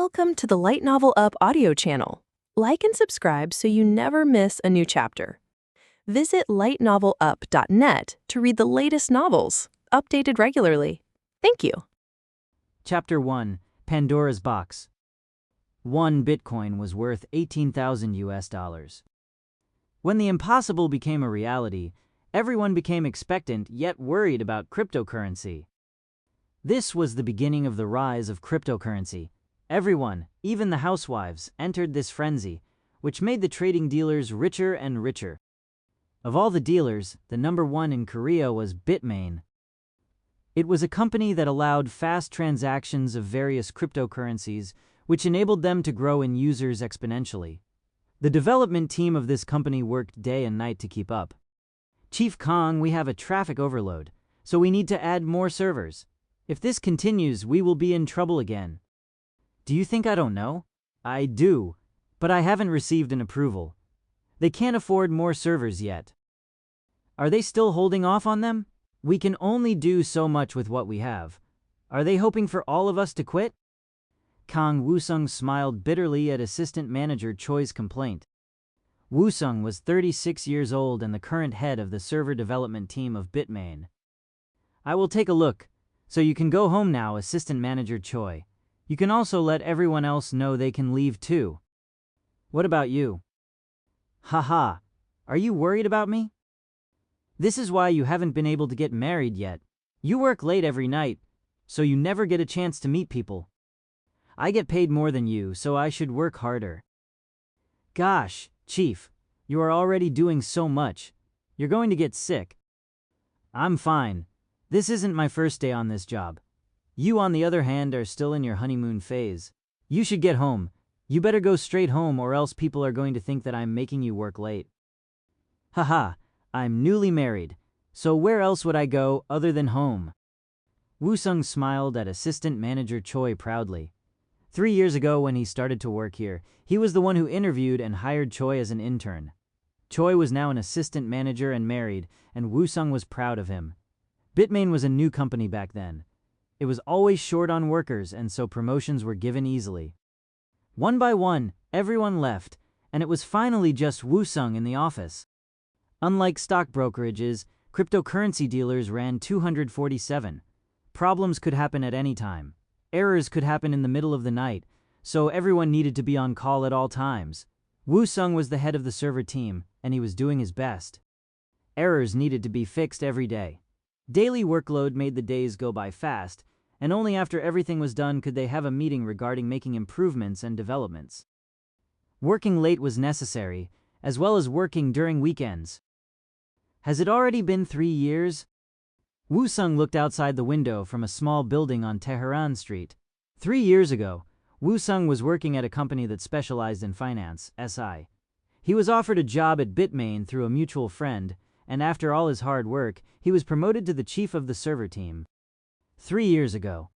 Welcome to the Light Novel Up audio channel. Like and subscribe so you never miss a new chapter. Visit lightnovelup.net to read the latest novels, updated regularly. Thank you. Chapter 1, Pandora's Box. 1 Bitcoin was worth 18,000 US dollars. When the impossible became a reality, everyone became expectant yet worried about cryptocurrency. This was the beginning of the rise of cryptocurrency. Everyone, even the housewives, entered this frenzy, which made the trading dealers richer and richer. Of all the dealers, the number one in Korea was Bitmain. It was a company that allowed fast transactions of various cryptocurrencies, which enabled them to grow in users exponentially. The development team of this company worked day and night to keep up. Chief Kong, we have a traffic overload, so we need to add more servers. If this continues, we will be in trouble again. Do you think I don't know? I do, but I haven't received an approval. They can't afford more servers yet. Are they still holding off on them? We can only do so much with what we have. Are they hoping for all of us to quit? Kang Woo-sung smiled bitterly at Assistant Manager Choi's complaint. Woo-sung was 36 years old and the current head of the server development team of Bitmain. I will take a look, so you can go home now, Assistant Manager Choi. You can also let everyone else know they can leave too. What about you? Haha, are you worried about me? This is why you haven't been able to get married yet. You work late every night, so you never get a chance to meet people. I get paid more than you, so I should work harder. Gosh, Chief, you are already doing so much. You're going to get sick. I'm fine. This isn't my first day on this job. You, on the other hand, are still in your honeymoon phase. You should get home. You better go straight home or else people are going to think that I'm making you work late. Haha, I'm newly married, so where else would I go other than home? Woo-sung smiled at Assistant Manager Choi proudly. 3 years ago when he started to work here, he was the one who interviewed and hired Choi as an intern. Choi was now an assistant manager and married, and Woo-sung was proud of him. Bitmain was a new company back then. It was always short on workers, and so promotions were given easily. One by one, everyone left, and it was finally just Woo-sung in the office. Unlike stock brokerages, cryptocurrency dealers ran 247. Problems could happen at any time. Errors could happen in the middle of the night, so everyone needed to be on call at all times. Woo-sung was the head of the server team, and he was doing his best. Errors needed to be fixed every day. Daily workload made the days go by fast, and only after everything was done could they have a meeting regarding making improvements and developments. Working late was necessary, as well as working during weekends. Has it already been 3 years? Woo-sung looked outside the window from a small building on Tehran Street. 3 years ago, Woo-sung was working at a company that specialized in finance, SI. He was offered a job at Bitmain through a mutual friend, and after all his hard work, he was promoted to the chief of the server team. 3 years ago.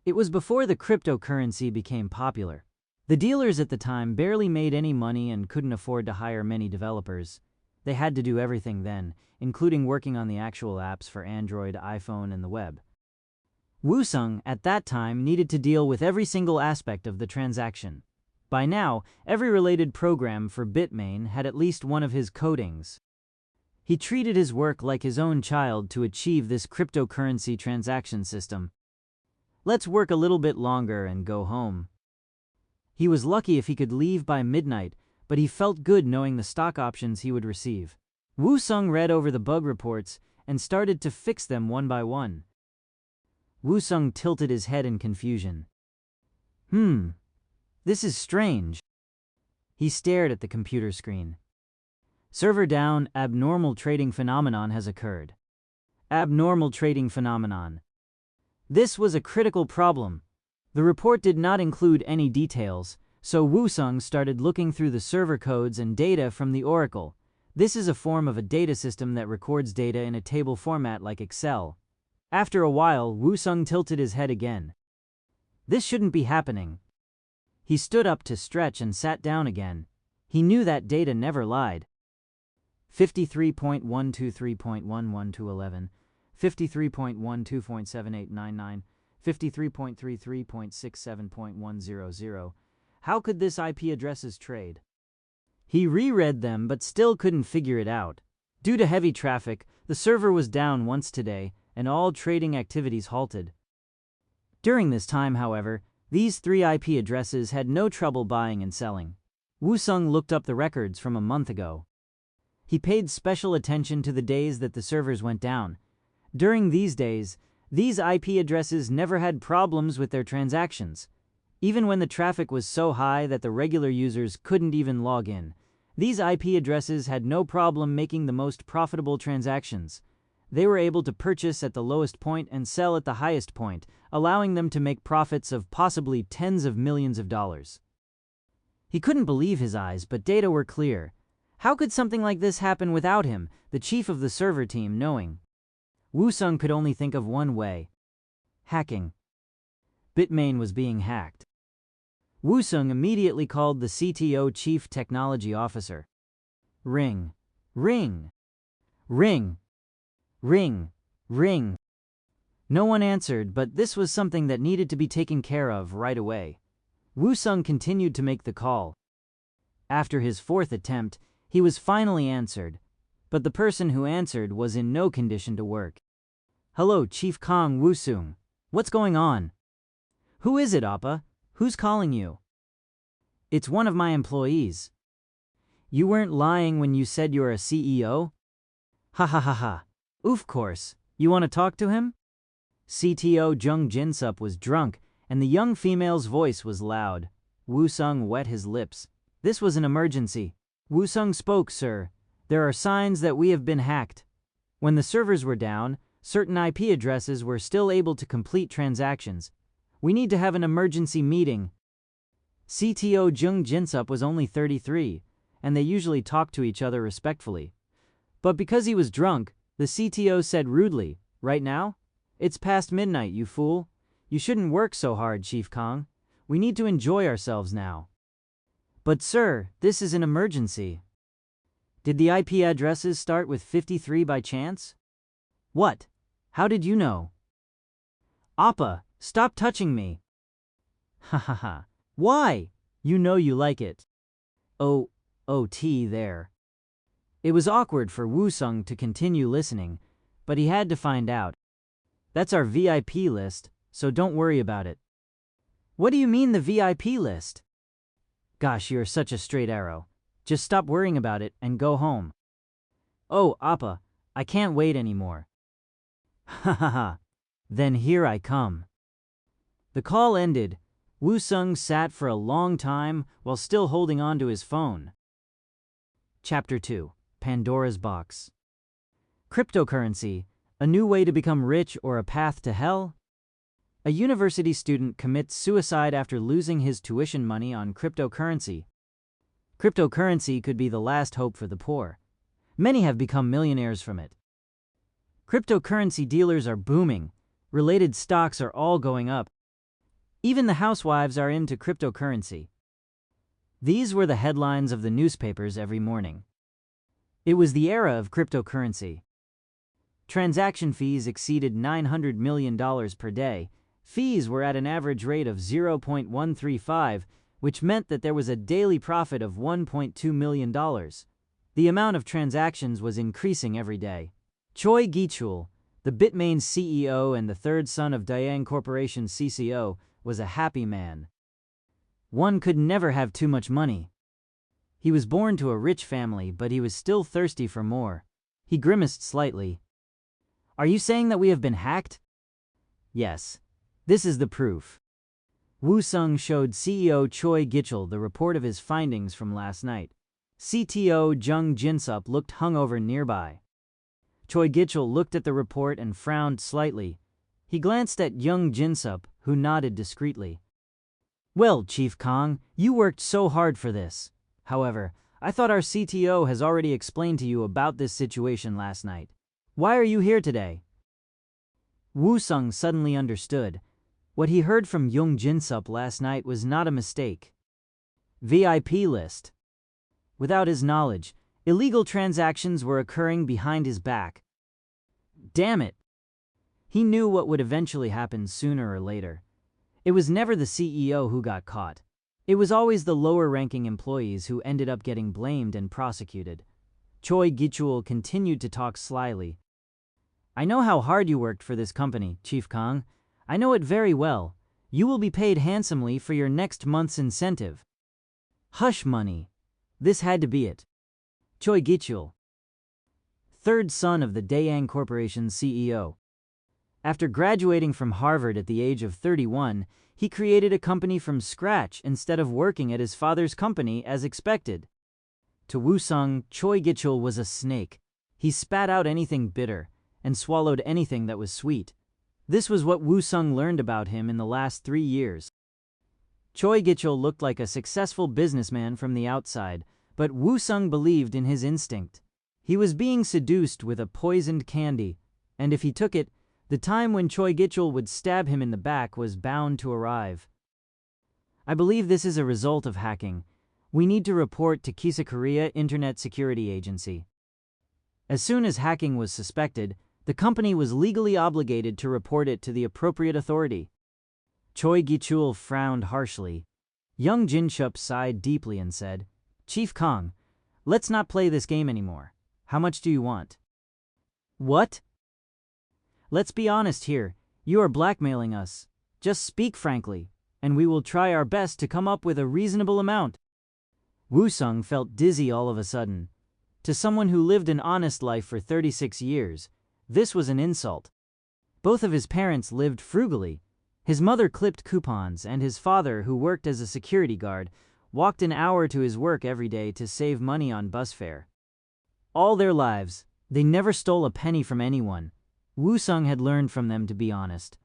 It was before the cryptocurrency became popular. The dealers at the time barely made any money and couldn't afford to hire many developers. They had to do everything then, including working on the actual apps for Android, iPhone, and the web. Woo-sung, at that time, needed to deal with every single aspect of the transaction. By now, every related program for Bitmain had at least one of his codings. He treated his work like his own child to achieve this cryptocurrency transaction system. Let's work a little bit longer and go home. He was lucky if he could leave by midnight, but he felt good knowing the stock options he would receive. Woo-sung read over the bug reports and started to fix them one by one. Woo-sung tilted his head in confusion. This is strange. He stared at the computer screen. Server down, abnormal trading phenomenon has occurred. Abnormal trading phenomenon. This was a critical problem. The report did not include any details, so Woo-sung started looking through the server codes and data from the Oracle. This is a form of a data system that records data in a table format like Excel. After a while, Woo-sung tilted his head again. This shouldn't be happening. He stood up to stretch and sat down again. He knew that data never lied. 53.123.11 to 11, 53.12.7899, 53.33.67.100. How could this IP addresses trade? He reread them but still couldn't figure it out. Due to heavy traffic, the server was down once today, and all trading activities halted. During this time, however, these 3 IP addresses had no trouble buying and selling. Woo-sung looked up the records from a month ago. He paid special attention to the days that the servers went down. During these days, these IP addresses never had problems with their transactions. Even when the traffic was so high that the regular users couldn't even log in, these IP addresses had no problem making the most profitable transactions. They were able to purchase at the lowest point and sell at the highest point, allowing them to make profits of possibly tens of millions of dollars. He couldn't believe his eyes, but data were clear. How could something like this happen without him, the chief of the server team, knowing? Woo-sung could only think of one way: hacking. Bitmain was being hacked. Woo-sung immediately called the CTO, Chief Technology Officer. Ring. Ring. Ring. Ring. Ring. No one answered, but this was something that needed to be taken care of right away. Woo-sung continued to make the call. After his 4th attempt, he was finally answered, but the person who answered was in no condition to work. Hello, Chief Kong Woo-sung. What's going on? Who is it, Appa? Who's calling you? It's one of my employees. You weren't lying when you said you're a CEO? Ha ha ha ha. Of course. You want to talk to him? CTO Jung Jinsup was drunk, and the young female's voice was loud. Woo-sung wet his lips. This was an emergency. Woo-sung spoke, sir. There are signs that we have been hacked. When the servers were down, certain IP addresses were still able to complete transactions. We need to have an emergency meeting. CTO Jung Jinsup was only 33, and they usually talked to each other respectfully. But because he was drunk, the CTO said rudely, "Right now? It's past midnight, you fool. You shouldn't work so hard, Chief Kong. We need to enjoy ourselves now." But sir, this is an emergency. Did the IP addresses start with 53 by chance? What? How did you know? Appa, stop touching me. Ha ha ha. Why? You know you like it. Oh, there. It was awkward for Woo-sung to continue listening, but he had to find out. That's our VIP list, so don't worry about it. What do you mean the VIP list? Gosh, you're such a straight arrow. Just stop worrying about it and go home. Oh, Appa, I can't wait anymore. Ha ha ha. Then here I come. The call ended. Woo-sung sat for a long time while still holding on to his phone. Chapter 2. Pandora's Box. Cryptocurrency, a new way to become rich or a path to hell? A university student commits suicide after losing his tuition money on cryptocurrency. Cryptocurrency could be the last hope for the poor. Many have become millionaires from it. Cryptocurrency dealers are booming. Related stocks are all going up. Even the housewives are into cryptocurrency. These were the headlines of the newspapers every morning. It was the era of cryptocurrency. Transaction fees exceeded $900 million per day. Fees were at an average rate of 0.135, which meant that there was a daily profit of $1.2 million. The amount of transactions was increasing every day. Choi Gi-chul, the Bitmain CEO and the third son of Daeng Corporation CCO, was a happy man. One could never have too much money. He was born to a rich family, but he was still thirsty for more. He grimaced slightly. Are you saying that we have been hacked? Yes. This is the proof. Woo-sung showed CEO Choi Gi-chul the report of his findings from last night. CTO Jung Jinsup looked hungover nearby. Choi Gi-chul looked at the report and frowned slightly. He glanced at Jung Jinsup, who nodded discreetly. Well, Chief Kong, you worked so hard for this. However, I thought our CTO has already explained to you about this situation last night. Why are you here today? Woo-sung suddenly understood. What he heard from Jung Jinsup last night was not a mistake. VIP list. Without his knowledge, illegal transactions were occurring behind his back. Damn it! He knew what would eventually happen sooner or later. It was never the CEO who got caught. It was always the lower-ranking employees who ended up getting blamed and prosecuted. Choi Gi-chul continued to talk slyly. "I know how hard you worked for this company, Chief Kang. I know it very well. You will be paid handsomely for your next month's incentive." Hush money. This had to be it. Choi Gi-chul, third son of the Daewang Corporation's CEO. After graduating from Harvard at the age of 31, he created a company from scratch instead of working at his father's company as expected. To Woo-sung, Choi Gi-chul was a snake. He spat out anything bitter and swallowed anything that was sweet. This was what Woo-sung learned about him in the last 3 years. Choi Gi-chul looked like a successful businessman from the outside, but Woo-sung believed in his instinct. He was being seduced with a poisoned candy, and if he took it, the time when Choi Gi-chul would stab him in the back was bound to arrive. "I believe this is a result of hacking. We need to report to Kisa Korea Internet Security Agency." As soon as hacking was suspected, the company was legally obligated to report it to the appropriate authority. Choi Gi-chul frowned harshly. Young Jin-sup sighed deeply and said, "Chief Kang, let's not play this game anymore. How much do you want?" "What?" "Let's be honest here. You are blackmailing us. Just speak frankly, and we will try our best to come up with a reasonable amount." Woo-sung felt dizzy all of a sudden. To someone who lived an honest life for 36 years, this was an insult. Both of his parents lived frugally. His mother clipped coupons, and his father, who worked as a security guard, walked an hour to his work every day to save money on bus fare. All their lives, they never stole a penny from anyone. Woo-sung had learned from them to be honest.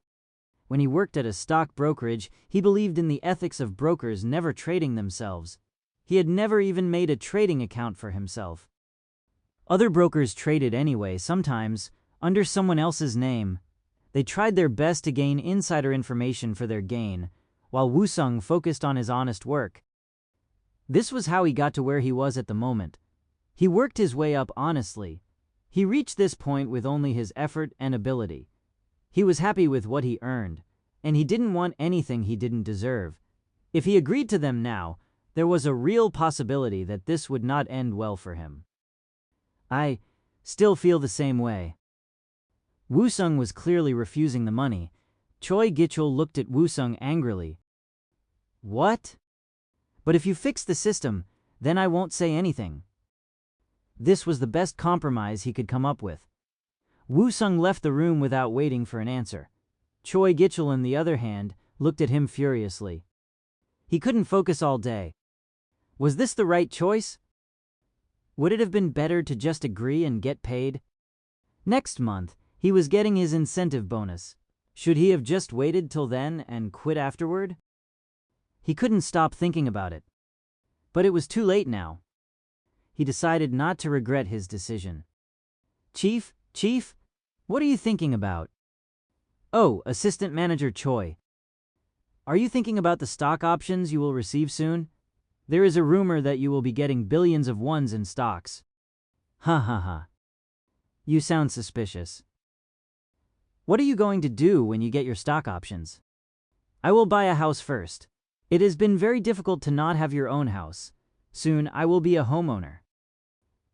When he worked at a stock brokerage, he believed in the ethics of brokers never trading themselves. He had never even made a trading account for himself. Other brokers traded anyway, sometimes under someone else's name. They tried their best to gain insider information for their gain, while Woo-sung focused on his honest work. This was how he got to where he was at the moment. He worked his way up honestly. He reached this point with only his effort and ability. He was happy with what he earned, and he didn't want anything he didn't deserve. If he agreed to them now, there was a real possibility that this would not end well for him. "I still feel the same way." Woo-sung was clearly refusing the money. Choi Gi-chul looked at Woo-sung angrily. "What? But if you fix the system, then I won't say anything." This was the best compromise he could come up with. Woo-sung left the room without waiting for an answer. Choi Gi-chul, on the other hand, looked at him furiously. He couldn't focus all day. Was this the right choice? Would it have been better to just agree and get paid? Next month, he was getting his incentive bonus. Should he have just waited till then and quit afterward? He couldn't stop thinking about it. But it was too late now. He decided not to regret his decision. Chief, what are you thinking about?" "Oh, Assistant Manager Choi. Are you thinking about the stock options you will receive soon? There is a rumor that you will be getting billions of wons in stocks." "Ha ha ha. You sound suspicious. What are you going to do when you get your stock options?" "I will buy a house first. It has been very difficult to not have your own house. Soon I will be a homeowner."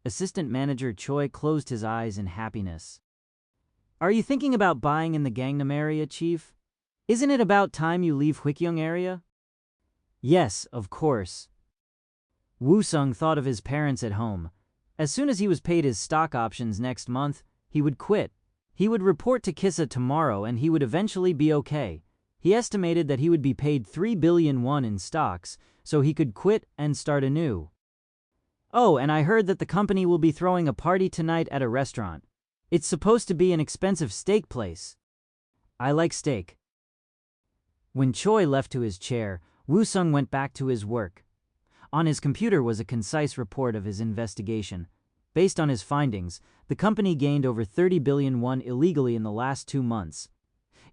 Assistant Manager Choi closed his eyes in happiness. "Are you thinking about buying in the Gangnam area, Chief? Isn't it about time you leave Hwikkyong area?" "Yes, of course." Woo-sung thought of his parents at home. As soon as he was paid his stock options next month, he would quit. He would report to Kisa tomorrow and he would eventually be okay. He estimated that he would be paid 3 billion won in stocks, so he could quit and start anew. "Oh, and I heard that the company will be throwing a party tonight at a restaurant. It's supposed to be an expensive steak place." "I like steak." When Choi left to his chair, Woo-sung went back to his work. On his computer was a concise report of his investigation. Based on his findings, the company gained over 30 billion won illegally in the last 2 months.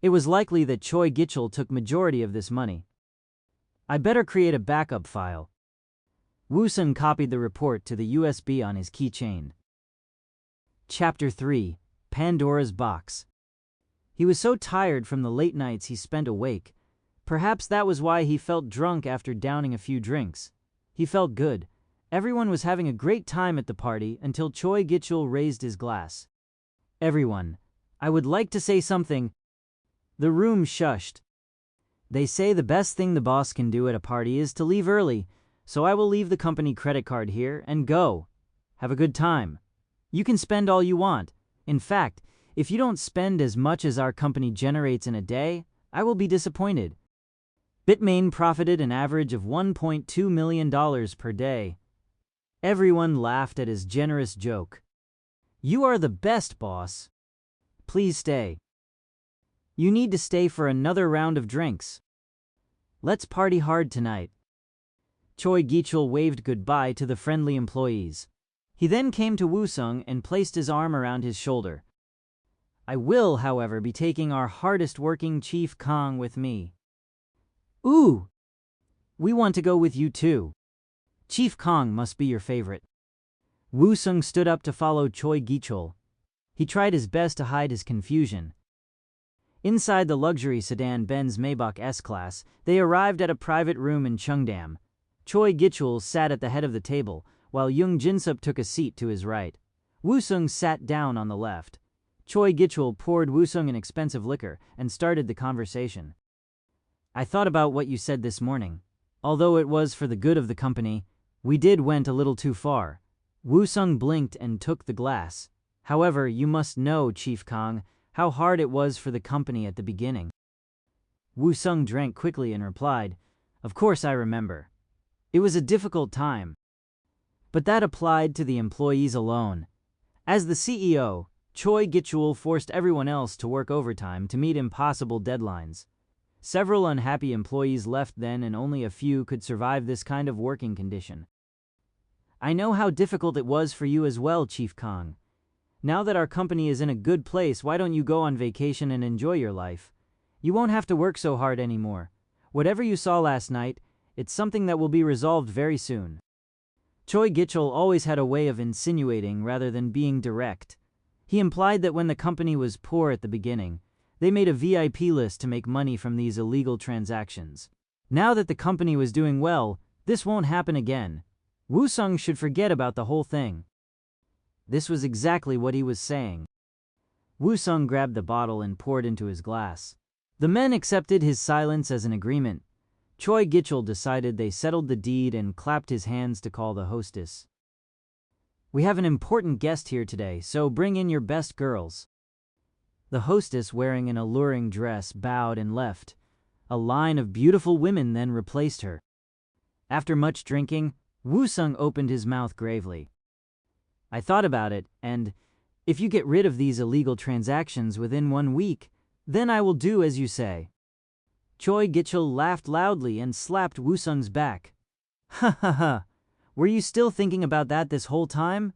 It was likely that Choi Gi-chul took majority of this money. "I better create a backup file." Woo-sung copied the report to the USB on his keychain. Chapter 3: Pandora's Box. He was so tired from the late nights he spent awake. Perhaps that was why he felt drunk after downing a few drinks. He felt good. Everyone was having a great time at the party until Choi Gi-chul raised his glass. "Everyone, I would like to say something." The room shushed. "They say the best thing the boss can do at a party is to leave early, so I will leave the company credit card here and go. Have a good time. You can spend all you want. In fact, if you don't spend as much as our company generates in a day, I will be disappointed." Bitmain profited an average of $1.2 million per day. Everyone laughed at his generous joke. "You are the best, boss. Please stay. You need to stay for another round of drinks. Let's party hard tonight." Choi Gi-chul waved goodbye to the friendly employees. He then came to Woo-sung and placed his arm around his shoulder. "I will, however, be taking our hardest-working Chief Kong with me." "Ooh! We want to go with you too. Chief Kong must be your favorite." Woo-sung stood up to follow Choi Gi-chul. He tried his best to hide his confusion. Inside the luxury sedan Benz Maybach S-Class, they arrived at a private room in Cheongdam. Choi Gi-chul sat at the head of the table, while Young Jin-sup took a seat to his right. Woo-sung sat down on the left. Choi Gi-chul poured Woo-sung an expensive liquor and started the conversation. "I thought about what you said this morning. Although it was for the good of the company, we went a little too far." Woo-sung blinked and took the glass. "However, you must know, Chief Kong, how hard it was for the company at the beginning." Woo-sung drank quickly and replied, "Of course I remember. It was a difficult time. But that applied to the employees alone. As the CEO, Choi Gi-chul forced everyone else to work overtime to meet impossible deadlines. Several unhappy employees left then, and only a few could survive this kind of working condition. I know how difficult it was for you as well, Chief Kong. Now that our company is in a good place, why don't you go on vacation and enjoy your life? You won't have to work so hard anymore. Whatever you saw last night, it's something that will be resolved very soon." Choi Gi-chul always had a way of insinuating rather than being direct. He implied that when the company was poor at the beginning, they made a VIP list to make money from these illegal transactions. Now that the company was doing well, this won't happen again. Woo-sung should forget about the whole thing. This was exactly what he was saying. Woo-sung grabbed the bottle and poured into his glass. The men accepted his silence as an agreement. Choi Gi-chul decided they settled the deed and clapped his hands to call the hostess. "We have an important guest here today, so bring in your best girls." The hostess, wearing an alluring dress, bowed and left. A line of beautiful women then replaced her. After much drinking, Woo-sung opened his mouth gravely. "I thought about it, and if you get rid of these illegal transactions within 1 week, then I will do as you say." Choi Gi-chul laughed loudly and slapped Woo-sung's back. "Ha ha ha! Were you still thinking about that this whole time?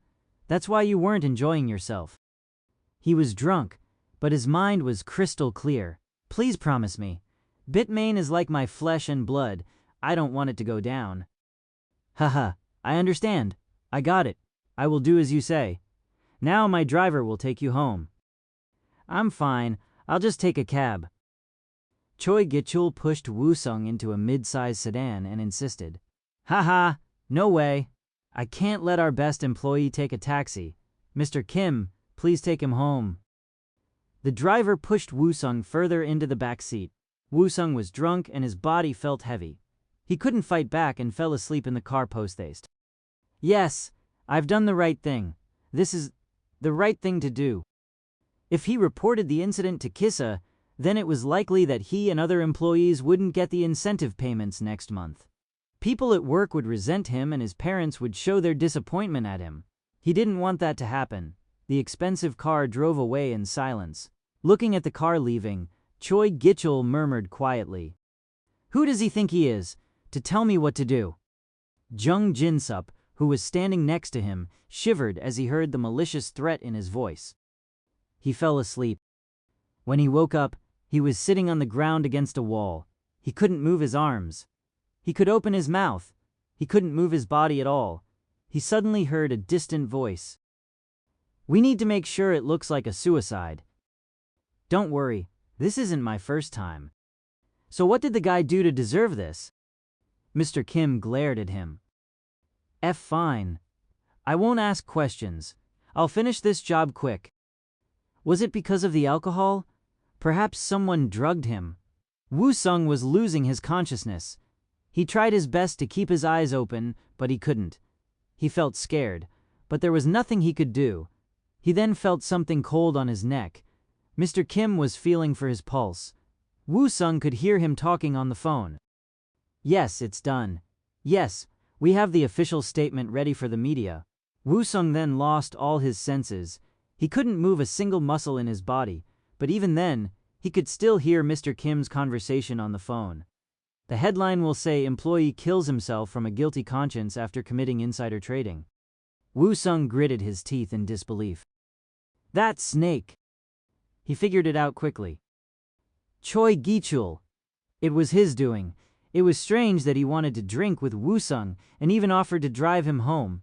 That's why you weren't enjoying yourself." He was drunk, but his mind was crystal clear. "Please promise me. Bitmain is like my flesh and blood. I don't want it to go down." "Haha, I understand. I got it. I will do as you say. Now my driver will take you home." "I'm fine. I'll just take a cab." Choi Gi-chul pushed Woo-sung into a mid-sized sedan and insisted, "Haha, no way. I can't let our best employee take a taxi. Mr. Kim, please take him home." The driver pushed Woo-sung further into the back seat. Woo-sung was drunk and his body felt heavy. He couldn't fight back and fell asleep in the car post-haste. "Yes, I've done the right thing. This is the right thing to do." If he reported the incident to Kissa, then it was likely that he and other employees wouldn't get the incentive payments next month. People at work would resent him and his parents would show their disappointment at him. He didn't want that to happen. The expensive car drove away in silence. Looking at the car leaving, Choi Gi-chul murmured quietly, "Who does he think he is, to tell me what to do?" Jung Jin-sup, who was standing next to him, shivered as he heard the malicious threat in his voice. He fell asleep. When he woke up, he was sitting on the ground against a wall. He couldn't move his arms. He could open his mouth. He couldn't move his body at all. He suddenly heard a distant voice. "We need to make sure it looks like a suicide." Don't worry, this isn't my first time. So what did the guy do to deserve this? Mr. Kim glared at him. Fine. I won't ask questions. I'll finish this job quick. Was it because of the alcohol? Perhaps someone drugged him. Woo-sung was losing his consciousness. He tried his best to keep his eyes open, but he couldn't. He felt scared, but there was nothing he could do. He then felt something cold on his neck. Mr. Kim was feeling for his pulse. Woo-sung could hear him talking on the phone. Yes, it's done. Yes, we have the official statement ready for the media. Woo-sung then lost all his senses. He couldn't move a single muscle in his body, but even then, he could still hear Mr. Kim's conversation on the phone. The headline will say employee kills himself from a guilty conscience after committing insider trading. Woo-sung gritted his teeth in disbelief. That snake! He figured it out quickly. Choi Gi-chul. It was his doing. It was strange that he wanted to drink with Woo-sung and even offered to drive him home.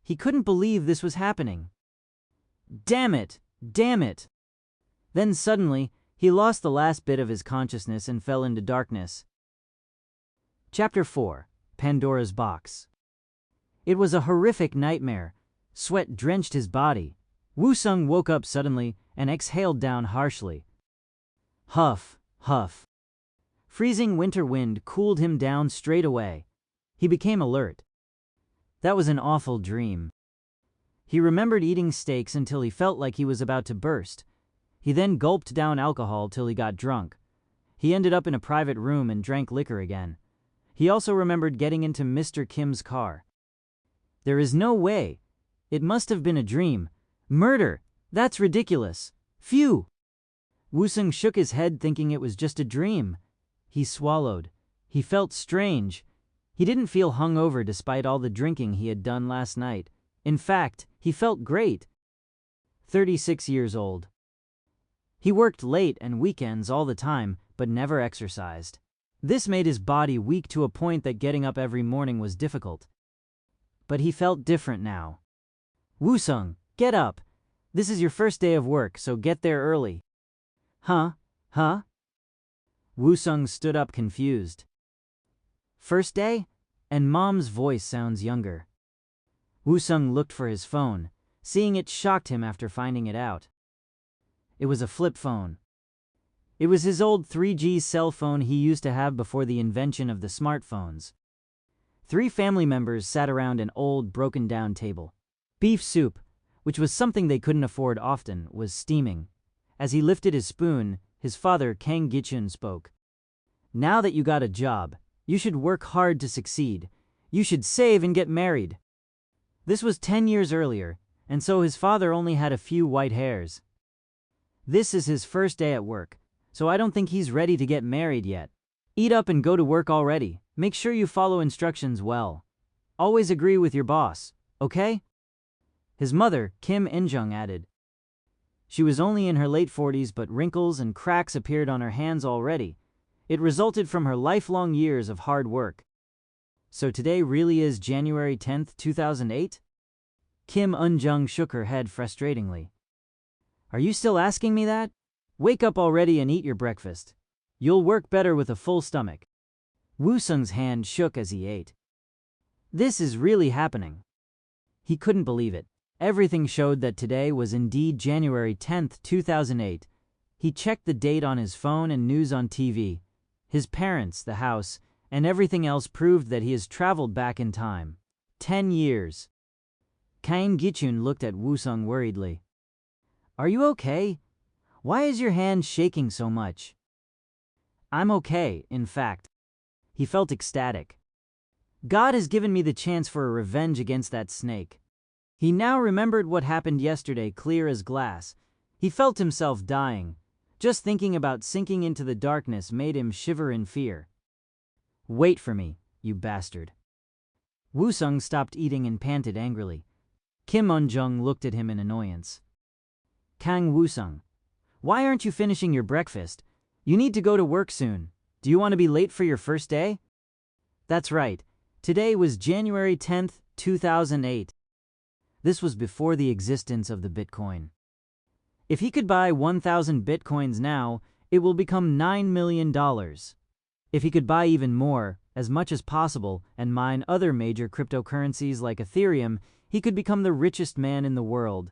He couldn't believe this was happening. Damn it! Damn it! Then suddenly, he lost the last bit of his consciousness and fell into darkness. Chapter 4. Pandora's Box. It was a horrific nightmare. Sweat drenched his body. Woo-sung woke up suddenly and exhaled down harshly. Huff, huff. Freezing winter wind cooled him down straight away. He became alert. That was an awful dream. He remembered eating steaks until he felt like he was about to burst. He then gulped down alcohol till he got drunk. He ended up in a private room and drank liquor again. He also remembered getting into Mr. Kim's car. There is no way. It must have been a dream. Murder! That's ridiculous. Phew! Woo-sung shook his head thinking it was just a dream. He swallowed. He felt strange. He didn't feel hungover despite all the drinking he had done last night. In fact, he felt great. 36 years old. He worked late and weekends all the time, but never exercised. This made his body weak to a point that getting up every morning was difficult. But he felt different now. Woo-sung, get up. This is your first day of work, so get there early. Huh? Woo-sung stood up confused. First day? And Mom's voice sounds younger. Woo-sung looked for his phone. Seeing it shocked him after finding it out. It was a flip phone. It was his old 3G cell phone he used to have before the invention of the smartphones. 3 family members sat around an old, broken-down table. Beef soup, which was something they couldn't afford often, was steaming. As he lifted his spoon, his father, Kang Gi-chun, spoke. Now that you got a job, you should work hard to succeed. You should save and get married. This was 10 years earlier, and so his father only had a few white hairs. This is his first day at work, so I don't think he's ready to get married yet. Eat up and go to work already. Make sure you follow instructions well. Always agree with your boss, okay? His mother, Kim In-jung, added. She was only in her late 40s, but wrinkles and cracks appeared on her hands already. It resulted from her lifelong years of hard work. So today really is January 10th, 2008? Kim In-jung shook her head frustratingly. Are you still asking me that? Wake up already and eat your breakfast. You'll work better with a full stomach. Woo-sung's hand shook as he ate. This is really happening. He couldn't believe it. Everything showed that today was indeed January 10th, 2008. He checked the date on his phone and news on TV. His parents, the house, and everything else proved that he has traveled back in time. 10 years. Kang Gi-chun looked at Woo-sung worriedly. Are you okay? Why is your hand shaking so much? I'm okay, in fact. He felt ecstatic. God has given me the chance for a revenge against that snake. He now remembered what happened yesterday clear as glass. He felt himself dying. Just thinking about sinking into the darkness made him shiver in fear. Wait for me, you bastard. Woo-sung stopped eating and panted angrily. Kim In-jung looked at him in annoyance. Kang Woo-sung, why aren't you finishing your breakfast? You need to go to work soon. Do you want to be late for your first day? That's right. Today was January 10th, 2008. This was before the existence of the Bitcoin. If he could buy 1,000 bitcoins now, it will become $9 million. If he could buy even more, as much as possible, and mine other major cryptocurrencies like Ethereum, he could become the richest man in the world.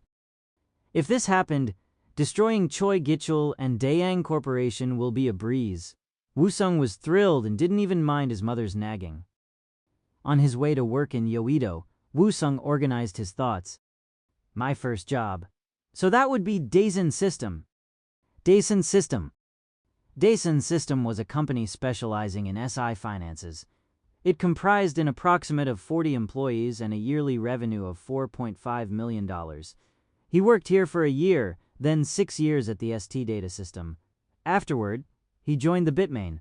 If this happened, destroying Choi Gitchul and Daeang Corporation will be a breeze. Woo-sung was thrilled and didn't even mind his mother's nagging. On his way to work in Yoido, Woo-sung organized his thoughts. My first job. So that would be Daesun System. Daesun System. Daesun System was a company specializing in SI finances. It comprised an approximate of 40 employees and a yearly revenue of $4.5 million. He worked here for a year, then 6 years at the ST Data System. Afterward, he joined the Bitmain.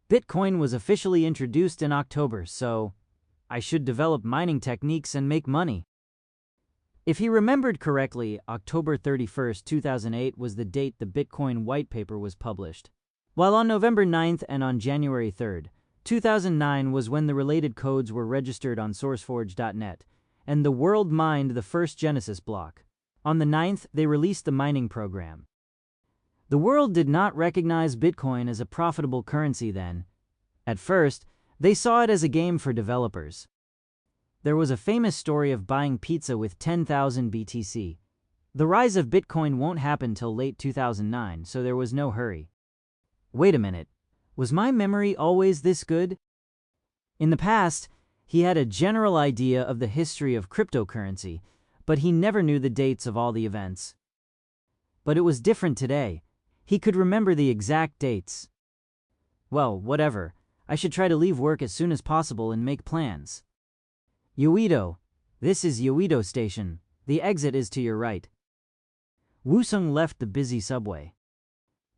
Bitcoin was officially introduced in October, so I should develop mining techniques and make money. If he remembered correctly, October 31st, 2008 was the date the Bitcoin white paper was published, while on November 9th and on January 3rd, 2009 was when the related codes were registered on SourceForge.net, and the world mined the first Genesis block. On the 9th, they released the mining program. The world did not recognize Bitcoin as a profitable currency then. At first, they saw it as a game for developers. There was a famous story of buying pizza with 10,000 BTC. The rise of Bitcoin won't happen till late 2009, so there was no hurry. Wait a minute, was my memory always this good? In the past, he had a general idea of the history of cryptocurrency, but he never knew the dates of all the events. But it was different today. He could remember the exact dates. Well, whatever. I should try to leave work as soon as possible and make plans. Yoido. This is Yoido Station. The exit is to your right. Woo-sung left the busy subway.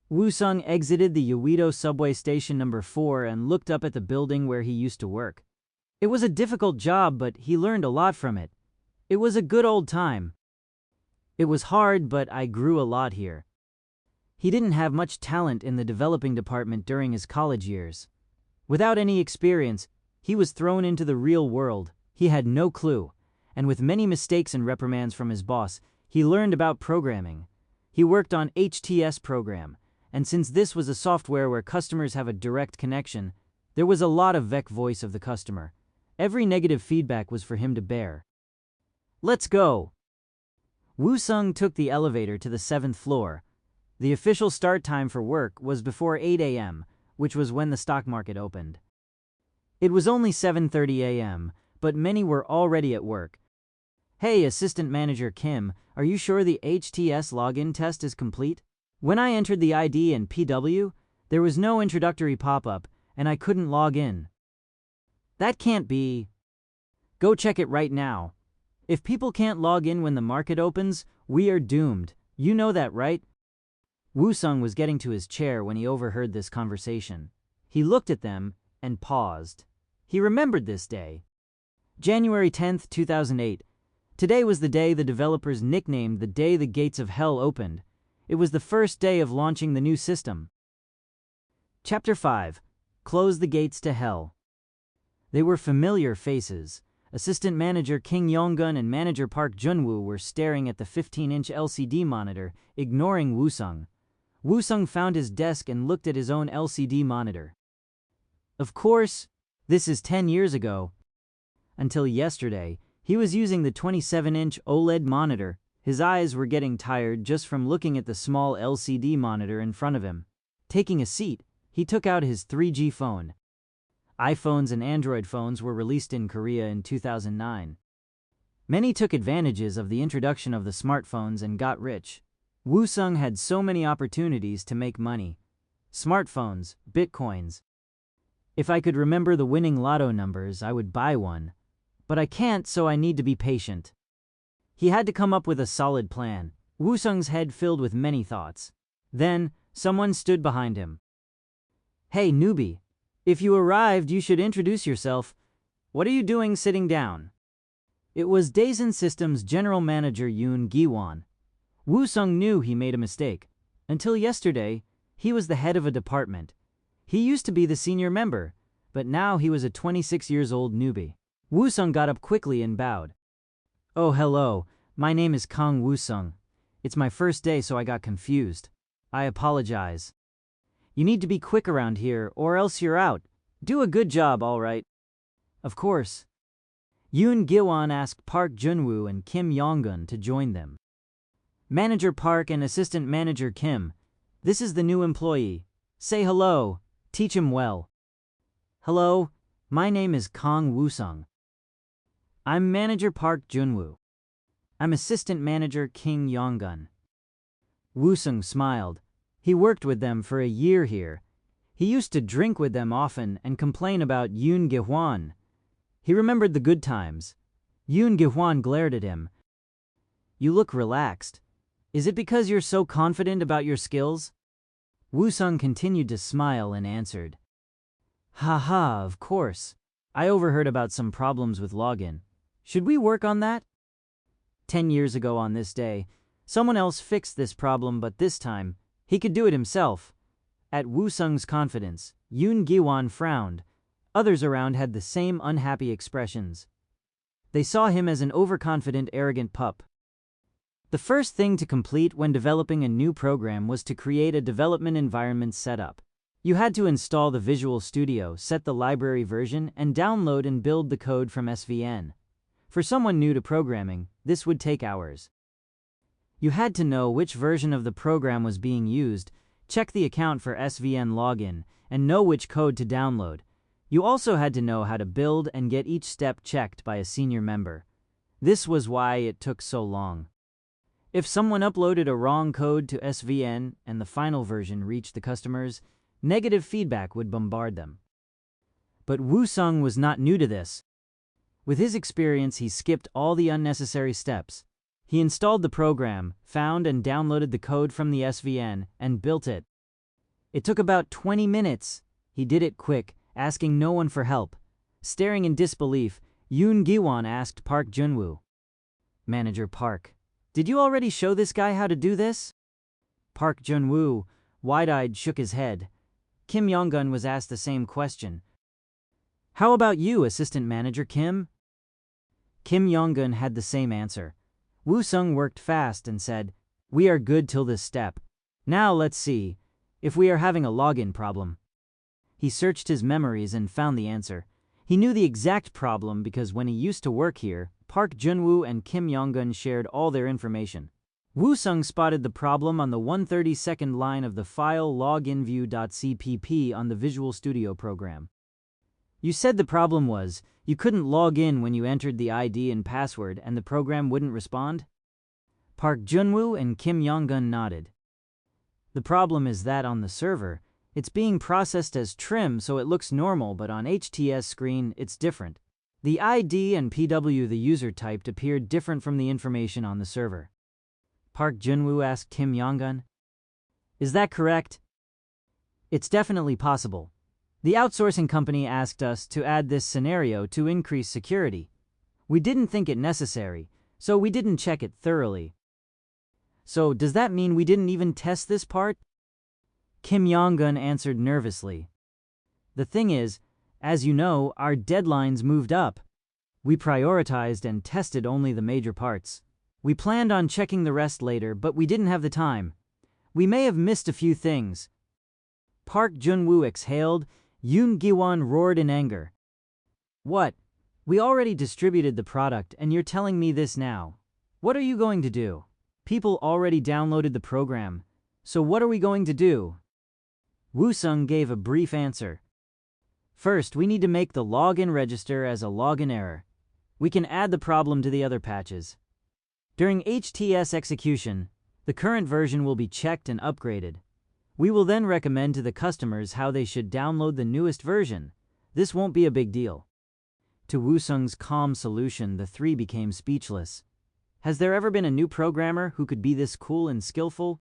Woo-sung exited the Yoido subway station number 4 and looked up at the building where he used to work. It was a difficult job, but he learned a lot from it. It was a good old time. It was hard, but I grew a lot here. He didn't have much talent in the developing department during his college years. Without any experience, he was thrown into the real world. He had no clue, and with many mistakes and reprimands from his boss, he learned about programming. He worked on HTS program, and since this was a software where customers have a direct connection, there was a lot of VEC voice of the customer. Every negative feedback was for him to bear. Let's go! Woo-sung took the elevator to the 7th floor. The official start time for work was before 8 a.m., which was when the stock market opened. It was only 7:30 a.m., but many were already at work. Hey, Assistant Manager Kim, are you sure the HTS login test is complete? When I entered the ID and PW, there was no introductory pop-up, and I couldn't log in. That can't be. Go check it right now. If people can't log in when the market opens, we are doomed. You know that, right? Woo-sung was getting to his chair when he overheard this conversation. He looked at them and paused. He remembered this day. January 10th, 2008. Today was the day the developers nicknamed the day the gates of hell opened. It was the first day of launching the new system. Chapter 5. Close the Gates to Hell. They were familiar faces. Assistant Manager King Yonggun and Manager Park Junwoo were staring at the 15-inch LCD monitor, ignoring Woo-sung. Woo-sung found his desk and looked at his own LCD monitor. Of course, this is 10 years ago. Until yesterday, he was using the 27-inch OLED monitor. His eyes were getting tired just from looking at the small LCD monitor in front of him. Taking a seat, he took out his 3G phone. iPhones and Android phones were released in Korea in 2009. Many took advantages of the introduction of the smartphones and got rich. Woo-sung had so many opportunities to make money. Smartphones, bitcoins. If I could remember the winning lotto numbers, I would buy one. But I can't, so I need to be patient. He had to come up with a solid plan. Woo-sung's head filled with many thoughts. Then, someone stood behind him. Hey, newbie. If you arrived, you should introduce yourself. What are you doing sitting down? It was Daesun Systems General Manager Yoon Gi-won. Woo-sung knew he made a mistake. Until yesterday, he was the head of a department. He used to be the senior member, but now he was a 26-years-old newbie. Woo-sung got up quickly and bowed. Oh, hello. My name is Kang Woo-sung. It's my first day, so I got confused. I apologize. You need to be quick around here, or else you're out. Do a good job, all right? Of course. Yoon Gi-won asked Park Jun-woo and Kim Yong-gun to join them. Manager Park and Assistant Manager Kim, this is the new employee. Say hello, teach him well. Hello, my name is Kang Woo-sung. I'm Manager Park Jun-woo. I'm Assistant Manager Kim Yong-gun. Woo-sung smiled. He worked with them for a year here. He used to drink with them often and complain about Yoon Gi-hwan. He remembered the good times. Yoon Gi-hwan glared at him. You look relaxed. Is it because you're so confident about your skills? Woo-sung continued to smile and answered. Haha, of course. I overheard about some problems with login. Should we work on that? 10 years ago on this day, someone else fixed this problem, but this time, he could do it himself. At Woo-sung's confidence, Yoon Gi-won frowned. Others around had the same unhappy expressions. They saw him as an overconfident, arrogant pup. The first thing to complete when developing a new program was to create a development environment setup. You had to install the Visual Studio, set the library version, and download and build the code from SVN. For someone new to programming, this would take hours. You had to know which version of the program was being used, check the account for SVN login, and know which code to download. You also had to know how to build and get each step checked by a senior member. This was why it took so long. If someone uploaded a wrong code to SVN and the final version reached the customers, negative feedback would bombard them. But Woo-sung was not new to this. With his experience, he skipped all the unnecessary steps. He installed the program, found and downloaded the code from the SVN, and built it. It took about 20 minutes. He did it quick, asking no one for help. Staring in disbelief, Yoon Gi-won asked Park Jun-woo. Manager Park, did you already show this guy how to do this? Park Jun-woo, wide-eyed, shook his head. Kim Yong-gun was asked the same question. How about you, Assistant Manager Kim? Kim Yong-gun had the same answer. Woo-sung worked fast and said, We are good till this step. Now let's see if we are having a login problem. He searched his memories and found the answer. He knew the exact problem because when he used to work here, Park Jun-woo and Kim Yong-gun shared all their information. Woo-sung spotted the problem on the 132nd line of the file loginview.cpp on the Visual Studio program. You said the problem was, you couldn't log in when you entered the ID and password and the program wouldn't respond? Park Jun-woo and Kim Yong-gun nodded. The problem is that on the server, it's being processed as trim so it looks normal, but on HTS screen, it's different. The ID and PW the user typed appeared different from the information on the server. Park Jun-woo asked Kim Yong-gun. Is that correct? It's definitely possible. The outsourcing company asked us to add this scenario to increase security. We didn't think it necessary, so we didn't check it thoroughly. So does that mean we didn't even test this part? Kim Yong-gun answered nervously. The thing is, as you know, our deadlines moved up. We prioritized and tested only the major parts. We planned on checking the rest later, but we didn't have the time. We may have missed a few things. Park Jun-woo exhaled. Yoon Gi-won roared in anger. What? We already distributed the product and you're telling me this now. What are you going to do? People already downloaded the program. So what are we going to do? Woo-sung gave a brief answer. First, we need to make the login register as a login error. We can add the problem to the other patches. During HTS execution, the current version will be checked and upgraded. We will then recommend to the customers how they should download the newest version. This won't be a big deal. To Woo-sung's calm solution, the three became speechless. Has there ever been a new programmer who could be this cool and skillful?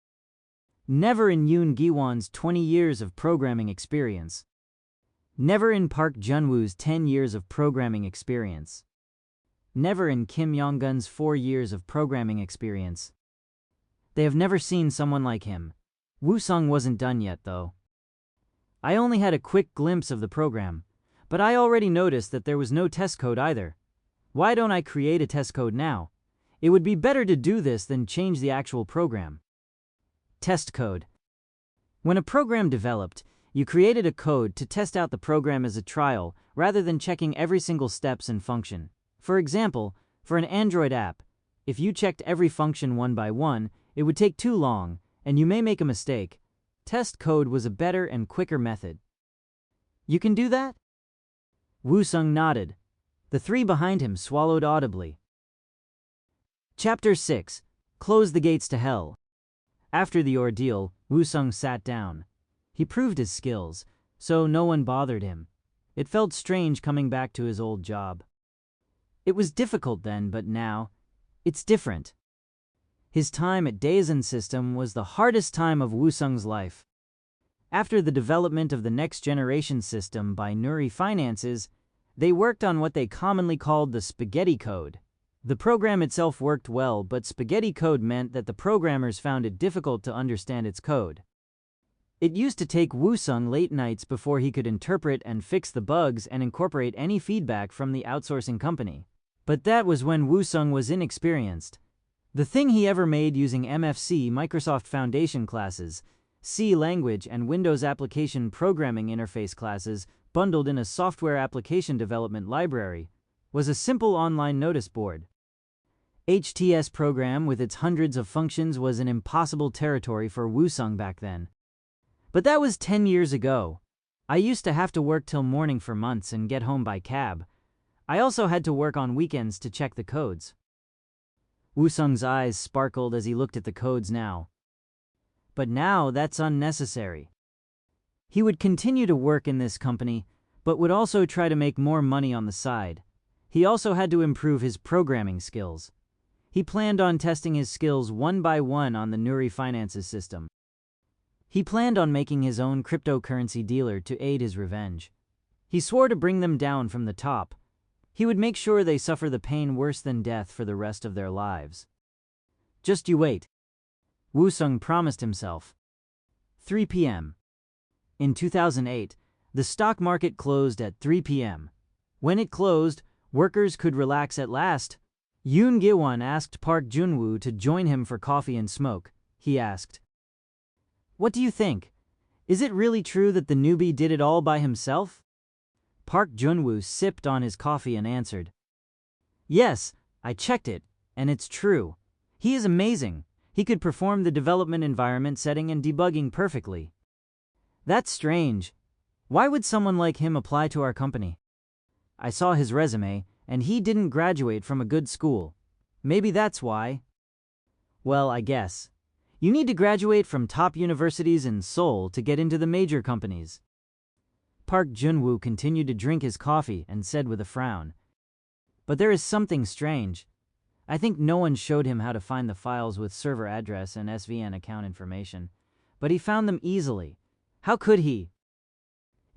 Never in Yoon Gi-won's 20 years of programming experience. Never in Park Jun-woo's 10 years of programming experience. Never in Kim Yong-gun's 4 years of programming experience. They have never seen someone like him. Woo-sung wasn't done yet, though. I only had a quick glimpse of the program, but I already noticed that there was no test code either. Why don't I create a test code now? It would be better to do this than change the actual program. Test code. When a program developed, you created a code to test out the program as a trial rather than checking every single steps and function. For example, for an Android app, if you checked every function one by one, it would take too long, and you may make a mistake. Test code was a better and quicker method. You can do that? Woo-sung nodded. The three behind him swallowed audibly. Chapter 6. Close the Gates to Hell. After the ordeal, Woo-sung sat down. He proved his skills, so no one bothered him. It felt strange coming back to his old job. It was difficult then, but now, it's different. His time at Daesan System was the hardest time of Woo-sung's life. After the development of the next generation system by Nuri Finances, they worked on what they commonly called the spaghetti code. The program itself worked well, but spaghetti code meant that the programmers found it difficult to understand its code. It used to take Woo-sung late nights before he could interpret and fix the bugs and incorporate any feedback from the outsourcing company. But that was when Woo-sung was inexperienced. The thing he ever made using MFC Microsoft Foundation classes, C language and Windows Application Programming Interface classes bundled in a software application development library, was a simple online notice board. HTS program with its hundreds of functions was an impossible territory for Woo-sung back then. But that was 10 years ago. I used to have to work till morning for months and get home by cab. I also had to work on weekends to check the codes. Woo-sung's eyes sparkled as he looked at the codes now. But now that's unnecessary. He would continue to work in this company, but would also try to make more money on the side. He also had to improve his programming skills. He planned on testing his skills one by one on the Nuri Finances system. He planned on making his own cryptocurrency dealer to aid his revenge. He swore to bring them down from the top. He would make sure they suffer the pain worse than death for the rest of their lives. Just you wait. Woo-sung promised himself. 3 p.m. In 2008, the stock market closed at 3 p.m. When it closed, workers could relax at last. Yoon Gi-won asked Park Jun-woo to join him for coffee and smoke. He asked, "What do you think? Is it really true that the newbie did it all by himself?" Park Jun-woo sipped on his coffee and answered, "Yes, I checked it, and it's true. He is amazing. He could perform the development environment setting and debugging perfectly." "That's strange. Why would someone like him apply to our company? I saw his resume, and he didn't graduate from a good school. Maybe that's why." "Well, I guess. You need to graduate from top universities in Seoul to get into the major companies." Park Jun-woo continued to drink his coffee and said with a frown, "But there is something strange. I think no one showed him how to find the files with server address and SVN account information, but he found them easily. How could he?"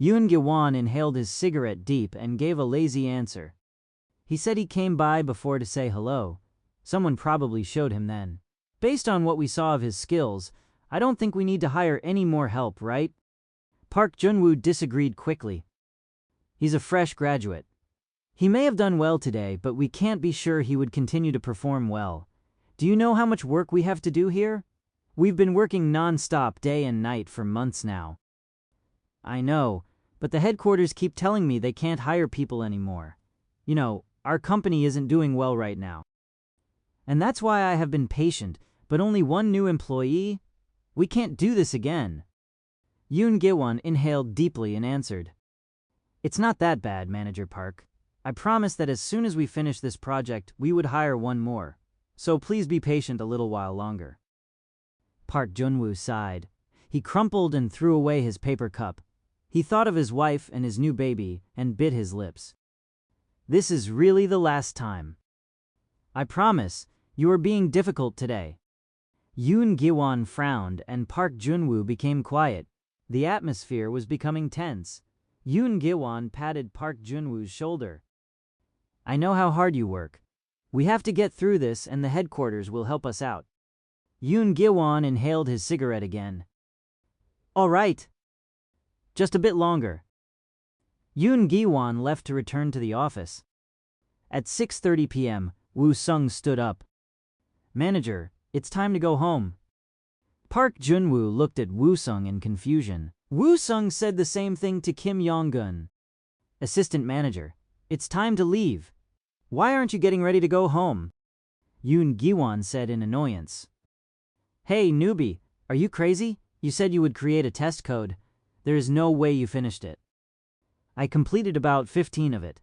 Yoon Gi-won inhaled his cigarette deep and gave a lazy answer. "He said he came by before to say hello. Someone probably showed him then. Based on what we saw of his skills, I don't think we need to hire any more help, right?" Park Jun-woo disagreed quickly. "He's a fresh graduate. He may have done well today, but we can't be sure he would continue to perform well. Do you know how much work we have to do here? We've been working non-stop day and night for months now." "I know, but the headquarters keep telling me they can't hire people anymore. You know, our company isn't doing well right now. And that's why I have been patient, but only one new employee? We can't do this again." Yoon Gi-won inhaled deeply and answered, "It's not that bad, Manager Park. I promise that as soon as we finish this project, we would hire one more. So please be patient a little while longer." Park Jun-woo sighed. He crumpled and threw away his paper cup. He thought of his wife and his new baby and bit his lips. "This is really the last time. I promise, you are being difficult today." Yoon Gi-won frowned and Park Jun-woo became quiet. The atmosphere was becoming tense. Yoon Gi-won patted Park Jun-woo's shoulder. "I know how hard you work. We have to get through this and the headquarters will help us out." Yoon Gi-won inhaled his cigarette again. "All right. Just a bit longer." Yoon Gi-won left to return to the office. At 6:30 p.m., Woo-sung stood up. Manager, it's time to go home. Park Junwoo looked at Woo-sung in confusion. Woo-sung said the same thing to Kim Yong-gun. Assistant manager, it's time to leave. Why aren't you getting ready to go home? Yoon Gi-won said in annoyance. Hey, newbie, are you crazy? You said you would create a test code. There is no way you finished it. I completed about 15 of it.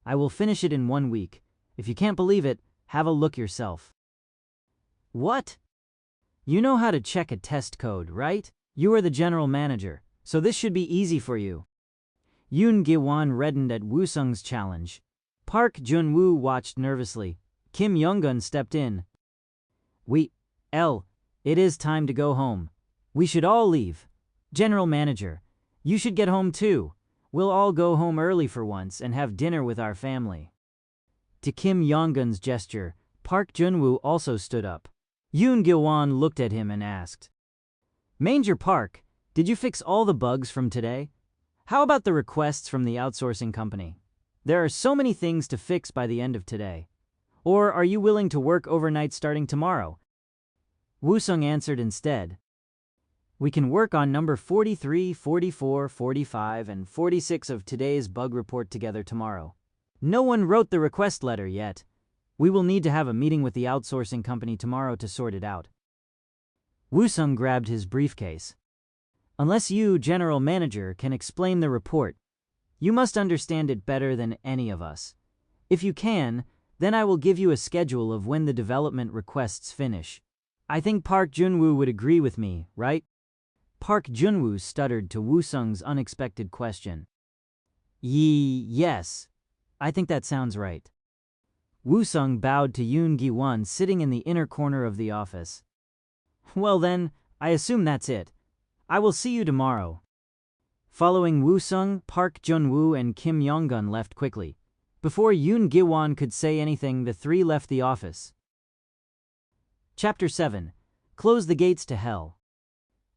I will finish it in 1 week. If you can't believe it, have a look yourself. What? You know how to check a test code, right? You are the general manager, so this should be easy for you. Yoon Gi-won reddened at Woo-sung's challenge. Park Junwoo watched nervously. Kim Yong-gun stepped in. It is time to go home. We should all leave. General manager, you should get home too. We'll all go home early for once and have dinner with our family. To Kim Yong-gun's gesture, Park Junwoo also stood up. Yoon Gi-won looked at him and asked, Manger Park, did you fix all the bugs from today? How about the requests from the outsourcing company? There are so many things to fix by the end of today. Or are you willing to work overnight starting tomorrow? Woo-sung answered instead. We can work on number 43, 44, 45, and 46 of today's bug report together tomorrow. No one wrote the request letter yet. We will need to have a meeting with the outsourcing company tomorrow to sort it out. Woo-sung grabbed his briefcase. Unless you, general manager, can explain the report, you must understand it better than any of us. If you can, then I will give you a schedule of when the development requests finish. I think Park Junwoo would agree with me, right? Park Junwoo stuttered to Woo-sung's unexpected question. Yes. I think that sounds right. Woo-sung bowed to Yoon Gi-won sitting in the inner corner of the office. Well then, I assume that's it. I will see you tomorrow. Following Woo-sung, Park Junwoo and Kim Yong-gun left quickly. Before Yoon Gi-won could say anything, the three left the office. Chapter 7. Close the Gates to Hell.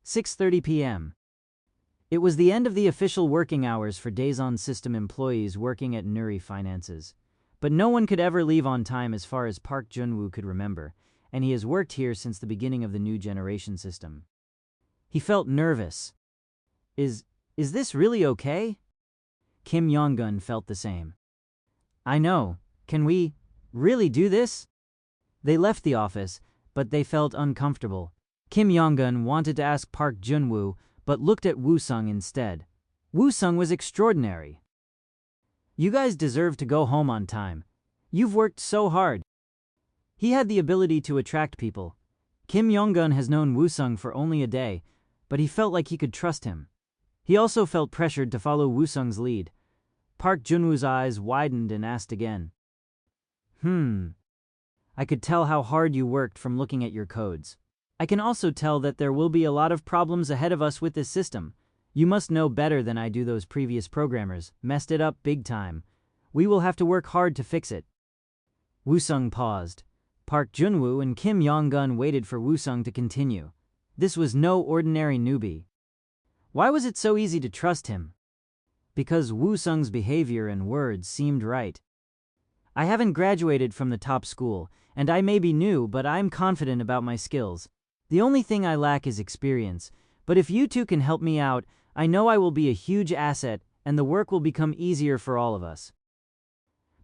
6:30 p.m. It was the end of the official working hours for Daeson System employees working at Nuri Finances. But no one could ever leave on time as far as Park Junwoo could remember, and he has worked here since the beginning of the new generation system. He felt nervous. Is this really okay? Kim Yong-gun felt the same. I know. Can we really do this? They left the office, but they felt uncomfortable. Kim Yong-gun wanted to ask Park Junwoo, but looked at Woo-sung instead. Woo-sung was extraordinary. You guys deserve to go home on time. You've worked so hard. He had the ability to attract people. Kim Yong-gun has known Woo-sung for only a day, but he felt like he could trust him. He also felt pressured to follow Woo-sung's lead. Park Junwoo's eyes widened and asked again. I could tell how hard you worked from looking at your codes. I can also tell that there will be a lot of problems ahead of us with this system. You must know better than I do. Those previous programmers messed it up big time. We will have to work hard to fix it. Woo-sung paused. Park Junwoo and Kim Yong-gun waited for Woo-sung to continue. This was no ordinary newbie. Why was it so easy to trust him? Because Woo-sung's behavior and words seemed right. I haven't graduated from the top school, and I may be new, but I'm confident about my skills. The only thing I lack is experience, but if you two can help me out, I know I will be a huge asset and the work will become easier for all of us.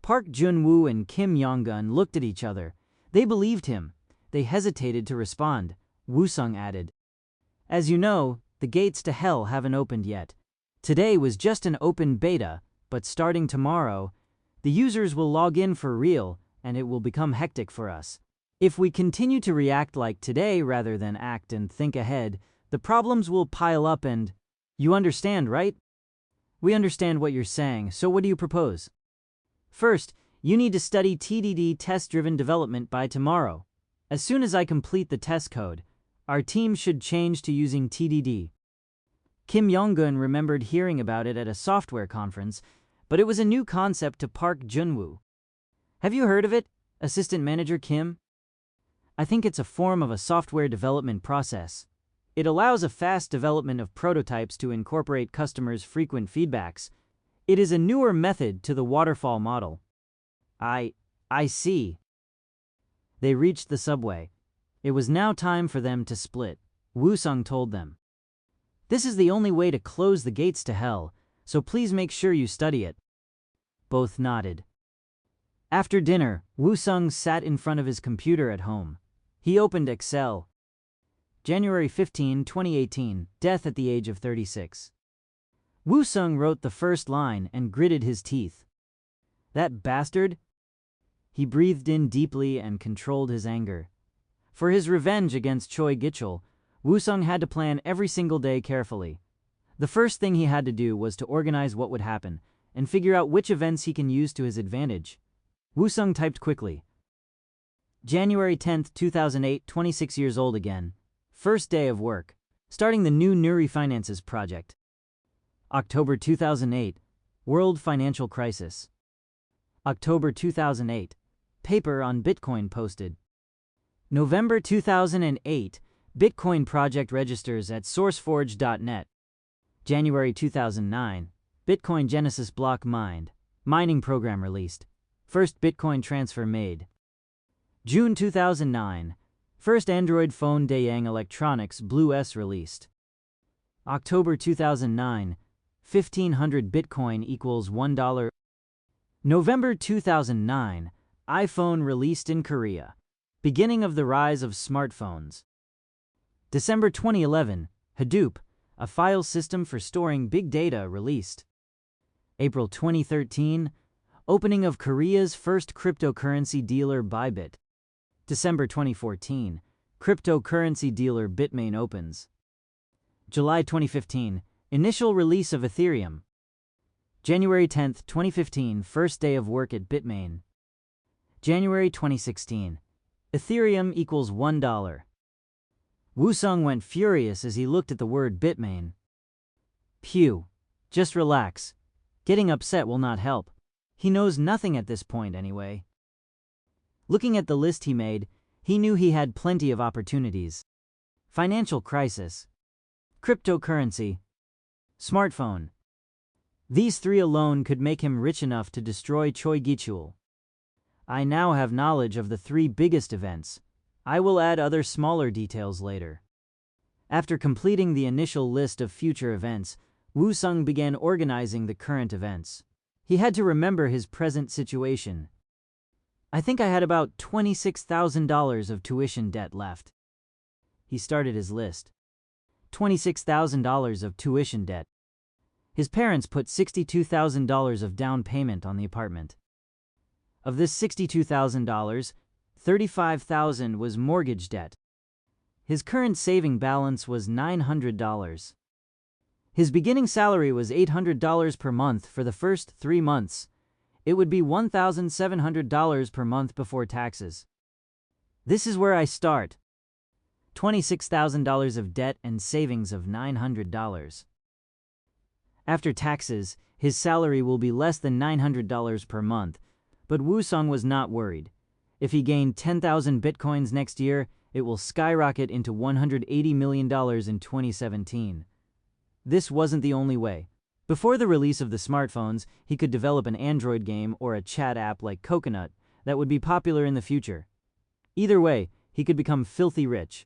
Park Junwoo and Kim Yong-gun looked at each other. They believed him. They hesitated to respond. Woo-sung added, As you know, the gates to hell haven't opened yet. Today was just an open beta, but starting tomorrow, the users will log in for real, and it will become hectic for us. If we continue to react like today rather than act and think ahead, the problems will pile up and... You understand, right? We understand what you're saying, so what do you propose? First, you need to study TDD test-driven development by tomorrow. As soon as I complete the test code, our team should change to using TDD. Kim Yong-gun remembered hearing about it at a software conference, but it was a new concept to Park Junwoo. Have you heard of it, Assistant Manager Kim? I think it's a form of a software development process. It allows a fast development of prototypes to incorporate customers' frequent feedbacks. It is a newer method to the waterfall model. I see. They reached the subway. It was now time for them to split. Woo-sung told them. This is the only way to close the gates to hell, so please make sure you study it. Both nodded. After dinner, Woo-sung sat in front of his computer at home. He opened Excel. January 15, 2018, death at the age of 36. Woo-sung wrote the first line and gritted his teeth. That bastard? He breathed in deeply and controlled his anger. For his revenge against Choi Gi-chul, Woo-sung had to plan every single day carefully. The first thing he had to do was to organize what would happen and figure out which events he can use to his advantage. Woo-sung typed quickly. January 10, 2008, 26 years old again. First day of work. Starting the new Nuri Finances project. October 2008. World financial crisis. October 2008. Paper on Bitcoin posted. November 2008. Bitcoin project registers at sourceforge.net. January 2009. Bitcoin Genesis block mined. Mining program released. First Bitcoin transfer made. June 2009. First Android phone Dayang Electronics Blue S released. October 2009. 1500 Bitcoin equals $1. November 2009. iPhone released in Korea. Beginning of the rise of smartphones. December 2011. Hadoop, a file system for storing big data, released. April 2013. Opening of Korea's first cryptocurrency dealer Bybit. December 2014. Cryptocurrency dealer Bitmain opens. July 2015. Initial release of Ethereum. January 10, 2015. First day of work at Bitmain. January 2016. Ethereum equals $1. Woo-sung went furious as he looked at the word Bitmain. Pew. Just relax. Getting upset will not help. He knows nothing at this point anyway. Looking at the list he made, he knew he had plenty of opportunities. Financial crisis. Cryptocurrency. Smartphone. These three alone could make him rich enough to destroy Choi Gi-chul. I now have knowledge of the three biggest events. I will add other smaller details later. After completing the initial list of future events, Woo-sung began organizing the current events. He had to remember his present situation. I think I had about $26,000 of tuition debt left. He started his list. $26,000 of tuition debt. His parents put $62,000 of down payment on the apartment. Of this $62,000, $35,000 was mortgage debt. His current saving balance was $900. His beginning salary was $800 per month for the first 3 months. It would be $1,700 per month before taxes. This is where I start. $26,000 of debt and savings of $900. After taxes, his salary will be less than $900 per month, but Woo-sung was not worried. If he gained 10,000 bitcoins next year, it will skyrocket into $180 million in 2017. This wasn't the only way. Before the release of the smartphones, he could develop an Android game or a chat app like Coconut that would be popular in the future. Either way, he could become filthy rich.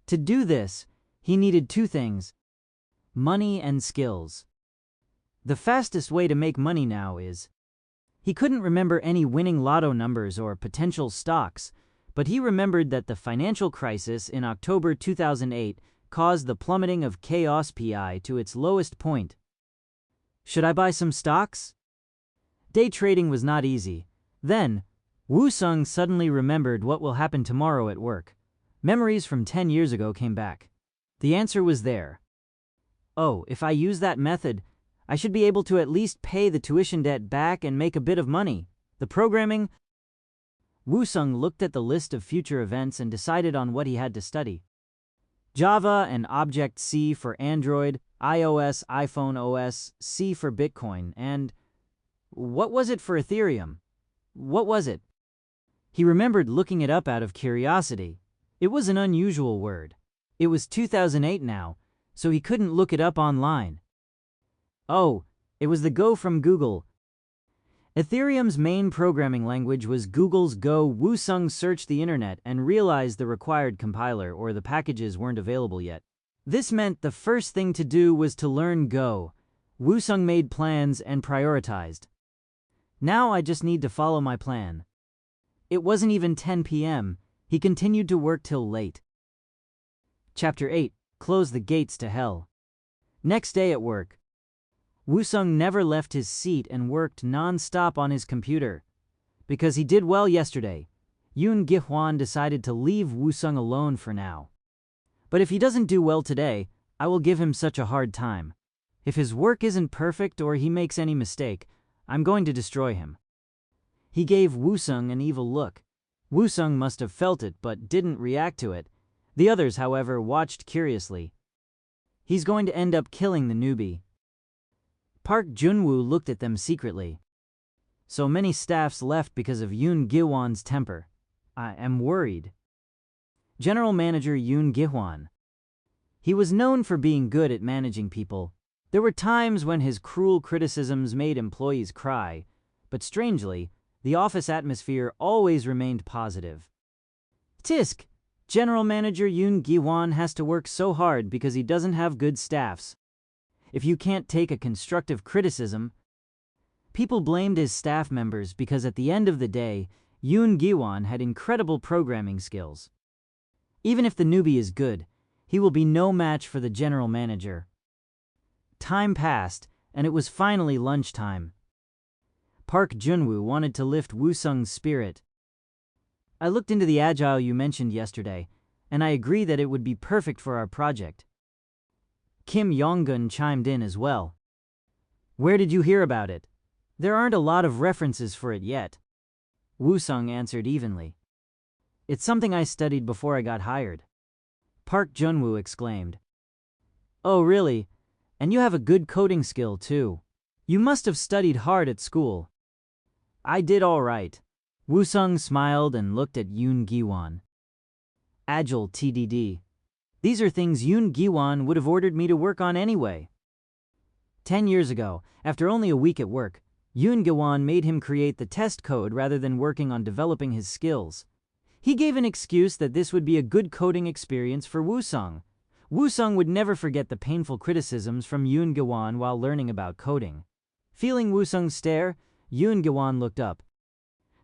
To do this, he needed two things: money and skills. The fastest way to make money now is... He couldn't remember any winning lotto numbers or potential stocks, but he remembered that the financial crisis in October 2008 caused the plummeting of Chaos PI to its lowest point. Should I buy some stocks? Day trading was not easy. Then, Woo-sung suddenly remembered what will happen tomorrow at work. Memories from 10 years ago came back. The answer was there. Oh, if I use that method, I should be able to at least pay the tuition debt back and make a bit of money. The programming... Woo-sung looked at the list of future events and decided on what he had to study. Java and Object-C for Android, iOS, iPhone OS, C for Bitcoin, and... what was it for Ethereum? What was it? He remembered looking it up out of curiosity. It was an unusual word. It was 2008 now, so he couldn't look it up online. Oh, it was the Go from Google. Ethereum's main programming language was Google's Go. Wusung searched the internet and realized the required compiler or the packages weren't available yet. This meant the first thing to do was to learn Go. Wusung made plans and prioritized. Now I just need to follow my plan. It wasn't even 10 p.m. He continued to work till late. Chapter 8. Close the gates to hell. Next day at work, Wusung never left his seat and worked non-stop on his computer. Because he did well yesterday, Yoon Gi-hwan decided to leave Wusung alone for now. But if he doesn't do well today, I will give him such a hard time. If his work isn't perfect or he makes any mistake, I'm going to destroy him. He gave Wusung an evil look. Wusung must have felt it but didn't react to it. The others, however, watched curiously. He's going to end up killing the newbie. Park Junwoo looked at them secretly. So many staffs left because of Yoon Gi-hwan's temper. I am worried. General Manager Yoon Gi-hwan. He was known for being good at managing people. There were times when his cruel criticisms made employees cry, but strangely, the office atmosphere always remained positive. Tisk! General Manager Yoon Gi-hwan has to work so hard because he doesn't have good staffs. If you can't take a constructive criticism, people blamed his staff members because at the end of the day, Yoon Gi-hwan had incredible programming skills. Even if the newbie is good, he will be no match for the general manager. Time passed, and it was finally lunchtime. Park Junwoo wanted to lift Wusung's spirit. I looked into the agile you mentioned yesterday, and I agree that it would be perfect for our project. Kim Yong-gun chimed in as well. Where did you hear about it? There aren't a lot of references for it yet. Wusung answered evenly. It's something I studied before I got hired. Park Junwoo exclaimed. Oh really? And you have a good coding skill too. You must have studied hard at school. I did all right. Wusung smiled and looked at Yoon Gi-hwan. Agile TDD. These are things Yoon Gi-hwan would have ordered me to work on anyway. 10 years ago, after only a week at work, Yoon Gi-hwan made him create the test code rather than working on developing his skills. He gave an excuse that this would be a good coding experience for Wusung. Wusung would never forget the painful criticisms from Yoon Gi-hwan while learning about coding. Feeling Wusung's stare, Yoon Gi-hwan looked up.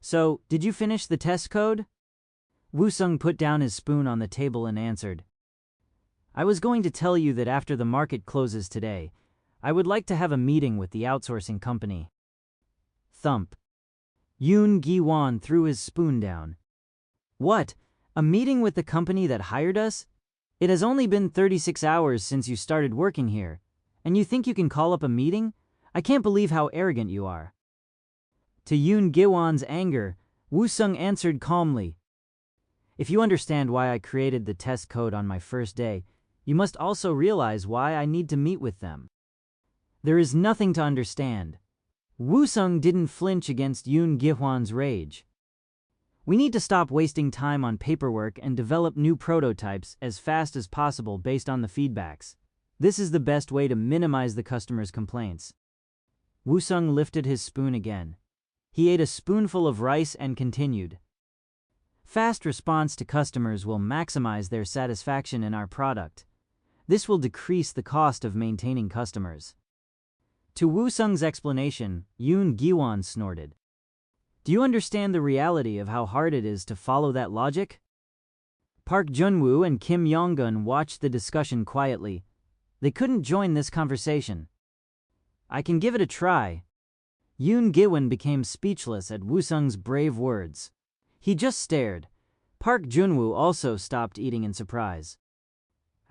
So, did you finish the test code? Wusung put down his spoon on the table and answered. I was going to tell you that after the market closes today, I would like to have a meeting with the outsourcing company. Thump. Yoon Gi-hwan threw his spoon down. What? A meeting with the company that hired us? It has only been 36 hours since you started working here, and you think you can call up a meeting? I can't believe how arrogant you are. To Yoon Gi-hwan's anger, Wusung answered calmly. If you understand why I created the test code on my first day, you must also realize why I need to meet with them. There is nothing to understand. Wusung didn't flinch against Yoon Gi-hwan's rage. We need to stop wasting time on paperwork and develop new prototypes as fast as possible based on the feedbacks. This is the best way to minimize the customer's complaints. Wusung lifted his spoon again. He ate a spoonful of rice and continued. Fast response to customers will maximize their satisfaction in our product. This will decrease the cost of maintaining customers. To Wusung's explanation, Yoon Gi-hwan snorted. Do you understand the reality of how hard it is to follow that logic? Park Junwoo and Kim Yong-gun watched the discussion quietly. They couldn't join this conversation. I can give it a try. Yoon Gi-hwan became speechless at Wusung's brave words. He just stared. Park Junwoo also stopped eating in surprise.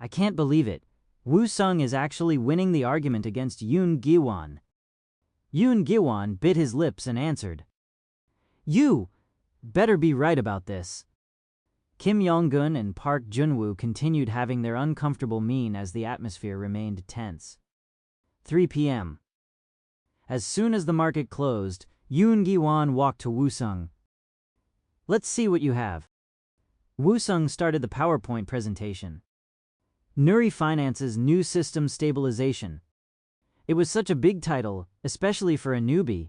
I can't believe it. Wusung is actually winning the argument against Yoon Gi-hwan. Yoon Gi-hwan bit his lips and answered. You better be right about this. Kim Yong-gun and Park Junwoo continued having their uncomfortable mien as the atmosphere remained tense. 3 p.m. As soon as the market closed, Yoon Gi-hwan walked to Wusung. Let's see what you have. Wusung started the PowerPoint presentation. Nuri Finance's new system stabilization. It was such a big title, especially for a newbie.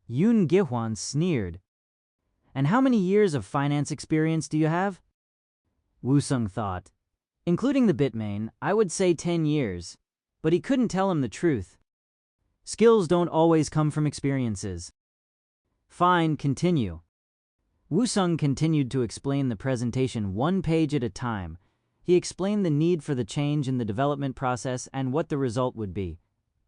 Yoon Gi-hwan sneered. And how many years of finance experience do you have? Woo-sung thought. Including the bitmain, I would say 10 years. But he couldn't tell him the truth. Skills don't always come from experiences. Fine, continue. Woo-sung continued to explain the presentation one page at a time. He explained the need for the change in the development process and what the result would be.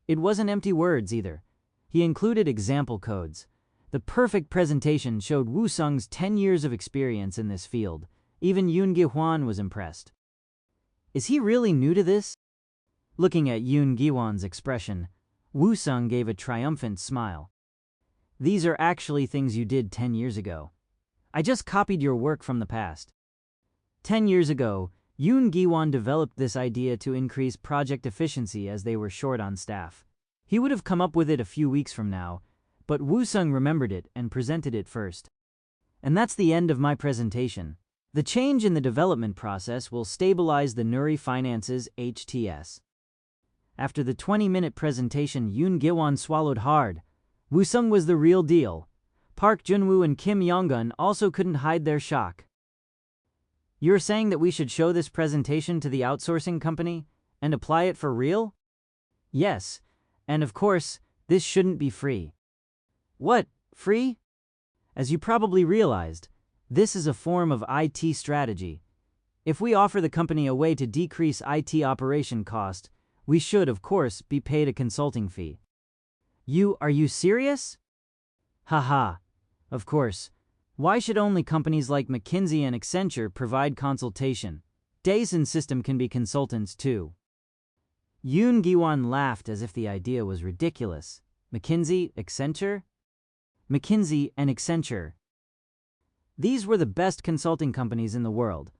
It wasn't empty words either. He included example codes. The perfect presentation showed Woo-sung's 10 years of experience in this field. Even Yoon Gi-hwan was impressed. Is he really new to this? Looking at Yoon Gi-hwan's expression, Woo-sung gave a triumphant smile. These are actually things you did 10 years ago. I just copied your work from the past. 10 years ago, Yoon Gi-hwan developed this idea to increase project efficiency as they were short on staff. He would have come up with it a few weeks from now, but Woo-sung remembered it and presented it first. And that's the end of my presentation. The change in the development process will stabilize the Nuri Finance's HTS. After the 20-minute presentation, Yoon Gi-hwan swallowed hard. Woo-sung was the real deal. Park Jun-woo and Kim Yong-gun also couldn't hide their shock. You're saying that we should show this presentation to the outsourcing company and apply it for real? Yes, and of course, this shouldn't be free. What, free? As you probably realized, this is a form of IT strategy. If we offer the company a way to decrease IT operation cost, we should, of course, be paid a consulting fee. Are you serious? Haha. Of course. Why should only companies like McKinsey and Accenture provide consultation? Dyson System can be consultants too. Yoon Gi-hwan laughed as if the idea was ridiculous. McKinsey, Accenture? McKinsey and Accenture. These were the best consulting companies in the world.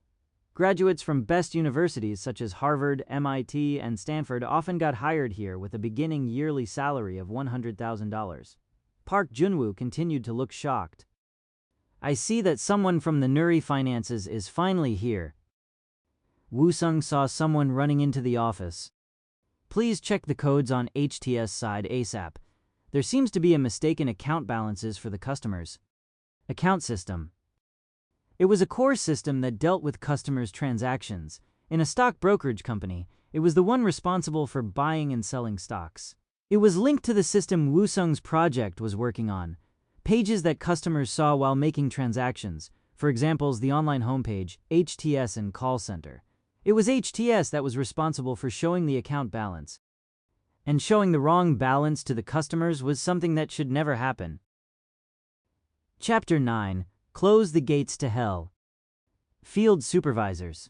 Graduates from best universities such as Harvard, MIT, and Stanford often got hired here with a beginning yearly salary of $100,000. Park Jun-woo continued to look shocked. I see that someone from the Nuri Finances is finally here. Woo-sung saw someone running into the office. Please check the codes on HTS side ASAP. There seems to be a mistake in account balances for the customers. Account system. It was a core system that dealt with customers' transactions. In a stock brokerage company, it was the one responsible for buying and selling stocks. It was linked to the system Woo-sung's project was working on. Pages that customers saw while making transactions, for example, the online homepage, HTS and call center. It was HTS that was responsible for showing the account balance. And showing the wrong balance to the customers was something that should never happen. Chapter 9. Close the Gates to Hell. Field Supervisors.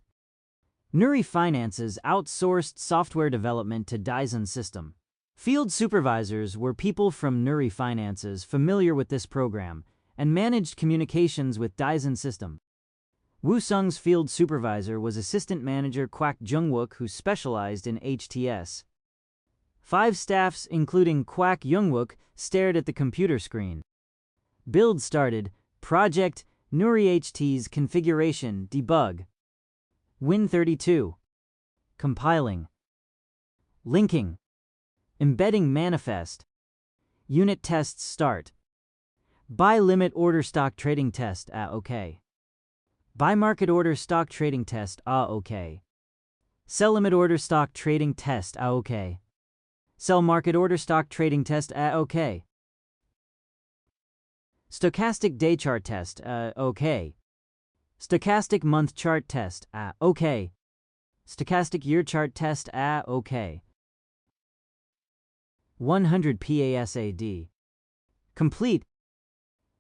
Nuri Finances outsourced software development to Dyson System. Field supervisors were people from Nuri Finances familiar with this program and managed communications with Dyson System. Woo-sung's field supervisor was assistant manager Kwak Jung-wook, who specialized in HTS. 5 staffs, including Kwak Jung-wook, stared at the computer screen. Build started. Project Nuri HT's configuration debug. Win32. Compiling. Linking. Embedding manifest. Unit tests start. Buy limit order stock trading test. OK. Buy market order stock trading test. OK. Sell limit order stock trading test. OK. Sell market order stock trading test. OK. Stochastic day chart test. OK. Stochastic month chart test. OK. Stochastic year chart test. OK. 100 PASAD. Complete.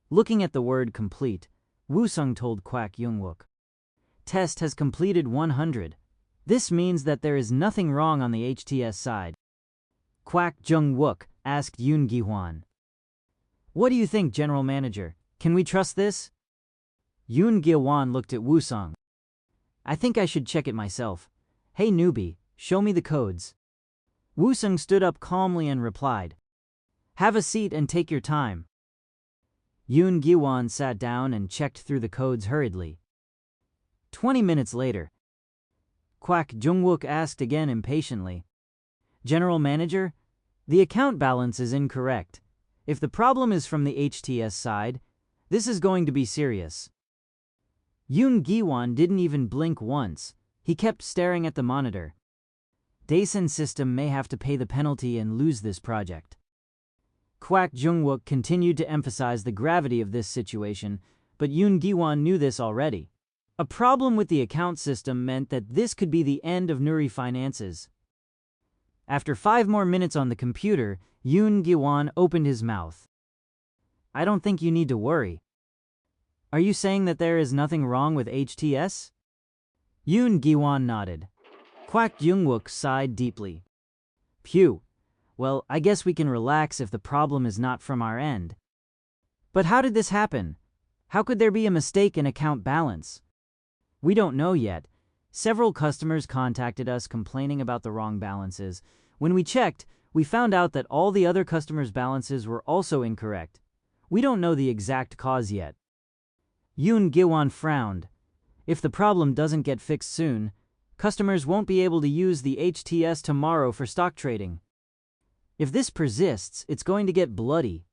Looking at the word complete, Woo-sung told Kwak Jung-wook. Test has completed 100. This means that there is nothing wrong on the HTS side. Kwak Jung-wook asked Yoon Gi-hwan. What do you think, General Manager? Can we trust this? Yoon Gi-hwan looked at Woo-sung. I think I should check it myself. Hey newbie, show me the codes. Woo-sung stood up calmly and replied. Have a seat and take your time. Yoon Gi-hwan sat down and checked through the codes hurriedly. 20 minutes later, Kwak Jung-wook asked again impatiently. General Manager, the account balance is incorrect. If the problem is from the HTS side, this is going to be serious. Yoon Gi-won didn't even blink once. He kept staring at the monitor. Daesun System may have to pay the penalty and lose this project. Kwak Jung-wook continued to emphasize the gravity of this situation, but Yoon Gi-won knew this already. A problem with the account system meant that this could be the end of Nuri Finances. After 5 more minutes on the computer, Yoon Gi-won opened his mouth. I don't think you need to worry. Are you saying that there is nothing wrong with HTS? Yoon Gi-won nodded. Kwak Jung-wook sighed deeply. Phew. Well, I guess we can relax if the problem is not from our end. But how did this happen? How could there be a mistake in account balance? We don't know yet. Several customers contacted us complaining about the wrong balances. When we checked, we found out that all the other customers' balances were also incorrect. We don't know the exact cause yet. Yoon Gi-won frowned. If the problem doesn't get fixed soon, customers won't be able to use the HTS tomorrow for stock trading. If this persists, it's going to get bloody.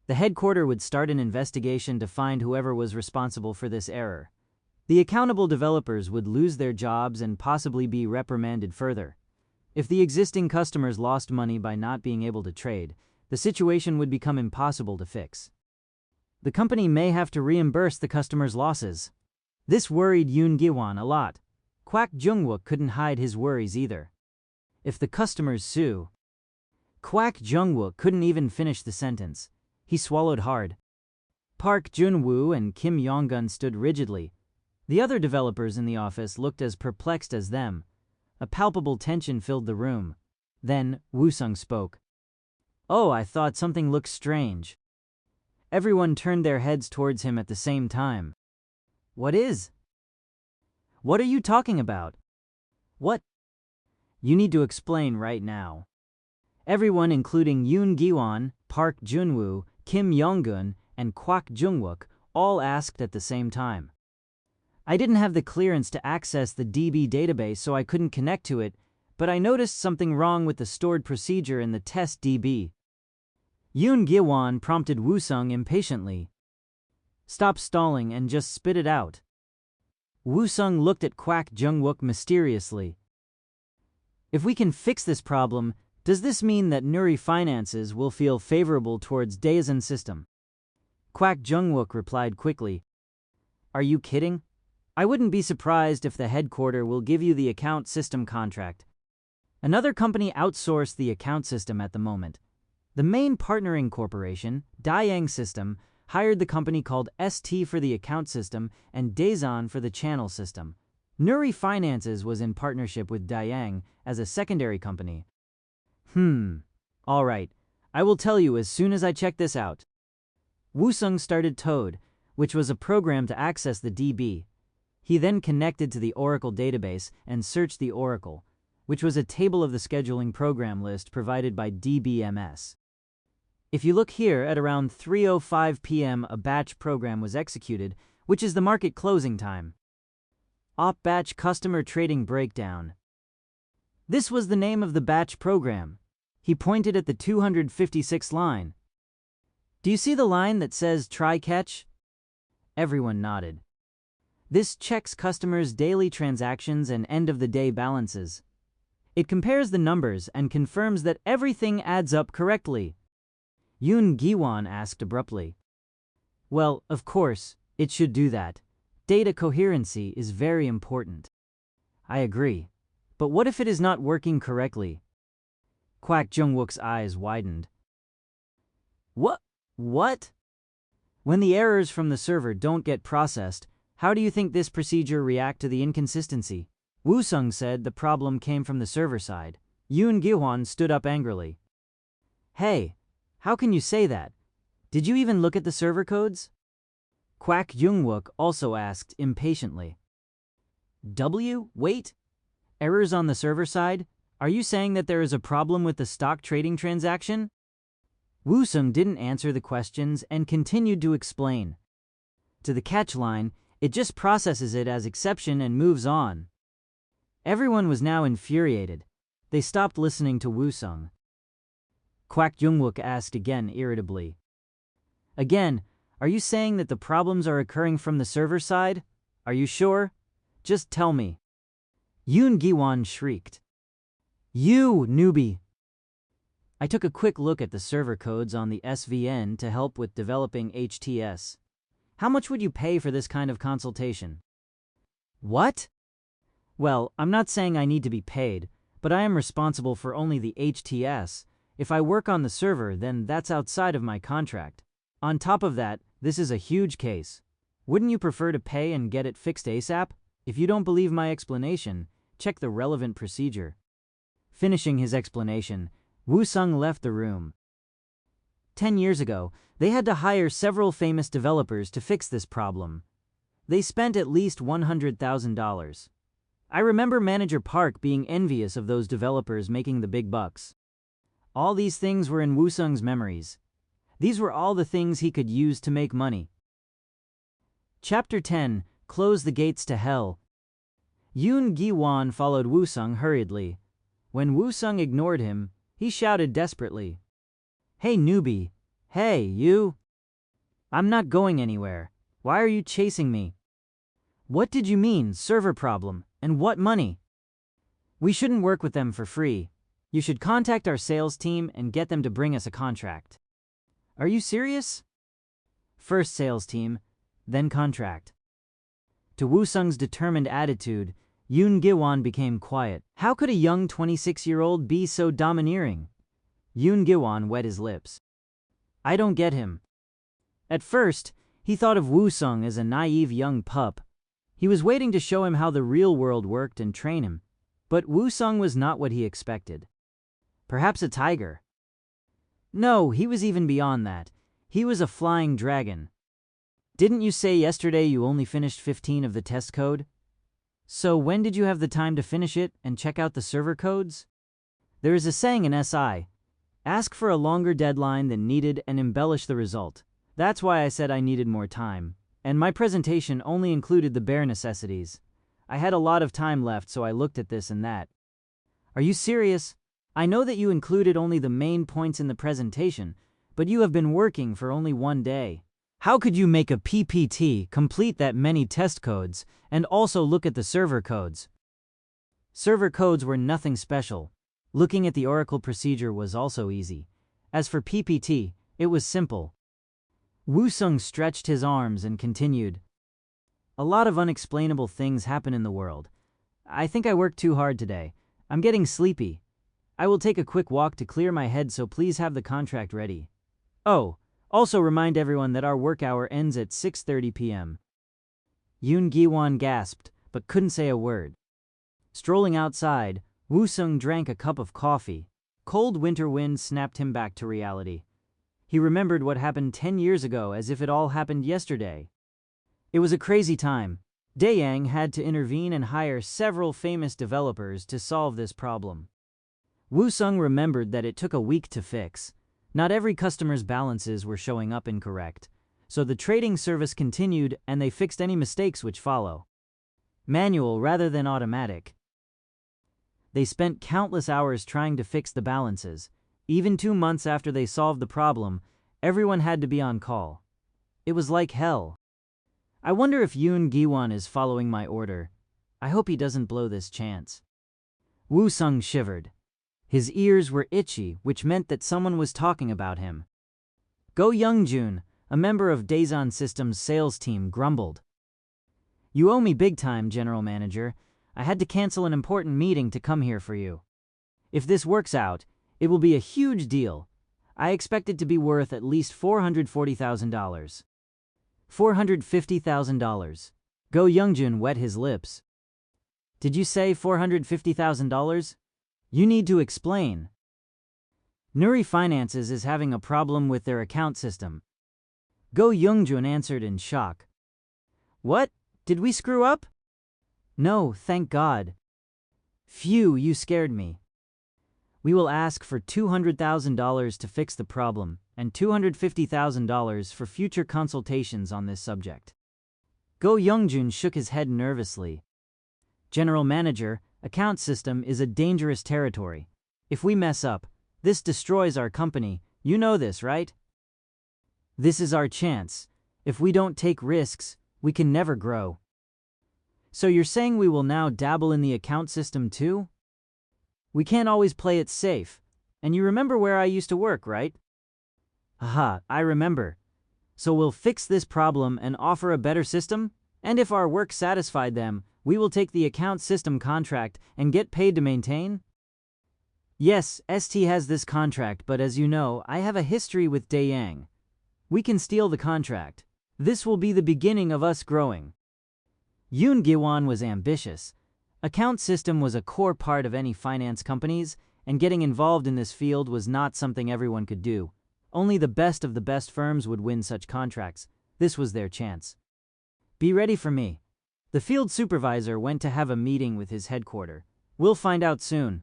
The headquarters would start an investigation to find whoever was responsible for this error. The accountable developers would lose their jobs and possibly be reprimanded further. If the existing customers lost money by not being able to trade, the situation would become impossible to fix. The company may have to reimburse the customers' losses. This worried Yoon Gi-won a lot. Kwak Jung-wook couldn't hide his worries either. If the customers sue... Kwak Jung-wook couldn't even finish the sentence. He swallowed hard. Park Jun-woo and Kim Yong-gun stood rigidly. The other developers in the office looked as perplexed as them. A palpable tension filled the room. Then, Woo-sung spoke. Oh, I thought something looked strange. Everyone turned their heads towards him at the same time. What is? What are you talking about? What? You need to explain right now. Everyone, including Yoon Gi-won, Park Jun-woo, Kim Yong-gun, and Kwak Jung-wook, all asked at the same time. I didn't have the clearance to access the DB database, so I couldn't connect to it, but I noticed something wrong with the stored procedure in the test DB. Yoon Gi-won prompted Woo-sung impatiently. Stop stalling and just spit it out. Woo-sung looked at Kwak Jung-wook mysteriously. If we can fix this problem, does this mean that Nuri Finances will feel favorable towards Daesun System? Kwak Jung-wook replied quickly. Are you kidding? I wouldn't be surprised if the headquarters will give you the account system contract. Another company outsourced the account system at the moment. The main partnering corporation, Daesun System, hired the company called ST for the account system and Daesun for the channel system. Nuri Finances was in partnership with Daesun as a secondary company. All right. I will tell you as soon as I check this out. Woo-sung started Toad, which was a program to access the DB. He then connected to the Oracle database and searched the Oracle, which was a table of the scheduling program list provided by DBMS. If you look here, at around 3:05 p.m. a batch program was executed, which is the market closing time. Op Batch Customer Trading Breakdown. This was the name of the batch program. He pointed at the 256th line. Do you see the line that says try catch? Everyone nodded. This checks customers' daily transactions and end-of-the-day balances. It compares the numbers and confirms that everything adds up correctly. Yoon Gi-won asked abruptly. Well, of course, it should do that. Data coherency is very important. I agree. But what if it is not working correctly? Kwak Jung-wook's eyes widened. What? When the errors from the server don't get processed, how do you think this procedure react to the inconsistency? Woo-sung said the problem came from the server side. Yoon Gi-won stood up angrily. Hey, how can you say that? Did you even look at the server codes? Kwak Jung-wook also asked impatiently. Wait? Errors on the server side? Are you saying that there is a problem with the stock trading transaction? Woo-sung didn't answer the questions and continued to explain. To the catch line, it just processes it as exception and moves on. Everyone was now infuriated. They stopped listening to Woo-sung. Kwak Jungwook asked again irritably. Again, are you saying that the problems are occurring from the server side? Are you sure? Just tell me. Yoon Gi-won shrieked. You, newbie! I took a quick look at the server codes on the SVN to help with developing HTS. How much would you pay for this kind of consultation? What? Well, I'm not saying I need to be paid, but I am responsible for only the HTS. If I work on the server, then that's outside of my contract. On top of that, this is a huge case. Wouldn't you prefer to pay and get it fixed ASAP? If you don't believe my explanation, check the relevant procedure. Finishing his explanation, Woo-sung left the room. 10 years ago, they had to hire several famous developers to fix this problem. They spent at least $100,000. I remember Manager Park being envious of those developers making the big bucks. All these things were in Woo-sung's memories. These were all the things he could use to make money. Chapter 10, Close the Gates to Hell. Yoon Gi-won followed Woo-sung hurriedly. When Woo-sung ignored him, he shouted desperately. Hey newbie! Hey, you! I'm not going anywhere. Why are you chasing me? What did you mean, server problem, and what money? We shouldn't work with them for free. You should contact our sales team and get them to bring us a contract. Are you serious? First sales team, then contract. To Woo-sung's determined attitude, Yoon Gi-won became quiet. How could a young 26-year-old be so domineering? Yoon Gi-won wet his lips. I don't get him. At first, he thought of Woo-sung as a naive young pup. He was waiting to show him how the real world worked and train him. But Woo-sung was not what he expected. Perhaps a tiger. No, he was even beyond that. He was a flying dragon. Didn't you say yesterday you only finished 15 of the test code? So when did you have the time to finish it and check out the server codes? There is a saying in SI, ask for a longer deadline than needed and embellish the result. That's why I said I needed more time, and my presentation only included the bare necessities. I had a lot of time left, so I looked at this and that. Are you serious? I know that you included only the main points in the presentation, but you have been working for only one day. How could you make a PPT, complete that many test codes, and also look at the server codes? Server codes were nothing special. Looking at the Oracle procedure was also easy. As for PPT, it was simple. Woo-sung stretched his arms and continued. A lot of unexplainable things happen in the world. I think I worked too hard today. I'm getting sleepy. I will take a quick walk to clear my head, so please have the contract ready. Oh, also remind everyone that our work hour ends at 6:30 p.m. Yoon Gi-won gasped, but couldn't say a word. Strolling outside, Woo-sung drank a cup of coffee. Cold winter wind snapped him back to reality. He remembered what happened 10 years ago as if it all happened yesterday. It was a crazy time. Dae-yang had to intervene and hire several famous developers to solve this problem. Woo-sung remembered that it took a week to fix. Not every customer's balances were showing up incorrect, so the trading service continued and they fixed any mistakes which follow. Manual rather than automatic. They spent countless hours trying to fix the balances. Even 2 months after they solved the problem, everyone had to be on call. It was like hell. I wonder if Yoon Gi-won is following my order. I hope he doesn't blow this chance. Woo-sung shivered. His ears were itchy, which meant that someone was talking about him. Go Youngjun, a member of Daesan Systems' sales team, grumbled. You owe me big time, General Manager. I had to cancel an important meeting to come here for you. If this works out, it will be a huge deal. I expect it to be worth at least $440,000. $450,000. Go Youngjun wet his lips. Did you say $450,000? You need to explain. Nuri Finances is having a problem with their account system. Go Youngjun answered in shock. What? Did we screw up? No, thank God. Phew, you scared me. We will ask for $200,000 to fix the problem, and $250,000 for future consultations on this subject. Go Youngjun shook his head nervously. General Manager, account system is a dangerous territory. If we mess up, This destroys our company. You know this, right? This is our chance. If we don't take risks, we can never grow. So you're saying we will now dabble in the account system too? We can't always play it safe. And you remember where I used to work, right? Haha, I remember. So we'll fix this problem and offer a better system? And if our work satisfied them, we will take the account system contract and get paid to maintain? Yes, ST has this contract, but as you know, I have a history with Dayang. We can steal the contract. This will be the beginning of us growing. Yoon Gi-won was ambitious. Account system was a core part of any finance companies, and getting involved in this field was not something everyone could do. Only the best of the best firms would win such contracts. This was their chance. Be ready for me. The field supervisor went to have a meeting with his headquarters. We'll find out soon.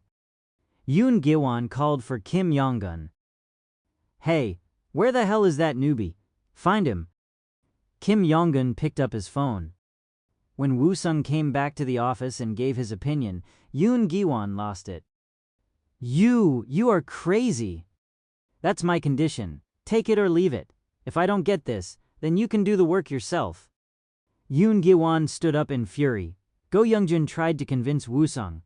Yoon Gi-won called for Kim Yong-gun. Hey, where the hell is that newbie? Find him. Kim Yong-gun picked up his phone. When Woo-sung came back to the office and gave his opinion, Yoon Gi-won lost it. You are crazy. That's my condition. Take it or leave it. If I don't get this, then you can do the work yourself. Yoon Gi-won stood up in fury. Go Youngjun tried to convince Woo-sung.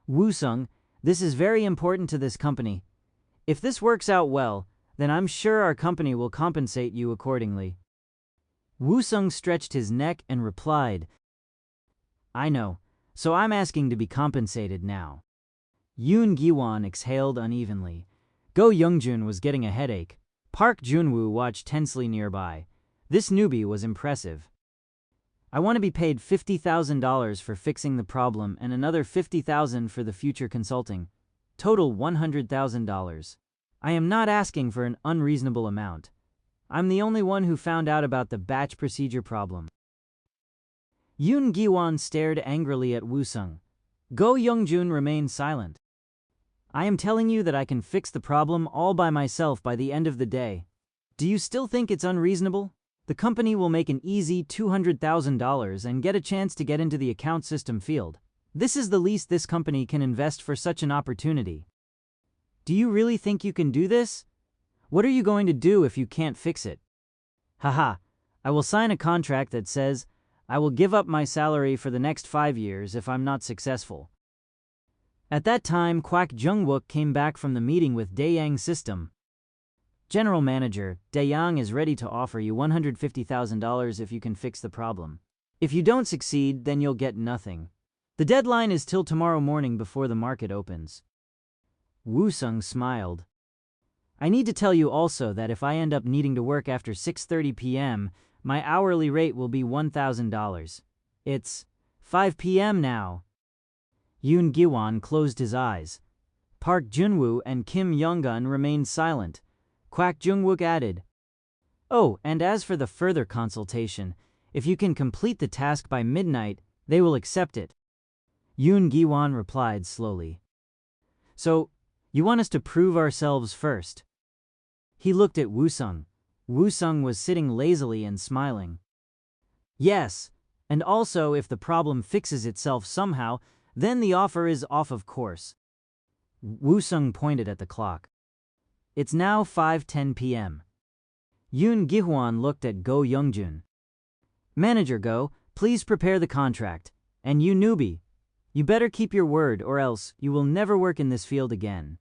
Woo-sung, this is very important to this company. If this works out well, then I'm sure our company will compensate you accordingly. Woo-sung stretched his neck and replied, I know, so I'm asking to be compensated now. Yoon Gi-won exhaled unevenly. Go Youngjun was getting a headache. Park Junwoo watched tensely nearby. This newbie was impressive. I want to be paid $50,000 for fixing the problem and another $50,000 for the future consulting. Total $100,000. I am not asking for an unreasonable amount. I'm the only one who found out about the batch procedure problem. Yoon Gi-won stared angrily at Woo-sung. Go Youngjun remained silent. I am telling you that I can fix the problem all by myself by the end of the day. Do you still think it's unreasonable? The company will make an easy $200,000 and get a chance to get into the account system field. This is the least this company can invest for such an opportunity. Do you really think you can do this? What are you going to do if you can't fix it? Haha, I will sign a contract that says I will give up my salary for the next 5 years if I'm not successful. At that time, Kwak Jung-wook came back from the meeting with Dayang System. General Manager, Dayang is ready to offer you $150,000 if you can fix the problem. If you don't succeed, then you'll get nothing. The deadline is till tomorrow morning before the market opens. Woo-sung smiled. I need to tell you also that if I end up needing to work after 6:30 p.m., my hourly rate will be $1,000. It's 5 p.m. now. Yoon Gi-won closed his eyes. Park Junwoo and Kim Yong-gun remained silent. Kwak Jung-wook added, Oh, and as for the further consultation, if you can complete the task by midnight, they will accept it. Yoon Gi-won replied slowly. So, you want us to prove ourselves first? He looked at Woo-sung. Woo-sung was sitting lazily and smiling. Yes, and also if the problem fixes itself somehow, then the offer is off of course. Woo-sung pointed at the clock. It's now 5:10 p.m. Yoon Gi-hwan looked at Go Youngjun. Manager Go, please prepare the contract. And you newbie, you better keep your word or else you will never work in this field again.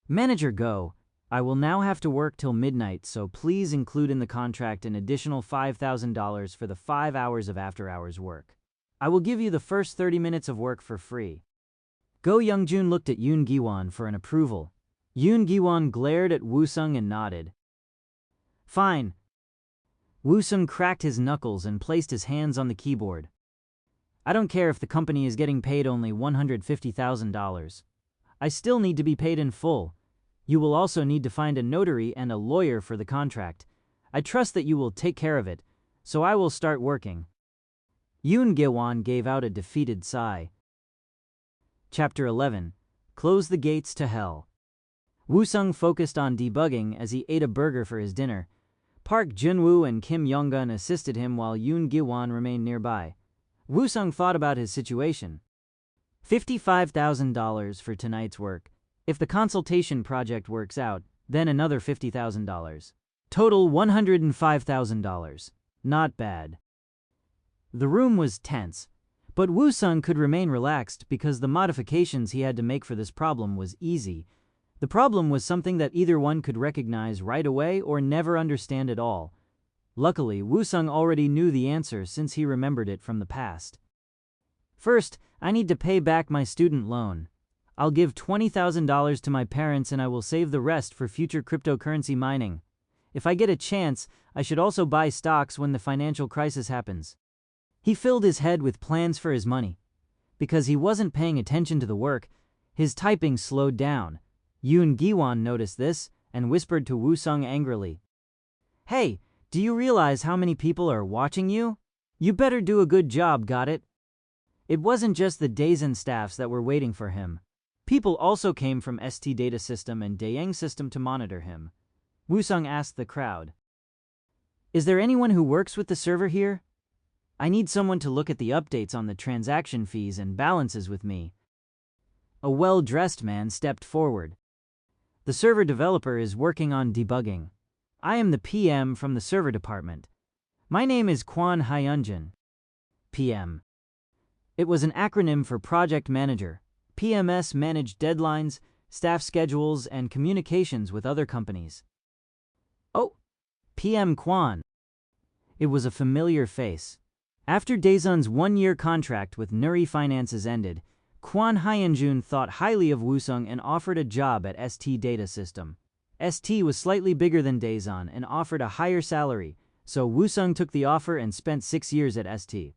Manager Go, I will now have to work till midnight, so please include in the contract an additional $5,000 for the 5 hours of after-hours work. I will give you the first 30 minutes of work for free. Go Youngjun looked at Yoon Gi-won for an approval. Yoon Gi-won glared at Woo-sung and nodded. Fine. Woo-sung cracked his knuckles and placed his hands on the keyboard. I don't care if the company is getting paid only $150,000. I still need to be paid in full. You will also need to find a notary and a lawyer for the contract. I trust that you will take care of it, so I will start working. Yoon Gi-won gave out a defeated sigh. Chapter 11. Close the Gates to Hell. Woo-sung focused on debugging as he ate a burger for his dinner. Park Junwoo and Kim Yong-gun assisted him while Yoon Gi-won remained nearby. Woo-sung thought about his situation. $55,000 for tonight's work. If the consultation project works out, then another $50,000. Total $105,000. Not bad. The room was tense, but Woo-sung could remain relaxed because the modifications he had to make for this problem was easy. The problem was something that either one could recognize right away or never understand at all. Luckily, Woo-sung already knew the answer since he remembered it from the past. First, I need to pay back my student loan. I'll give $20,000 to my parents and I will save the rest for future cryptocurrency mining. If I get a chance, I should also buy stocks when the financial crisis happens. He filled his head with plans for his money. Because he wasn't paying attention to the work, his typing slowed down. Yoon Gi-won noticed this and whispered to Woo-sung angrily, "Hey, do you realize how many people are watching you? You better do a good job, got it?" It wasn't just the Daesan staffs that were waiting for him. People also came from ST Data System and Daeng System to monitor him. Woo-sung asked the crowd, "Is there anyone who works with the server here? I need someone to look at the updates on the transaction fees and balances with me." A well-dressed man stepped forward. "The server developer is working on debugging. I am the PM from the server department. My name is Kwon Hyunjin." PM. It was an acronym for Project Manager. PMS managed deadlines, staff schedules, and communications with other companies. "Oh, PM Kwon." It was a familiar face. After Daesun's one-year contract with Nuri Finances ended, Kwon Hyunjun thought highly of Woo-sung and offered a job at ST Data System. ST was slightly bigger than Daesun and offered a higher salary, so Woo-sung took the offer and spent 6 years at ST.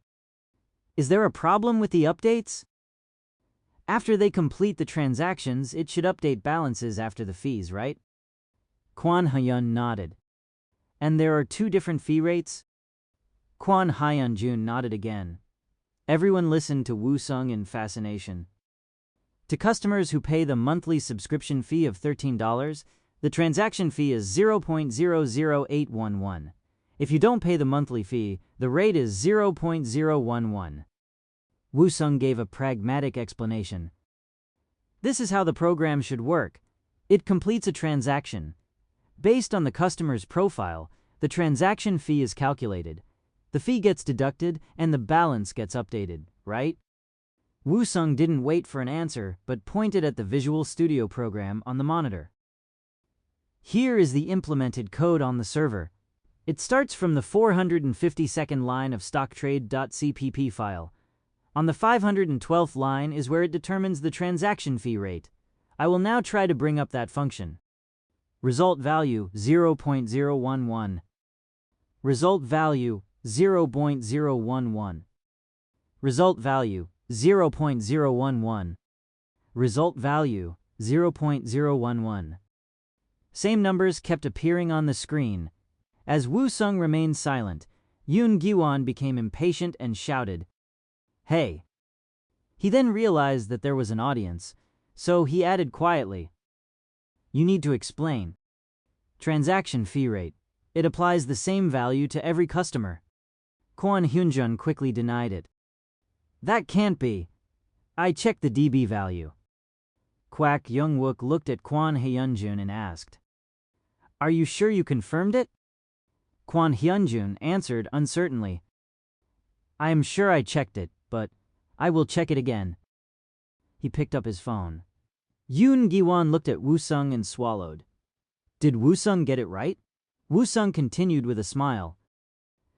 "Is there a problem with the updates?" "After they complete the transactions, it should update balances after the fees, right?" Kwon Hyun nodded. "And there are 2 different fee rates?" Kwon Hyunjun nodded again. Everyone listened to Woo-sung in fascination. To customers who pay the monthly subscription fee of $13, the transaction fee is 0.00811. If you don't pay the monthly fee, the rate is 0.011. Woo-sung gave a pragmatic explanation. "This is how the program should work. It completes a transaction. Based on the customer's profile, the transaction fee is calculated. The fee gets deducted and the balance gets updated, right?" Woo-sung didn't wait for an answer, but pointed at the Visual Studio program on the monitor. "Here is the implemented code on the server. It starts from the 452nd line of stocktrade.cpp file. On the 512th line is where it determines the transaction fee rate. I will now try to bring up that function. Result value 0.011. Result value 0.011. Result value 0.011. Result value 0.011. Same numbers kept appearing on the screen. As Woo-sung remained silent, Yoon Gi-won became impatient and shouted, "Hey!" He then realized that there was an audience, so he added quietly, "You need to explain. Transaction fee rate. It applies the same value to every customer." Kwon Hyunjun quickly denied it. "That can't be. I checked the DB value." Kwak Young-wook looked at Kwon Hyunjun and asked, "Are you sure you confirmed it?" Kwon Hyunjun answered uncertainly, "I am sure I checked it, but I will check it again." He picked up his phone. Yoon Gi-won looked at Woo-sung and swallowed. Did Woo-sung get it right? Woo-sung continued with a smile.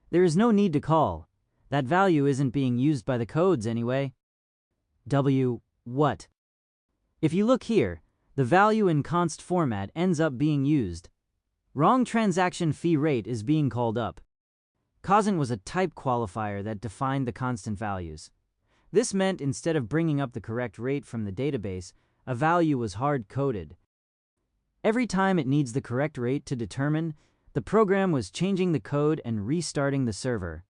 "There is no need to call. That value isn't being used by the codes anyway." What? If you look here, the value in const format ends up being used. Wrong transaction fee rate is being called up. Constant was a type qualifier that defined the constant values. This meant instead of bringing up the correct rate from the database, a value was hard-coded. Every time it needs the correct rate to determine, the program was changing the code and restarting the server.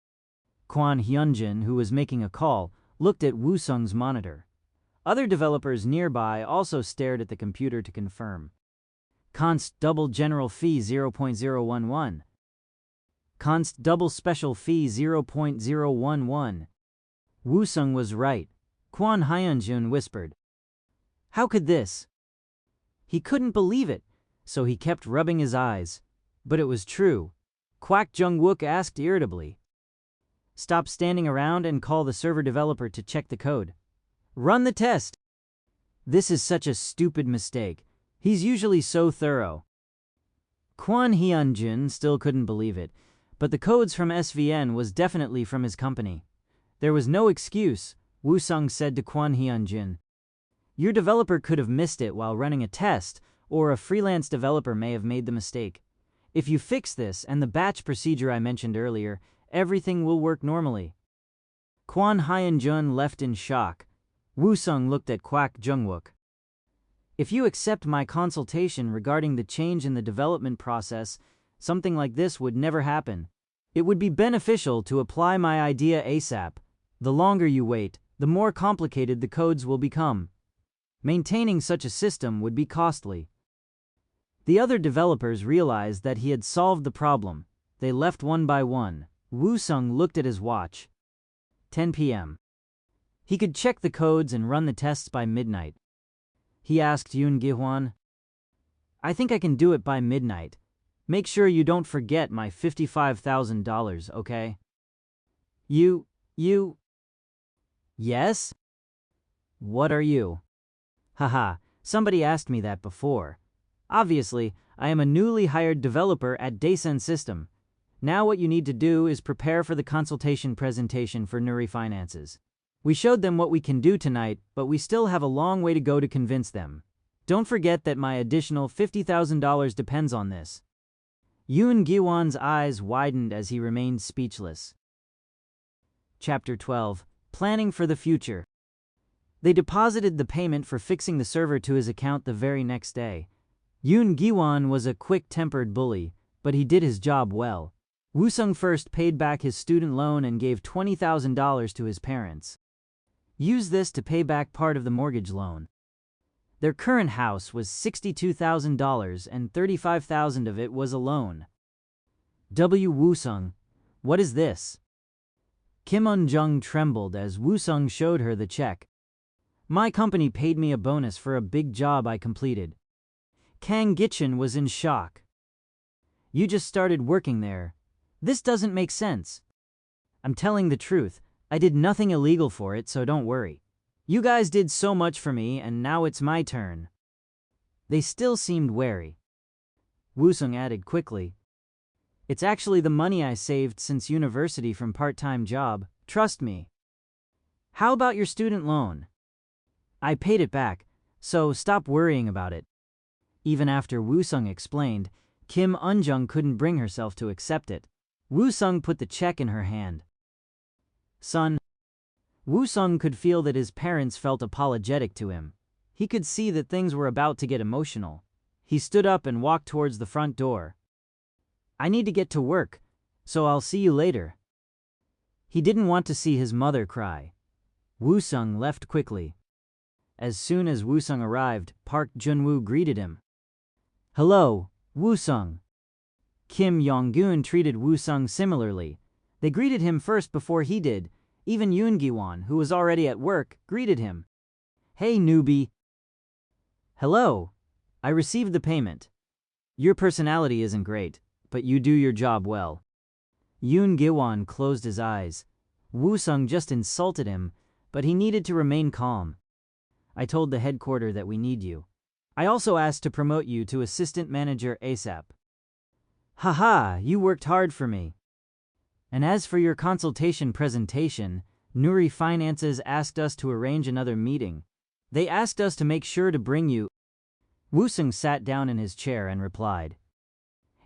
Kwon Hyunjin, who was making a call, looked at Woo-sung's monitor. Other developers nearby also stared at the computer to confirm. Const double general fee 0.011. Const double special fee 0.011. Woo-sung was right. Kwon Hyunjun whispered, "How could this?" He couldn't believe it, so he kept rubbing his eyes. But it was true. Kwak Jung-wook asked irritably. Stop standing around and call the server developer to check the code. Run the test. This is such a stupid mistake. He's usually so thorough. Kwon Hyun-jin still couldn't believe it, but the codes from SVN was definitely from his company. There was no excuse, Woo-sung said to Kwon Hyun-jin. Your developer could have missed it while running a test, or a freelance developer may have made the mistake. If you fix this and the batch procedure I mentioned earlier, everything will work normally. Kwon Hyun-jin left in shock. Woo-sung looked at Kwak Jung-wook. If you accept my consultation regarding the change in the development process, something like this would never happen. It would be beneficial to apply my idea ASAP. The longer you wait, the more complicated the codes will become. Maintaining such a system would be costly. The other developers realized that he had solved the problem. They left one by one. Woo-sung looked at his watch. 10 p.m. He could check the codes and run the tests by midnight. He asked Yoon Gi-hwan, I think I can do it by midnight. Make sure you don't forget my $55,000, okay? You... Yes? What are you? Haha, somebody asked me that before. Obviously, I am a newly hired developer at Daisen System. Now what you need to do is prepare for the consultation presentation for Nuri Finances. We showed them what we can do tonight, but we still have a long way to go to convince them. Don't forget that my additional $50,000 depends on this. Yoon Gi-hwan's eyes widened as he remained speechless. Chapter 12. Planning for the Future. They deposited the payment for fixing the server to his account the very next day. Yoon Gi-hwan was a quick-tempered bully, but he did his job well. Woo-sung first paid back his student loan and gave $20,000 to his parents. Use this to pay back part of the mortgage loan. Their current house was $62,000 and $35,000 of it was a loan. Woo-sung, what is this? Kim Un-jung trembled as Woo-sung showed her the check. My company paid me a bonus for a big job I completed. Kang Gichin was in shock. You just started working there. This doesn't make sense. I'm telling the truth. I did nothing illegal for it, so don't worry. You guys did so much for me, and now it's my turn. They still seemed wary. Woo-sung added quickly. It's actually the money I saved since university from part-time job, trust me. How about your student loan? I paid it back, so stop worrying about it. Even after Woo-sung explained, Kim Un-jung couldn't bring herself to accept it. Woo-sung put the check in her hand. Son. Woo-sung could feel that his parents felt apologetic to him. He could see that things were about to get emotional. He stood up and walked towards the front door. I need to get to work, so I'll see you later. He didn't want to see his mother cry. Woo-sung left quickly. As soon as Woo-sung arrived, Park Jun-woo greeted him. Hello, Woo-sung. Kim Yong-gun treated Woo-sung similarly. They greeted him first before he did. Even Yoon Gi-hwan, who was already at work, greeted him. Hey, newbie. Hello. I received the payment. Your personality isn't great, but you do your job well. Yoon Gi-hwan closed his eyes. Woo-sung just insulted him, but he needed to remain calm. I told the headquarters that we need you. I also asked to promote you to assistant manager ASAP. Haha, you worked hard for me. And as for your consultation presentation, Nuri Finances asked us to arrange another meeting. They asked us to make sure to bring you. Woo-sung sat down in his chair and replied.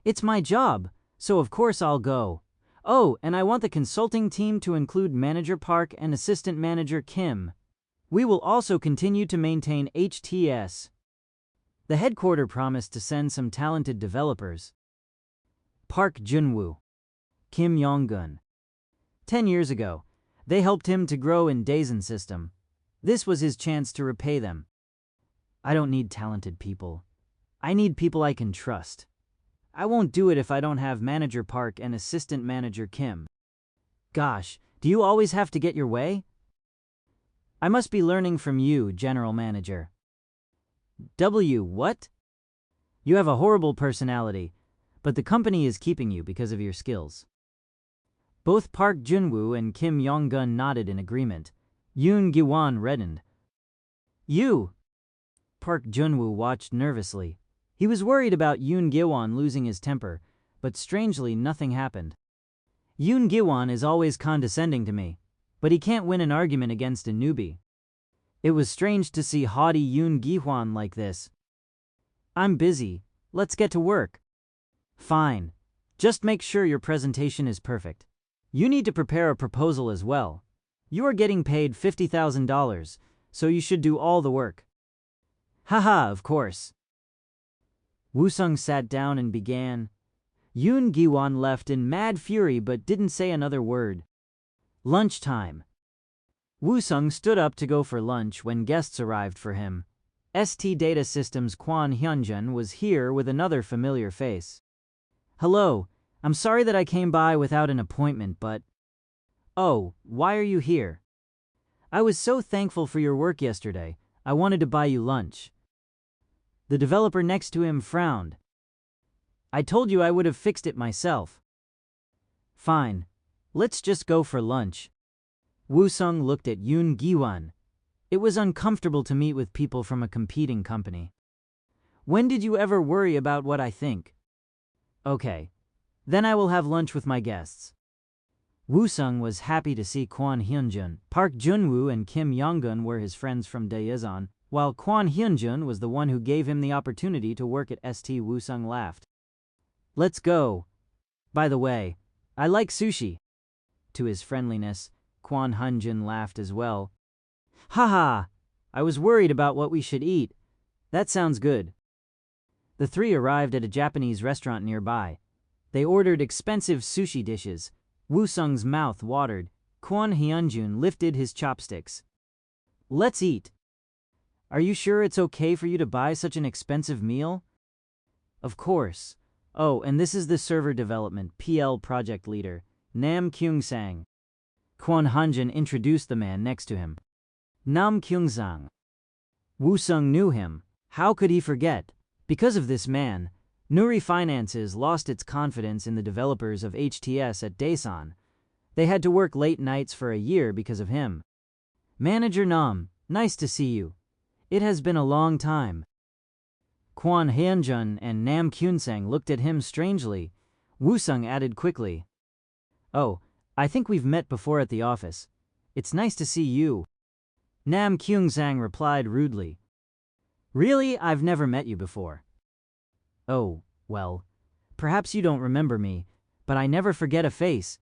It's my job, so of course I'll go. Oh, and I want the consulting team to include Manager Park and Assistant Manager Kim. We will also continue to maintain HTS. The headquarters promised to send some talented developers. Park Jun-woo. Kim Yong-gun. 10 years ago, they helped him to grow in Daisen System. This was his chance to repay them. I don't need talented people. I need people I can trust. I won't do it if I don't have Manager Park and Assistant Manager Kim. Gosh, do you always have to get your way? I must be learning from you, General Manager. What? You have a horrible personality, but the company is keeping you because of your skills. Both Park Junwoo and Kim Yong-gun nodded in agreement. Yoon Gi-won reddened. You! Park Junwoo watched nervously. He was worried about Yoon Gi-won losing his temper, but strangely nothing happened. Yoon Gi-won is always condescending to me, but he can't win an argument against a newbie. It was strange to see haughty Yoon Gi-won like this. I'm busy. Let's get to work. Fine. Just make sure your presentation is perfect. You need to prepare a proposal as well. You are getting paid $50,000, so you should do all the work. Haha, of course. Woo-sung sat down and began. Yoon Gi-won left in mad fury but didn't say another word. Lunchtime. Woo-sung stood up to go for lunch when guests arrived for him. ST Data Systems Kwon Hyunjun was here with another familiar face. Hello, I'm sorry that I came by without an appointment, but... Oh, why are you here? I was so thankful for your work yesterday, I wanted to buy you lunch. The developer next to him frowned. I told you I would have fixed it myself. Fine, let's just go for lunch. Woo-sung looked at Yoon Gi-won. It was uncomfortable to meet with people from a competing company. When did you ever worry about what I think? Okay, then I will have lunch with my guests. Woo-sung was happy to see Kwon Hyunjun. Park Junwoo and Kim Yong-gun were his friends from Daejeon, while Kwon Hyunjun was the one who gave him the opportunity to work at ST. Woo-sung laughed. Let's go. By the way, I like sushi. To his friendliness, Kwon Hyunjun laughed as well. Haha, I was worried about what we should eat. That sounds good. The three arrived at a Japanese restaurant nearby. They ordered expensive sushi dishes. Woo-sung's mouth watered. Kwon Hyunjun lifted his chopsticks. Let's eat. Are you sure it's okay for you to buy such an expensive meal? Of course. Oh, and this is the server development PL project leader, Nam Kyung-sang. Kwon Hyunjun introduced the man next to him. Nam Kyung-sang. Woo-sung knew him. How could he forget? Because of this man, Nuri Finances lost its confidence in the developers of HTS at Daesan. They had to work late nights for a year because of him. Manager Nam, nice to see you. It has been a long time. Kwon Hyunjun and Nam Kyung-sang looked at him strangely. Woo-sung added quickly. Oh, I think we've met before at the office. It's nice to see you. Nam Kyung-sang replied rudely. Really, I've never met you before. Oh, well, perhaps you don't remember me, but I never forget a face.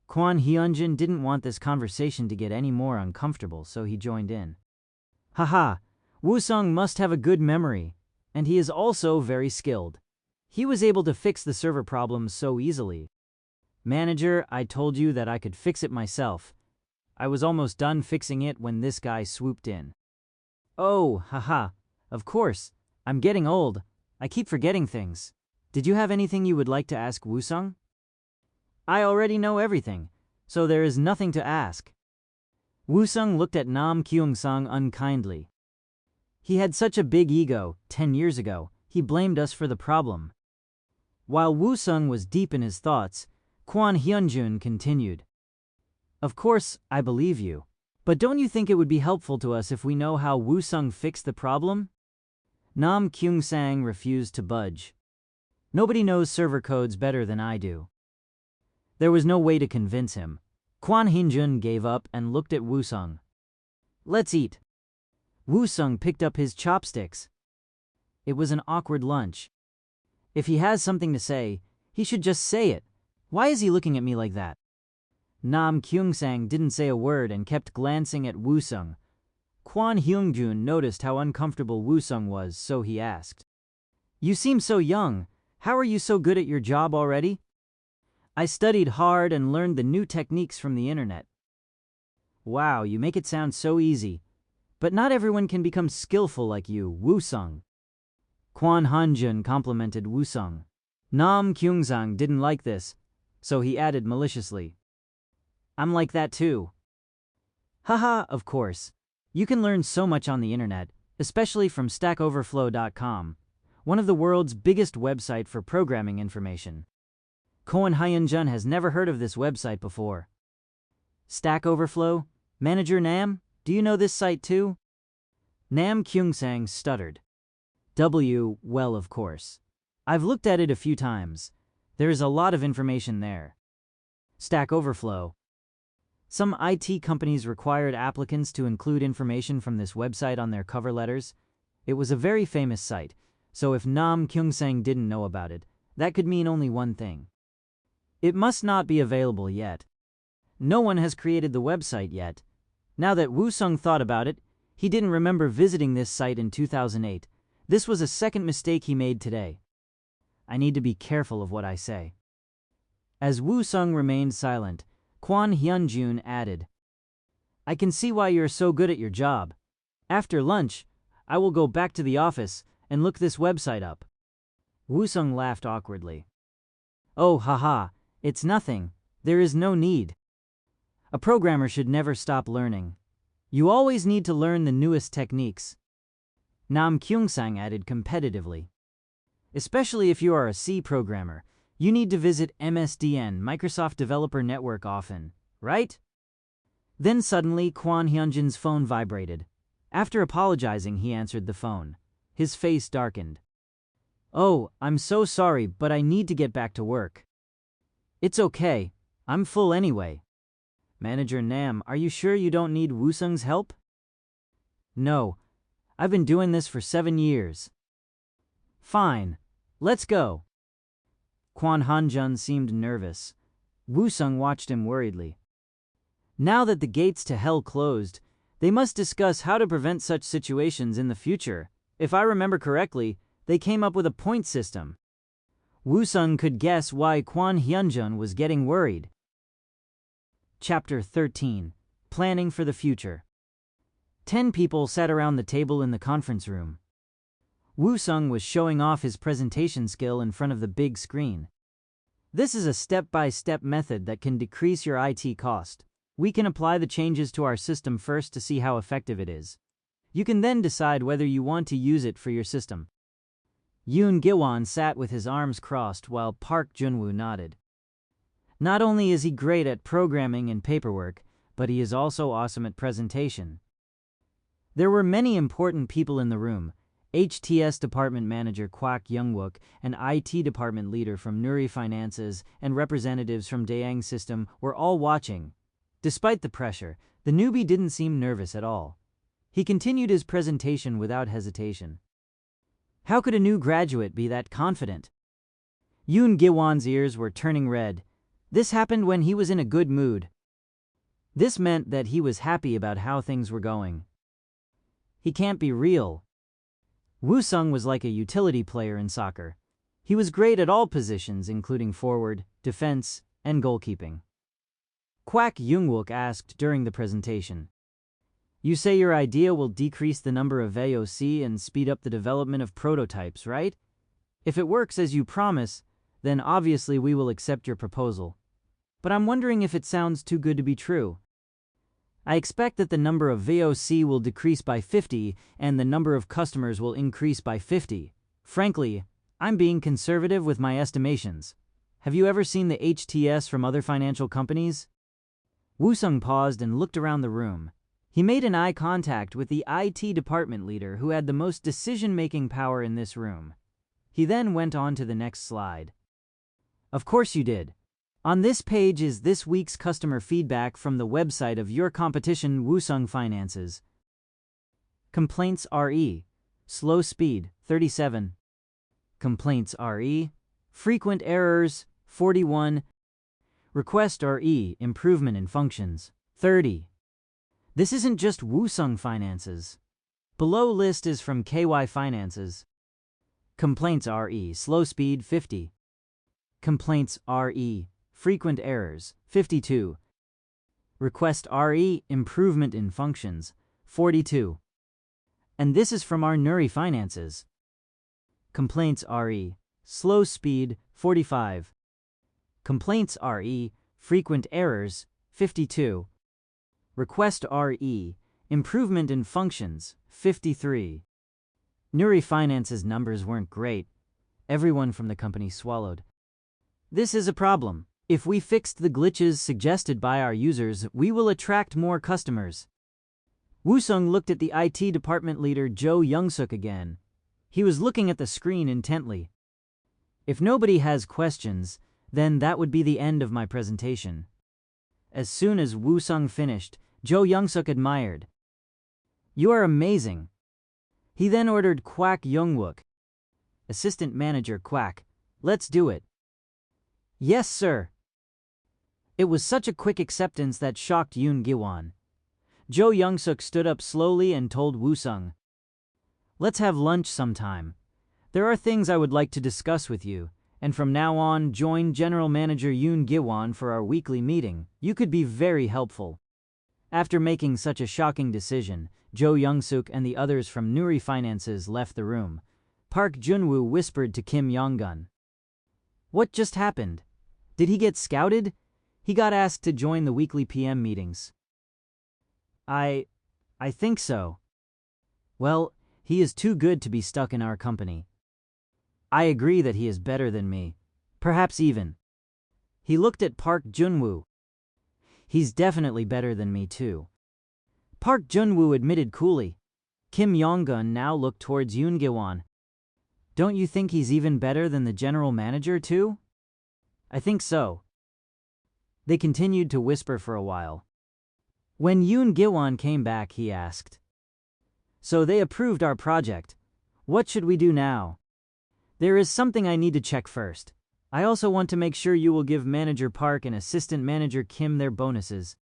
Kwon Hyunjun didn't want this conversation to get any more uncomfortable, so he joined in. Haha, Woo-sung must have a good memory, and he is also very skilled. He was able to fix the server problems so easily. Manager, I told you that I could fix it myself. I was almost done fixing it when this guy swooped in. Oh, haha, of course, I'm getting old. I keep forgetting things. Did you have anything you would like to ask Woo-sung? I already know everything, so there is nothing to ask. Woo-sung looked at Nam Kyung-sang unkindly. He had such a big ego. 10 years ago, he blamed us for the problem. While Woo-sung was deep in his thoughts, Kwon Hyunjun continued. Of course, I believe you. But don't you think it would be helpful to us if we know how Woo-sung fixed the problem? Nam Kyung-sang refused to budge. Nobody knows server codes better than I do. There was no way to convince him. Kwon Hyunjun gave up and looked at Woo-sung. Let's eat. Woo-sung picked up his chopsticks. It was an awkward lunch. If he has something to say, he should just say it. Why is he looking at me like that? Nam Kyung-sang didn't say a word and kept glancing at Woo-sung. Kwon Hyunjun noticed how uncomfortable Woo-sung was, so he asked. You seem so young. How are you so good at your job already? I studied hard and learned the new techniques from the internet. Wow, you make it sound so easy. But not everyone can become skillful like you, Woo-sung. Kwon Hyunjun complimented Woo-sung. Nam Kyung-sang didn't like this, so he added maliciously. I'm like that too. Haha, of course. You can learn so much on the internet, especially from stackoverflow.com, one of the world's biggest website for programming information. Kwon Hyun-jun has never heard of this website before. Stack Overflow? Manager Nam, do you know this site too? Nam Kyung-sang stuttered. Well, of course. I've looked at it a few times. There is a lot of information there. Stack Overflow. Some IT companies required applicants to include information from this website on their cover letters. It was a very famous site, so if Nam Kyung-sang didn't know about it, that could mean only one thing. It must not be available yet. No one has created the website yet. Now that Woo-sung thought about it, he didn't remember visiting this site in 2008. This was a second mistake he made today. I need to be careful of what I say. As Woo-sung remained silent, Kwon Hyun-jun added, I can see why you're so good at your job. After lunch, I will go back to the office and look this website up. Woo-sung laughed awkwardly. Oh, haha, it's nothing. There is no need. A programmer should never stop learning. You always need to learn the newest techniques. Nam Kyung-sang added competitively. Especially if you are a C programmer, you need to visit MSDN, Microsoft Developer Network often, right? Then suddenly Kwon Hyun-jun's phone vibrated. After apologizing, he answered the phone. His face darkened. Oh, I'm so sorry, but I need to get back to work. It's okay. I'm full anyway. Manager Nam, are you sure you don't need Woo-sung's help? No. I've been doing this for 7 years. Fine. Let's go. Kwon Han-jun seemed nervous. Woo-sung watched him worriedly. Now that the gates to hell closed, they must discuss how to prevent such situations in the future. If I remember correctly, they came up with a point system. Woo-sung could guess why Kwon Hyun-jun was getting worried. Chapter 13. Planning for the Future. 10 people sat around the table in the conference room. Woo-sung was showing off his presentation skill in front of the big screen. This is a step-by-step method that can decrease your IT cost. We can apply the changes to our system first to see how effective it is. You can then decide whether you want to use it for your system. Yoon Gi-won sat with his arms crossed while Park Jun-woo nodded. Not only is he great at programming and paperwork, but he is also awesome at presentation. There were many important people in the room. HTS Department Manager Kwak Young-wook, an IT Department leader from Nuri Finances, and representatives from Daeang System were all watching. Despite the pressure, the newbie didn't seem nervous at all. He continued his presentation without hesitation. How could a new graduate be that confident? Yoon Gi-won's ears were turning red. This happened when he was in a good mood. This meant that he was happy about how things were going. He can't be real. Woo-sung was like a utility player in soccer. He was great at all positions, including forward, defense, and goalkeeping. Kwak Young-wook asked during the presentation, You say your idea will decrease the number of AOC and speed up the development of prototypes, right? If it works as you promise, then obviously we will accept your proposal. But I'm wondering if it sounds too good to be true. I expect that the number of VOC will decrease by 50 and the number of customers will increase by 50. Frankly, I'm being conservative with my estimations. Have you ever seen the HTS from other financial companies? Woo-sung paused and looked around the room. He made an eye contact with the IT department leader who had the most decision-making power in this room. He then went on to the next slide. Of course you did. On this page is this week's customer feedback from the website of your competition Woo-sung Finances. Complaints RE. Slow speed, 37. Complaints RE. Frequent errors, 41. Request RE. Improvement in functions, 30. This isn't just Woo-sung Finances. Below list is from KY Finances. Complaints RE. Slow speed, 50. Complaints RE. Frequent errors, 52. Request RE. Improvement in functions, 42. And this is from our Nuri Finances. Complaints RE. Slow speed, 45. Complaints RE. Frequent errors, 52. Request RE. Improvement in functions, 53. Nuri Finance's numbers weren't great. Everyone from the company swallowed. This is a problem. If we fixed the glitches suggested by our users, we will attract more customers. Woo-sung looked at the IT department leader Jo Young-suk again. He was looking at the screen intently. If nobody has questions, then that would be the end of my presentation. As soon as Woo-sung finished, Jo Young-suk admired. "You are amazing." He then ordered Kwak Young-wook. "Assistant manager Kwak, let's do it." "Yes, sir." It was such a quick acceptance that shocked Yoon Gi-won. Jo Young-suk stood up slowly and told Woo-sung, "Let's have lunch sometime. There are things I would like to discuss with you, and from now on join General Manager Yoon Gi-won for our weekly meeting. You could be very helpful." After making such a shocking decision, Jo Young-suk and the others from Nuri Finances left the room. Park Jun-woo whispered to Kim Yong-gun, "What just happened? Did he get scouted?" He got asked to join the weekly PM meetings. I think so. Well, he is too good to be stuck in our company. I agree that he is better than me. Perhaps even." He looked at Park Jun-woo. "He's definitely better than me too." Park Jun-woo admitted coolly. Kim Yong-gun now looked towards Yoon Gi-won. "Don't you think he's even better than the general manager too?" "I think so." They continued to whisper for a while. When Yoon Gi-won came back, he asked, "So they approved our project. What should we do now?" "There is something I need to check first. I also want to make sure you will give Manager Park and Assistant Manager Kim their bonuses."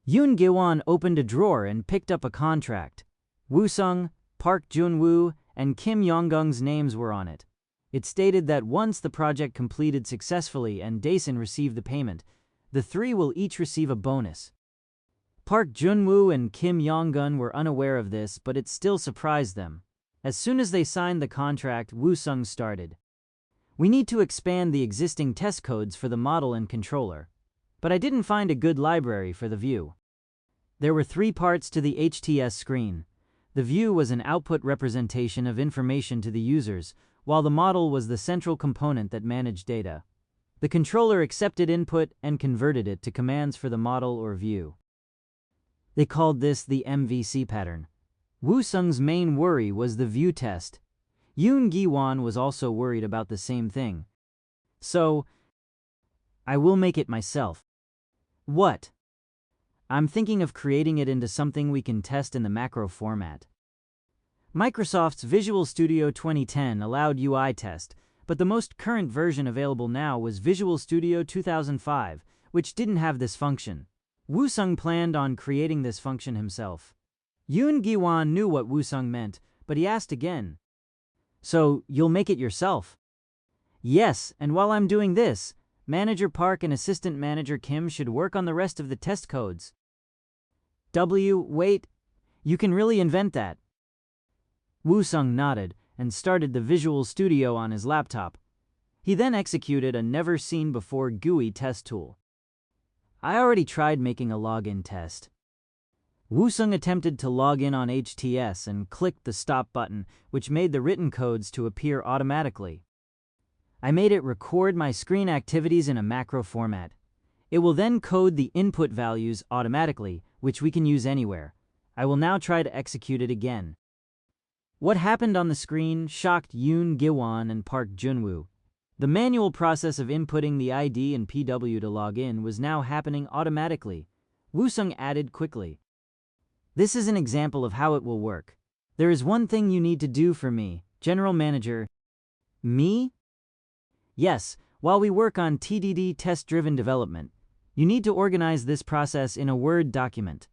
Yoon Gi-won opened a drawer and picked up a contract. Woo-sung, Park Jun-woo, and Kim Yong-gun's names were on it. It stated that once the project completed successfully and Daesun received the payment, the three will each receive a bonus. Park Jun-woo and Kim Yong-gun were unaware of this, but it still surprised them. As soon as they signed the contract, Woo-sung started. "We need to expand the existing test codes for the model and controller, but I didn't find a good library for the view." There were 3 parts to the HTS screen. The view was an output representation of information to the users, while the model was the central component that managed data. The controller accepted input and converted it to commands for the model or view. They called this the MVC pattern. Woo-sung's main worry was the view test. Yoon Gi-won was also worried about the same thing. "So, I will make it myself." "What?" "I'm thinking of creating it into something we can test in the macro format." Microsoft's Visual Studio 2010 allowed UI test, but the most current version available now was Visual Studio 2005, which didn't have this function. Woo-sung planned on creating this function himself. Yoon Gi-won knew what Woo-sung meant, but he asked again, "So, you'll make it yourself?" "Yes, and while I'm doing this, Manager Park and Assistant Manager Kim should work on the rest of the test codes." Wait, you can really invent that?" Woo-sung nodded and started the Visual Studio on his laptop. He then executed a never-seen-before GUI test tool. "I already tried making a login test." Woo-sung attempted to log in on HTS and clicked the stop button, which made the written codes to appear automatically. "I made it record my screen activities in a macro format. It will then code the input values automatically, which we can use anywhere. I will now try to execute it again." What happened on the screen shocked Yoon Gi-won and Park Jun-woo. The manual process of inputting the ID and PW to log in was now happening automatically. Woo-sung added quickly, "This is an example of how it will work. There is one thing you need to do for me, General Manager." "Me?" "Yes, while we work on TDD test-driven development, you need to organize this process in a Word document."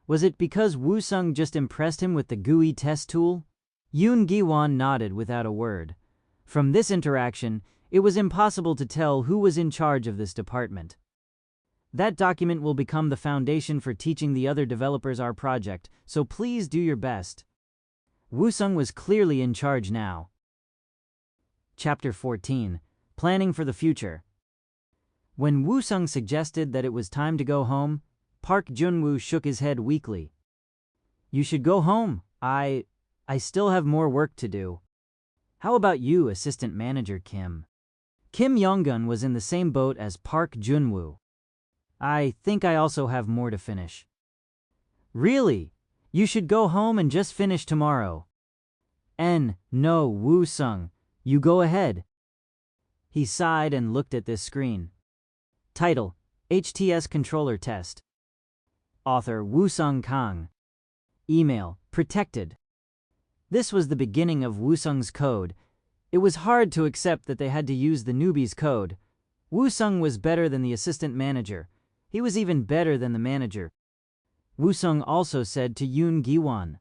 Was it because Woo-sung just impressed him with the GUI test tool? Yoon Gi-won nodded without a word. From this interaction, it was impossible to tell who was in charge of this department. "That document will become the foundation for teaching the other developers our project, so please do your best." Woo-sung was clearly in charge now. Chapter 14. Planning for the Future. When Woo-sung suggested that it was time to go home, Park Jun-woo shook his head weakly. "You should go home. I still have more work to do. How about you, assistant manager Kim? Kim Yonggun was in the same boat as Park Junwoo. I think I also have more to finish. Really? You should go home and just finish tomorrow. No, Woo Sung, you go ahead. He sighed and looked at this screen. Title: HTS Controller Test. Author: Woo Sung Kang. Email: protected. This was the beginning of Woo Sung's code. It was hard to accept that they had to use the newbie's code. Woo Sung was better than the assistant manager. He was even better than the manager. Woo Sung also said to Yoon Gi-won,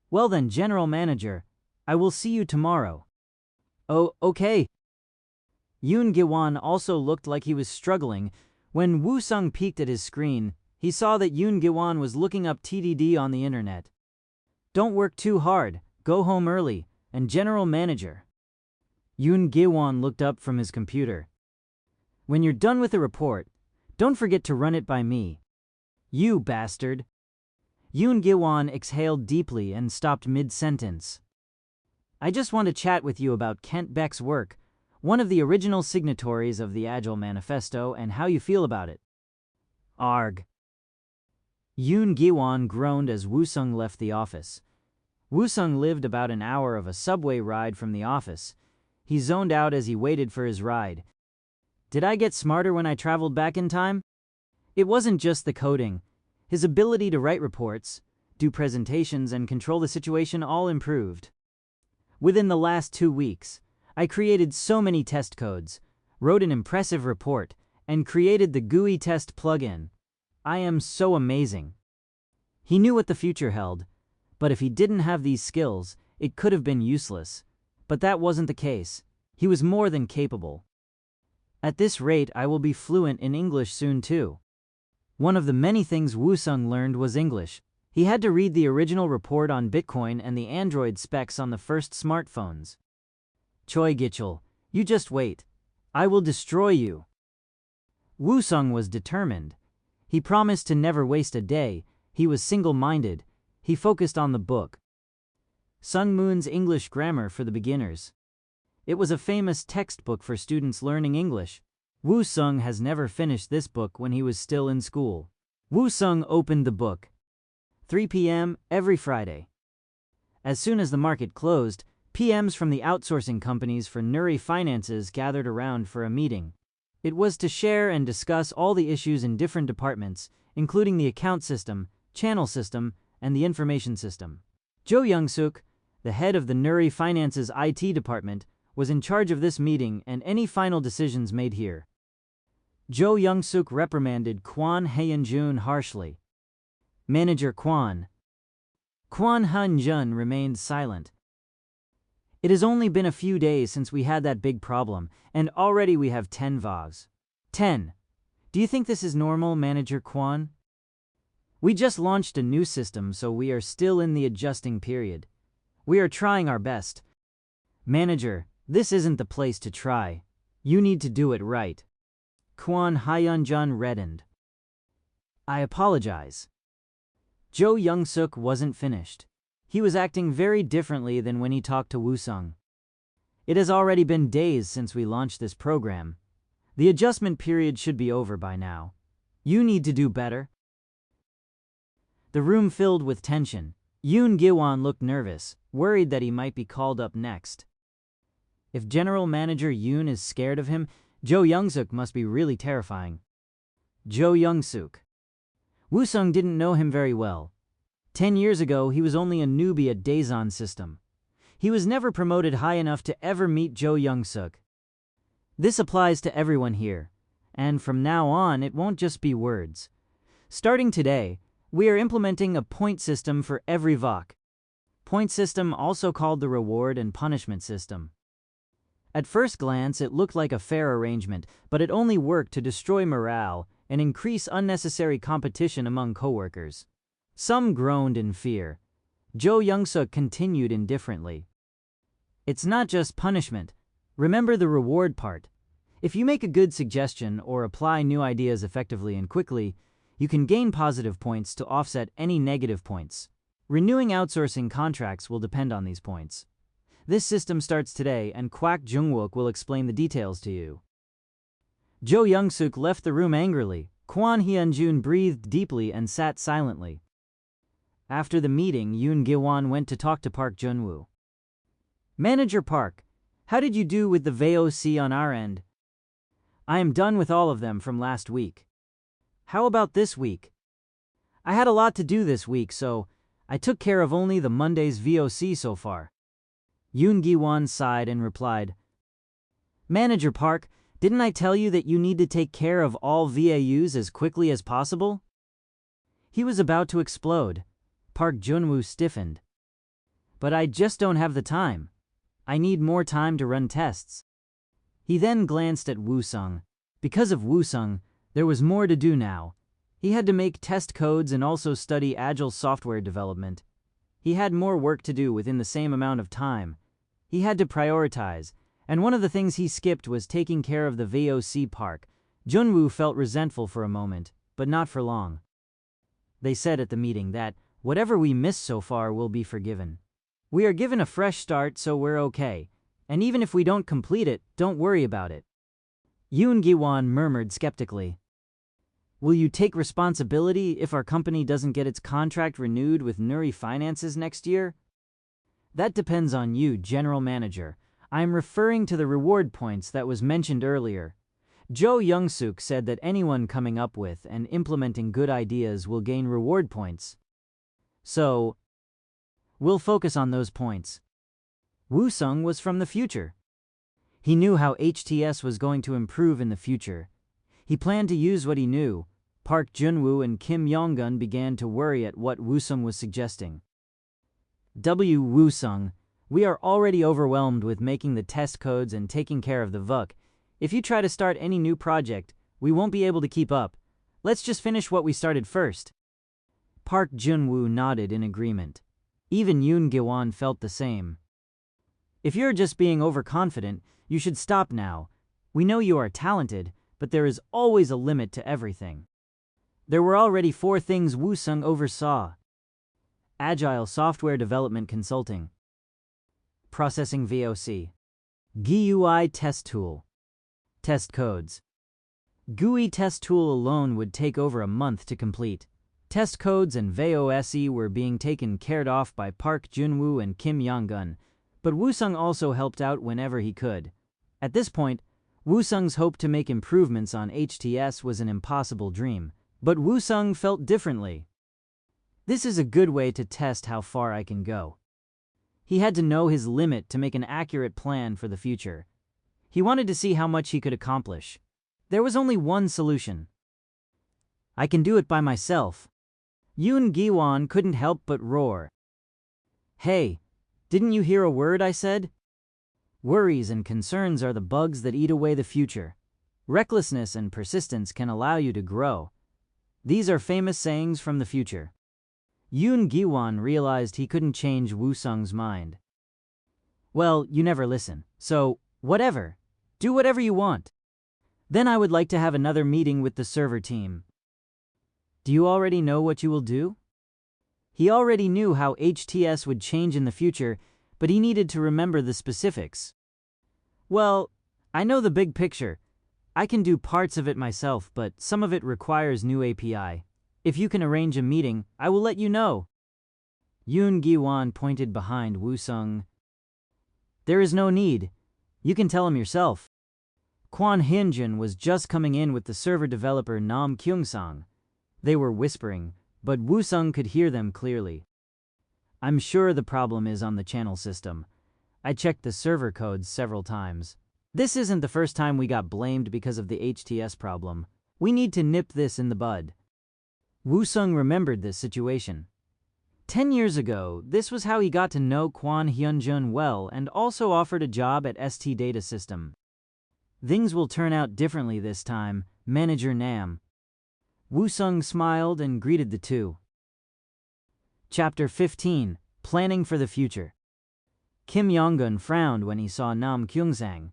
"Well then, general manager, I will see you tomorrow." "Oh, okay." Yoon Gi-won also looked like he was struggling. When Woo Sung peeked at his screen, he saw that Yoon Gi-won was looking up TDD on the internet. "Don't work too hard, go home early, and general manager." Yoon Gi-won looked up from his computer. "When you're done with the report, don't forget to run it by me." "You bastard." Yoon Gi-won exhaled deeply and stopped mid-sentence. "I just want to chat with you about Kent Beck's work, one of the original signatories of the Agile Manifesto, and how you feel about it." "Arg." Yoon Gi-won groaned as Woo Sung left the office. Woo Sung lived about an hour of a subway ride from the office. He zoned out as he waited for his ride. Did I get smarter when I traveled back in time? It wasn't just the coding. His ability to write reports, do presentations, and control the situation all improved. Within the last 2 weeks, I created so many test codes, wrote an impressive report, and created the GUI test plugin. I am so amazing. He knew what the future held, but if he didn't have these skills, it could have been useless. But that wasn't the case. He was more than capable. At this rate, I will be fluent in English soon too. One of the many things Woo Sung learned was English. He had to read the original report on Bitcoin and the Android specs on the first smartphones. Choi Gichul, you just wait. I will destroy you. Woo Sung was determined. He promised to never waste a day. He was single-minded. He focused on the book. Sung Moon's English Grammar for the Beginners. It was a famous textbook for students learning English. Woo Sung has never finished this book when he was still in school. Woo Sung opened the book. 3 p.m. every Friday. As soon as the market closed, PMs from the outsourcing companies for Nuri Finances gathered around for a meeting. It was to share and discuss all the issues in different departments, including the account system, channel system, and the information system. Jo Young-suk, the head of the Nuri Finances IT department, was in charge of this meeting and any final decisions made here. Jo Young-suk reprimanded Kwon Hae-jun harshly. Manager Kwon. Kwon Han-jun remained silent. It has only been a few days since we had that big problem, and already we have 10 VAs. 10. Do you think this is normal, Manager Kwon? We just launched a new system, so we are still in the adjusting period. We are trying our best. Manager, this isn't the place to try. You need to do it right. Kwon Hae-jun reddened. I apologize. Jo Young-suk wasn't finished. He was acting very differently than when he talked to Woo Sung. It has already been days since we launched this program. The adjustment period should be over by now. You need to do better. The room filled with tension. Yoon Gi-won looked nervous, worried that he might be called up next. If General Manager Yoon is scared of him, Jo Young-suk must be really terrifying. Jo Young-suk. Woo Sung didn't know him very well. 10 years ago, he was only a newbie at Daesan System. He was never promoted high enough to ever meet Jo Young-suk. This applies to everyone here, and from now on, it won't just be words. Starting today, we are implementing a point system for every VOC. Point system, also called the reward and punishment system. At first glance, it looked like a fair arrangement, but it only worked to destroy morale and increase unnecessary competition among coworkers. Some groaned in fear. Jo Young-suk continued indifferently. It's not just punishment. Remember the reward part. If you make a good suggestion or apply new ideas effectively and quickly, you can gain positive points to offset any negative points. Renewing outsourcing contracts will depend on these points. This system starts today, and Kwak Jungwook will explain the details to you. Jo Young-suk left the room angrily. Kwon Hyun-jun breathed deeply and sat silently. After the meeting, Yoon Gi-won went to talk to Park Jun-woo. Manager Park, how did you do with the VOC on our end? I am done with all of them from last week. How about this week? I had a lot to do this week, so I took care of only the Monday's VOC so far. Yoon Gi-won sighed and replied, Manager Park, didn't I tell you that you need to take care of all VAUs as quickly as possible? He was about to explode. Park Jun-woo stiffened. But I just don't have the time. I need more time to run tests. He then glanced at Woo-sung. Because of Woo-sung, there was more to do now. He had to make test codes and also study agile software development. He had more work to do within the same amount of time. He had to prioritize, and one of the things he skipped was taking care of the VOC Park. Jun-woo felt resentful for a moment, but not for long. They said at the meeting that whatever we missed so far will be forgiven. We are given a fresh start, so we're okay. And even if we don't complete it, don't worry about it. Yoon Gi-won murmured skeptically. Will you take responsibility if our company doesn't get its contract renewed with Nuri Finances next year? That depends on you, General Manager. I am referring to the reward points that was mentioned earlier. Jo Young-suk said that anyone coming up with and implementing good ideas will gain reward points. So, we'll focus on those points. Woo-sung was from the future. He knew how HTS was going to improve in the future. He planned to use what he knew. Park Jun-woo and Kim Yong-gun began to worry at what Woo-sung was suggesting. Woo-sung, we are already overwhelmed with making the test codes and taking care of the VUC. If you try to start any new project, we won't be able to keep up. Let's just finish what we started first. Park Jun-woo nodded in agreement. Even Yoon Gi-won felt the same. If you're just being overconfident, you should stop now. We know you are talented, but there is always a limit to everything. There were already 4 things Woo-sung oversaw. Agile software development consulting. Processing VOC. GUI test tool. Test codes. GUI test tool alone would take over a month to complete. Test codes and VOC were being taken care of by Park Jun-woo and Kim Yong-gun, but Woo-sung also helped out whenever he could. At this point, Woo-sung's hope to make improvements on HTS was an impossible dream, but Woo-sung felt differently. This is a good way to test how far I can go. He had to know his limit to make an accurate plan for the future. He wanted to see how much he could accomplish. There was only one solution. I can do it by myself. Yoon Gi-won couldn't help but roar. Hey, didn't you hear a word I said? Worries and concerns are the bugs that eat away the future. Recklessness and persistence can allow you to grow. These are famous sayings from the future. Yoon Gi-won realized he couldn't change Woo-sung's mind. Well, you never listen, so whatever. Do whatever you want. Then I would like to have another meeting with the server team. Do you already know what you will do? He already knew how HTS would change in the future, but he needed to remember the specifics. Well, I know the big picture. I can do parts of it myself, but some of it requires new API. If you can arrange a meeting, I will let you know. Yoon Gi-won pointed behind Woo-sung. There is no need. You can tell him yourself. Kwon Hyun-jun was just coming in with the server developer Nam Kyung-sang. They were whispering, but Woo-sung could hear them clearly. I'm sure the problem is on the channel system. I checked the server codes several times. This isn't the first time we got blamed because of the HTS problem. We need to nip this in the bud. Woo-sung remembered this situation. 10 years ago, this was how he got to know Kwon Hyun-jun well and also offered a job at ST Data System. Things will turn out differently this time, Manager Nam. Woo-sung smiled and greeted the two. Chapter 15, Planning for the Future. Kim Yong-gun frowned when he saw Nam Kyung-sang.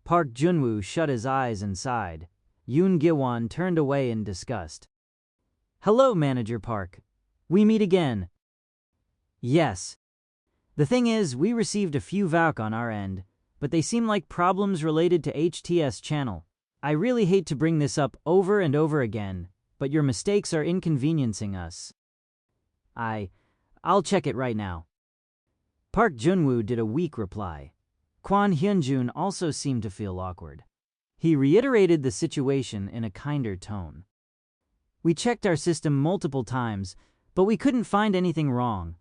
Park Jun-woo shut his eyes and sighed. Yoon Gi-won turned away in disgust. Hello, Manager Park. We meet again. Yes. The thing is, we received a few VAC on our end, but they seem like problems related to HTS channel. I really hate to bring this up over and over again, but your mistakes are inconveniencing us. I'll check it right now. Park Junwoo did a weak reply. Kwon Hyunjun also seemed to feel awkward. He reiterated the situation in a kinder tone. We checked our system multiple times, but we couldn't find anything wrong.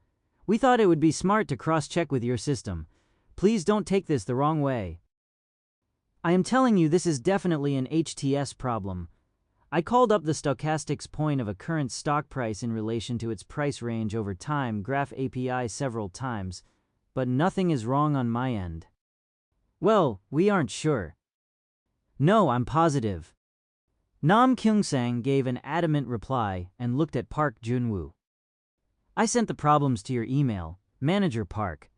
We thought it would be smart to cross-check with your system. Please don't take this the wrong way. I am telling you this is definitely an HTS problem. I called up the stochastics point of a current stock price in relation to its price range over time graph API several times, but nothing is wrong on my end. Well, we aren't sure. No, I'm positive. Nam Kyung-sang gave an adamant reply and looked at Park Junwoo. I sent the problems to your email, Manager Park.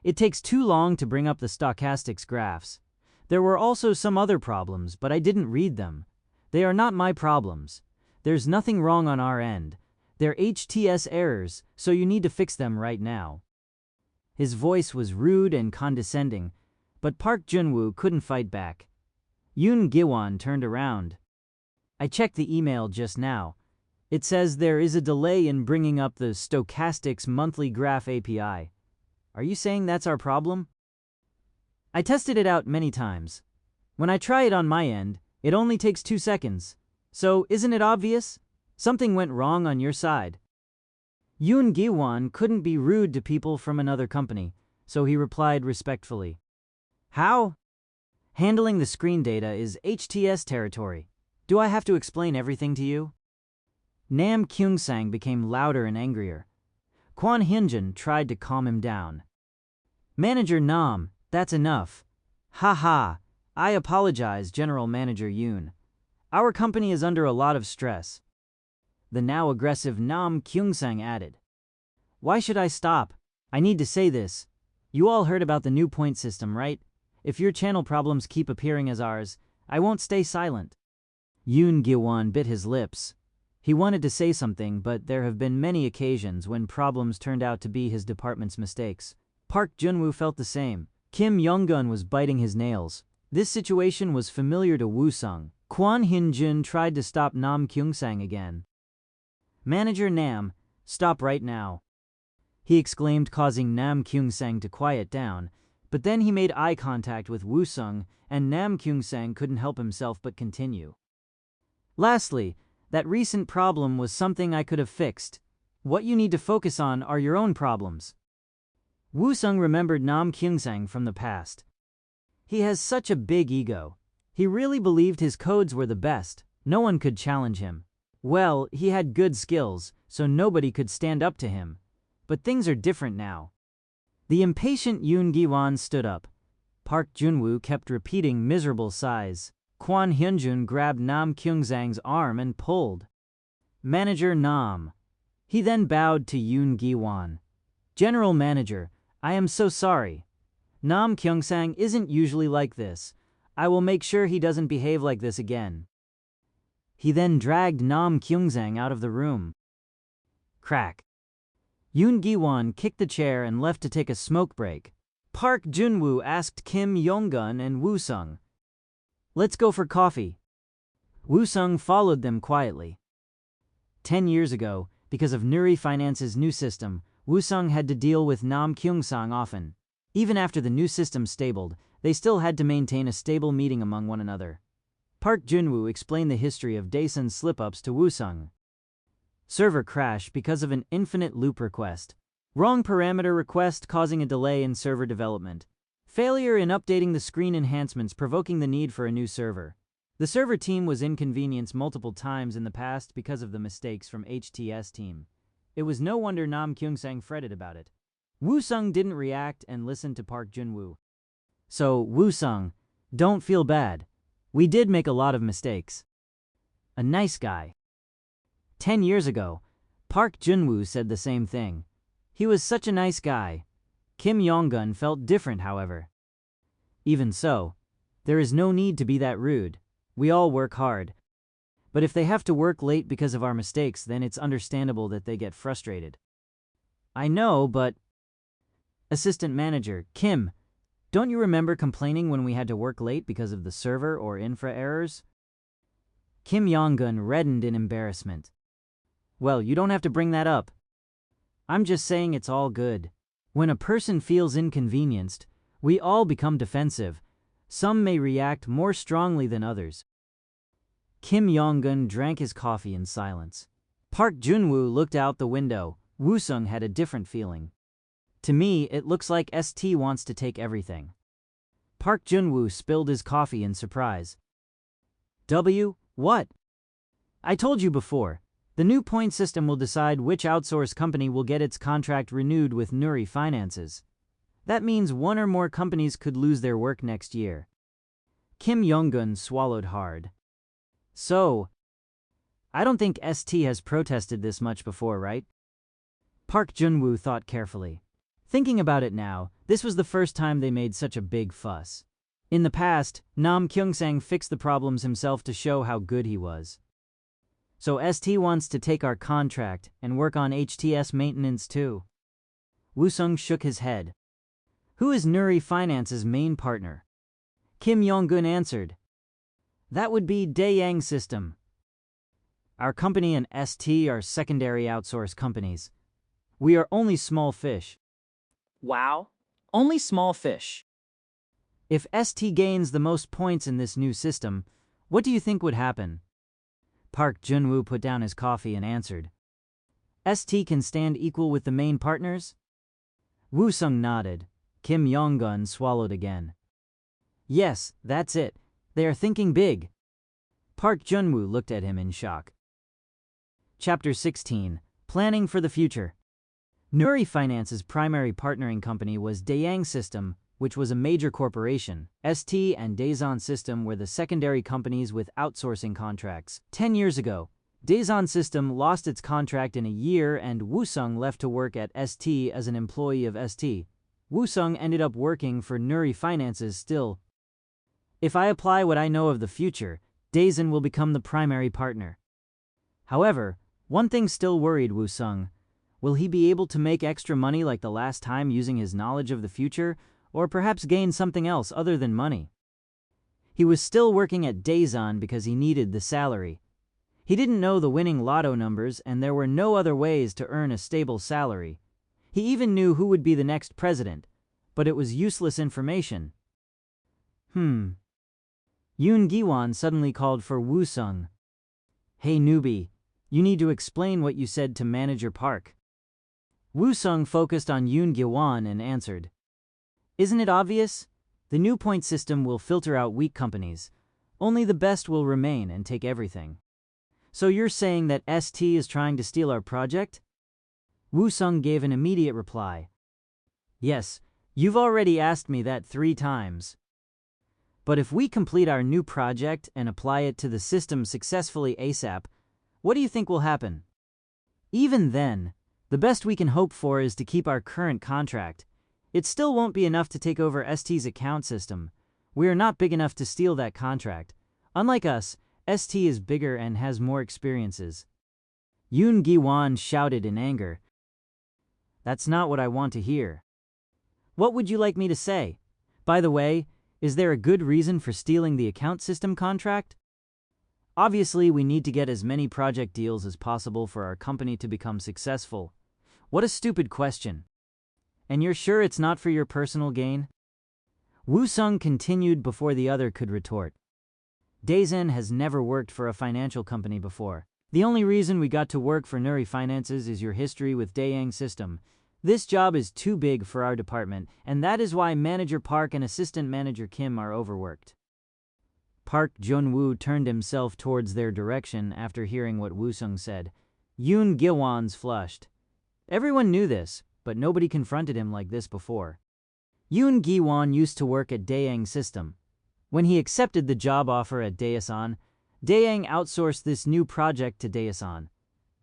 It takes too long to bring up the stochastics graphs. There were also some other problems, but I didn't read them. They are not my problems. There's nothing wrong on our end. They're HTS errors, so you need to fix them right now. His voice was rude and condescending, but Park Junwoo couldn't fight back. Yoon Gi-won turned around. I checked the email just now. It says there is a delay in bringing up the stochastics monthly graph API. Are you saying that's our problem? I tested it out many times. When I try it on my end, it only takes 2 seconds. So, isn't it obvious? Something went wrong on your side. Yoon Gi-won couldn't be rude to people from another company, so he replied respectfully. How? Handling the screen data is HTS territory. Do I have to explain everything to you? Nam Kyung-sang became louder and angrier. Kwon Hyunjun tried to calm him down. Manager Nam, that's enough. Ha. I apologize, General Manager Yoon. Our company is under a lot of stress. The now aggressive Nam Kyung-sang added. Why should I stop? I need to say this. You all heard about the new point system, right? If your channel problems keep appearing as ours, I won't stay silent. Yoon Gi-won bit his lips. He wanted to say something, but there have been many occasions when problems turned out to be his department's mistakes. Park Junwoo felt the same. Kim Young-gun was biting his nails. This situation was familiar to Woo-sung. Kwon Hyun-jun tried to stop Nam Kyung-sang again. Manager Nam, stop right now. He exclaimed, causing Nam Kyung-sang to quiet down, but then he made eye contact with Woo-sung, and Nam Kyung-sang couldn't help himself but continue. Lastly, that recent problem was something I could have fixed. What you need to focus on are your own problems. Woo-sung remembered Nam Kyung-sang from the past. He has such a big ego. He really believed his codes were the best. No one could challenge him. Well, he had good skills, so nobody could stand up to him. But things are different now. The impatient Yoon Gi-won stood up. Park Junwoo kept repeating miserable sighs. Kwon Hyunjun grabbed Nam Kyung-sang's arm and pulled. Manager Nam. He then bowed to Yoon Gi-won. General Manager, I am so sorry. Nam Kyung-sang isn't usually like this. I will make sure he doesn't behave like this again. He then dragged Nam Kyung-sang out of the room. Crack. Yoon Gi-won kicked the chair and left to take a smoke break. Park Junwoo asked Kim Young-gun and Woo-sung. Let's go for coffee. Woo-sung followed them quietly. 10 years ago, because of Nuri Finance's new system, Woo-sung had to deal with Nam Kyung-sang often. Even after the new system stabled, they still had to maintain a stable meeting among one another. Park Junwoo explained the history of Daesun's slip-ups to Woo-sung. Server crash because of an infinite loop request. Wrong parameter request causing a delay in server development. Failure in updating the screen enhancements provoking the need for a new server. The server team was inconvenienced multiple times in the past because of the mistakes from HTS team. It was no wonder Nam Kyung-sang fretted about it. Woo-sung didn't react and listened to Park Junwoo. So, Woo-sung, don't feel bad. We did make a lot of mistakes. A nice guy. 10 years ago, Park Junwoo said the same thing. He was such a nice guy. Kim Young-gun felt different, however. Even so, there is no need to be that rude. We all work hard. But if they have to work late because of our mistakes, then it's understandable that they get frustrated. I know, but... Assistant manager, Kim, don't you remember complaining when we had to work late because of the server or infra errors? Kim Yong-gun reddened in embarrassment. Well, you don't have to bring that up. I'm just saying it's all good. When a person feels inconvenienced, we all become defensive. Some may react more strongly than others. Kim Yong-gun drank his coffee in silence. Park Jun-woo looked out the window. Woo-sung had a different feeling. To me, it looks like ST wants to take everything. Park Jun-woo spilled his coffee in surprise. What? I told you before. The new point system will decide which outsource company will get its contract renewed with Nuri Finances. That means one or more companies could lose their work next year. Kim Yong-gun swallowed hard. So, I don't think ST has protested this much before, right? Park Jun-woo thought carefully. Thinking about it now, this was the first time they made such a big fuss. In the past, Nam Kyung-sang fixed the problems himself to show how good he was. So ST wants to take our contract and work on HTS maintenance too. Woo-sung shook his head. Who is Nuri Finance's main partner? Kim Yong-gun answered. That would be Daeyang System. Our company and ST are secondary outsource companies. We are only small fish. Wow, only small fish. If ST gains the most points in this new system, what do you think would happen? Park Jun-woo put down his coffee and answered. ST can stand equal with the main partners? Woo-sung nodded. Kim Yong-gun swallowed again. Yes, that's it. They are thinking big. Park Jun-woo looked at him in shock. Chapter 16. Planning for the Future. Nuri Finance's primary partnering company was Daeyang System, which was a major corporation. ST and Daesan System were the secondary companies with outsourcing contracts. 10 years ago, Daesan System lost its contract in a year and Woo-sung left to work at ST as an employee of ST. Woo-sung ended up working for Nuri Finances still. If I apply what I know of the future, Daesan will become the primary partner. However, one thing still worried Woo-sung. Will he be able to make extra money like the last time using his knowledge of the future, or perhaps gain something else other than money? He was still working at Daesan because he needed the salary. He didn't know the winning lotto numbers and there were no other ways to earn a stable salary. He even knew who would be the next president, but it was useless information. Yoon Gi-won suddenly called for Woo-sung. Hey newbie, you need to explain what you said to Manager Park. Woo-sung focused on Yoon Gi-won and answered. Isn't it obvious? The new point system will filter out weak companies. Only the best will remain and take everything. So you're saying that ST is trying to steal our project? Woo-sung gave an immediate reply. Yes, you've already asked me that 3 times. But if we complete our new project and apply it to the system successfully ASAP, what do you think will happen? Even then, the best we can hope for is to keep our current contract. It still won't be enough to take over ST's account system. We are not big enough to steal that contract. Unlike us, ST is bigger and has more experiences. Yoon Gi-won shouted in anger. That's not what I want to hear. What would you like me to say? By the way, is there a good reason for stealing the account system contract? Obviously, we need to get as many project deals as possible for our company to become successful. What a stupid question. And you're sure it's not for your personal gain? Woo-sung continued before the other could retort. Daesan has never worked for a financial company before. The only reason we got to work for Nuri Finances is your history with Daeyang System. This job is too big for our department, and that is why Manager Park and Assistant Manager Kim are overworked. Park Jun-woo turned himself towards their direction after hearing what Woo-sung said. Yoon Gi-won's flushed. Everyone knew this, but nobody confronted him like this before. Yoon Gi-won used to work at Daeyang System. When he accepted the job offer at Daesan, Daeyang outsourced this new project to Daesan.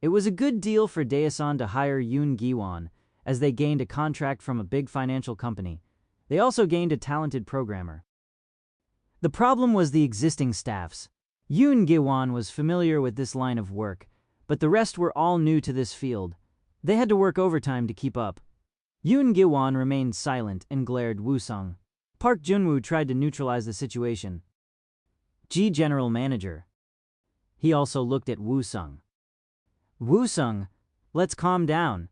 It was a good deal for Daesan to hire Yoon Gi-won, as they gained a contract from a big financial company. They also gained a talented programmer. The problem was the existing staffs. Yoon Gi-won was familiar with this line of work, but the rest were all new to this field. They had to work overtime to keep up. Yoon Gi-won remained silent and glared Woo-sung. Park Jun-woo tried to neutralize the situation. General manager. He also looked at Woo-sung. Woo-sung, let's calm down.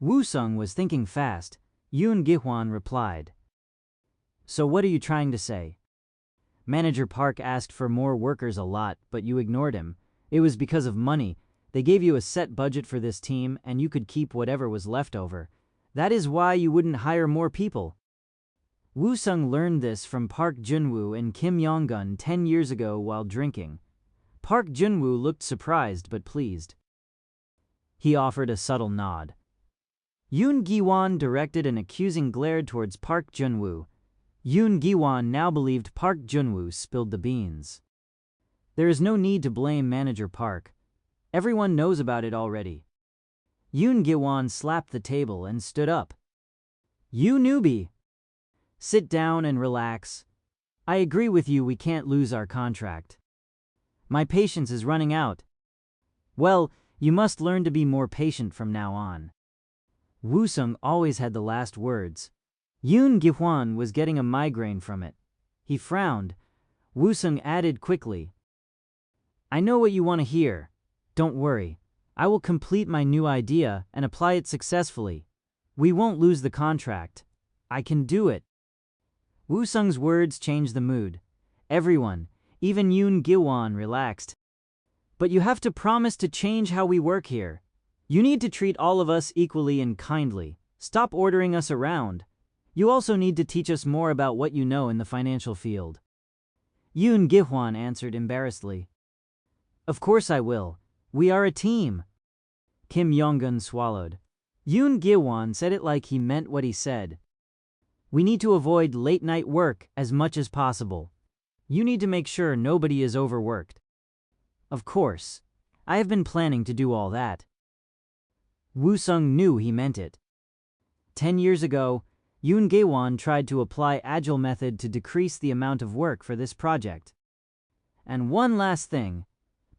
Woo-sung was thinking fast. Yoon Gi-hwan replied. So what are you trying to say? Manager Park asked for more workers a lot, but you ignored him. It was because of money. They gave you a set budget for this team, and you could keep whatever was left over. That is why you wouldn't hire more people. Woo-sung learned this from Park Jun-woo and Kim Yong-gun 10 years ago while drinking. Park Jun-woo looked surprised but pleased. He offered a subtle nod. Yoon Gi-won directed an accusing glare towards Park Jun-woo. Yoon Gi-won now believed Park Jun-woo spilled the beans. There is no need to blame Manager Park. Everyone knows about it already. Yoon Gi-won slapped the table and stood up. You newbie! Sit down and relax. I agree with you, we can't lose our contract. My patience is running out. Well, you must learn to be more patient from now on. Woo-sung always had the last words. Yoon Gi-hwan was getting a migraine from it. He frowned. Woo-sung added quickly. I know what you want to hear. Don't worry. I will complete my new idea and apply it successfully. We won't lose the contract. I can do it. Woo-sung's words changed the mood. Everyone, even Yoon Gi-won, relaxed. But you have to promise to change how we work here. You need to treat all of us equally and kindly. Stop ordering us around. You also need to teach us more about what you know in the financial field. Yoon Gi-hwan answered embarrassedly. Of course I will. We are a team. Kim Yong-gun swallowed. Yoon Gi-hwan said it like he meant what he said. We need to avoid late-night work as much as possible. You need to make sure nobody is overworked. Of course. I have been planning to do all that. Woo-sung knew he meant it. 10 years ago, Yoon Gi-won tried to apply Agile method to decrease the amount of work for this project. And one last thing.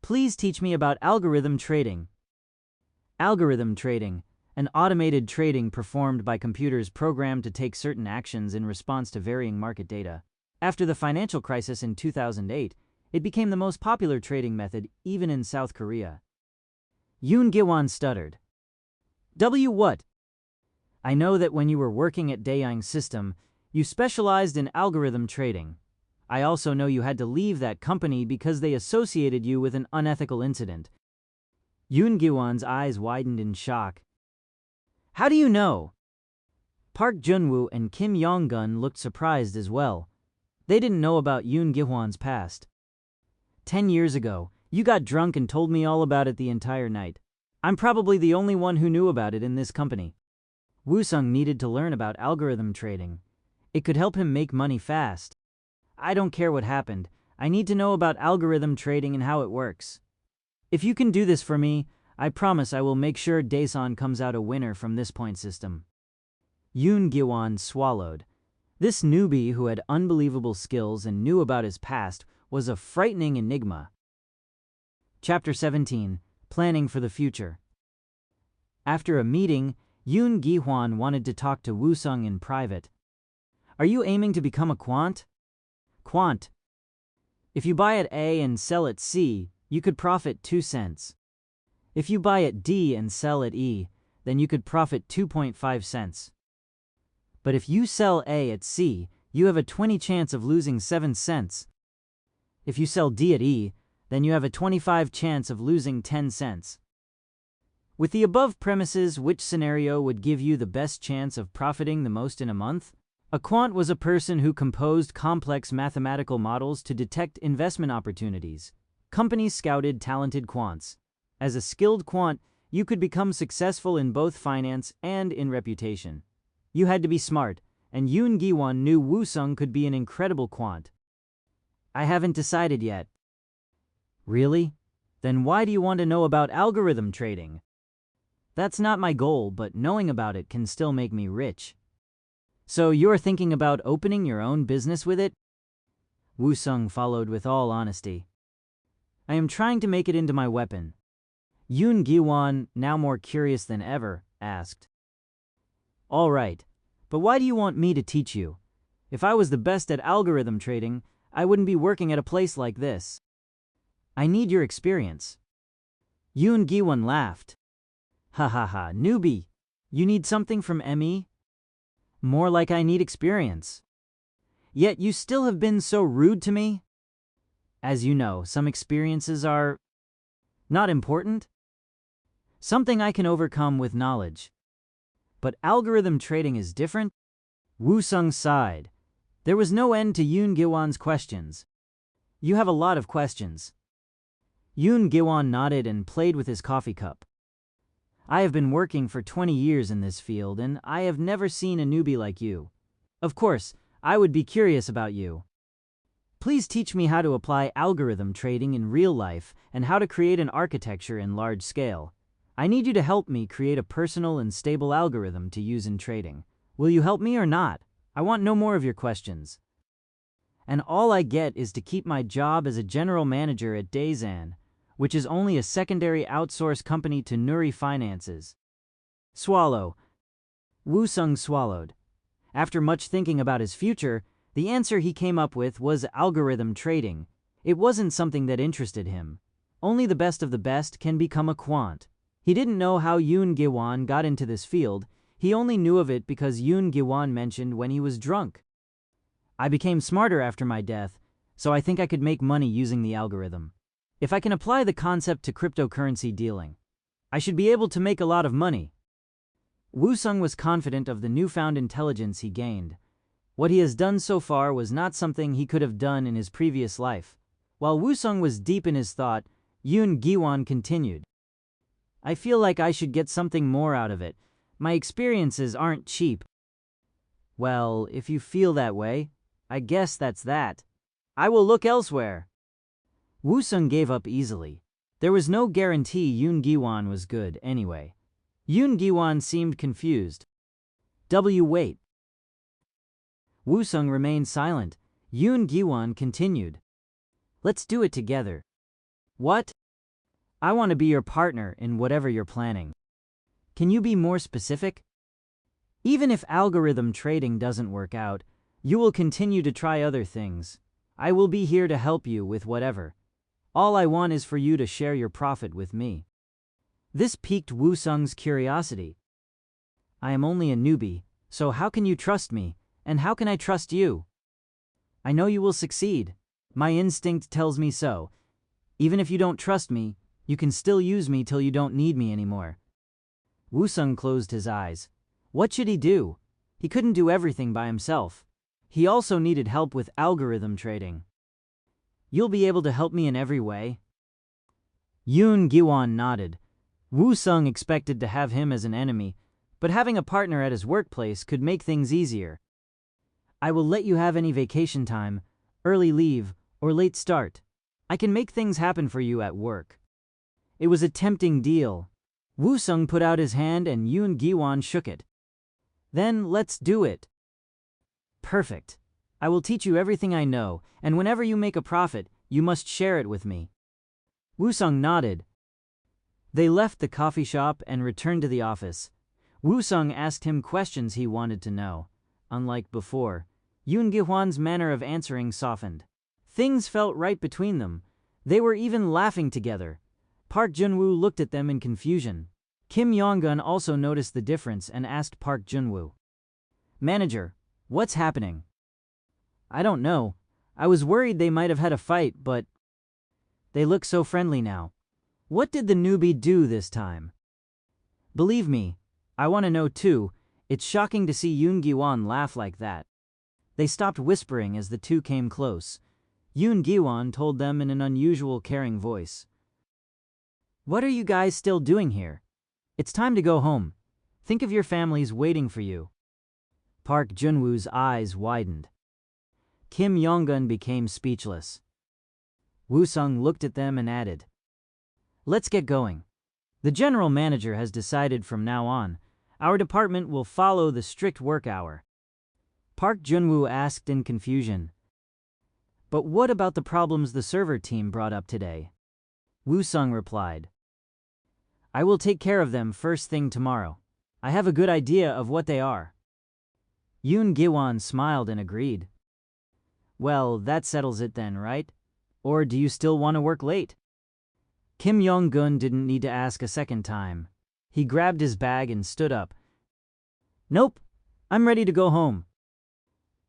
Please teach me about algorithm trading. Algorithm trading, an automated trading performed by computers programmed to take certain actions in response to varying market data. After the financial crisis in 2008, it became the most popular trading method even in South Korea. Yoon Gi-won stuttered. What? I know that when you were working at Daeang System, you specialized in algorithm trading. I also know you had to leave that company because they associated you with an unethical incident. Yoon Gi-won's eyes widened in shock. How do you know? Park Jun-woo and Kim Yong-gun looked surprised as well. They didn't know about Yoon Gi-hwan's past. 10 years ago, you got drunk and told me all about it the entire night. I'm probably the only one who knew about it in this company. Woo-sung needed to learn about algorithm trading. It could help him make money fast. I don't care what happened. I need to know about algorithm trading and how it works. If you can do this for me, I promise I will make sure Daesan comes out a winner from this point system. Yoon Gi-won swallowed. This newbie who had unbelievable skills and knew about his past was a frightening enigma. Chapter 17. Planning for the Future. After a meeting, Yoon Gi-hwan wanted to talk to Woo-sung in private. Are you aiming to become a quant? Quant. If you buy at A and sell at C, you could profit 2 cents. If you buy at D and sell at E, then you could profit 2.5 cents. But if you sell A at C, you have a 20 chance of losing 7 cents. If you sell D at E, then you have a 25 chance of losing 10 cents. With the above premises, which scenario would give you the best chance of profiting the most in a month? A quant was a person who composed complex mathematical models to detect investment opportunities. Companies scouted talented quants. As a skilled quant, you could become successful in both finance and in reputation. You had to be smart, and Yoon Gi-won knew Woo-sung could be an incredible quant. I haven't decided yet. Really? Then why do you want to know about algorithm trading? That's not my goal, but knowing about it can still make me rich. So you're thinking about opening your own business with it? Woo-sung followed with all honesty. I am trying to make it into my weapon. Yoon Gi-won, now more curious than ever, asked. All right, but why do you want me to teach you? If I was the best at algorithm trading, I wouldn't be working at a place like this. I need your experience. Yoon Gi-won laughed. Ha ha ha, newbie. You need something from ME? More like I need experience. Yet you still have been so rude to me? As you know, some experiences are not important. Something I can overcome with knowledge. But algorithm trading is different? Woo-sung sighed. There was no end to Yoon Gi-won's questions. You have a lot of questions. Yoon Gi-won nodded and played with his coffee cup. I have been working for 20 years in this field, and I have never seen a newbie like you. Of course, I would be curious about you. Please teach me how to apply algorithm trading in real life and how to create an architecture in large scale. I need you to help me create a personal and stable algorithm to use in trading. Will you help me or not? I want no more of your questions. And all I get is to keep my job as a general manager at Daesan, which is only a secondary outsource company to Nuri Finances. Swallow. Woo-sung swallowed. After much thinking about his future, the answer he came up with was algorithm trading. It wasn't something that interested him. Only the best of the best can become a quant. He didn't know how Yoon Gi-won got into this field. He only knew of it because Yoon Gi-won mentioned when he was drunk. I became smarter after my death, so I think I could make money using the algorithm. If I can apply the concept to cryptocurrency dealing, I should be able to make a lot of money. Woo-sung was confident of the newfound intelligence he gained. What he has done so far was not something he could have done in his previous life. While Woo-sung was deep in his thought, Yoon Gi-won continued. I feel like I should get something more out of it. My experiences aren't cheap. Well, if you feel that way, I guess that's that. I will look elsewhere. Woo-sung gave up easily. There was no guarantee Yoon Gi-won was good anyway. Yoon Gi-won seemed confused. Wait. Woo-sung remained silent. Yoon Gi-won continued. Let's do it together. What? I want to be your partner in whatever you're planning. Can you be more specific? Even if algorithm trading doesn't work out, you will continue to try other things. I will be here to help you with whatever. All I want is for you to share your profit with me. This piqued Woo-sung's curiosity. I am only a newbie, so how can you trust me, and how can I trust you? I know you will succeed. My instinct tells me so. Even if you don't trust me, you can still use me till you don't need me anymore. Woo-sung closed his eyes. What should he do? He couldn't do everything by himself. He also needed help with algorithm trading. You'll be able to help me in every way? Yoon Gi-won nodded. Woo-sung expected to have him as an enemy, but having a partner at his workplace could make things easier. I will let you have any vacation time, early leave, or late start. I can make things happen for you at work. It was a tempting deal. Woo-sung put out his hand and Yoon Gi-won shook it. Then let's do it. Perfect. I will teach you everything I know, and whenever you make a profit, you must share it with me. Woo-sung nodded. They left the coffee shop and returned to the office. Woo-sung asked him questions he wanted to know. Unlike before, Yoon Gi-won's manner of answering softened. Things felt right between them. They were even laughing together. Park Jun-woo looked at them in confusion. Kim Yong-gun also noticed the difference and asked Park Jun-woo. Manager, what's happening? I don't know. I was worried they might have had a fight, but they look so friendly now. What did the newbie do this time? Believe me, I want to know too. It's shocking to see Yoon Gi-won laugh like that. They stopped whispering as the two came close. Yoon Gi-won told them in an unusual caring voice. What are you guys still doing here? It's time to go home. Think of your families waiting for you. Park Jun-woo's eyes widened. Kim Yong-gun became speechless. Woo-sung looked at them and added, let's get going. The general manager has decided from now on, our department will follow the strict work hour. Park Jun-woo asked in confusion. But what about the problems the server team brought up today? Woo-sung replied. I will take care of them first thing tomorrow. I have a good idea of what they are. Yoon Gi-won smiled and agreed. Well, that settles it then, right? Or do you still want to work late? Kim Yong-gun didn't need to ask a second time. He grabbed his bag and stood up. Nope, I'm ready to go home,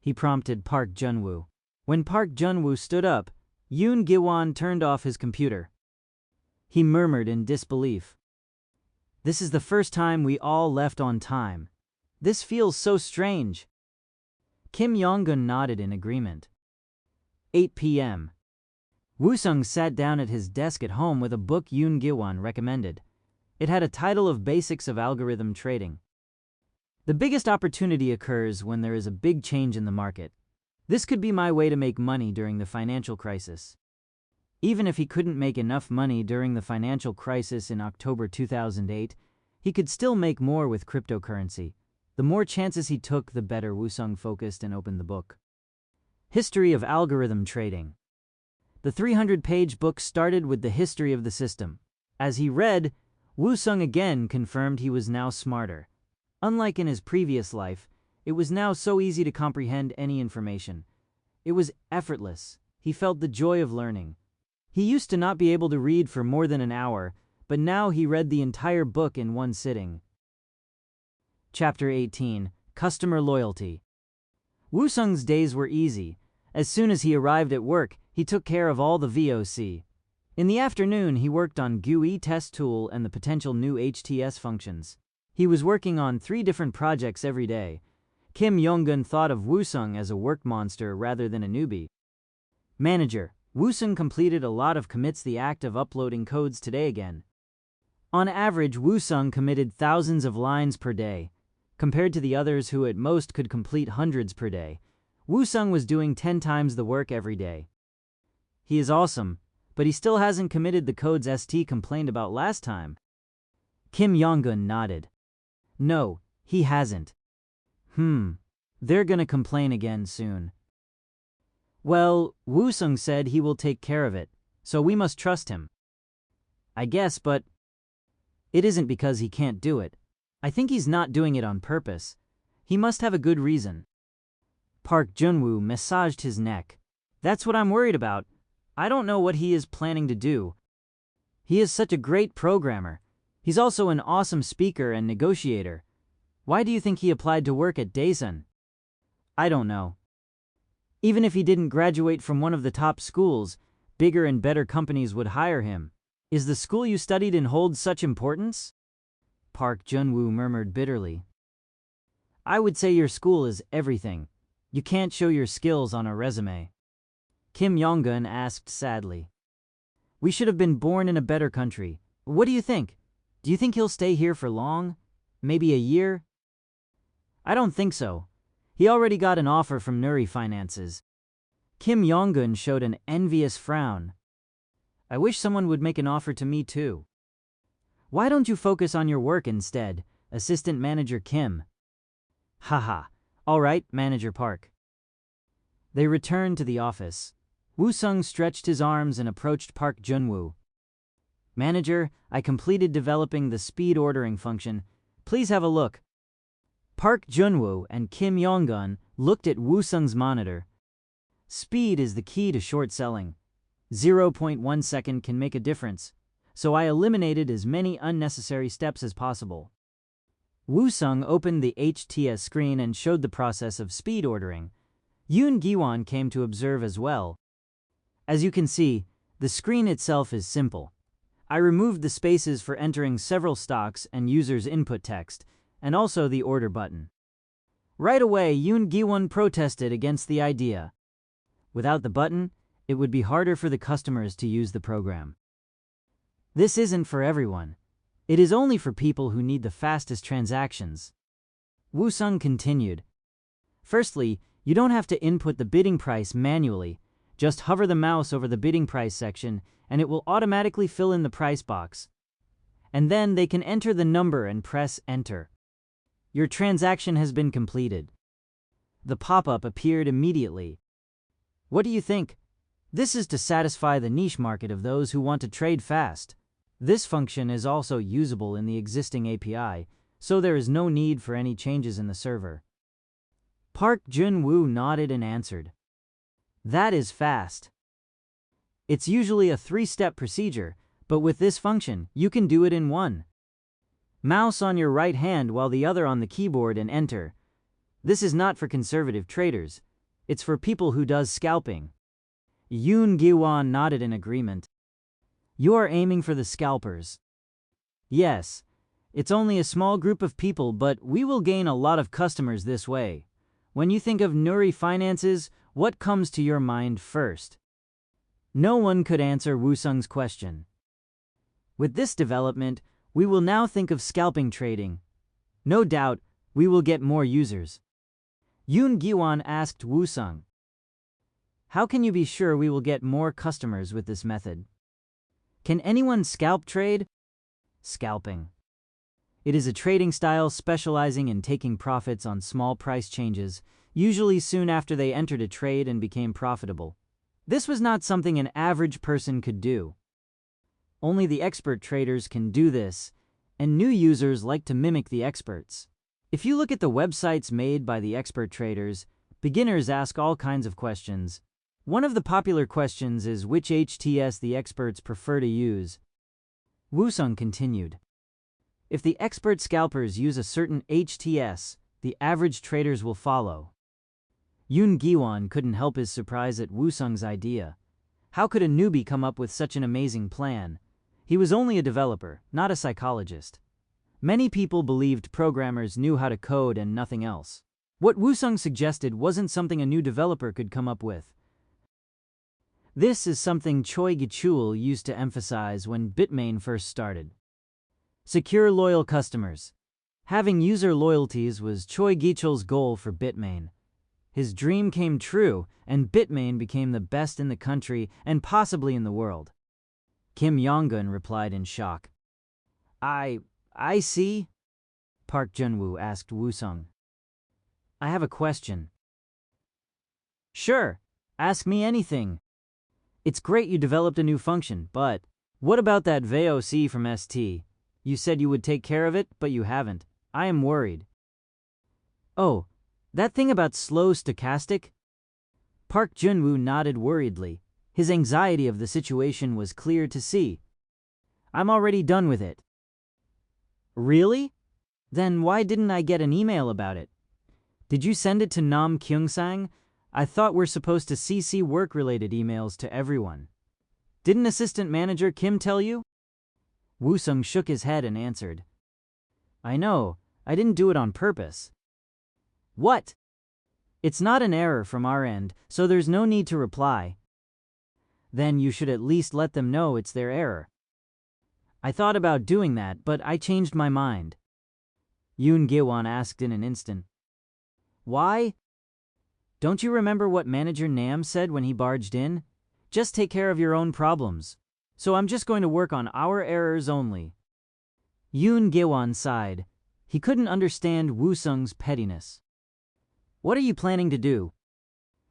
he prompted Park Jun-woo. When Park Jun-woo stood up, Yoon Gi-won turned off his computer. He murmured in disbelief. This is the first time we all left on time. This feels so strange. Kim Yong-gun nodded in agreement. 8 p.m. Woo-sung sat down at his desk at home with a book Yoon Gi-won recommended. It had a title of Basics of Algorithm Trading. The biggest opportunity occurs when there is a big change in the market. This could be my way to make money during the financial crisis. Even if he couldn't make enough money during the financial crisis in October 2008, he could still make more with cryptocurrency. The more chances he took, the better. Woo-sung focused and opened the book. History of Algorithm Trading. The 300-page book started with the history of the system. As he read, Woo-sung again confirmed he was now smarter. Unlike in his previous life, it was now so easy to comprehend any information. It was effortless. He felt the joy of learning. He used to not be able to read for more than an hour, but now he read the entire book in one sitting. Chapter 18. Customer Loyalty. Woo-sung's days were easy. As soon as he arrived at work, he took care of all the VOC. In the afternoon, he worked on GUI test tool and the potential new HTS functions. He was working on 3 different projects every day. Kim Yong-gun thought of Woo-sung as a work monster rather than a newbie. Manager. Woo-sung completed a lot of commits, the act of uploading codes today again. On average, Woo-sung committed thousands of lines per day. Compared to the others who at most could complete hundreds per day, Woo-sung was doing 10 times the work every day. He is awesome, but he still hasn't committed the codes ST complained about last time. Kim Yong-gun nodded. No, he hasn't. They're gonna complain again soon. Well, Woo-sung said he will take care of it, so we must trust him. I guess, but it isn't because he can't do it. I think he's not doing it on purpose. He must have a good reason. Park Jun-woo massaged his neck. That's what I'm worried about. I don't know what he is planning to do. He is such a great programmer. He's also an awesome speaker and negotiator. Why do you think he applied to work at Daesun? I don't know. Even if he didn't graduate from one of the top schools, bigger and better companies would hire him. Is the school you studied in hold such importance? Park Jun-woo murmured bitterly. I would say your school is everything. You can't show your skills on a resume. Kim Yong-gun asked sadly. We should have been born in a better country. What do you think? Do you think he'll stay here for long? Maybe a year? I don't think so. He already got an offer from Nuri Finances. Kim Yong-gun showed an envious frown. I wish someone would make an offer to me too. Why don't you focus on your work instead, Assistant Manager Kim? Haha. All right, Manager Park. They returned to the office. Woo-sung stretched his arms and approached Park Jun-woo. Manager, I completed developing the speed ordering function. Please have a look. Park Jun-woo and Kim Yong-gun looked at Woo-sung's monitor. Speed is the key to short selling. 0.1 second can make a difference, so I eliminated as many unnecessary steps as possible. Woo-sung opened the HTS screen and showed the process of speed ordering. Yoon Gi-won came to observe as well. As you can see, the screen itself is simple. I removed the spaces for entering several stocks and users' input text, and also the order button. Right away, Yoon Gi-won protested against the idea. Without the button, it would be harder for the customers to use the program. This isn't for everyone. It is only for people who need the fastest transactions. Woo-sung continued. Firstly, you don't have to input the bidding price manually. Just hover the mouse over the bidding price section and it will automatically fill in the price box. And then they can enter the number and press enter. Your transaction has been completed. The pop-up appeared immediately. What do you think? This is to satisfy the niche market of those who want to trade fast. This function is also usable in the existing API, so there is no need for any changes in the server. Park Jun-woo nodded and answered. That is fast. It's usually a 3-step procedure, but with this function, you can do it in one. Mouse on your right hand while the other on the keyboard and enter. This is not for conservative traders. It's for people who does scalping. Yoon Gi-won nodded in agreement. You are aiming for the scalpers. Yes. It's only a small group of people, but we will gain a lot of customers this way. When you think of Nuri finances, what comes to your mind first? No one could answer Woo-sung's question. With this development, we will now think of scalping trading. No doubt, we will get more users. Yoon Gi-won asked Woo-sung. How can you be sure we will get more customers with this method? Can anyone scalp trade? Scalping. It is a trading style specializing in taking profits on small price changes, usually soon after they entered a trade and became profitable. This was not something an average person could do. Only the expert traders can do this, and new users like to mimic the experts. If you look at the websites made by the expert traders, beginners ask all kinds of questions. One of the popular questions is which HTS the experts prefer to use. Woo-sung continued. If the expert scalpers use a certain HTS, the average traders will follow. Yoon Gi-won couldn't help his surprise at Woo-sung's idea. How could a newbie come up with such an amazing plan? He was only a developer, not a psychologist. Many people believed programmers knew how to code and nothing else. What Woo-sung suggested wasn't something a new developer could come up with. This is something Choi Gi-chul used to emphasize when Bitmain first started. Secure loyal customers. Having user loyalties was Choi Gi-chul's goal for Bitmain. His dream came true, and Bitmain became the best in the country and possibly in the world. Kim Yong-gun replied in shock. I see? Park Jun-woo asked Woo-sung. I have a question. Sure, ask me anything. It's great you developed a new function, but what about that VOC from ST? You said you would take care of it, but you haven't. I am worried. Oh, that thing about slow stochastic? Park Jun-woo nodded worriedly. His anxiety of the situation was clear to see. I'm already done with it. Really? Then why didn't I get an email about it? Did you send it to Nam Kyung-sang? I thought we're supposed to CC work-related emails to everyone. Didn't Assistant Manager Kim tell you? Woo-sung shook his head and answered. I know, I didn't do it on purpose. What? It's not an error from our end, so there's no need to reply. Then you should at least let them know it's their error. I thought about doing that, but I changed my mind. Yoon Gi-won asked in an instant. Why? Don't you remember what Manager Nam said when he barged in? Just take care of your own problems. So I'm just going to work on our errors only. Yoon Gi-won sighed. He couldn't understand Woo-sung's pettiness. What are you planning to do?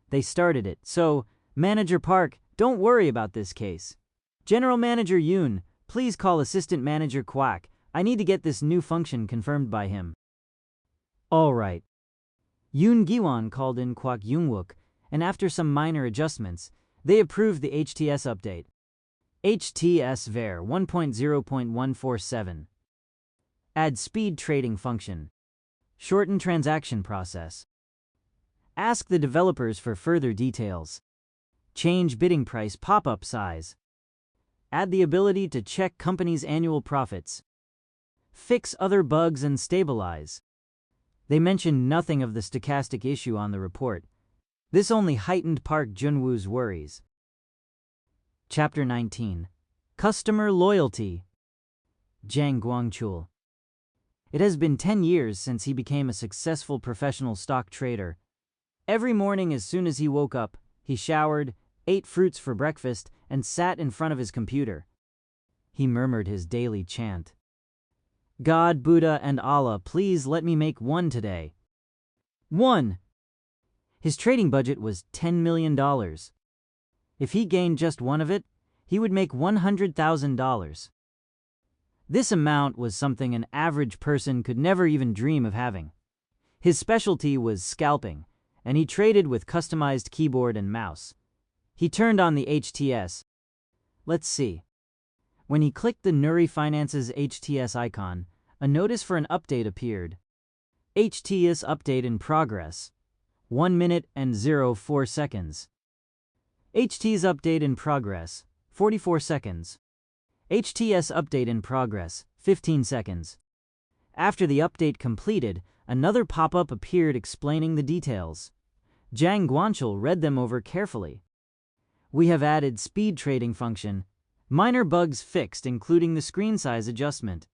They started it, so, Manager Park, don't worry about this case. General Manager Yoon, please call Assistant Manager Kwak. I need to get this new function confirmed by him. All right. Yoon Gi-won called in Kwak Young-wook, and after some minor adjustments, they approved the HTS update. HTS var 1.0.147. Add speed trading function. Shorten transaction process. Ask the developers for further details. Change bidding price pop-up size. Add the ability to check companies' annual profits. Fix other bugs and stabilize. They mentioned nothing of the stochastic issue on the report. This only heightened Park Jun-woo's worries. Chapter 19. Customer Loyalty. Jang Guangchul. It has been 10 years since he became a successful professional stock trader. Every morning as soon as he woke up, he showered, ate fruits for breakfast, and sat in front of his computer. He murmured his daily chant. God, Buddha, and Allah, please let me make one today. 1. His trading budget was $10 million. If he gained just one of it, he would make $100,000. This amount was something an average person could never even dream of having. His specialty was scalping, and he traded with customized keyboard and mouse. He turned on the HTS. Let's see. When he clicked the Nuri Finance's HTS icon, a notice for an update appeared. HTS update in progress. 1 minute and 04 seconds. HTS update in progress. 44 seconds. HTS update in progress. 15 seconds. After the update completed, another pop-up appeared explaining the details. Zhang Guangchul read them over carefully. We have added speed trading function. Minor bugs fixed, including the screen size adjustment.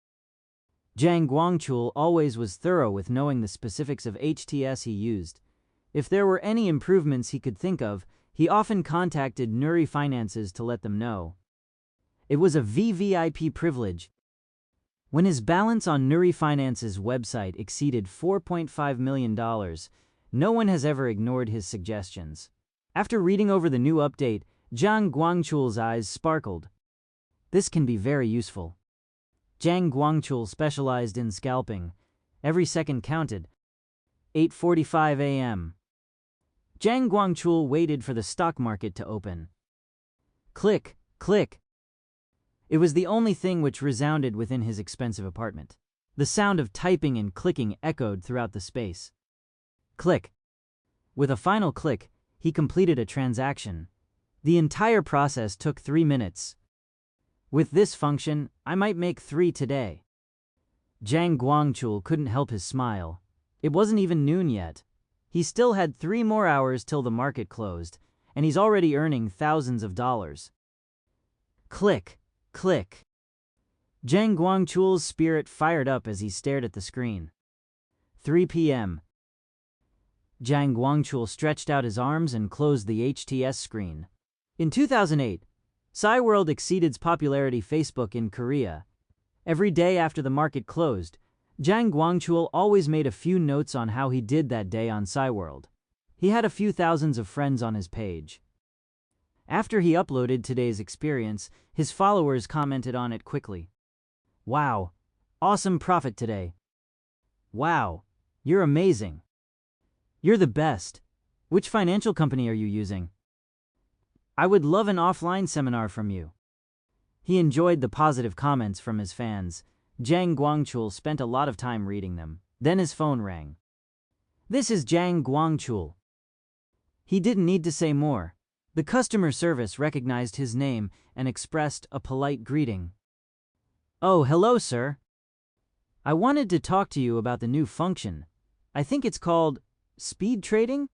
Zhang Guangchul always was thorough with knowing the specifics of HTS he used. If there were any improvements he could think of, he often contacted Nuri Finances to let them know. It was a VVIP privilege. When his balance on Nuri Finance's website exceeded $4.5 million, no one has ever ignored his suggestions. After reading over the new update, Zhang Guangchul's eyes sparkled. This can be very useful. Zhang Guangchul specialized in scalping. Every second counted. 8:45 a.m. Zhang Guangchul waited for the stock market to open. Click, click. It was the only thing which resounded within his expensive apartment. The sound of typing and clicking echoed throughout the space. Click. With a final click, he completed a transaction. The entire process took 3 minutes. With this function, I might make 3 today. Zhang Guangchul couldn't help his smile. It wasn't even noon yet. He still had 3 more hours till the market closed, and he's already earning thousands of dollars. Click, click. Zhang Guangchul's spirit fired up as he stared at the screen. 3 p.m. Zhang Guangchul stretched out his arms and closed the HTS screen. In 2008, Sci-World exceeded popularity Facebook in Korea. Every day after the market closed, Zhang Guangchul always made a few notes on how he did that day on Sci-World. He had a few thousands of friends on his page. After he uploaded today's experience, his followers commented on it quickly. Wow, awesome profit today. Wow, you're amazing. You're the best. Which financial company are you using? I would love an offline seminar from you. He enjoyed the positive comments from his fans. Zhang Guangchul spent a lot of time reading them. Then his phone rang. This is Zhang Guangchul. He didn't need to say more. The customer service recognized his name and expressed a polite greeting. Oh, hello, sir. I wanted to talk to you about the new function. I think it's called speed trading?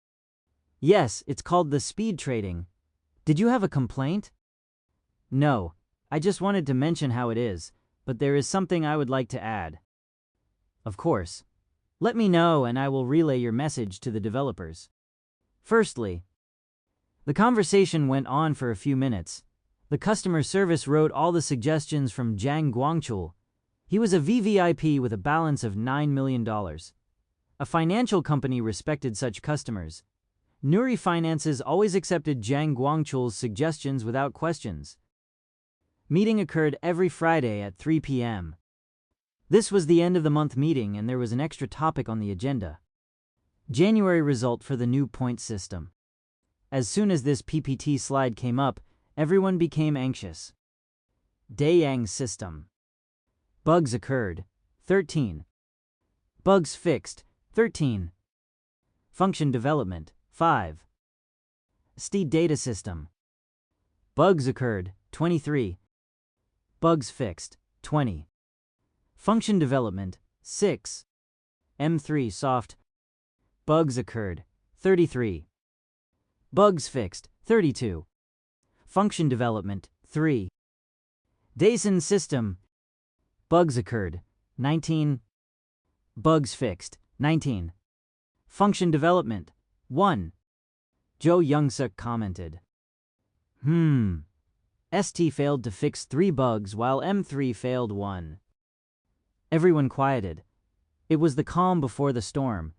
Yes, it's called the speed trading. Did you have a complaint? No, I just wanted to mention how it is, but there is something I would like to add. Of course. Let me know and I will relay your message to the developers. Firstly, the conversation went on for a few minutes. The customer service wrote all the suggestions from Zhang Guangchul. He was a VVIP with a balance of $9 million. A financial company respected such customers. Nuri Finances always accepted Zhang Guangchul's suggestions without questions. Meeting occurred every Friday at 3 p.m. This was the end of the month meeting and there was an extra topic on the agenda. January result for the new point system. As soon as this PPT slide came up, everyone became anxious. Dayang system. Bugs occurred. 13. Bugs fixed. 13. Function development. 5. Steed data system. Bugs occurred. 23. Bugs fixed. 20. Function development. 6. M3 soft. Bugs occurred. 33. Bugs fixed. 32. Function development. 3. Dason system. Bugs occurred. 19. Bugs fixed. 19. Function development. 1. Joe Youngsuk commented. ST failed to fix 3 bugs while M3 failed 1. Everyone quieted. It was the calm before the storm.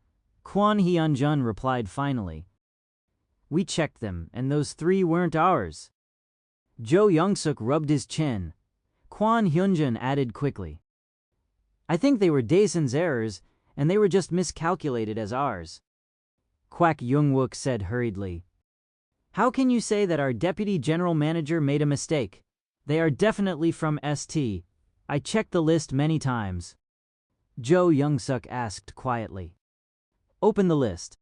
Kwon Hyunjun replied finally. We checked them, and those 3 weren't ours. Joe Youngsuk rubbed his chin. Kwon Hyunjun added quickly. I think they were Daeson's errors, and they were just miscalculated as ours. Kwak Youngwook said hurriedly. How can you say that our deputy general manager made a mistake? They are definitely from ST. I checked the list many times. Jo Youngsuk asked quietly. Open the list.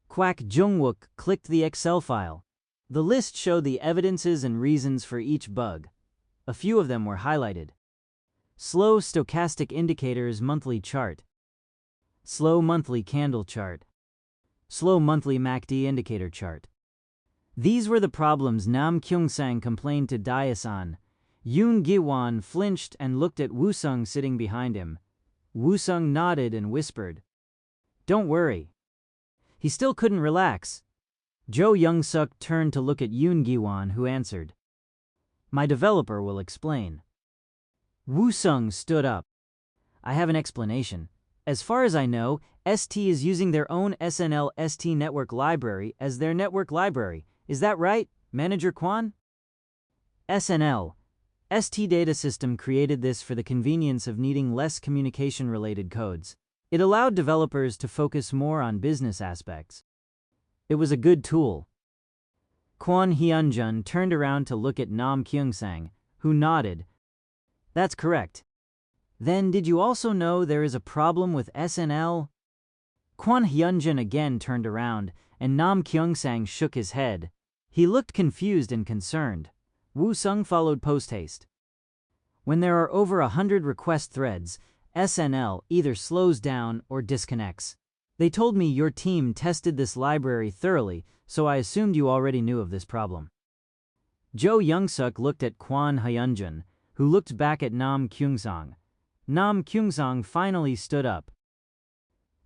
Kwak Jungwook clicked the Excel file. The list showed the evidences and reasons for each bug. A few of them were highlighted. Slow stochastic indicators monthly chart. Slow monthly candle chart. Slow monthly MACD indicator chart. These were the problems Nam Kyung-sang complained to Daesan. Yoon Gi-won flinched and looked at Woo-sung sitting behind him. Woo-sung nodded and whispered, Don't worry. He still couldn't relax. Jo Young-suk turned to look at Yoon Gi-won, who answered, My developer will explain. Woo-sung stood up. I have an explanation. As far as I know, ST is using their own SNL ST network library as their network library. Is that right, Manager Kwon? SNL, ST Data System created this for the convenience of needing less communication-related codes. It allowed developers to focus more on business aspects. It was a good tool. Kwon Hyunjun turned around to look at Nam Kyung-sang, who nodded. That's correct. Then did you also know there is a problem with SNL? Kwon Hyunjun again turned around, and Nam Kyung-sang shook his head. He looked confused and concerned. Woo-sung followed post-haste. When there are over 100 request threads, SNL either slows down or disconnects. They told me your team tested this library thoroughly, so I assumed you already knew of this problem. Jo Young-suk looked at Kwon Hyunjun, who looked back at Nam Kyung-sang. Nam Kyung-sang finally stood up.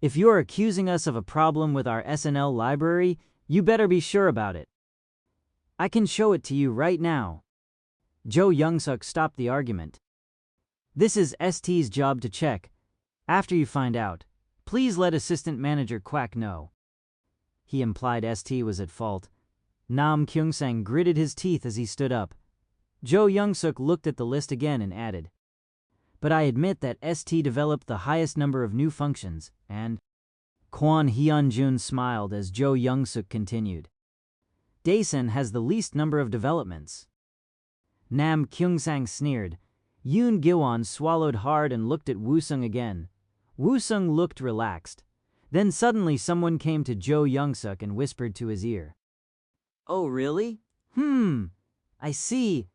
If you're accusing us of a problem with our SNL library, you better be sure about it. I can show it to you right now. Jo Young-suk stopped the argument. This is ST's job to check. After you find out, please let Assistant Manager Kwak know. He implied ST was at fault. Nam Kyung-sang gritted his teeth as he stood up. Jo Young-suk looked at the list again and added, But I admit that ST developed the highest number of new functions, and Kwon Hyunjun smiled as Jo Young-suk continued. Daesan has the least number of developments. Nam Kyung-sang sneered. Yoon Gi-won swallowed hard and looked at Woo-sung again. Woo-sung looked relaxed. Then suddenly someone came to Jo Young-suk and whispered to his ear. Oh, really? I see.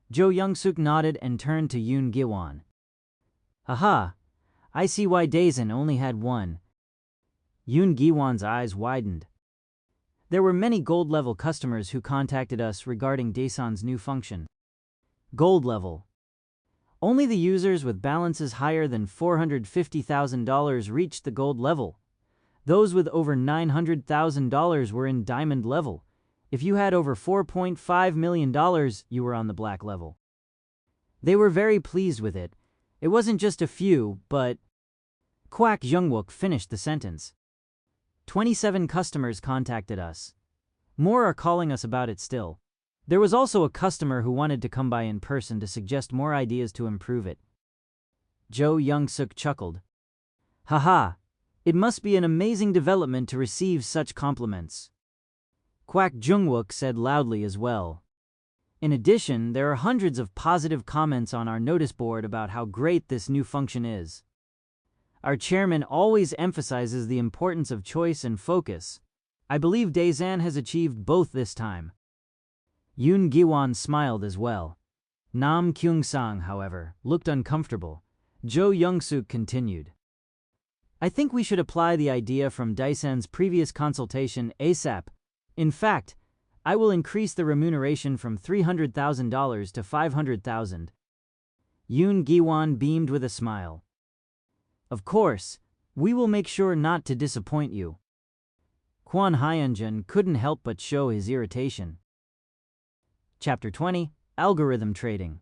Jo Young-suk nodded and turned to Yoon Gi-won. Haha, I see why Daesan only had one. Yoon Gi-won's eyes widened. There were many gold-level customers who contacted us regarding Daesan's new function. Gold level. Only the users with balances higher than $450,000 reached the gold level. Those with over $900,000 were in diamond level. If you had over $4.5 million, you were on the black level. They were very pleased with it. It wasn't just a few, but... Kwak Jungwook finished the sentence. 27 customers contacted us. More are calling us about it still. There was also a customer who wanted to come by in person to suggest more ideas to improve it. Jo Young-suk chuckled. Haha, it must be an amazing development to receive such compliments. Kwak Jungwook said loudly as well. In addition, there are hundreds of positive comments on our notice board about how great this new function is. Our chairman always emphasizes the importance of choice and focus. I believe Daesan has achieved both this time. Yoon Gi-won smiled as well. Nam Kyung-sang, however, looked uncomfortable. Jo Young-suk continued. I think we should apply the idea from Daesan's previous consultation ASAP. In fact, I will increase the remuneration from $300,000 to $500,000. Yoon Gi-won beamed with a smile. Of course, we will make sure not to disappoint you. Kwon Hyunjun couldn't help but show his irritation. Chapter 20, Algorithm Trading.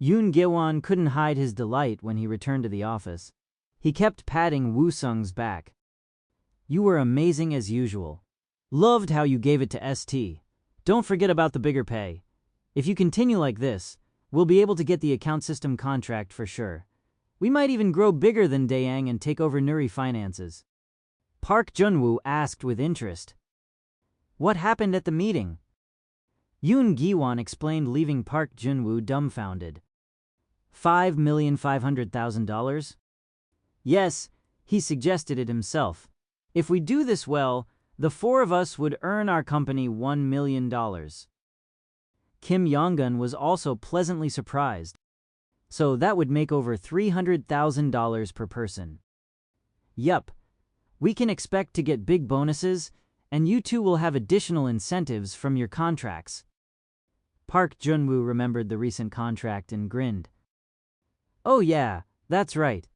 Yoon Gi-won couldn't hide his delight when he returned to the office. He kept patting Woo-sung's back. You were amazing as usual. Loved how you gave it to ST. Don't forget about the bigger pay. If you continue like this, We'll be able to get the account system contract for sure. We might even grow bigger than Daeyang and take over Nuri finances. Park Junwoo asked with interest. What happened at the meeting? Yoon Gi-won explained, leaving Park Junwoo dumbfounded. $5,500,000? Yes, he suggested it himself. If we do this well, the four of us would earn our company $1 million. Kim Yong-gun was also pleasantly surprised. So that would make over $300,000 per person. Yup, we can expect to get big bonuses, and you two will have additional incentives from your contracts. Park Junwoo remembered the recent contract and grinned. Oh yeah, that's right.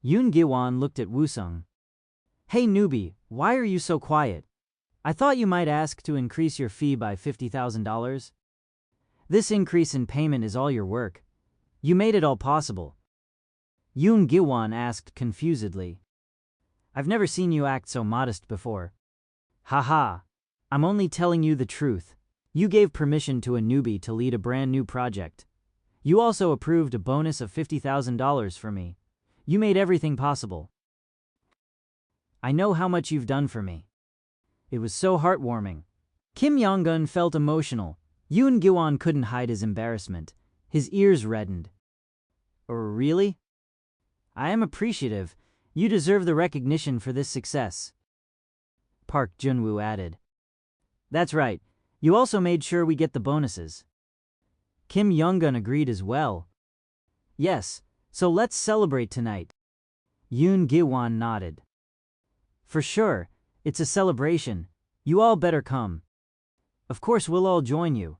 Yoon Gi-won looked at Woo-sung. Hey newbie, why are you so quiet? I thought you might ask to increase your fee by $50,000. This increase in payment is all your work. You made it all possible. Yoon Gi-won asked confusedly. I've never seen you act so modest before. Haha, I'm only telling you the truth. You gave permission to a newbie to lead a brand new project. You also approved a bonus of $50,000 for me. You made everything possible. I know how much you've done for me. It was so heartwarming. Kim Yong-gun felt emotional. Yoon Gi-won couldn't hide his embarrassment. His ears reddened. Really? I am appreciative. You deserve the recognition for this success. Park Junwoo added. That's right. You also made sure we get the bonuses. Kim Yong-gun agreed as well. Yes, so let's celebrate tonight. Yoon Gi-won nodded. For sure, it's a celebration. You all better come. Of course we'll all join you.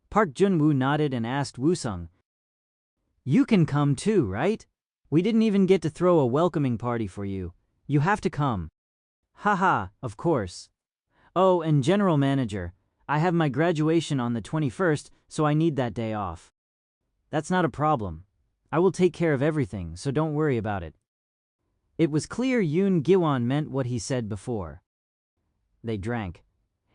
Park Junwoo nodded and asked Woo-sung. You can come too, right? We didn't even get to throw a welcoming party for you. You have to come. Haha, of course. Oh, and General Manager, I have my graduation on the 21st, so I need that day off. That's not a problem. I will take care of everything, so don't worry about it. It was clear Yoon Gi-won meant what he said before. They drank.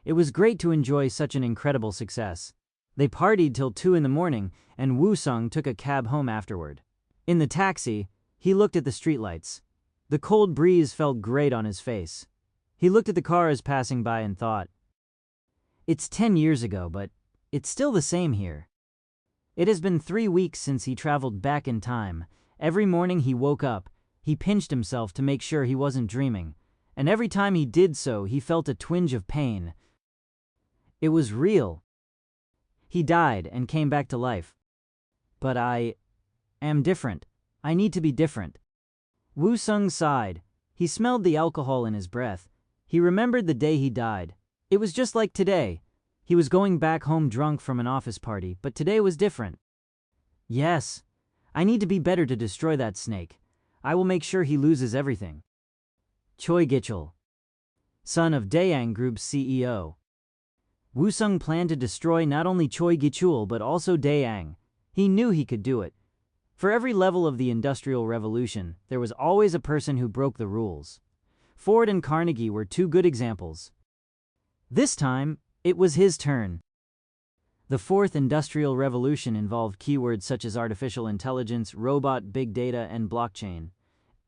It was great to enjoy such an incredible success. They partied till 2 in the morning, and Woo-sung took a cab home afterward. In the taxi, he looked at the streetlights. The cold breeze felt great on his face. He looked at the cars passing by and thought, it's 10 years ago, but it's still the same here. It has been 3 weeks since he traveled back in time. Every morning he woke up, he pinched himself to make sure he wasn't dreaming, and every time he did so, he felt a twinge of pain. It was real. He died and came back to life. But I am different. I need to be different. Woo-sung sighed. He smelled the alcohol in his breath. He remembered the day he died. It was just like today. He was going back home drunk from an office party, but today was different. Yes, I need to be better to destroy that snake. I will make sure he loses everything. Choi Gichul, son of Daeyang Group's CEO. Woo-sung planned to destroy not only Choi Gichul but also Daeyang. He knew he could do it. For every level of the Industrial Revolution, there was always a person who broke the rules. Ford and Carnegie were 2 good examples. This time, it was his turn. The 4th Industrial Revolution involved keywords such as artificial intelligence, robot, big data, and blockchain.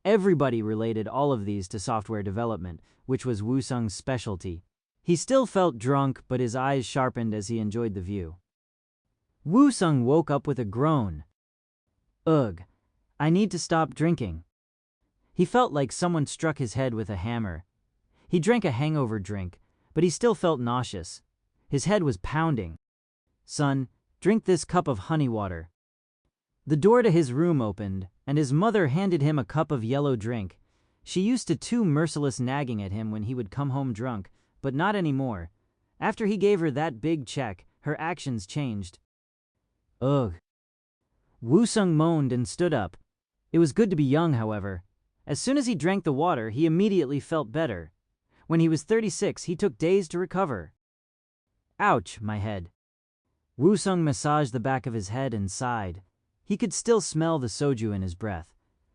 Everybody related all of these to software development, which was Woo-sung's specialty. He still felt drunk, but his eyes sharpened as he enjoyed the view. Woo-sung woke up with a groan. Ugh, I need to stop drinking. He felt like someone struck his head with a hammer. He drank a hangover drink, but he still felt nauseous. His head was pounding. Son, drink this cup of honey water. The door to his room opened, and his mother handed him a cup of yellow drink. She used to too merciless nagging at him when he would come home drunk, but not anymore. After he gave her that big check, her actions changed. Ugh. Woo-sung moaned and stood up. It was good to be young, however. As soon as he drank the water, he immediately felt better. When he was 36, he took days to recover. Ouch, my head. Woo-sung massaged the back of his head and sighed. He could still smell the soju in his breath.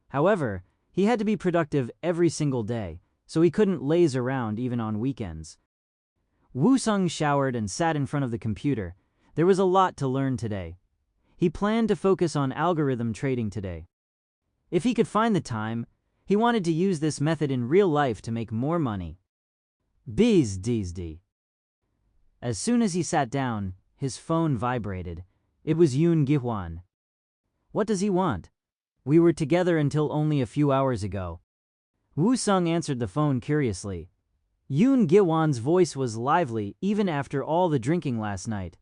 However, he had to be productive every single day, so he couldn't laze around even on weekends. Woo-sung showered and sat in front of the computer. There was a lot to learn today. He planned to focus on algorithm trading today. If he could find the time, he wanted to use this method in real life to make more money. Bees. As soon as he sat down, his phone vibrated. It was Yoon Gi-hwan. What does he want? We were together until only a few hours ago. Woo Sung answered the phone curiously. Yoon Gi-hwan's voice was lively even after all the drinking last night.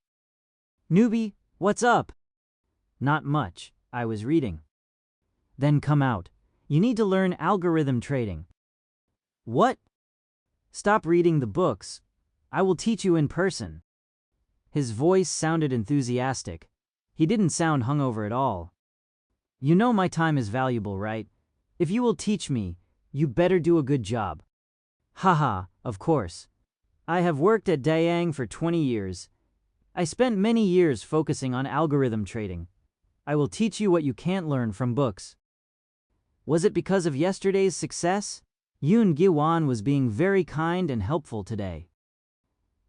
Newbie, what's up? Not much, I was reading. Then come out. You need to learn algorithm trading. What? Stop reading the books. I will teach you in person. His voice sounded enthusiastic. He didn't sound hungover at all. You know my time is valuable, right? If you will teach me, you better do a good job. Haha, of course. I have worked at Dayang for 20 years. I spent many years focusing on algorithm trading. I will teach you what you can't learn from books. Was it because of yesterday's success? Yoon Gi-hwan was being very kind and helpful today.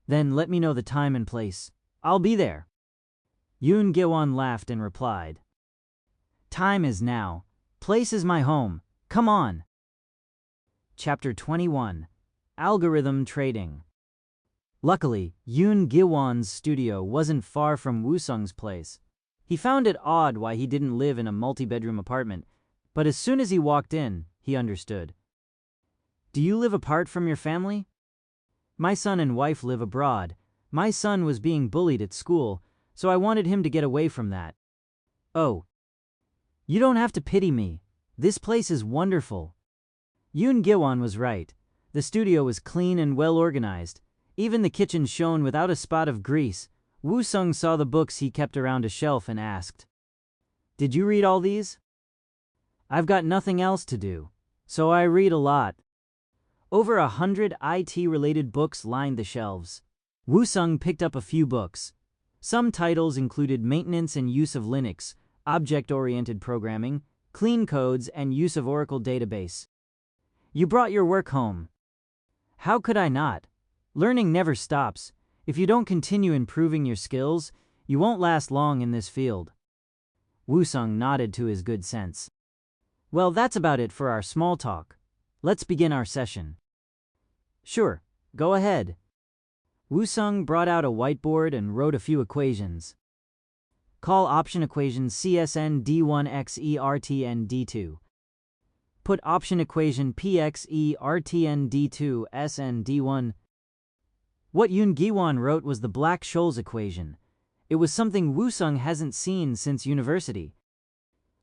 Then let me know the time and place. I'll be there. Yoon Gi-hwan laughed and replied. Time is now. Place is my home. Come on. Chapter 21. Algorithm Trading. Luckily, Yoon Gi-hwan's studio wasn't far from Woo Sung's place. He found it odd why he didn't live in a multi-bedroom apartment, but as soon as he walked in, he understood. Do you live apart from your family? My son and wife live abroad. My son was being bullied at school, so I wanted him to get away from that. Oh. You don't have to pity me. This place is wonderful. Yoon Gi-hwan was right. The studio was clean and well organized. Even the kitchen shone without a spot of grease. Woo Sung saw the books he kept around a shelf and asked, Did you read all these? I've got nothing else to do, so I read a lot. Over 100 IT-related books lined the shelves. Woo Sung picked up a few books. Some titles included Maintenance and Use of Linux, Object-Oriented Programming, Clean Codes, and Use of Oracle Database. You brought your work home. How could I not? Learning never stops. If you don't continue improving your skills, you won't last long in this field. Woo Sung nodded to his good sense. Well, that's about it for our small talk. Let's begin our session. Sure, go ahead. Woo Sung brought out a whiteboard and wrote a few equations. Call option equation CSN D1XE D2. Put option equation PXE D2 SN D1. What Yoon Gi-hwan wrote was the Black-Scholes equation. It was something Woo Sung hasn't seen since university.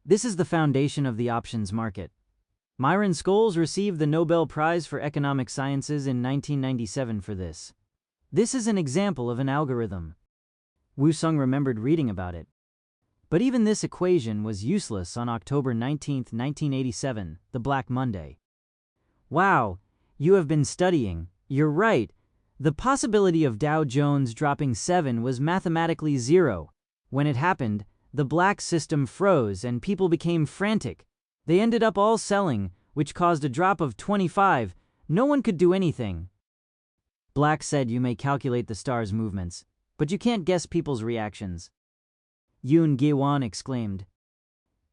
This is the foundation of the options market. Myron Scholes received the Nobel Prize for Economic Sciences in 1997 for this. This is an example of an algorithm. Woo Sung remembered reading about it. But even this equation was useless on October 19, 1987, the Black Monday. Wow, you have been studying. You're right. The possibility of Dow Jones dropping 7 was mathematically 0. When it happened, the black system froze and people became frantic. They ended up all selling, which caused a drop of 25. No one could do anything. Black said you may calculate the star's movements, but you can't guess people's reactions. Yoon Gi-hwan exclaimed.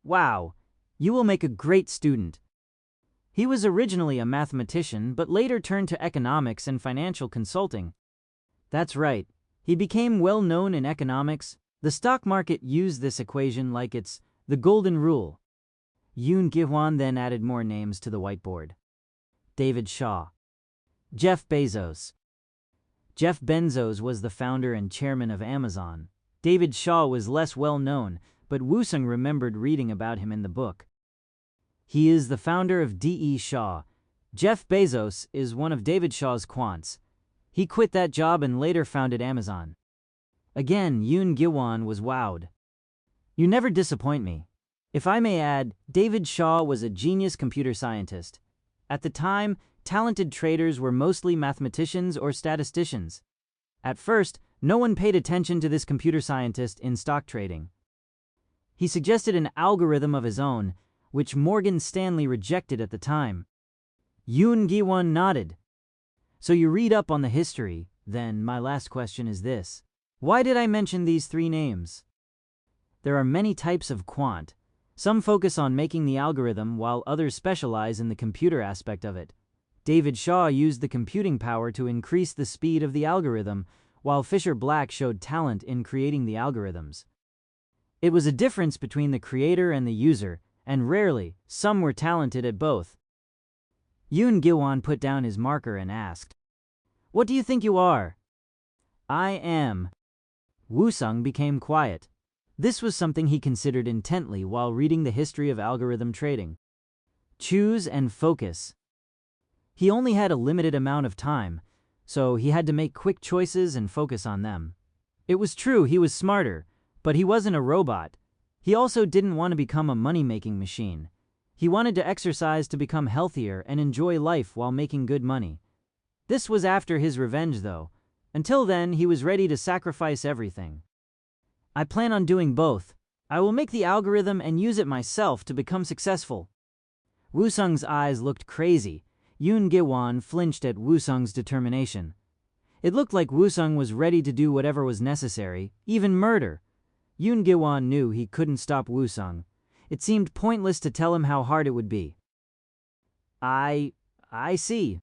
Wow, you will make a great student. He was originally a mathematician, but later turned to economics and financial consulting. That's right. He became well known in economics. The stock market used this equation like it's the golden rule. Yoon Gi-hwan then added more names to the whiteboard. David Shaw. Jeff Bezos. Jeff Bezos was the founder and chairman of Amazon. David Shaw was less well known, but Woo Sung remembered reading about him in the book. He is the founder of D.E. Shaw. Jeff Bezos is one of David Shaw's quants. He quit that job and later founded Amazon. Again, Yoon Gi-hwan was wowed. You never disappoint me. If I may add, David Shaw was a genius computer scientist. At the time, talented traders were mostly mathematicians or statisticians. At first, no one paid attention to this computer scientist in stock trading. He suggested an algorithm of his own, which Morgan Stanley rejected at the time. Yoon Gi-hwan nodded. So you read up on the history. Then my last question is this. Why did I mention these 3 names? There are many types of quant. Some focus on making the algorithm while others specialize in the computer aspect of it. David Shaw used the computing power to increase the speed of the algorithm, while Fisher Black showed talent in creating the algorithms. It was a difference between the creator and the user, and rarely, some were talented at both. Yoon Gi-won put down his marker and asked, "What do you think you are?" "I am." Woo-sung became quiet. This was something he considered intently while reading the history of algorithm trading. Choose and focus. He only had a limited amount of time, so he had to make quick choices and focus on them. It was true he was smarter, but he wasn't a robot. He also didn't want to become a money-making machine. He wanted to exercise to become healthier and enjoy life while making good money. This was after his revenge, though. Until then, he was ready to sacrifice everything. "I plan on doing both. I will make the algorithm and use it myself to become successful." Woo-sung's eyes looked crazy. Yoon Gi-won flinched at Woo-sung's determination. It looked like Woo-sung was ready to do whatever was necessary, even murder. Yoon Gi-won knew he couldn't stop Woo-sung. It seemed pointless to tell him how hard it would be. I see."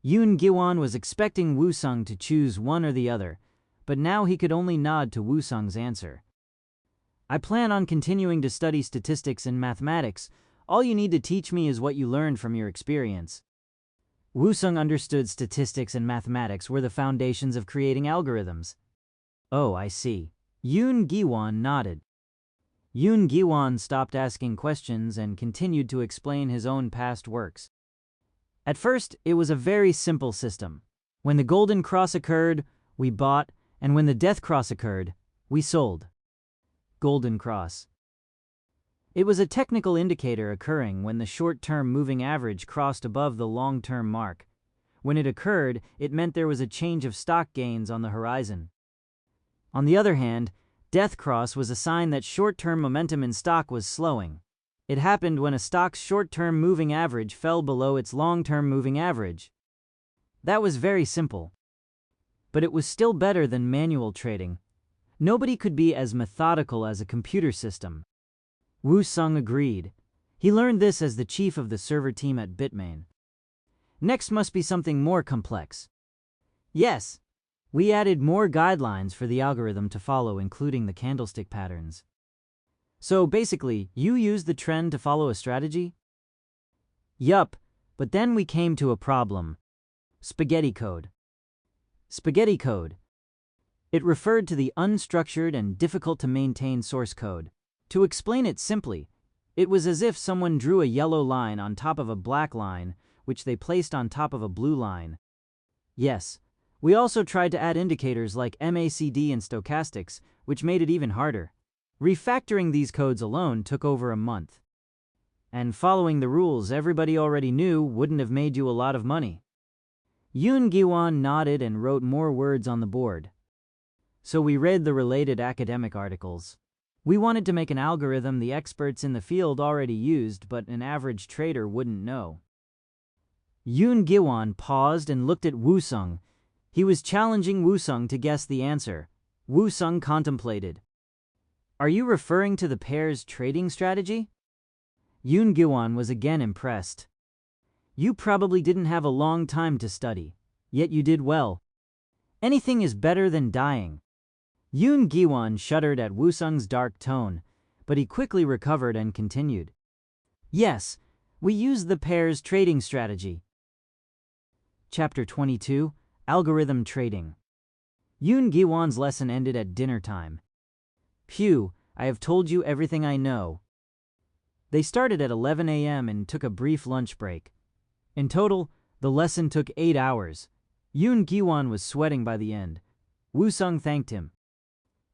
Yoon Gi-won was expecting Woo-sung to choose one or the other, but now he could only nod to Woo-sung's answer. "I plan on continuing to study statistics and mathematics. All you need to teach me is what you learned from your experience." Woo-sung understood statistics and mathematics were the foundations of creating algorithms. "Oh, I see." Yoon Gi-won nodded. Yoon Gi-won stopped asking questions and continued to explain his own past works. At first, it was a very simple system. When the golden cross occurred, we bought, and when the death cross occurred, we sold. Golden cross. It was a technical indicator occurring when the short-term moving average crossed above the long-term mark. When it occurred, it meant there was a change of stock gains on the horizon. On the other hand, death cross was a sign that short-term momentum in stock was slowing. It happened when a stock's short-term moving average fell below its long-term moving average. That was very simple. But it was still better than manual trading. Nobody could be as methodical as a computer system. Woo-sung agreed. He learned this as the chief of the server team at Bitmain. Next must be something more complex. Yes, we added more guidelines for the algorithm to follow, including the candlestick patterns. So basically, you used the trend to follow a strategy? Yup, but then we came to a problem. Spaghetti code. Spaghetti code. It referred to the unstructured and difficult-to-maintain source code. To explain it simply, it was as if someone drew a yellow line on top of a black line, which they placed on top of a blue line. Yes, we also tried to add indicators like MACD and stochastics, which made it even harder. Refactoring these codes alone took over a month. And following the rules everybody already knew wouldn't have made you a lot of money. Yoon Gi-won nodded and wrote more words on the board. So we read the related academic articles. We wanted to make an algorithm the experts in the field already used, but an average trader wouldn't know. Yoon Gi-won paused and looked at Woo-sung. He was challenging Woo-sung to guess the answer. Woo-sung contemplated. "Are you referring to the pair's trading strategy?" Yoon Gi-won was again impressed. "You probably didn't have a long time to study, yet you did well. Anything is better than dying." Yoon Gi-won shuddered at Woo-sung's dark tone, but he quickly recovered and continued. "Yes, we used the pair's trading strategy." Chapter 22, Algorithm Trading. Yoon Gi-won's lesson ended at dinner time. "Phew, I have told you everything I know." They started at 11 a.m. and took a brief lunch break. In total, the lesson took 8 hours. Yoon Gi-won was sweating by the end. Woo-sung thanked him.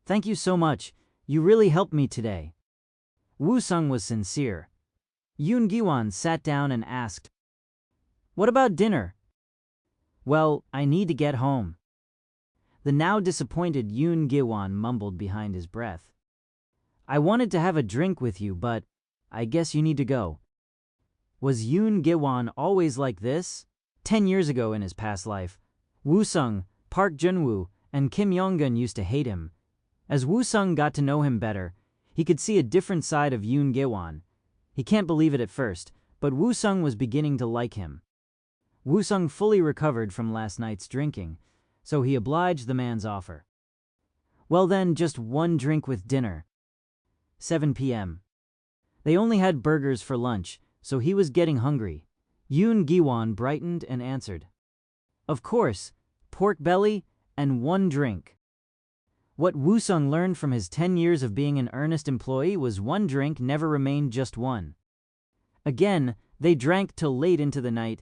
"Thank you so much. You really helped me today." Woo-sung was sincere. Yoon Gi-won sat down and asked, "What about dinner?" "Well, I need to get home." The now disappointed Yoon Gi-won mumbled behind his breath. "I wanted to have a drink with you, but I guess you need to go." Was Yoon Gi-won always like this? 10 years ago in his past life, Woo-sung, Park Jun-woo, and Kim Yong-gun used to hate him. As Woo-sung got to know him better, He could see a different side of Yoon Gi-won. He can't believe it at first, but Woo-sung was beginning to like him. Woo-sung fully recovered from last night's drinking, so he obliged the man's offer. Well then, just one drink with dinner. 7 p.m. They only had burgers for lunch, so he was getting hungry. Yoon Gi-won brightened and answered. Of course, pork belly and one drink. What Woo-sung learned from his 10 years of being an earnest employee was one drink never remained just one. Again, they drank till late into the night.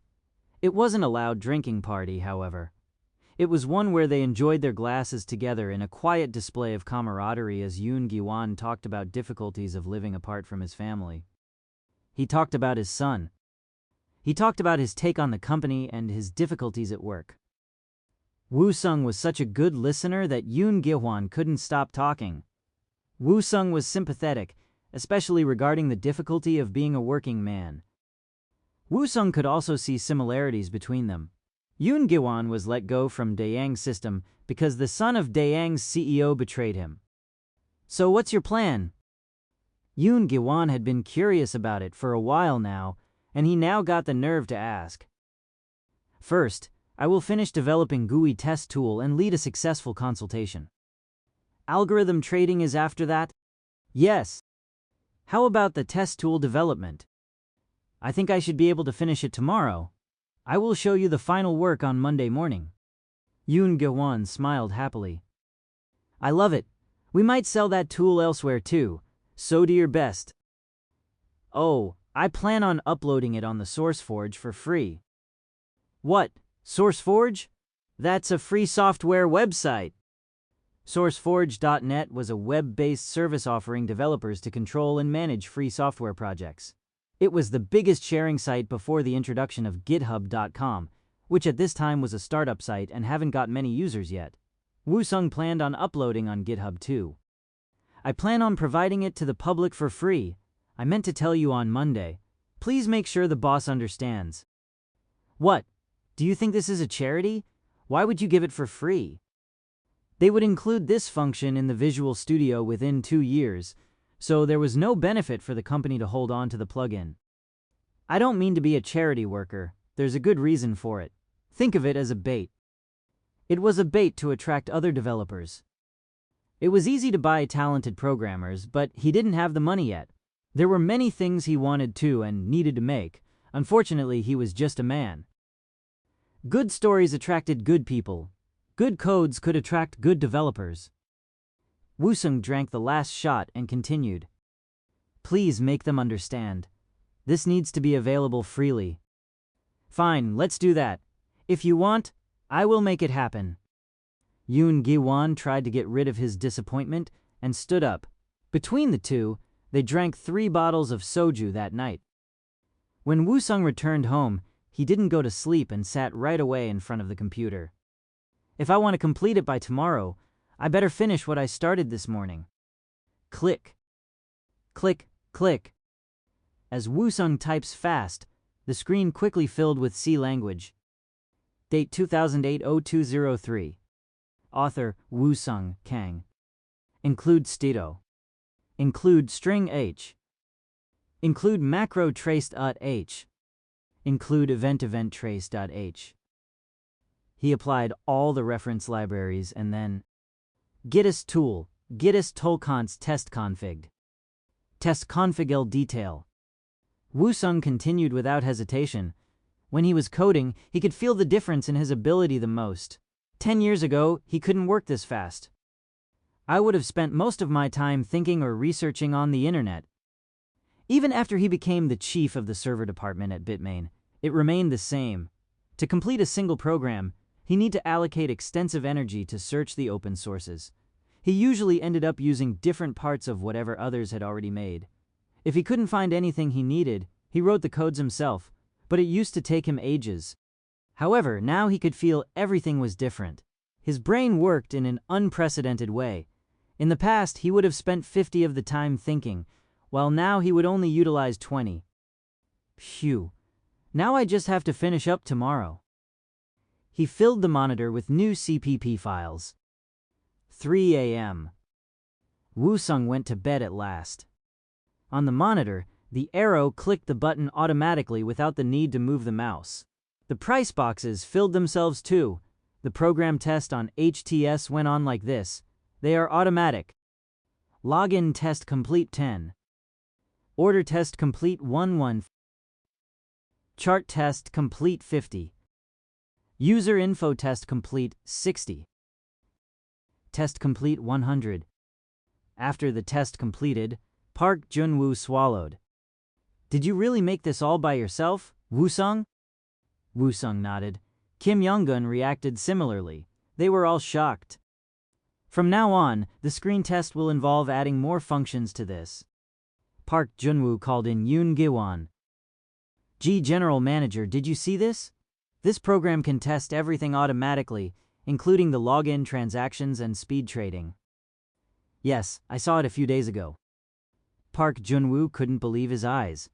It wasn't a loud drinking party, however. It was one where they enjoyed their glasses together in a quiet display of camaraderie as Yoon Gi-won talked about difficulties of living apart from his family. He talked about his son. He talked about his take on the company and his difficulties at work. Woo-sung was such a good listener that Yoon Gi-won couldn't stop talking. Woo-sung was sympathetic, especially regarding the difficulty of being a working man. Woo-sung could also see similarities between them. Yoon Gi-won was let go from Daeyang's system because the son of Daeyang's CEO betrayed him. So what's your plan? Yoon Gi-won had been curious about it for a while now, and he now got the nerve to ask. First, I will finish developing GUI test tool and lead a successful consultation. Algorithm trading is after that? Yes. How about the test tool development? I think I should be able to finish it tomorrow. I will show you the final work on Monday morning. Yoon Gi-won smiled happily. I love it. We might sell that tool elsewhere too, so do your best. Oh, I plan on uploading it on the SourceForge for free. What? SourceForge? That's a free software website. SourceForge.net was a web-based service offering developers to control and manage free software projects. It was the biggest sharing site before the introduction of GitHub.com, which at this time was a startup site and haven't got many users yet. Woo-sung planned on uploading on GitHub too. I plan on providing it to the public for free. I meant to tell you on Monday. Please make sure the boss understands. What? Do you think this is a charity? Why would you give it for free? They would include this function in the Visual Studio within 2 years, so there was no benefit for the company to hold on to the plugin. I don't mean to be a charity worker. There's a good reason for it. Think of it as a bait. It was a bait to attract other developers. It was easy to buy talented programmers, but he didn't have the money yet. There were many things he wanted to and needed to make. Unfortunately, he was just a man. Good stories attracted good people. Good codes could attract good developers. Woo-sung drank the last shot and continued. Please make them understand. This needs to be available freely. Fine, let's do that. If you want, I will make it happen. Yoon Gi-won tried to get rid of his disappointment and stood up. Between the two, they drank 3 bottles of soju that night. When Woo-sung returned home, he didn't go to sleep and sat right away in front of the computer. If I want to complete it by tomorrow, I better finish what I started this morning. Click. Click, click. As Woo-sung types fast, the screen quickly filled with C language. Date 2008-0203. Author Woo-sung Kang. Include stdo. Include string h. Include macro trace.h. Include event trace.h. He applied all the reference libraries and then Gittis tool, Gittis toolconst test config. Test config detail. Woo-sung continued without hesitation. When he was coding, he could feel the difference in his ability the most. 10 years ago, he couldn't work this fast. I would have spent most of my time thinking or researching on the internet. Even after he became the chief of the server department at Bitmain, it remained the same. To complete a single program, he needed to allocate extensive energy to search the open sources. He usually ended up using different parts of whatever others had already made. If he couldn't find anything he needed, he wrote the codes himself, but it used to take him ages. However, now he could feel everything was different. His brain worked in an unprecedented way. In the past, he would have spent 50 of the time thinking, while now he would only utilize 20. Phew. Now I just have to finish up tomorrow. He filled the monitor with new CPP files. 3 a.m. Woo-sung went to bed at last. On the monitor, the arrow clicked the button automatically without the need to move the mouse. The price boxes filled themselves too. The program test on HTS went on like this. They are automatic. Login test complete 10. Order test complete 1. Chart test complete 50. User info test complete 60. Test complete 100. After the test completed, Park Jun-woo swallowed. Did you really make this all by yourself, Woo-sung? Woo-sung nodded. Kim Young-gun reacted similarly. They were all shocked. From now on, the screen test will involve adding more functions to this. Park Jun-woo called in Yoon Gi-won. General Manager, did you see this? This program can test everything automatically, including the login transactions and speed trading. Yes, I saw it a few days ago. Park Jun-woo couldn't believe his eyes.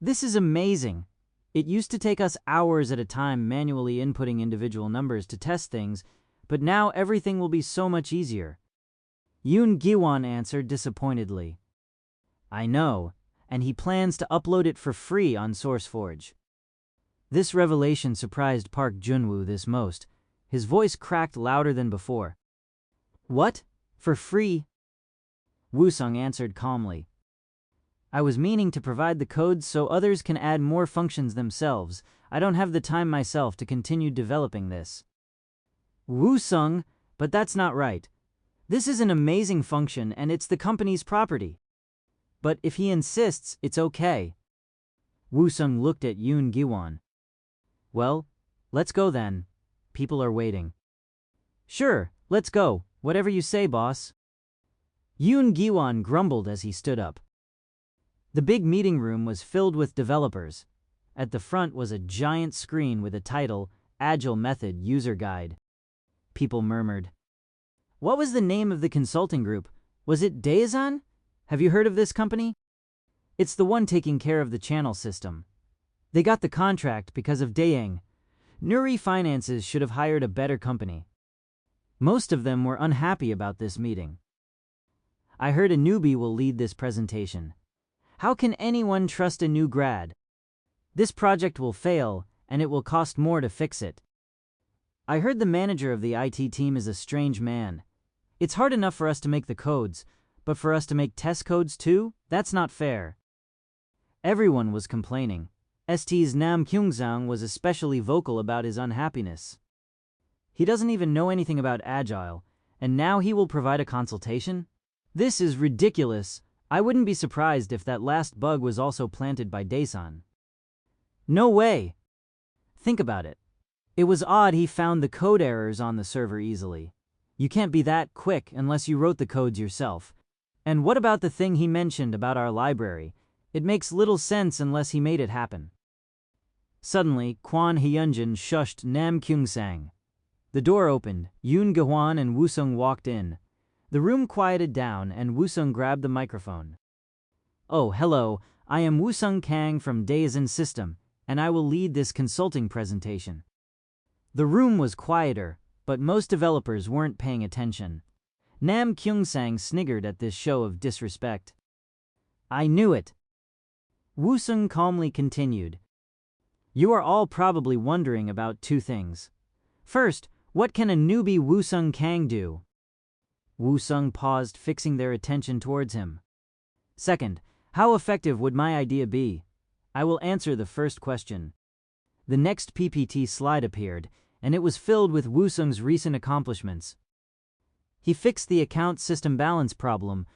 This is amazing. It used to take us hours at a time manually inputting individual numbers to test things, but now everything will be so much easier. Yoon Gi-won answered disappointedly. I know, and he plans to upload it for free on SourceForge. This revelation surprised Park Jun-woo this most. His voice cracked louder than before. What? For free? Woo-sung answered calmly. I was meaning to provide the codes so others can add more functions themselves. I don't have the time myself to continue developing this. Woo-sung, but that's not right. This is an amazing function and it's the company's property. But if he insists, it's okay. Woo-sung looked at Yoon Gi-won. Well, let's go then. People are waiting. Sure, let's go. Whatever you say, boss. Yoon Gi-won grumbled as he stood up. The big meeting room was filled with developers. At the front was a giant screen with a title, Agile Method User Guide. People murmured. What was the name of the consulting group? Was it Daesan? Have you heard of this company? It's the one taking care of the channel system. They got the contract because of Daeng. Nuri Finances should have hired a better company. Most of them were unhappy about this meeting. I heard a newbie will lead this presentation. How can anyone trust a new grad? This project will fail, and it will cost more to fix it. I heard the manager of the IT team is a strange man. It's hard enough for us to make the codes, but for us to make test codes too? That's not fair. Everyone was complaining. ST's Nam Kyung-sang was especially vocal about his unhappiness. He doesn't even know anything about Agile, and now he will provide a consultation? This is ridiculous. I wouldn't be surprised if that last bug was also planted by Daesan. No way! Think about it. It was odd he found the code errors on the server easily. You can't be that quick unless you wrote the codes yourself. And what about the thing he mentioned about our library? It makes little sense unless he made it happen. Suddenly, Kwon Hyunjin shushed Nam Kyung-sang. The door opened, Yoon Gi-won and Woo-sung walked in. The room quieted down and Woo-sung grabbed the microphone. Oh, hello, I am Woo-sung Kang from Daesan System, and I will lead this consulting presentation. The room was quieter, but most developers weren't paying attention. Nam Kyung-sang sniggered at this show of disrespect. I knew it. Woo-sung calmly continued. You are all probably wondering about two things. First, what can a newbie Woo-sung Kang do? Woo-sung paused, fixing their attention towards him. Second, how effective would my idea be? I will answer the first question. The next PPT slide appeared, and it was filled with Woo-sung's recent accomplishments. He fixed the account system balance problem,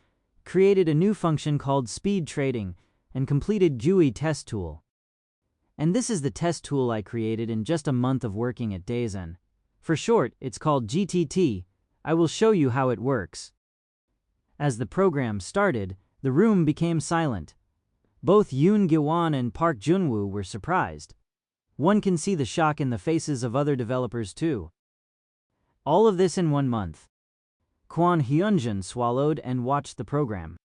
created a new function called speed trading, and completed GUI test tool. And this is the test tool I created in just a month of working at Daesan. For short, it's called GTT. I will show you how it works. As the program started, the room became silent. Both Yoon Gi-won and Park Jun-woo were surprised. One can see the shock in the faces of other developers too. All of this in 1 month. Kwon Hyunjin swallowed and watched the program.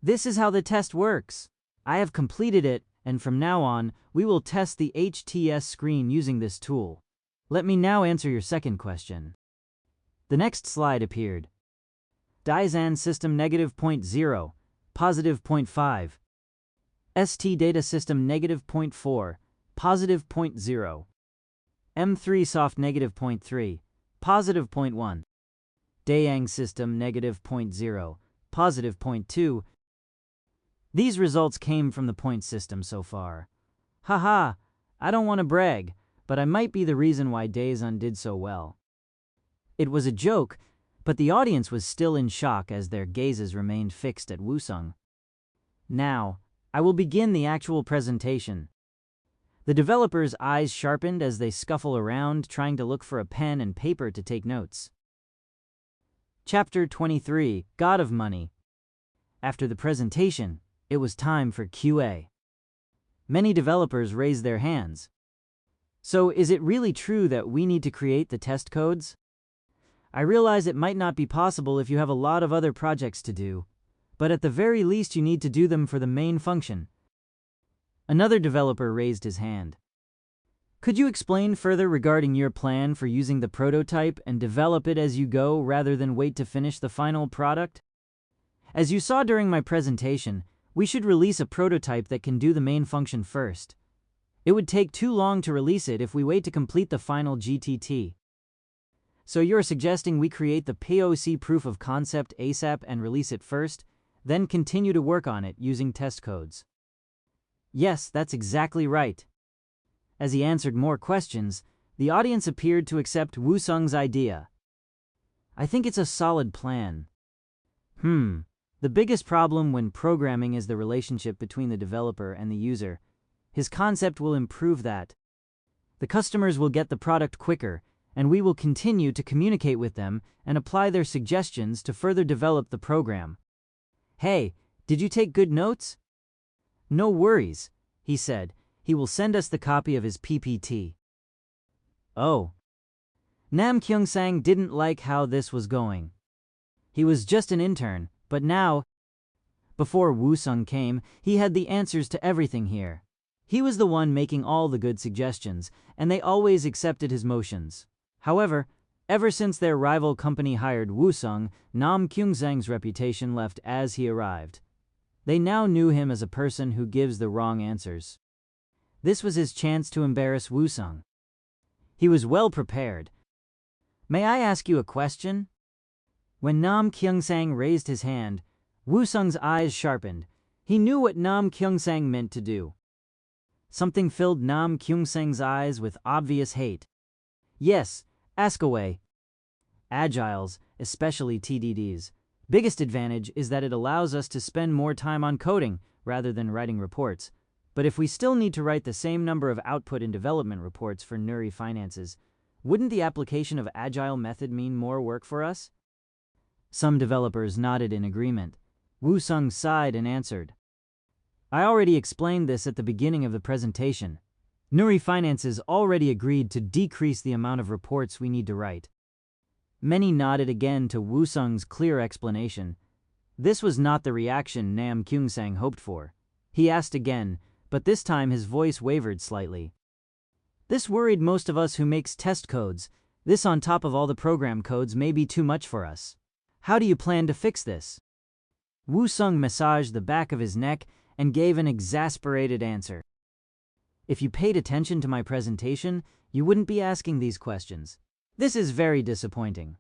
This is how the test works. I have completed it, and from now on, we will test the HTS screen using this tool. Let me now answer your second question. The next slide appeared. Daizan System -0.0, positive 0.5. ST Data System -0.4, positive 0.0. M3 Soft -0.3, positive 0.1. Dayang System -0.0, positive 0.2. These results came from the point system so far. Haha, I don't want to brag, but I might be the reason why Daizan did so well. It was a joke, but the audience was still in shock as their gazes remained fixed at Wusung. Now, I will begin the actual presentation. The developers' eyes sharpened as they scuffle around, trying to look for a pen and paper to take notes. Chapter 23, God of Money. After the presentation, it was time for QA. Many developers raised their hands. So, is it really true that we need to create the test codes? I realize it might not be possible if you have a lot of other projects to do, but at the very least you need to do them for the main function. Another developer raised his hand. Could you explain further regarding your plan for using the prototype and develop it as you go rather than wait to finish the final product? As you saw during my presentation, we should release a prototype that can do the main function first. It would take too long to release it if we wait to complete the final GTT. So you're suggesting we create the POC proof of concept ASAP and release it first, then continue to work on it using test codes? Yes, that's exactly right. As he answered more questions, the audience appeared to accept Wusung's idea. I think it's a solid plan. The biggest problem when programming is the relationship between the developer and the user. His concept will improve that. The customers will get the product quicker, and we will continue to communicate with them and apply their suggestions to further develop the program. Hey, did you take good notes? No worries, he said. He will send us the copy of his PPT. Oh. Nam Kyung-sang didn't like how this was going. He was just an intern, but now, before Wusung came, he had the answers to everything here. He was the one making all the good suggestions, and they always accepted his motions. However, ever since their rival company hired Wusung, Nam Kyung-sang's reputation left as he arrived. They now knew him as a person who gives the wrong answers. This was his chance to embarrass Wusung. He was well prepared. May I ask you a question? When Nam Kyung-sang raised his hand, Wusung's eyes sharpened. He knew what Nam Kyung-sang meant to do. Something filled Nam Kyung-sang's eyes with obvious hate. Yes, ask away. Agile's, especially TDD's, biggest advantage is that it allows us to spend more time on coding rather than writing reports. But if we still need to write the same number of output and development reports for Nuri Finances, wouldn't the application of Agile method mean more work for us? Some developers nodded in agreement. Wusung sighed and answered. I already explained this at the beginning of the presentation. Nuri Finances already agreed to decrease the amount of reports we need to write. Many nodded again to Wusung's clear explanation. This was not the reaction Nam Kyung-sang hoped for. He asked again, but this time his voice wavered slightly. This worried most of us who makes test codes. This on top of all the program codes may be too much for us. How do you plan to fix this? Wusung massaged the back of his neck and gave an exasperated answer. If you paid attention to my presentation, you wouldn't be asking these questions. This is very disappointing.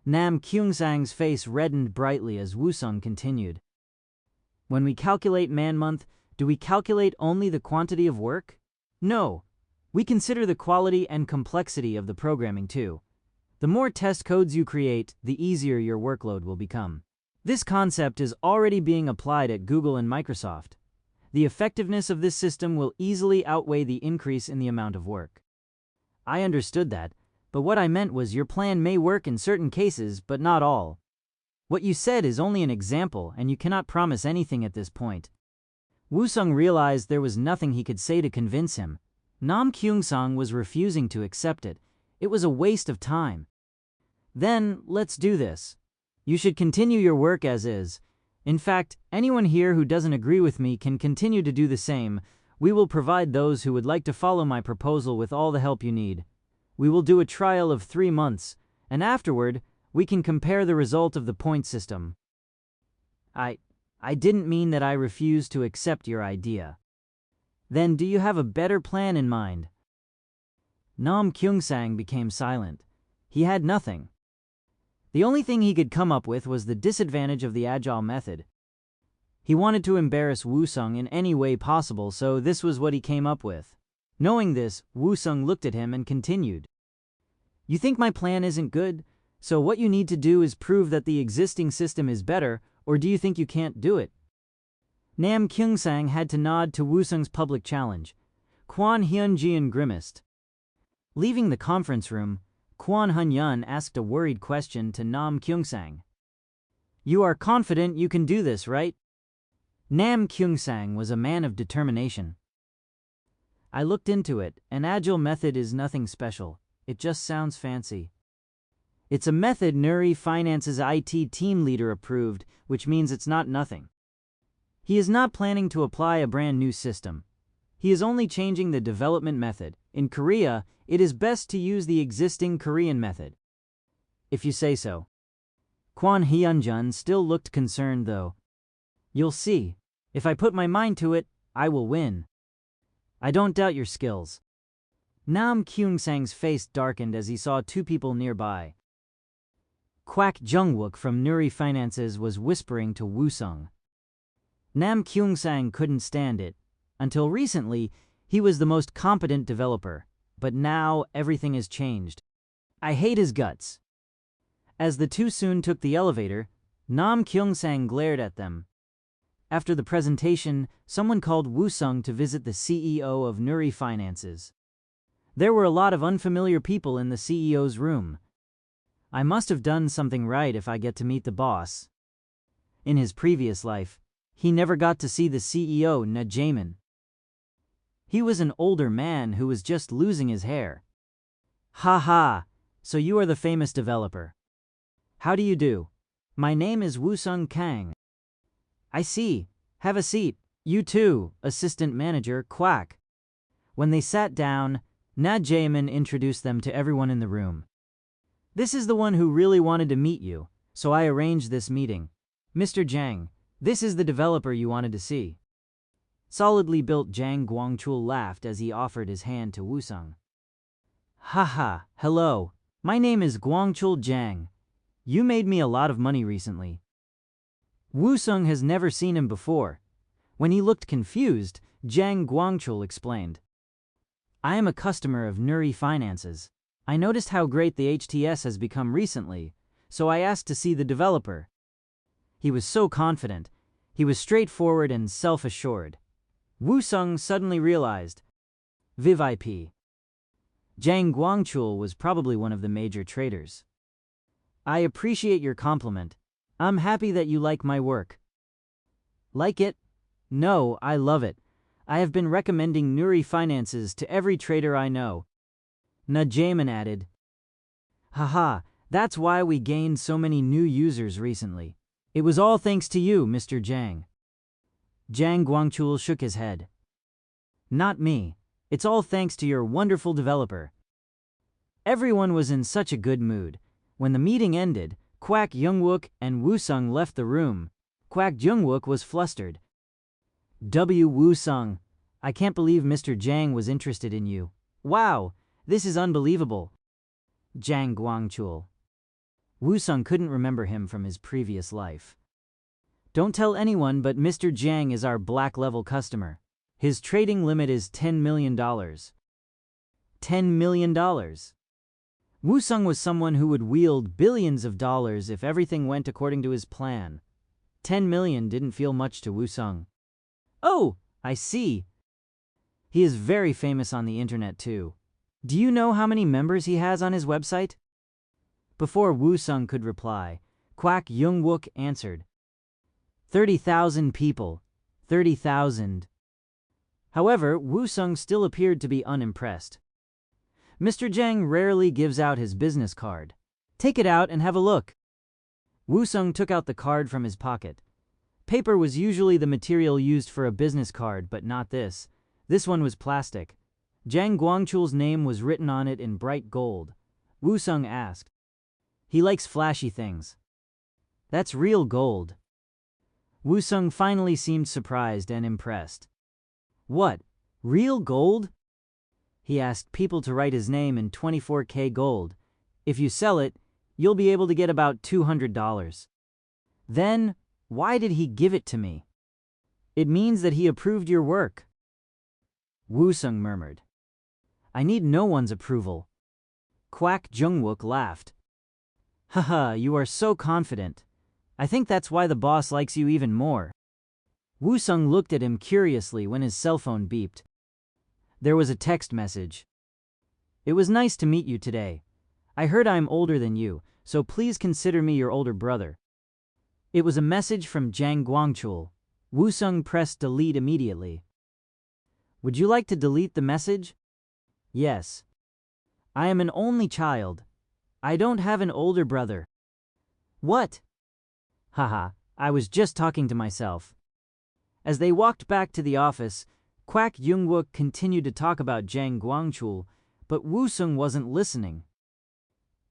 Nam Kyung-sang's face reddened brightly as Wusung continued. When we calculate man-month, do we calculate only the quantity of work? No. We consider the quality and complexity of the programming too. The more test codes you create, the easier your workload will become. This concept is already being applied at Google and Microsoft. The effectiveness of this system will easily outweigh the increase in the amount of work. I understood that, but what I meant was your plan may work in certain cases, but not all. What you said is only an example, and you cannot promise anything at this point. Wusung realized there was nothing he could say to convince him. Nam Kyung-sang was refusing to accept it. It was a waste of time. Then, let's do this. You should continue your work as is. In fact, anyone here who doesn't agree with me can continue to do the same. We will provide those who would like to follow my proposal with all the help you need. We will do a trial of 3 months, and afterward, We can compare the result of the point system. I didn't mean that I refuse to accept your idea. Then do you have a better plan in mind? Nam Kyungsang became silent. He had nothing. The only thing he could come up with was the disadvantage of the agile method. He wanted to embarrass Woo-sung in any way possible, so this was what he came up with. Knowing this, Woo-sung looked at him and continued. You think my plan isn't good? So what you need to do is prove that the existing system is better, or do you think you can't do it? Nam Kyungsang had to nod to Woo-sung's public challenge. Kwon Hyun-jian grimaced. Leaving the conference room, Kwon Hun-yeon asked a worried question to Nam Kyungsang. You are confident you can do this, right? Nam Kyungsang was a man of determination. I looked into it. An agile method is nothing special. It just sounds fancy. It's a method Nuri Finance's IT team leader approved, which means it's not nothing. He is not planning to apply a brand new system. He is only changing the development method. In Korea, it is best to use the existing Korean method. If you say so. Kwon Hyun-jun still looked concerned though. You'll see. If I put my mind to it, I will win. I don't doubt your skills. Nam Kyungsang's face darkened as he saw two people nearby. Kwak Jung-wook from Nuri Finances was whispering to Woo-sung. Nam Kyungsang couldn't stand it. Until recently, he was the most competent developer, but now everything has changed. I hate his guts. As the two soon took the elevator, Nam Kyungsang glared at them. After the presentation, someone called Woo-sung to visit the CEO of Nuri Finances. There were a lot of unfamiliar people in the CEO's room. I must have done something right if I get to meet the boss. In his previous life, he never got to see the CEO, Na Jaemin. He was an older man who was just losing his hair. Ha ha, so you are the famous developer. How do you do? My name is Woo-sung Kang. I see. Have a seat. You too, assistant manager Kwak. When they sat down, Na Jaemin introduced them to everyone in the room. This is the one who really wanted to meet you, so I arranged this meeting. Mr. Jang, this is the developer you wanted to see. Solidly built Jang Guangchul laughed as he offered his hand to Woo-sung. Haha, hello. My name is Guangchul Jang. You made me a lot of money recently. Woo-sung has never seen him before. When he looked confused, Jang Guangchul explained. I am a customer of Nuri Finances. I noticed how great the HTS has become recently, so I asked to see the developer. He was so confident. He was straightforward and self-assured. Woo-sung suddenly realized. VVIP. Jang Guangchul was probably one of the major traders. I appreciate your compliment. I'm happy that you like my work. Like it? No, I love it. I have been recommending Nuri Finances to every trader I know. Na Jaemin added. Haha, that's why we gained so many new users recently. It was all thanks to you, Mr. Jang. Jang Guangchul shook his head. Not me. It's all thanks to your wonderful developer. Everyone was in such a good mood. When the meeting ended, Kwak Jung-wook and Woo-sung left the room. Kwak Jung-wook was flustered. Woo-sung, I can't believe Mr. Jang was interested in you. Wow, this is unbelievable. Jang Guangchul. Woo-sung couldn't remember him from his previous life. Don't tell anyone, but Mr. Jang is our black-level customer. His trading limit is $10 million. $10 million. Woo-sung was someone who would wield billions of dollars if everything went according to his plan. 10 million didn't feel much to Woo-sung. Oh, I see. He is very famous on the internet too. Do you know how many members he has on his website? Before Woo-sung could reply, Kwak Jung-wook answered. 30,000 people. 30,000. However, Woo-sung still appeared to be unimpressed. Mr. Jang rarely gives out his business card. Take it out and have a look. Woo-sung took out the card from his pocket. Paper was usually the material used for a business card, but not this. This one was plastic. Jang Guangchul's name was written on it in bright gold. Woo-sung asked. He likes flashy things. That's real gold. Woo-sung finally seemed surprised and impressed. What? Real gold? He asked people to write his name in 24K gold. If you sell it, you'll be able to get about $200. Then, why did he give it to me? It means that he approved your work. Woo-sung murmured. I need no one's approval. Kwak Jungwook laughed. Haha, you are so confident. I think that's why the boss likes you even more. Woo-sung looked at him curiously when his cell phone beeped. There was a text message. It was nice to meet you today. I heard I'm older than you, so please consider me your older brother. It was a message from Jang Guangchul. Woo-sung pressed delete immediately. Would you like to delete the message? Yes. I am an only child. I don't have an older brother. What? Haha, I was just talking to myself. As they walked back to the office, Kwak Jungwook continued to talk about Jang Guangchul, but Woo-sung wasn't listening.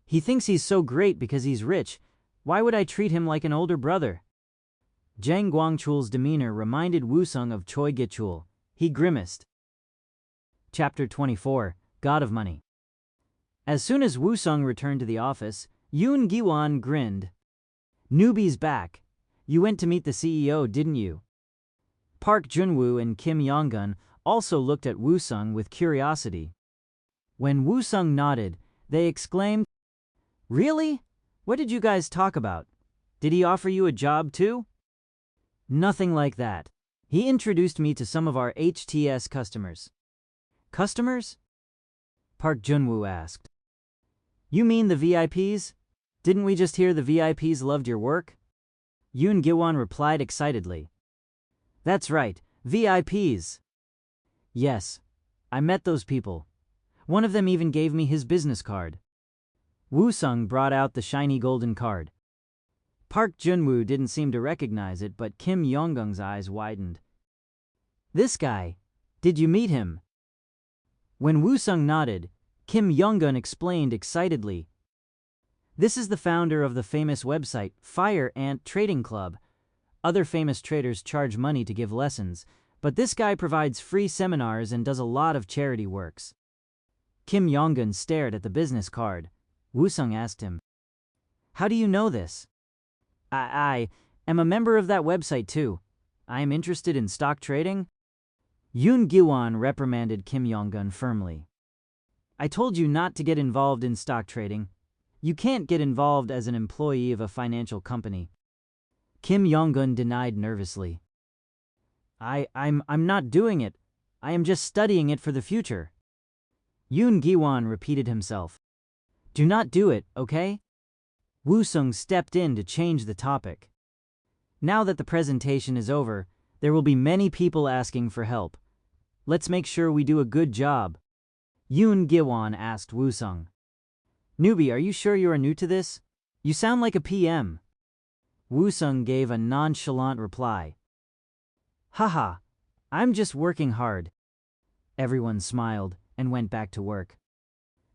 He thinks he's so great because he's rich. Why would I treat him like an older brother? Jang Guangchul's demeanor reminded Woo-sung of Choi Gi-chul. He grimaced. Chapter 24, God of Money. As soon as Woo-sung returned to the office, Yoon Gi-won grinned. Newbie's back. You went to meet the CEO, didn't you? Park Junwoo and Kim Yong-gun also looked at Woo-sung with curiosity. When Woo-sung nodded, they exclaimed, Really? What did you guys talk about? Did he offer you a job too? Nothing like that. He introduced me to some of our HTS customers. Customers? Park Junwoo asked. You mean the VIPs? Didn't we just hear the VIPs loved your work? Yoon Gi-won replied excitedly. That's right, VIPs. Yes, I met those people. One of them even gave me his business card. Woo-sung brought out the shiny golden card. Park Junwoo didn't seem to recognize it, but Kim Yong-gun's eyes widened. This guy, did you meet him? When Woo-sung nodded, Kim Yong-gun explained excitedly. This is the founder of the famous website Fire Ant Trading Club. Other famous traders charge money to give lessons, but this guy provides free seminars and does a lot of charity works. Kim Yong-gun stared at the business card. Woo-sung asked him, How do you know this? I am a member of that website too. I am interested in stock trading. Yoon Gi-won reprimanded Kim Yong-gun firmly. I told you not to get involved in stock trading. You can't get involved as an employee of a financial company. Kim Yong-gun denied nervously. I'm not doing it. I am just studying it for the future. Yoon Gi-won repeated himself. Do not do it, okay? Woo-sung stepped in to change the topic. Now that the presentation is over, there will be many people asking for help. Let's make sure we do a good job. Yoon Gi-won asked Woo-sung. Newbie, are you sure you are new to this? You sound like a PM. Woo-sung gave a nonchalant reply. Haha, I'm just working hard. Everyone smiled and went back to work.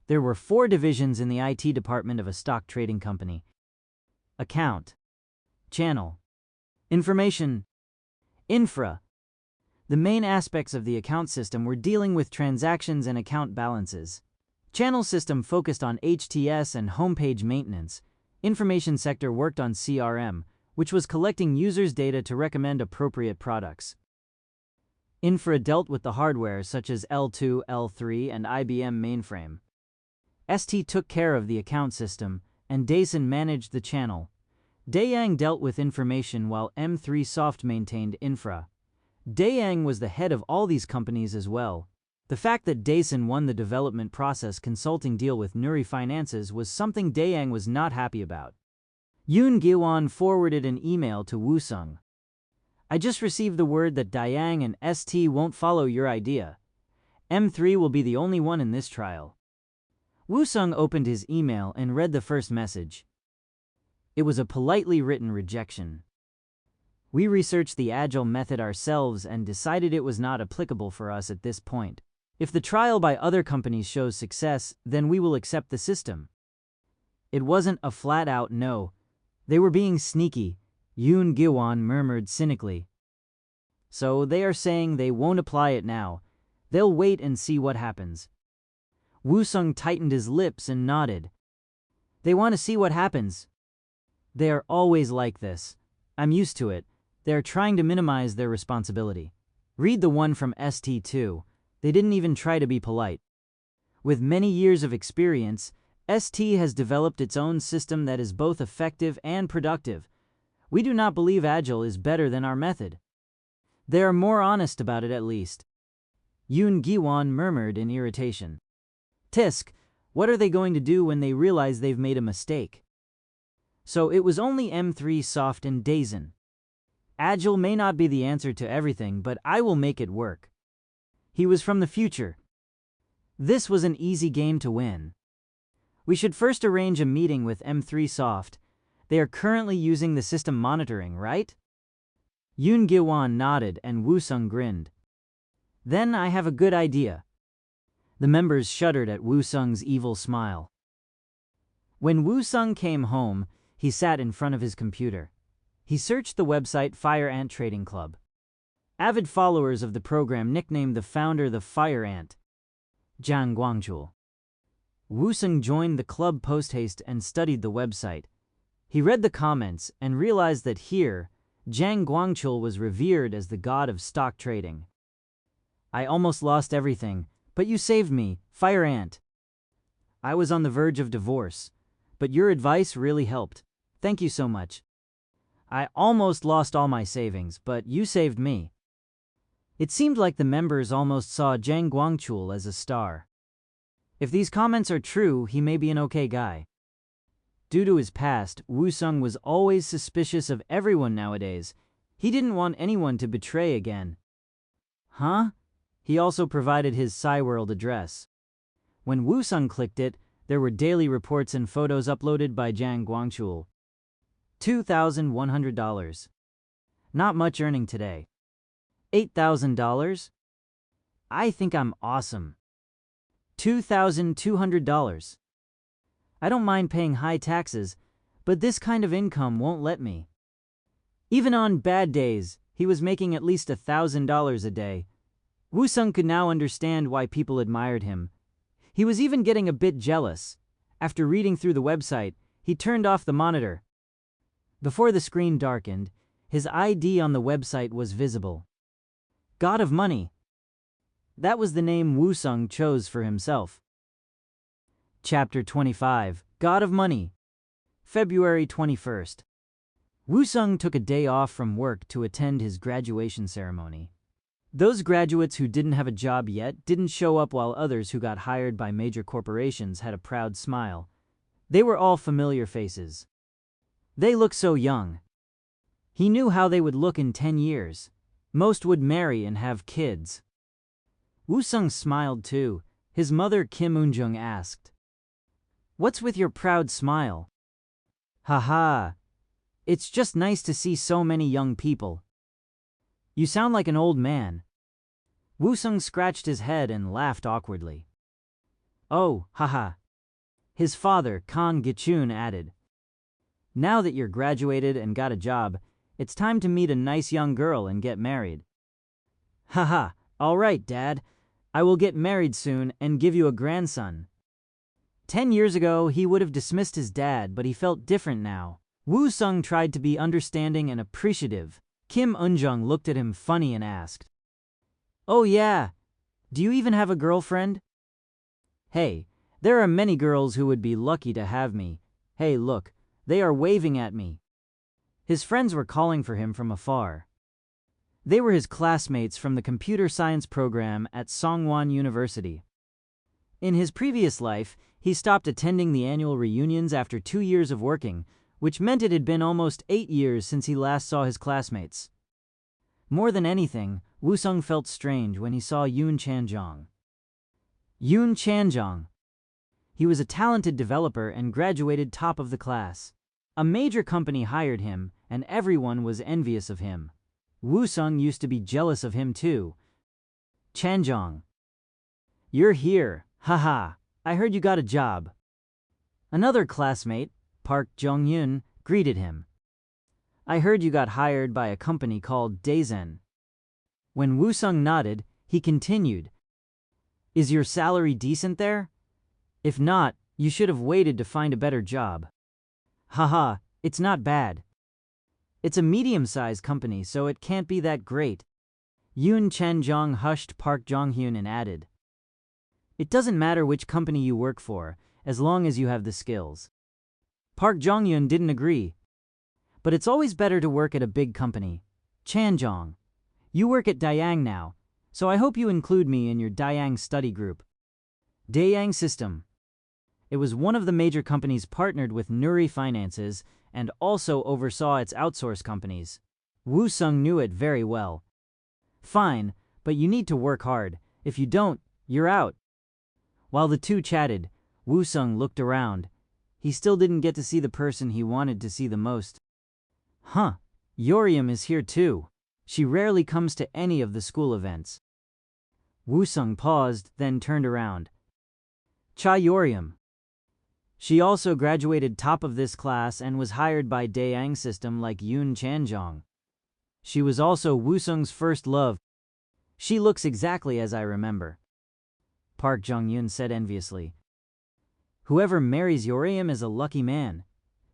There were 4 divisions in the IT department of a stock trading company. Account, Channel, Information, Infra. The main aspects of the account system were dealing with transactions and account balances. Channel system focused on HTS and homepage maintenance. Information sector worked on CRM, which was collecting users' data to recommend appropriate products. Infra dealt with the hardware such as L2, L3, and IBM mainframe. ST took care of the account system, and Daesun managed the channel. Daeyang dealt with information while M3 Soft maintained infra. Daeyang was the head of all these companies as well. The fact that Daesun won the development process consulting deal with Nuri Finances was something Daeyang was not happy about. Yoon Gi-won forwarded an email to Woo-sung. I just received the word that Daeyang and ST won't follow your idea. M3 will be the only one in this trial. Woo-sung opened his email and read the first message. It was a politely written rejection. We researched the Agile method ourselves and decided it was not applicable for us at this point. If the trial by other companies shows success, then we will accept the system. It wasn't a flat-out no. They were being sneaky, Yoon Gi-won murmured cynically. So they are saying they won't apply it now. They'll wait and see what happens. Woo-sung tightened his lips and nodded. They want to see what happens. They are always like this. I'm used to it. They are trying to minimize their responsibility. Read the one from ST2. They didn't even try to be polite. With many years of experience, ST has developed its own system that is both effective and productive. We do not believe Agile is better than our method. They are more honest about it at least. Yoon Gi-won murmured in irritation. Tisk, what are they going to do when they realize they've made a mistake? So it was only M3 Soft and Dazen. Agile may not be the answer to everything, but I will make it work. He was from the future. This was an easy game to win. We should first arrange a meeting with M3 Soft. They are currently using the system monitoring, right? Yoon Gi-won nodded and Woo-sung grinned. Then I have a good idea. The members shuddered at Woo-sung's evil smile. When Woo-sung came home, he sat in front of his computer. He searched the website Fire Ant Trading Club. Avid followers of the program nicknamed the founder the Fire Ant, Jang Guangchul. Woo-sung joined the club posthaste and studied the website. He read the comments and realized that here, Jang Guangchul was revered as the god of stock trading. I almost lost everything, but you saved me, Fire Ant. I was on the verge of divorce, but your advice really helped. Thank you so much. I almost lost all my savings, but you saved me. It seemed like the members almost saw Jang Guangchul as a star. If these comments are true, he may be an okay guy. Due to his past, Woo-sung was always suspicious of everyone nowadays. He didn't want anyone to betray again. Huh? He also provided his Cyworld address. When Woo-sung clicked it, there were daily reports and photos uploaded by Jang Guangchul. $2,100. Not much earning today. $8,000? I think I'm awesome. $2,200. I don't mind paying high taxes, but this kind of income won't let me. Even on bad days, he was making at least $1,000 a day. Woo-sung could now understand why people admired him. He was even getting a bit jealous. After reading through the website, he turned off the monitor. Before the screen darkened, his ID on the website was visible. God of Money. That was the name Woo-sung chose for himself. Chapter 25, God of Money. February 21st. Woo-sung took a day off from work to attend his graduation ceremony. Those graduates who didn't have a job yet didn't show up, while others who got hired by major corporations had a proud smile. They were all familiar faces. They looked so young. He knew how they would look in 10 years. Most would marry and have kids. Woo-sung smiled too. His mother Kim Eun-jung asked, "What's with your proud smile?" "Haha. It's just nice to see so many young people." "You sound like an old man." Woo-sung scratched his head and laughed awkwardly. "Oh, haha." His father, Kan Gi-chun, added, "Now that you're graduated and got a job, it's time to meet a nice young girl and get married." "Haha, all right, Dad. I will get married soon and give you a grandson." 10 years ago, he would have dismissed his dad, but he felt different now. Woo-sung tried to be understanding and appreciative. Kim Eun-jung looked at him funny and asked, "Oh yeah, do you even have a girlfriend?" "Hey, there are many girls who would be lucky to have me. Hey, look, they are waving at me." His friends were calling for him from afar. They were his classmates from the computer science program at Songwon University. In his previous life, he stopped attending the annual reunions after 2 years of working, which meant it had been almost 8 years since he last saw his classmates. More than anything, Woo-sung felt strange when he saw Yoon Chan-jong. Yoon Chan-jong. He was a talented developer and graduated top of the class. A major company hired him, and everyone was envious of him. Woo-sung used to be jealous of him too. "Chan-jong. You're here, haha. I heard you got a job." Another classmate, Park Jong-yun, greeted him. I heard you got hired by a company called Daezen. When Woo-sung nodded, he continued. Is your salary decent there? If not, you should have waited to find a better job. Haha, it's not bad. It's a medium-sized company, so it can't be that great. Yoon Chan-jong hushed Park Jong-hyun and added. It doesn't matter which company you work for, as long as you have the skills. Park Jong-hyun didn't agree. But it's always better to work at a big company. Chan-jong, you work at Dayang now, so I hope you include me in your Dayang study group. Dayang System. It was one of the major companies partnered with Nuri Finances and also oversaw its outsource companies. Woo-sung knew it very well. Fine, but you need to work hard. If you don't, you're out. While the two chatted, Woo-sung looked around. He still didn't get to see the person he wanted to see the most. Huh, Yoriam is here too. She rarely comes to any of the school events. Woo-sung paused, then turned around. Cha Yoriam. She also graduated top of this class and was hired by Dayang System like Yoon Chan-jong. She was also Woo-sung's first love. She looks exactly as I remember. Park Jong-yun said enviously. Whoever marries Yoriam is a lucky man.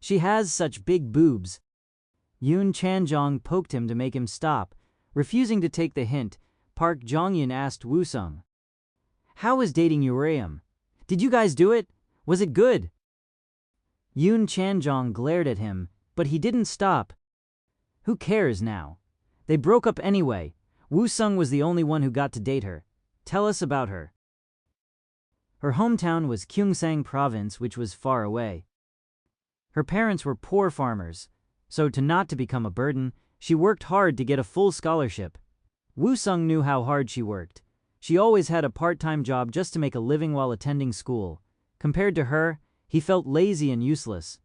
She has such big boobs. Yoon Chan-jong poked him to make him stop. Refusing to take the hint, Park Jong-yun asked Woo-sung. How was dating Yoriam? Did you guys do it? Was it good? Yoon Chan-jong glared at him, but he didn't stop. Who cares now? They broke up anyway. Woo-sung was the only one who got to date her. Tell us about her. Her hometown was Gyeongsang Province, which was far away. Her parents were poor farmers, so not to become a burden, she worked hard to get a full scholarship. Woo-sung knew how hard she worked. She always had a part-time job just to make a living while attending school. Compared to her, he felt lazy and useless.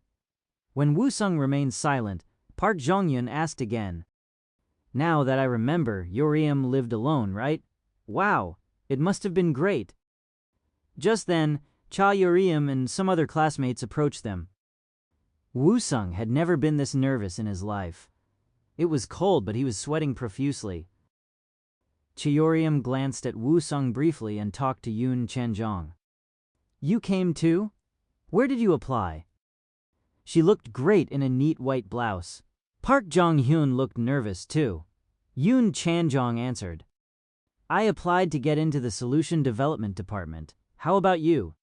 When Woo-sung remained silent, Park Jong-yun asked again. Now that I remember, Yoriam lived alone, right? Wow, it must have been great. Just then, Cha Yoriam and some other classmates approached them. Woo-sung had never been this nervous in his life. It was cold, but he was sweating profusely. Cha Yoriam glanced at Woo-sung briefly and talked to Yoon Chan-jong. You came too? Where did you apply? She looked great in a neat white blouse. Park Jong-hyun looked nervous too. Yoon Chan-jong answered. I applied to get into the Solution Development Department. How about you?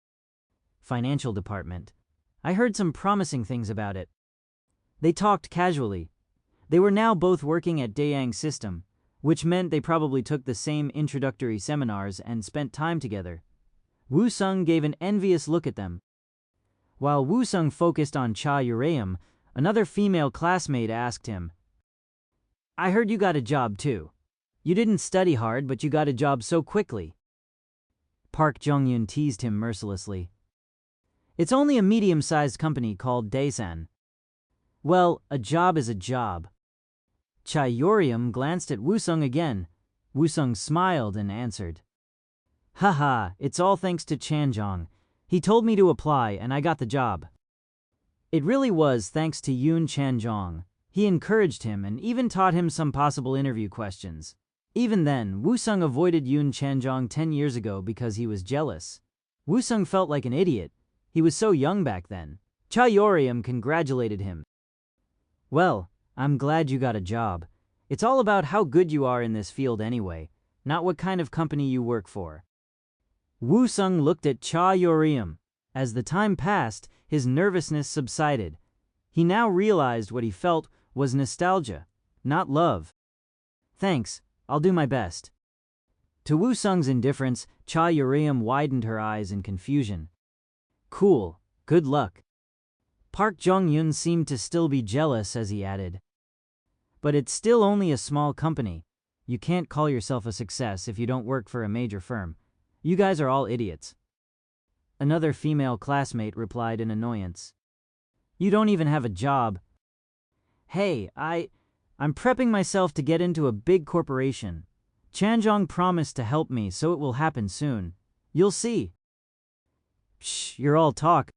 Financial Department. I heard some promising things about it. They talked casually. They were now both working at Dayang System, which meant they probably took the same introductory seminars and spent time together. Woo-sung gave an envious look at them. While Woo-sung focused on Cha Yoriam, another female classmate asked him, I heard you got a job too. You didn't study hard, but you got a job so quickly. Park Jong-yun teased him mercilessly. It's only a medium-sized company called Daesan. Well, a job is a job. Cha Yoriam glanced at Woo-sung again. Woo-sung smiled and answered. Haha, it's all thanks to Chan-jong. He told me to apply and I got the job. It really was thanks to Yoon Chan-jong. He encouraged him and even taught him some possible interview questions. Even then, Woo-sung avoided Yoon Chan-jong 10 years ago because he was jealous. Woo-sung felt like an idiot. He was so young back then. Cha Yoriam congratulated him. Well, I'm glad you got a job. It's all about how good you are in this field anyway, not what kind of company you work for. Woo-sung looked at Cha Yoriam. As the time passed, his nervousness subsided. He now realized what he felt was nostalgia, not love. Thanks, I'll do my best. To Woo-sung's indifference, Cha Yoriam widened her eyes in confusion. Cool, good luck. Park Jong-yun seemed to still be jealous as he added. But it's still only a small company. You can't call yourself a success if you don't work for a major firm. You guys are all idiots. Another female classmate replied in annoyance. You don't even have a job. Hey, I'm prepping myself to get into a big corporation. Chan-jong promised to help me, so it will happen soon. You'll see. Shh, you're all talk.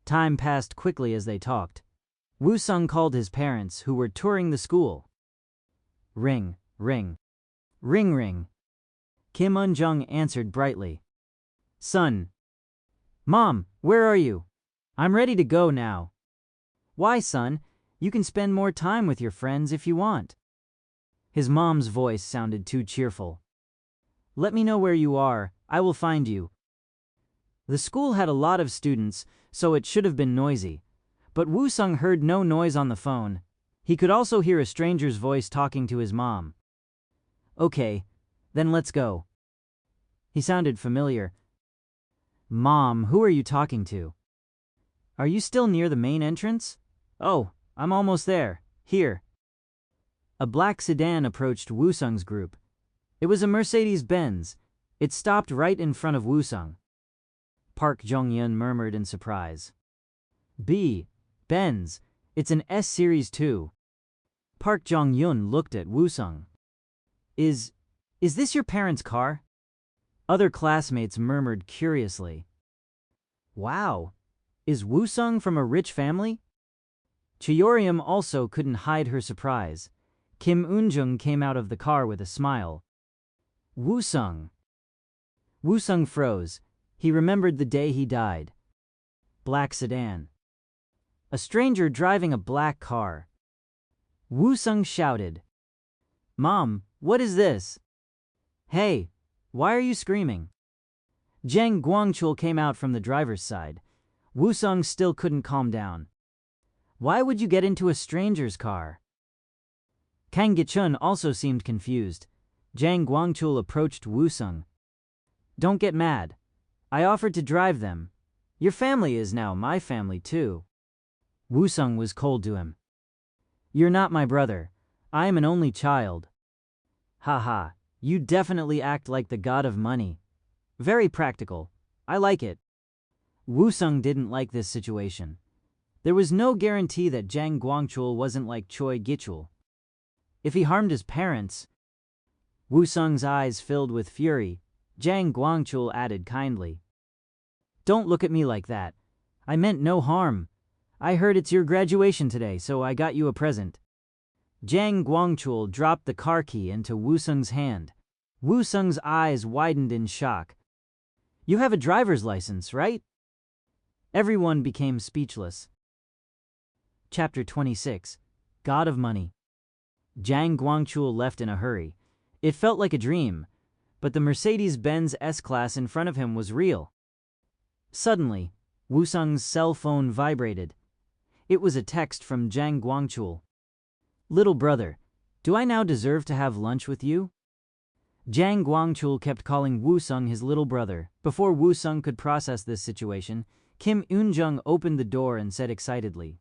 Time passed quickly as they talked. Woo-sung called his parents, who were touring the school. Ring, ring. Ring, ring. Kim Un-jung answered brightly. Son. Mom, where are you? I'm ready to go now. Why, son? You can spend more time with your friends if you want. His mom's voice sounded too cheerful. Let me know where you are, I will find you. The school had a lot of students, so it should have been noisy. But Woo-sung heard no noise on the phone. He could also hear a stranger's voice talking to his mom. Okay, then let's go. He sounded familiar. Mom, who are you talking to? Are you still near the main entrance? Oh, I'm almost there. Here. A black sedan approached Woo-sung's group. It was a Mercedes-Benz. It stopped right in front of Woo-sung. Park Jong-yeon murmured in surprise. Benz. It's an S-Series too. Park Jong-yeon looked at Woo-sung. Is this your parents' car? Other classmates murmured curiously. Wow, is Woo-sung from a rich family? Cheoryam also couldn't hide her surprise. Kim Un-jung came out of the car with a smile. Woo-sung. Woo-sung froze. He remembered the day he died. Black sedan. A stranger driving a black car. Woo-sung shouted. Mom, what is this? Hey, why are you screaming? Jang Guangchul came out from the driver's side. Woo-sung still couldn't calm down. Why would you get into a stranger's car? Kang Gi-chun also seemed confused. Jang Guangchul approached Woo-sung. Don't get mad. I offered to drive them. Your family is now my family too. Woo-sung was cold to him. You're not my brother. I am an only child. Haha, you definitely act like the god of money. Very practical. I like it. Woo-sung didn't like this situation. There was no guarantee that Jang Guangchul wasn't like Choi Gi-chul. If he harmed his parents... Woo-sung's eyes filled with fury. Jang Guangchul added kindly. Don't look at me like that. I meant no harm. I heard it's your graduation today, so I got you a present. Jang Guangchul dropped the car key into Woo-sung's hand. Woo-sung's eyes widened in shock. You have a driver's license, right? Everyone became speechless. Chapter 26. God of Money. Jang Guangchul left in a hurry. It felt like a dream, but the Mercedes-Benz S-Class in front of him was real. Suddenly, Woo-sung's cell phone vibrated. It was a text from Jang Guangchul. Little brother, do I now deserve to have lunch with you? Jang Guangchul kept calling Woo-sung his little brother. Before Woo-sung could process this situation, Kim Un-jung opened the door and said excitedly,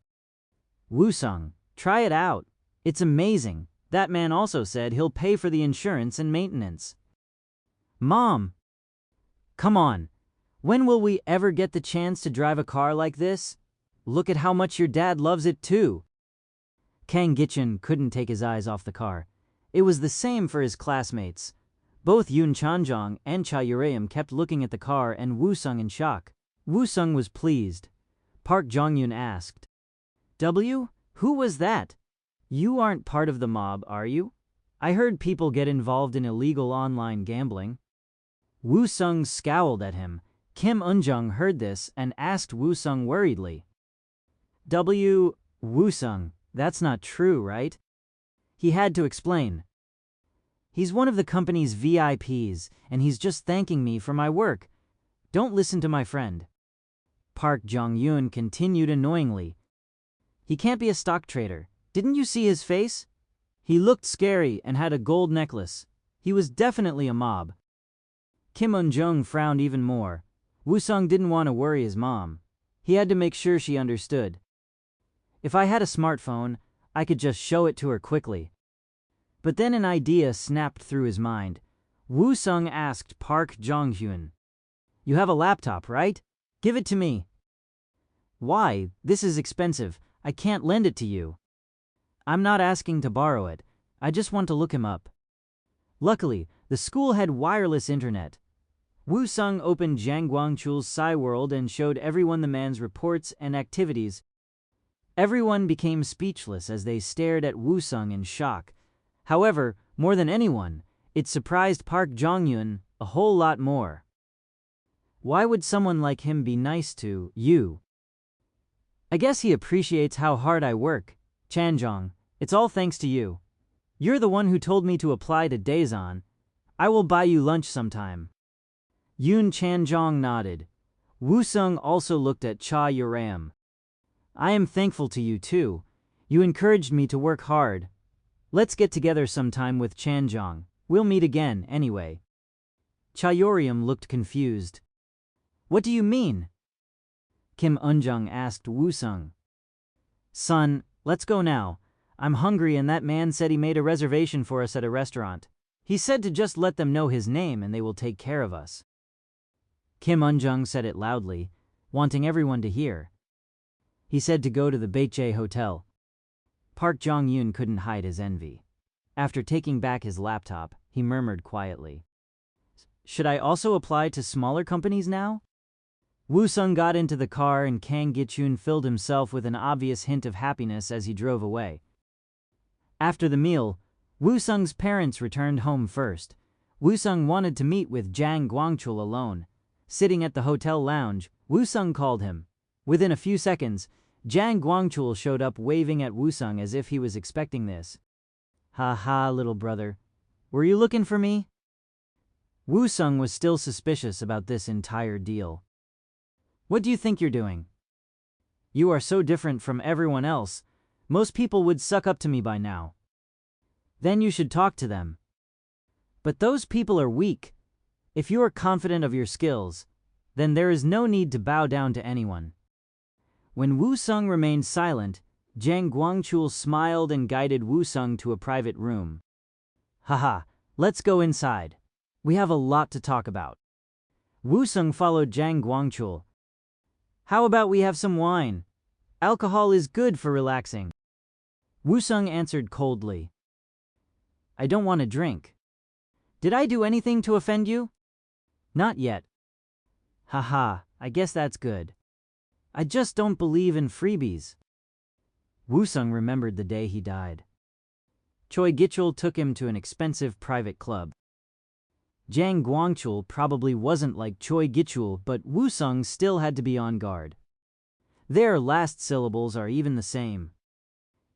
Woo-sung, try it out. It's amazing. That man also said he'll pay for the insurance and maintenance. Mom! Come on. When will we ever get the chance to drive a car like this? Look at how much your dad loves it too. Kang Gi-chun couldn't take his eyes off the car. It was the same for his classmates. Both Yoon Chanjong and Cha Uraeum kept looking at the car and Woo-sung in shock. Woo-sung was pleased. Park Jong-yoon asked, Who was that? You aren't part of the mob, are you? I heard people get involved in illegal online gambling. Woo-sung scowled at him. Kim Un-jung heard this and asked Woo-sung worriedly. Woo-sung, that's not true, right? He had to explain. He's one of the company's VIPs, and he's just thanking me for my work. Don't listen to my friend. Park Jong-yoon continued annoyingly. He can't be a stock trader. Didn't you see his face? He looked scary and had a gold necklace. He was definitely a mob. Kim Un-jung frowned even more. Woo-sung didn't want to worry his mom. He had to make sure she understood. If I had a smartphone, I could just show it to her quickly. But then an idea snapped through his mind. Woo-sung asked Park Jong-hyun, You have a laptop, right? Give it to me. Why? This is expensive. I can't lend it to you. I'm not asking to borrow it. I just want to look him up. Luckily, the school had wireless internet. Wu Sung opened Zhang Guangchul's Psi World and showed everyone the man's reports and activities. Everyone became speechless as they stared at Wu Sung in shock. However, more than anyone, it surprised Park Jong-yun a whole lot more. Why would someone like him be nice to you? I guess he appreciates how hard I work. Chanjong, it's all thanks to you. You're the one who told me to apply to Daesan. I will buy you lunch sometime. Yoon Chanjong nodded. Wu Sung also looked at Cha Yuram. I am thankful to you too. You encouraged me to work hard. Let's get together sometime with Chanjong. We'll meet again, anyway. Cha Yuram looked confused. What do you mean? Kim Eunjung asked Wu Sung. Son, let's go now. I'm hungry and that man said he made a reservation for us at a restaurant. He said to just let them know his name and they will take care of us. Kim Eunjung said it loudly, wanting everyone to hear. He said to go to the Baekje Hotel. Park Jong-yun couldn't hide his envy. After taking back his laptop, he murmured quietly. Should I also apply to smaller companies now? Wu Sung got into the car and Kang Gichun filled himself with an obvious hint of happiness as he drove away. After the meal, Wu Sung's parents returned home first. Wu Sung wanted to meet with Zhang Guangchul alone. Sitting at the hotel lounge, Wu Sung called him. Within a few seconds, Zhang Guangchul showed up waving at Wu Sung as if he was expecting this. Ha ha, little brother. Were you looking for me? Wu Sung was still suspicious about this entire deal. What do you think you're doing? You are so different from everyone else. Most people would suck up to me by now. Then you should talk to them. But those people are weak. If you are confident of your skills, then there is no need to bow down to anyone. When Wu Sung remained silent, Zhang Guangchul smiled and guided Wu Sung to a private room. Haha, let's go inside. We have a lot to talk about. Wu Sung followed Zhang Guangchul. How about we have some wine? Alcohol is good for relaxing. Wu Sung answered coldly. I don't want to drink. Did I do anything to offend you? Not yet. Haha, I guess that's good. I just don't believe in freebies. Wu Sung remembered the day he died. Choi Gichul took him to an expensive private club. Zhang Guangchul probably wasn't like Choi Gichul, but Wu Sung still had to be on guard. Their last syllables are even the same.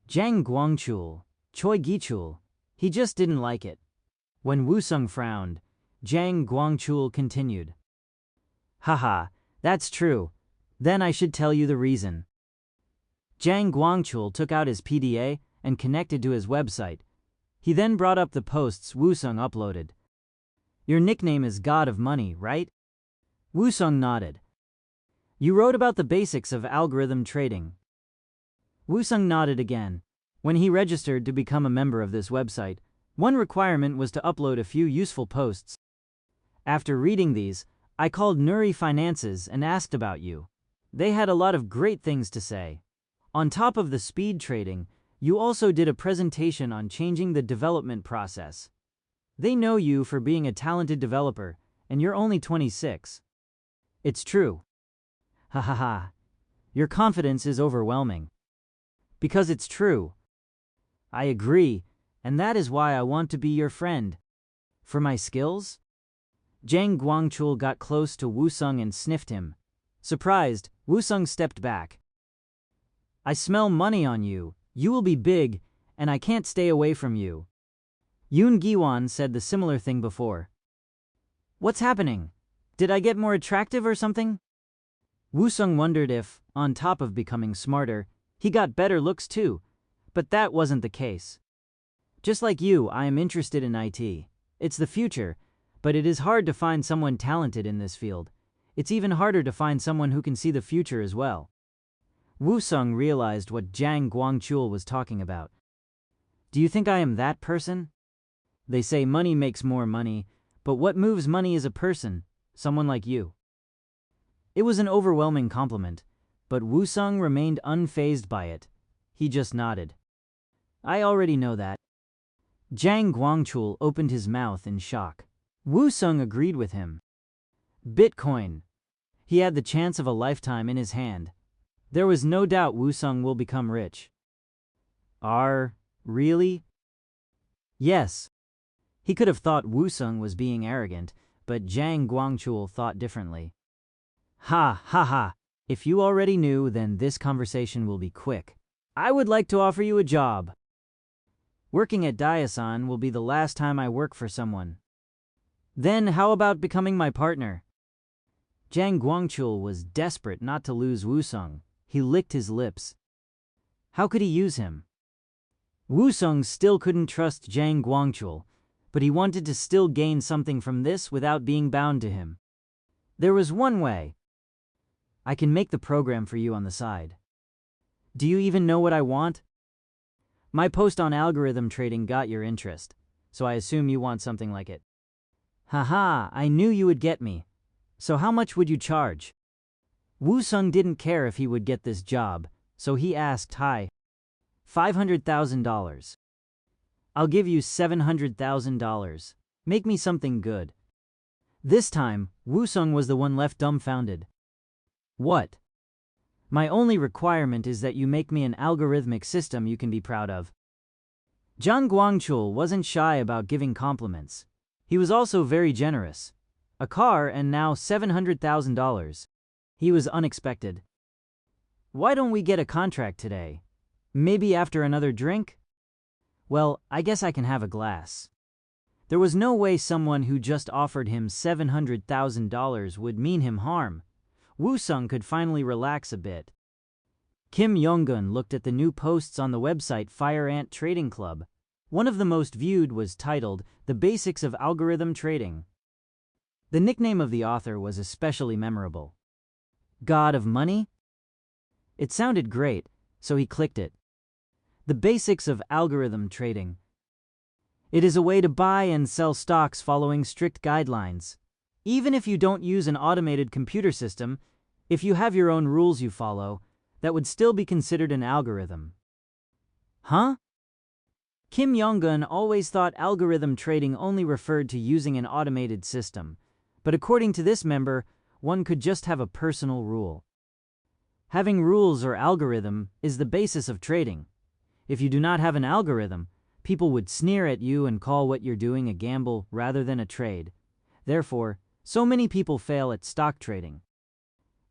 Zhang Guangchul, Choi Gichul, he just didn't like it. When Wu Sung frowned, Zhang Guangchul continued. Haha, that's true. Then I should tell you the reason. Zhang Guangchul took out his PDA and connected to his website. He then brought up the posts Wu Sung uploaded. Your nickname is God of Money, right? Wu Sung nodded. You wrote about the basics of algorithm trading. Wu Sung nodded again. When he registered to become a member of this website, one requirement was to upload a few useful posts. After reading these, I called Nuri Finances and asked about you. They had a lot of great things to say. On top of the speed trading, you also did a presentation on changing the development process. They know you for being a talented developer, and you're only 26. It's true. Ha ha ha. Your confidence is overwhelming. Because it's true. I agree, and that is why I want to be your friend. For my skills? Zhang Guangchul got close to Wu Sung and sniffed him. Surprised, Wu Sung stepped back. I smell money on you. You will be big, and I can't stay away from you. Yoon Giwon said the similar thing before. What's happening? Did I get more attractive or something? Wu Sung wondered if, on top of becoming smarter, he got better looks too, but that wasn't the case. Just like you, I am interested in IT. It's the future, but it is hard to find someone talented in this field. It's even harder to find someone who can see the future as well. Wu Sung realized what Zhang Guangchul was talking about. Do you think I am that person? They say money makes more money, but what moves money is a person, someone like you. It was an overwhelming compliment, but Wu Sung remained unfazed by it. He just nodded. I already know that. Zhang Guangchul opened his mouth in shock. Wu Sung agreed with him. Bitcoin. He had the chance of a lifetime in his hand. There was no doubt Wusung will become rich. Really? Yes. He could have thought Wusung was being arrogant, but Zhang Guangchul thought differently. Ha ha ha. If you already knew, then this conversation will be quick. I would like to offer you a job. Working at Diasan will be the last time I work for someone. Then how about becoming my partner? Zhang Guangchul was desperate not to lose Wusung. He licked his lips. How could he use him? Wusung still couldn't trust Zhang Guangchul, but he wanted to still gain something from this without being bound to him. There was one way. I can make the program for you on the side. Do you even know what I want? My post on algorithm trading got your interest, so I assume you want something like it. Haha, I knew you would get me. So how much would you charge? Wusung didn't care if he would get this job, so he asked high. $500,000. I'll give you $700,000. Make me something good. This time, Wusung was the one left dumbfounded. What? My only requirement is that you make me an algorithmic system you can be proud of. Zhang Guangchul wasn't shy about giving compliments. He was also very generous. A car and now $700,000. He was unexpected. Why don't we get a contract today? Maybe after another drink? Well, I guess I can have a glass. There was no way someone who just offered him $700,000 would mean him harm. Wusung could finally relax a bit. Kim Yonggun looked at the new posts on the website Fire Ant Trading Club. One of the most viewed was titled The Basics of Algorithm Trading. The nickname of the author was especially memorable. God of Money? It sounded great, so he clicked it. The Basics of Algorithm Trading. It is a way to buy and sell stocks following strict guidelines. Even if you don't use an automated computer system, if you have your own rules you follow, that would still be considered an algorithm. Huh? Kim Yonggun always thought algorithm trading only referred to using an automated system, but according to this member, one could just have a personal rule. Having rules or algorithm is the basis of trading. If you do not have an algorithm, people would sneer at you and call what you're doing a gamble rather than a trade. Therefore, so many people fail at stock trading.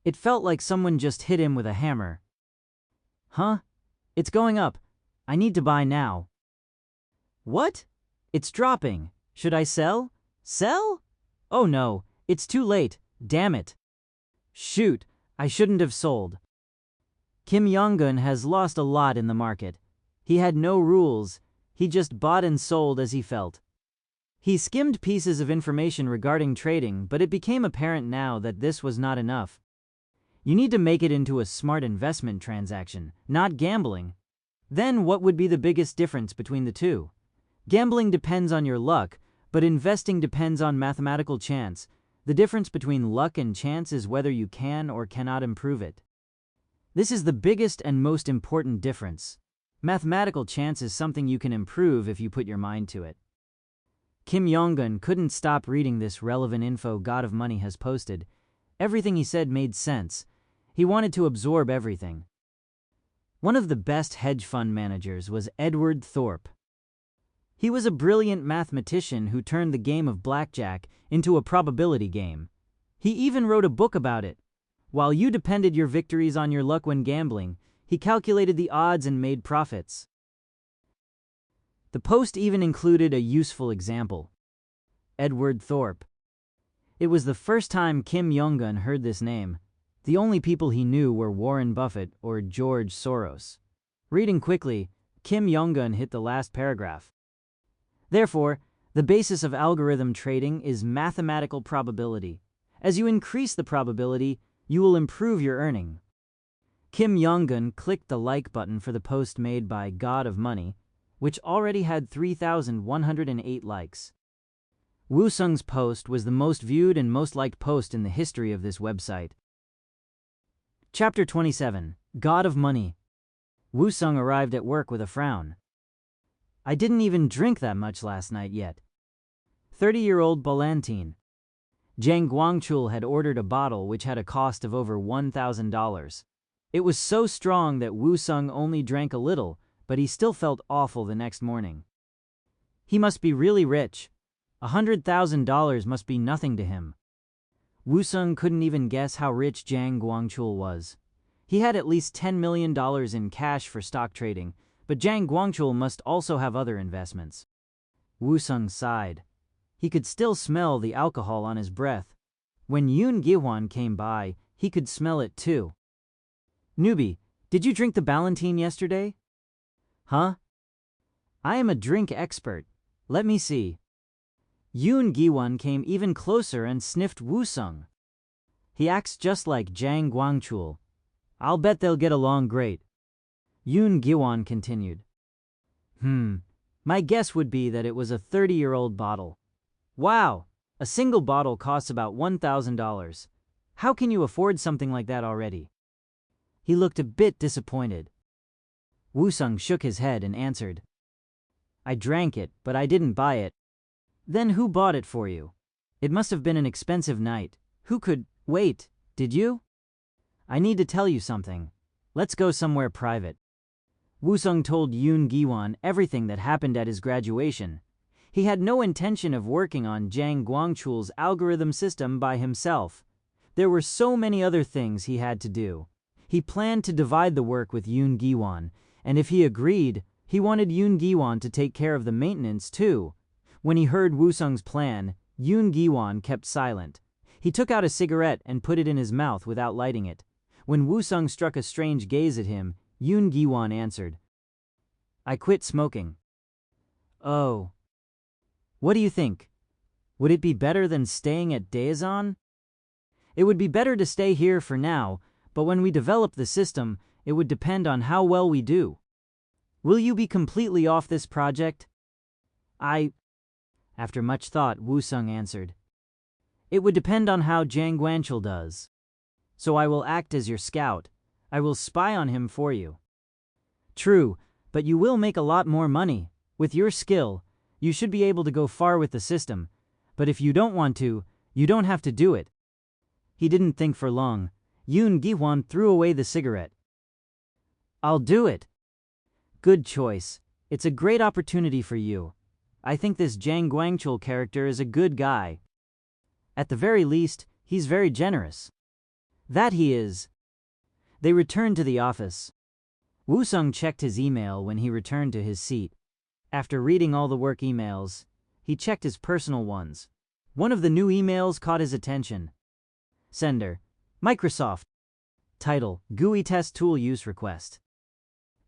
It felt like someone just hit him with a hammer. Huh? It's going up. I need to buy now. What? It's dropping. Should I sell? Sell? Oh no, it's too late. Damn it. Shoot, I shouldn't have sold. Kim Yonggun has lost a lot in the market. He had no rules. He just bought and sold as he felt. He skimmed pieces of information regarding trading, but it became apparent now that this was not enough. You need to make it into a smart investment transaction, not gambling. Then what would be the biggest difference between the two? Gambling depends on your luck, but investing depends on mathematical chance. The difference between luck and chance is whether you can or cannot improve it. This is the biggest and most important difference. Mathematical chance is something you can improve if you put your mind to it. Kim Yonggun couldn't stop reading this relevant info God of Money has posted. Everything he said made sense. He wanted to absorb everything. One of the best hedge fund managers was Edward Thorpe. He was a brilliant mathematician who turned the game of blackjack into a probability game. He even wrote a book about it. While you depended your victories on your luck when gambling, he calculated the odds and made profits. The post even included a useful example. Edward Thorpe. It was the first time Kim Yonggun heard this name. The only people he knew were Warren Buffett or George Soros. Reading quickly, Kim Yonggun hit the last paragraph. Therefore, the basis of algorithm trading is mathematical probability. As you increase the probability, you will improve your earning. Kim Yonggun clicked the like button for the post made by God of Money, which already had 3,108 likes. Wusung's post was the most viewed and most liked post in the history of this website. Chapter 27. God of Money. Wusung arrived at work with a frown. I didn't even drink that much last night yet. 30-year-old Bolantine. Zhang Guangchul had ordered a bottle which had a cost of over $1,000. It was so strong that Wu Sung only drank a little, but he still felt awful the next morning. He must be really rich. $100,000 must be nothing to him. Wu Sung couldn't even guess how rich Zhang Guangchul was. He had at least $10 million in cash for stock trading, but Zhang Guangchul must also have other investments. Wu Sung sighed. He could still smell the alcohol on his breath. When Yoon Gi-hwan came by, he could smell it too. "Newbie, did you drink the Ballantine yesterday?" "Huh? I am a drink expert. Let me see." Yoon Gi-hwan came even closer and sniffed Wu Sung. "He acts just like Zhang Guangchul. I'll bet they'll get along great." Yoon Gi-hwan continued. My guess would be that it was a 30-year-old bottle. Wow, a single bottle costs about $1,000. How can you afford something like that already?" He looked a bit disappointed. Wu Sung shook his head and answered, "I drank it, but I didn't buy it." "Then who bought it for you? It must have been an expensive night. Who could— Wait, did you? I need to tell you something. Let's go somewhere private." Wu Sung told Yoon Gi-hwan everything that happened at his graduation. He had no intention of working on Zhang Guangchul's algorithm system by himself. There were so many other things he had to do. He planned to divide the work with Yoon Gi-hwan, and if he agreed, he wanted Yoon Gi-hwan to take care of the maintenance too. When he heard Wu Sung's plan, Yoon Gi-hwan kept silent. He took out a cigarette and put it in his mouth without lighting it. When Wu Sung struck a strange gaze at him, Yoon Gi-hwan answered, "I quit smoking." "Oh. What do you think? Would it be better than staying at Daejeon?" "It would be better to stay here for now, but when we develop the system, it would depend on how well we do." "Will you be completely off this project?" After much thought, Wu Sung answered, "It would depend on how Zhang Guangchul does. So I will act as your scout. I will spy on him for you." "True, but you will make a lot more money. With your skill, you should be able to go far with the system, but if you don't want to, you don't have to do it." He didn't think for long. Yoon Gi-hwan threw away the cigarette. "I'll do it." "Good choice. It's a great opportunity for you. I think this Zhang Guangchul character is a good guy. At the very least, he's very generous." "That he is." They returned to the office. Wu Sung checked his email when he returned to his seat. After reading all the work emails, he checked his personal ones. One of the new emails caught his attention. Sender: Microsoft. Title: GUI Test Tool Use Request.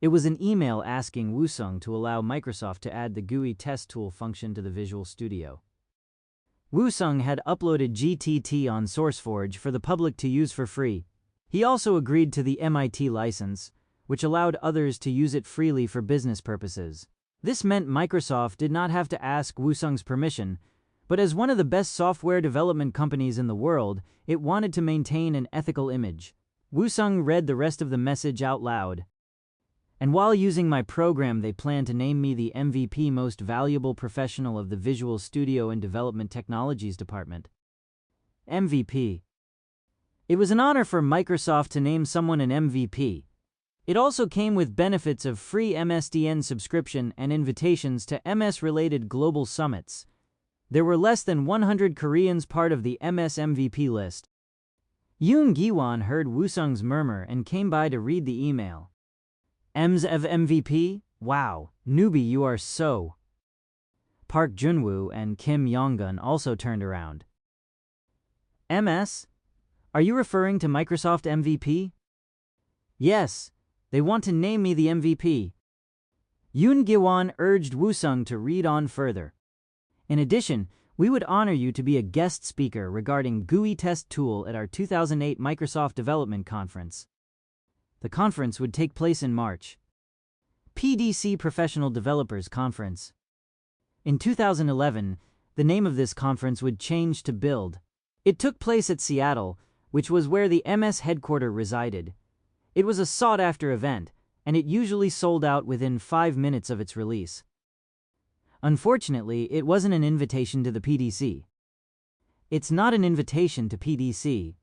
It was an email asking Wu Sung to allow Microsoft to add the GUI test tool function to the Visual Studio. Wu Sung had uploaded GTT on SourceForge for the public to use for free. He also agreed to the MIT license, which allowed others to use it freely for business purposes. This meant Microsoft did not have to ask Wu Sung's permission, but as one of the best software development companies in the world, it wanted to maintain an ethical image. Wu Sung read the rest of the message out loud. "And while using my program, they plan to name me the MVP Most Valuable Professional of the Visual Studio and Development Technologies Department." MVP. It was an honor for Microsoft to name someone an MVP. It also came with benefits of free MSDN subscription and invitations to MS-related global summits. There were less than 100 Koreans part of the MS MVP list. Yoon Gi-hwan heard Wu Sung's murmur and came by to read the email. "Ms of MVP? Wow, newbie, you are so." Park Junwoo and Kim Yonggun also turned around. "MS? Are you referring to Microsoft MVP?" "Yes, they want to name me the MVP." Yoon Gi-hwan urged Wu Sung to read on further. "In addition, we would honor you to be a guest speaker regarding GUI test tool at our 2008 Microsoft Development Conference. The conference would take place in March. PDC Professional Developers Conference. In 2011, the name of this conference would change to Build. It took place at Seattle, which was where the MS headquarters resided. It was a sought-after event, and it usually sold out within 5 minutes of its release. Unfortunately, it wasn't an invitation to the PDC. It's not an invitation to PDC.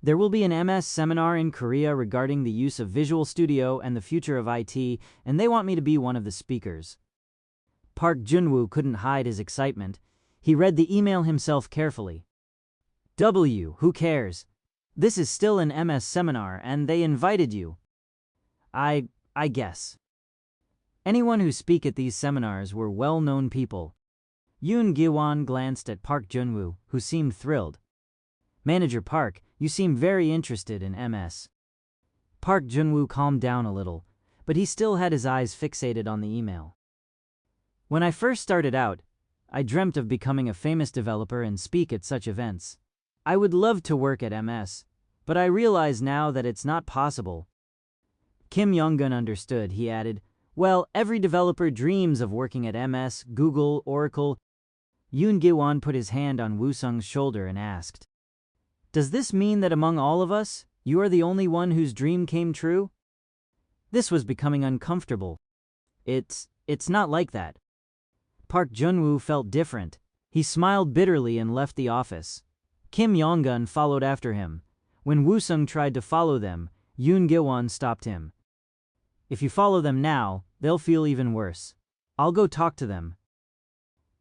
There will be an MS seminar in Korea regarding the use of Visual Studio and the future of IT, and they want me to be one of the speakers. Park Junwoo couldn't hide his excitement. He read the email himself carefully. Who cares? This is still an MS seminar, and they invited you. I guess. Anyone who speak at these seminars were well-known people. Yoon Gi-won glanced at Park Junwoo, who seemed thrilled. Manager Park, you seem very interested in MS. Park Junwoo calmed down a little, but he still had his eyes fixated on the email. When I first started out, I dreamt of becoming a famous developer and speak at such events. I would love to work at MS, but I realize now that it's not possible. Kim Yong-gun understood. He added, well, every developer dreams of working at MS, Google, Oracle. Yoon Gi-won put his hand on Woo-sung's shoulder and asked, does this mean that among all of us, you are the only one whose dream came true? This was becoming uncomfortable. It's not like that. Park Junwoo felt different. He smiled bitterly and left the office. Kim Yong-gun followed after him. When Woo-sung tried to follow them, Yoon Gi-won stopped him. If you follow them now, they'll feel even worse. I'll go talk to them.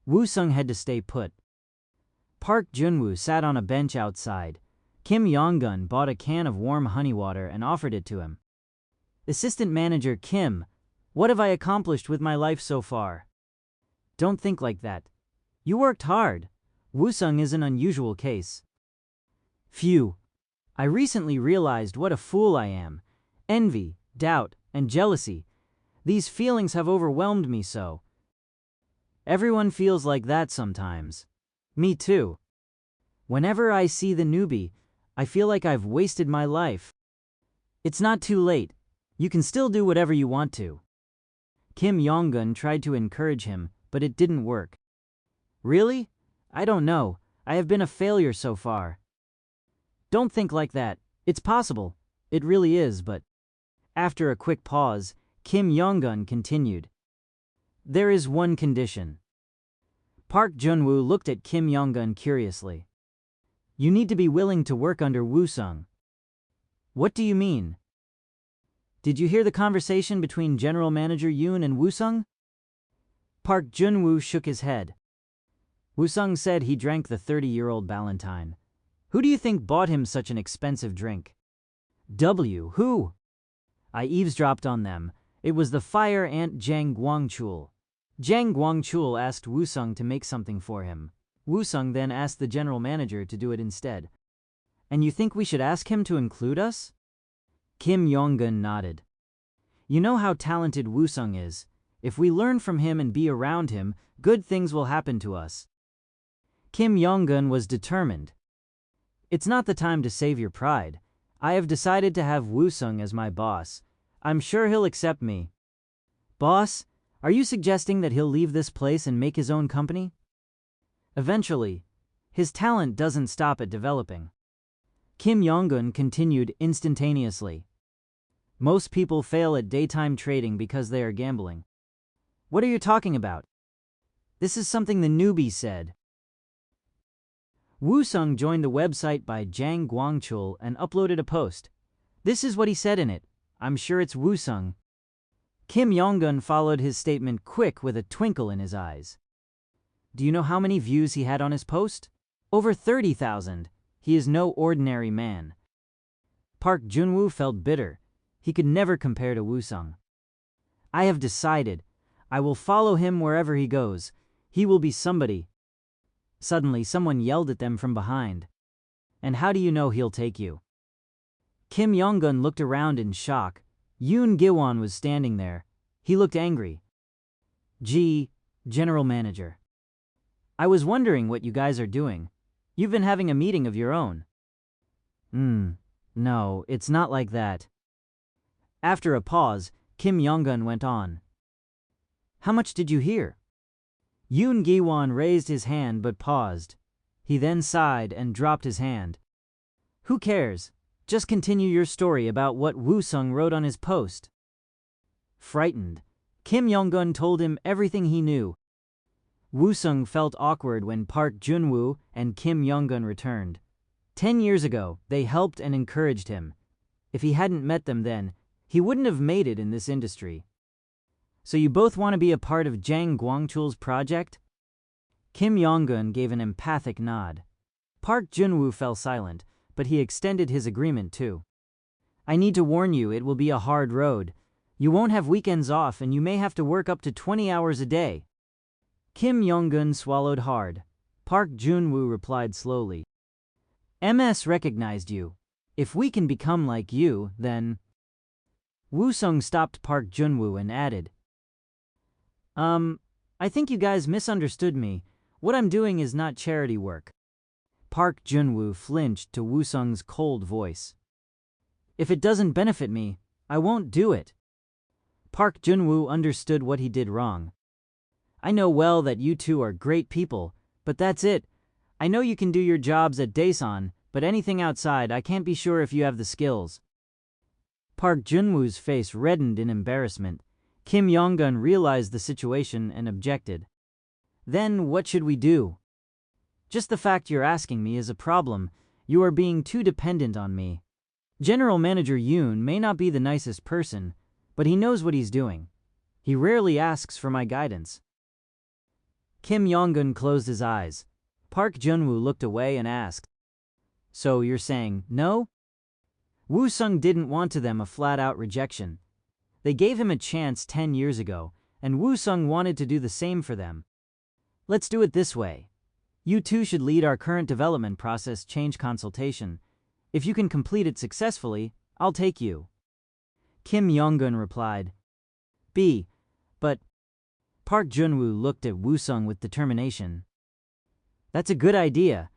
Woo-sung had to stay put. Park Junwoo sat on a bench outside. Kim Yong-gun bought a can of warm honey water and offered it to him. Assistant Manager Kim, what have I accomplished with my life so far? Don't think like that. You worked hard. Woo-sung is an unusual case. Phew. I recently realized what a fool I am. Envy, doubt, and jealousy. These feelings have overwhelmed me so. Everyone feels like that sometimes. Me too. Whenever I see the newbie, I feel like I've wasted my life. It's not too late. You can still do whatever you want to. Kim Yong-gun tried to encourage him, but it didn't work. Really? I don't know. I have been a failure so far. Don't think like that. It's possible. It really is, but... After a quick pause, Kim Yong-gun continued. There is one condition. Park Junwoo looked at Kim Yong-gun curiously. You need to be willing to work under Woo-sung. What do you mean? Did you hear the conversation between General Manager Yoon and Woo-sung? Park Junwoo shook his head. Woo-sung said he drank the 30-year-old Ballantine. Who do you think bought him such an expensive drink? Who? I eavesdropped on them. It was the fire ant Jang Guangchul. Jang Guangchul asked Woo-sung to make something for him. Woo-sung then asked the general manager to do it instead. And you think we should ask him to include us? Kim Yong-gun nodded. You know how talented Woo-sung is. If we learn from him and be around him, good things will happen to us. Kim Yong-gun was determined. It's not the time to save your pride. I have decided to have Woo-sung as my boss. I'm sure he'll accept me. Boss, are you suggesting that he'll leave this place and make his own company? Eventually. His talent doesn't stop at developing. Kim Yong-gun continued instantaneously. Most people fail at daytime trading because they are gambling. What are you talking about? This is something the newbie said. Woo-sung joined the website by Jang Guangchul and uploaded a post. This is what he said in it. I'm sure it's Woo-sung. Kim Yong-gun followed his statement quick with a twinkle in his eyes. Do you know how many views he had on his post? Over 30,000. He is no ordinary man. Park Junwoo felt bitter. He could never compare to Woo-sung. I have decided. I will follow him wherever he goes. He will be somebody. Suddenly, someone yelled at them from behind. And how do you know he'll take you? Kim Yong-gun looked around in shock. Yoon Gi-won was standing there. He looked angry. Gee, General Manager. I was wondering what you guys are doing. You've been having a meeting of your own. No, it's not like that. After a pause, Kim Yong-gun went on. How much did you hear? Yoon Gi-won raised his hand but paused. He then sighed and dropped his hand. Who cares? Just continue your story about what Woo-sung wrote on his post. Frightened, Kim Yong-gun told him everything he knew. Woo-sung felt awkward when Park Jun-woo and Kim Yong-gun returned. 10 years ago, they helped and encouraged him. If he hadn't met them then, he wouldn't have made it in this industry. So you both want to be a part of Jang Gwangchul's project? Kim Yong-gun gave an emphatic nod. Park Jun-woo fell silent, but he extended his agreement too. I need to warn you, it will be a hard road. You won't have weekends off and you may have to work up to 20 hours a day. Kim Yong-gun swallowed hard. Park Jun-woo replied slowly. MS recognized you. If we can become like you, then... Woo-sung stopped Park Jun-woo and added, I think you guys misunderstood me. What I'm doing is not charity work. Park Jun-woo flinched to Woo-sung's cold voice. If it doesn't benefit me, I won't do it. Park Jun-woo understood what he did wrong. I know well that you two are great people, but that's it. I know you can do your jobs at Daesan, but anything outside I can't be sure if you have the skills. Park Jun-woo's face reddened in embarrassment. Kim Yong-gun realized the situation and objected. Then what should we do? Just the fact you're asking me is a problem. You are being too dependent on me. General Manager Yoon may not be the nicest person, but he knows what he's doing. He rarely asks for my guidance. Kim Yong-gun closed his eyes. Park Jun-woo looked away and asked, So you're saying no? Woo-sung didn't want to them a flat-out rejection. They gave him a chance 10 years ago, and Woo-sung wanted to do the same for them. Let's do it this way. You two should lead our current development process change consultation. If you can complete it successfully, I'll take you. Kim Yong-gun replied. But... Park Jun-woo looked at Woo-sung with determination. That's a good idea.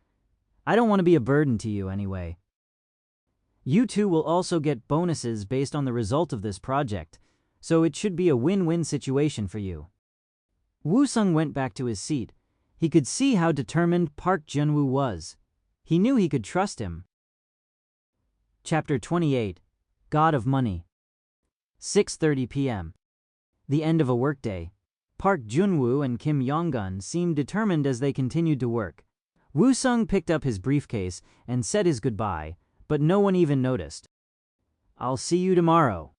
I don't want to be a burden to you anyway. You two will also get bonuses based on the result of this project, so it should be a win-win situation for you. Woo-sung went back to his seat. He could see how determined Park Jun-woo was. He knew he could trust him. Chapter 28, God of Money. 6:30 p.m. The end of a workday. Park Jun-woo and Kim Yong-gun seemed determined as they continued to work. Woo-sung picked up his briefcase and said his goodbye, but no one even noticed. I'll see you tomorrow.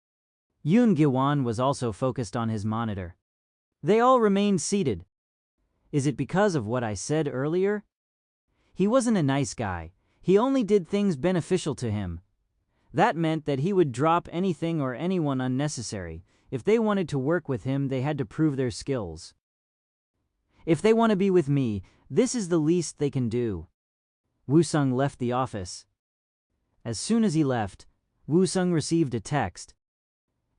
Yoon Gi-won was also focused on his monitor. They all remained seated. Is it because of what I said earlier? He wasn't a nice guy. He only did things beneficial to him. That meant that he would drop anything or anyone unnecessary. If they wanted to work with him, they had to prove their skills. If they want to be with me, this is the least they can do. Woo-sung left the office. As soon as he left, Woo-sung received a text.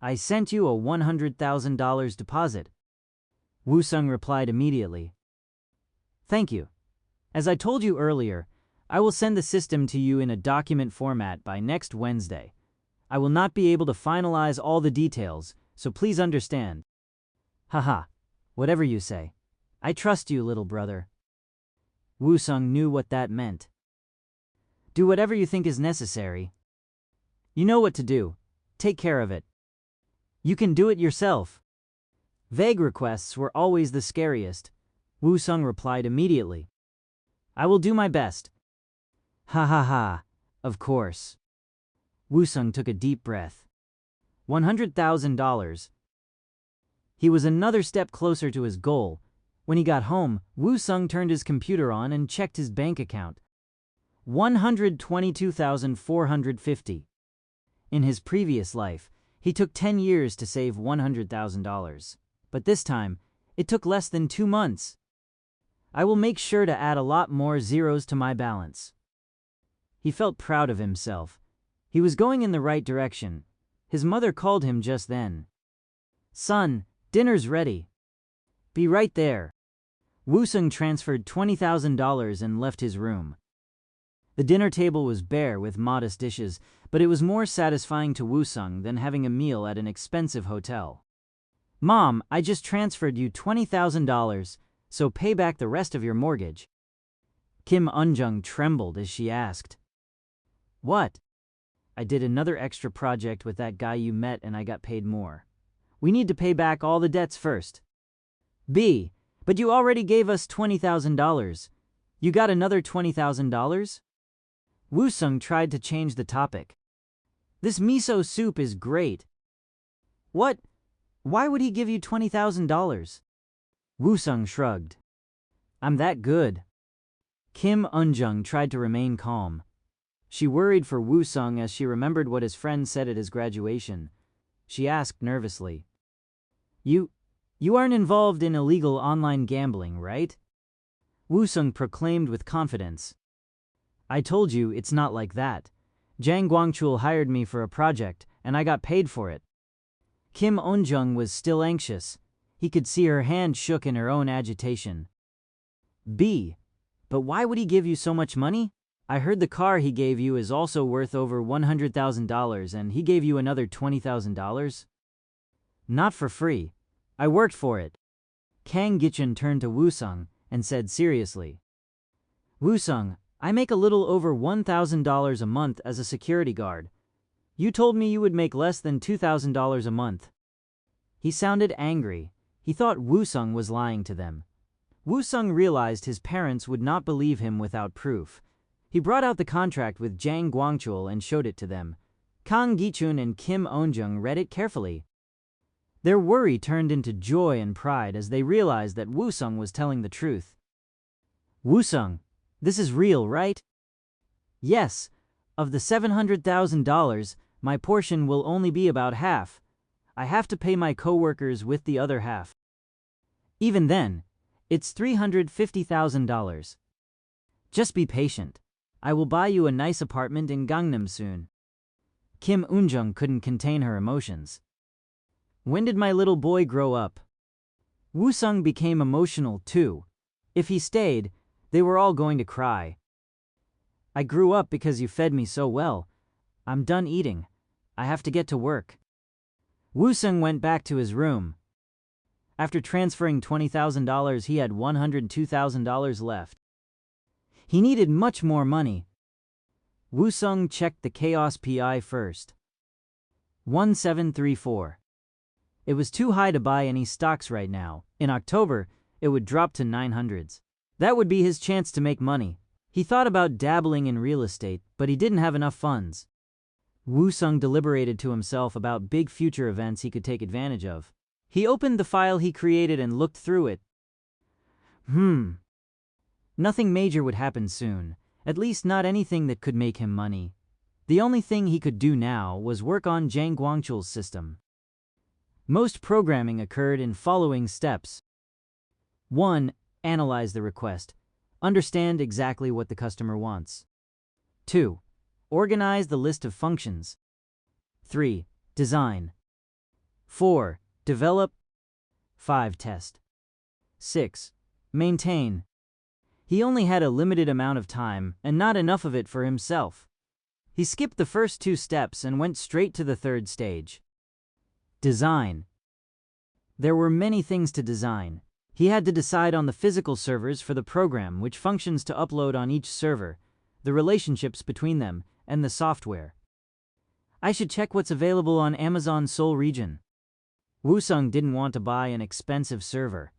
I sent you a $100,000 deposit. Woo-sung replied immediately. Thank you. As I told you earlier, I will send the system to you in a document format by next Wednesday. I will not be able to finalize all the details, so please understand. Haha, whatever you say. I trust you, little brother. Woo-sung knew what that meant. Do whatever you think is necessary. You know what to do. Take care of it. You can do it yourself. Vague requests were always the scariest. Woo-sung replied immediately. I will do my best. Ha ha ha, of course. Woo-sung took a deep breath. $100,000. He was another step closer to his goal. When he got home, Woo-sung turned his computer on and checked his bank account. $122,450. In his previous life, he took 10 years to save $100,000. But this time, it took less than 2 months. I will make sure to add a lot more zeros to my balance. He felt proud of himself. He was going in the right direction. His mother called him just then. Son, dinner's ready. Be right there. Woo-sung transferred $20,000 and left his room. The dinner table was bare with modest dishes, but it was more satisfying to Woo-sung than having a meal at an expensive hotel. Mom, I just transferred you $20,000, so pay back the rest of your mortgage. Kim Eun-jung trembled as she asked. What? I did another extra project with that guy you met and I got paid more. We need to pay back all the debts first. But you already gave us $20,000. You got another $20,000? Woo-sung tried to change the topic. This miso soup is great. What? Why would he give you $20,000? Woo-sung shrugged. I'm that good. Kim Eun-jung tried to remain calm. She worried for Woo-sung as she remembered what his friend said at his graduation. She asked nervously. You aren't involved in illegal online gambling, right? Woo-sung proclaimed with confidence. I told you it's not like that. Jang Guangchul hired me for a project, and I got paid for it. Kim Eun-jung was still anxious. He could see her hand shook in her own agitation. But why would he give you so much money? I heard the car he gave you is also worth over $100,000 and he gave you another $20,000? Not for free. I worked for it. Kang Gichun turned to Woo-sung and said seriously. Woo-sung, I make a little over $1,000 a month as a security guard. You told me you would make less than $2,000 a month. He sounded angry. He thought Woo-sung was lying to them. Woo-sung realized his parents would not believe him without proof. He brought out the contract with Jang Guangchul and showed it to them. Kang Gichun and Kim Eun-jung read it carefully. Their worry turned into joy and pride as they realized that Woo-sung was telling the truth. Woo-sung, this is real, right? Yes. Of the $700,000, my portion will only be about half. I have to pay my co-workers with the other half. Even then, it's $350,000. Just be patient. I will buy you a nice apartment in Gangnam soon. Kim Eun-jung couldn't contain her emotions. When did my little boy grow up? Woo-sung became emotional too. If he stayed, they were all going to cry. I grew up because you fed me so well. I'm done eating. I have to get to work. Woo-sung went back to his room. After transferring $20,000, he had $102,000 left. He needed much more money. Woo-sung checked the Chaos PI first. 1734. It was too high to buy any stocks right now. In October, it would drop to 900s. That would be his chance to make money. He thought about dabbling in real estate, but he didn't have enough funds. Woo-sung deliberated to himself about big future events he could take advantage of. He opened the file he created and looked through it. Nothing major would happen soon, at least not anything that could make him money. The only thing he could do now was work on Jang Guangchul's system. Most programming occurred in following steps. 1. Analyze the request. Understand exactly what the customer wants. 2. Organize the list of functions. 3. Design. 4. Develop. 5. Test. 6. Maintain. He only had a limited amount of time and not enough of it for himself. He skipped the first 2 steps and went straight to the third stage. Design. There were many things to design. He had to decide on the physical servers for the program, which functions to upload on each server, the relationships between them, and the software. I should check what's available on Amazon Seoul region. Woo-sung didn't want to buy an expensive server.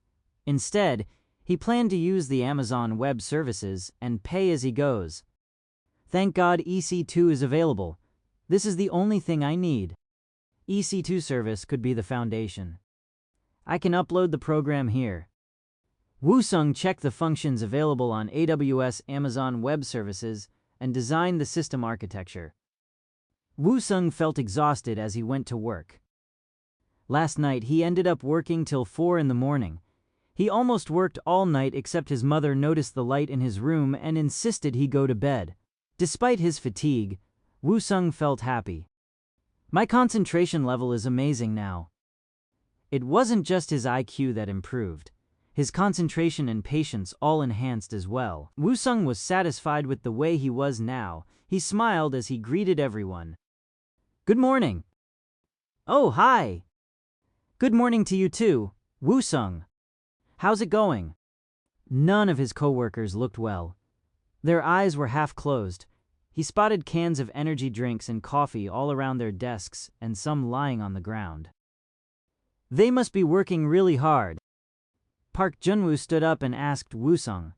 Instead, he planned to use the Amazon Web Services and pay as he goes. Thank God EC2 is available. This is the only thing I need. EC2 service could be the foundation. I can upload the program here. Woo-sung checked the functions available on AWS Amazon Web Services and designed the system architecture. Woo-sung felt exhausted as he went to work. Last night he ended up working till 4 in the morning. He almost worked all night except his mother noticed the light in his room and insisted he go to bed. Despite his fatigue, Woo-sung felt happy. My concentration level is amazing now. It wasn't just his IQ that improved. His concentration and patience all enhanced as well. Woo-sung was satisfied with the way he was now. He smiled as he greeted everyone. Good morning. Oh, hi. Good morning to you too, Woo-sung. How's it going? None of his co-workers looked well. Their eyes were half closed. He spotted cans of energy drinks and coffee all around their desks and some lying on the ground. They must be working really hard. Park Junwoo stood up and asked Woo-sung,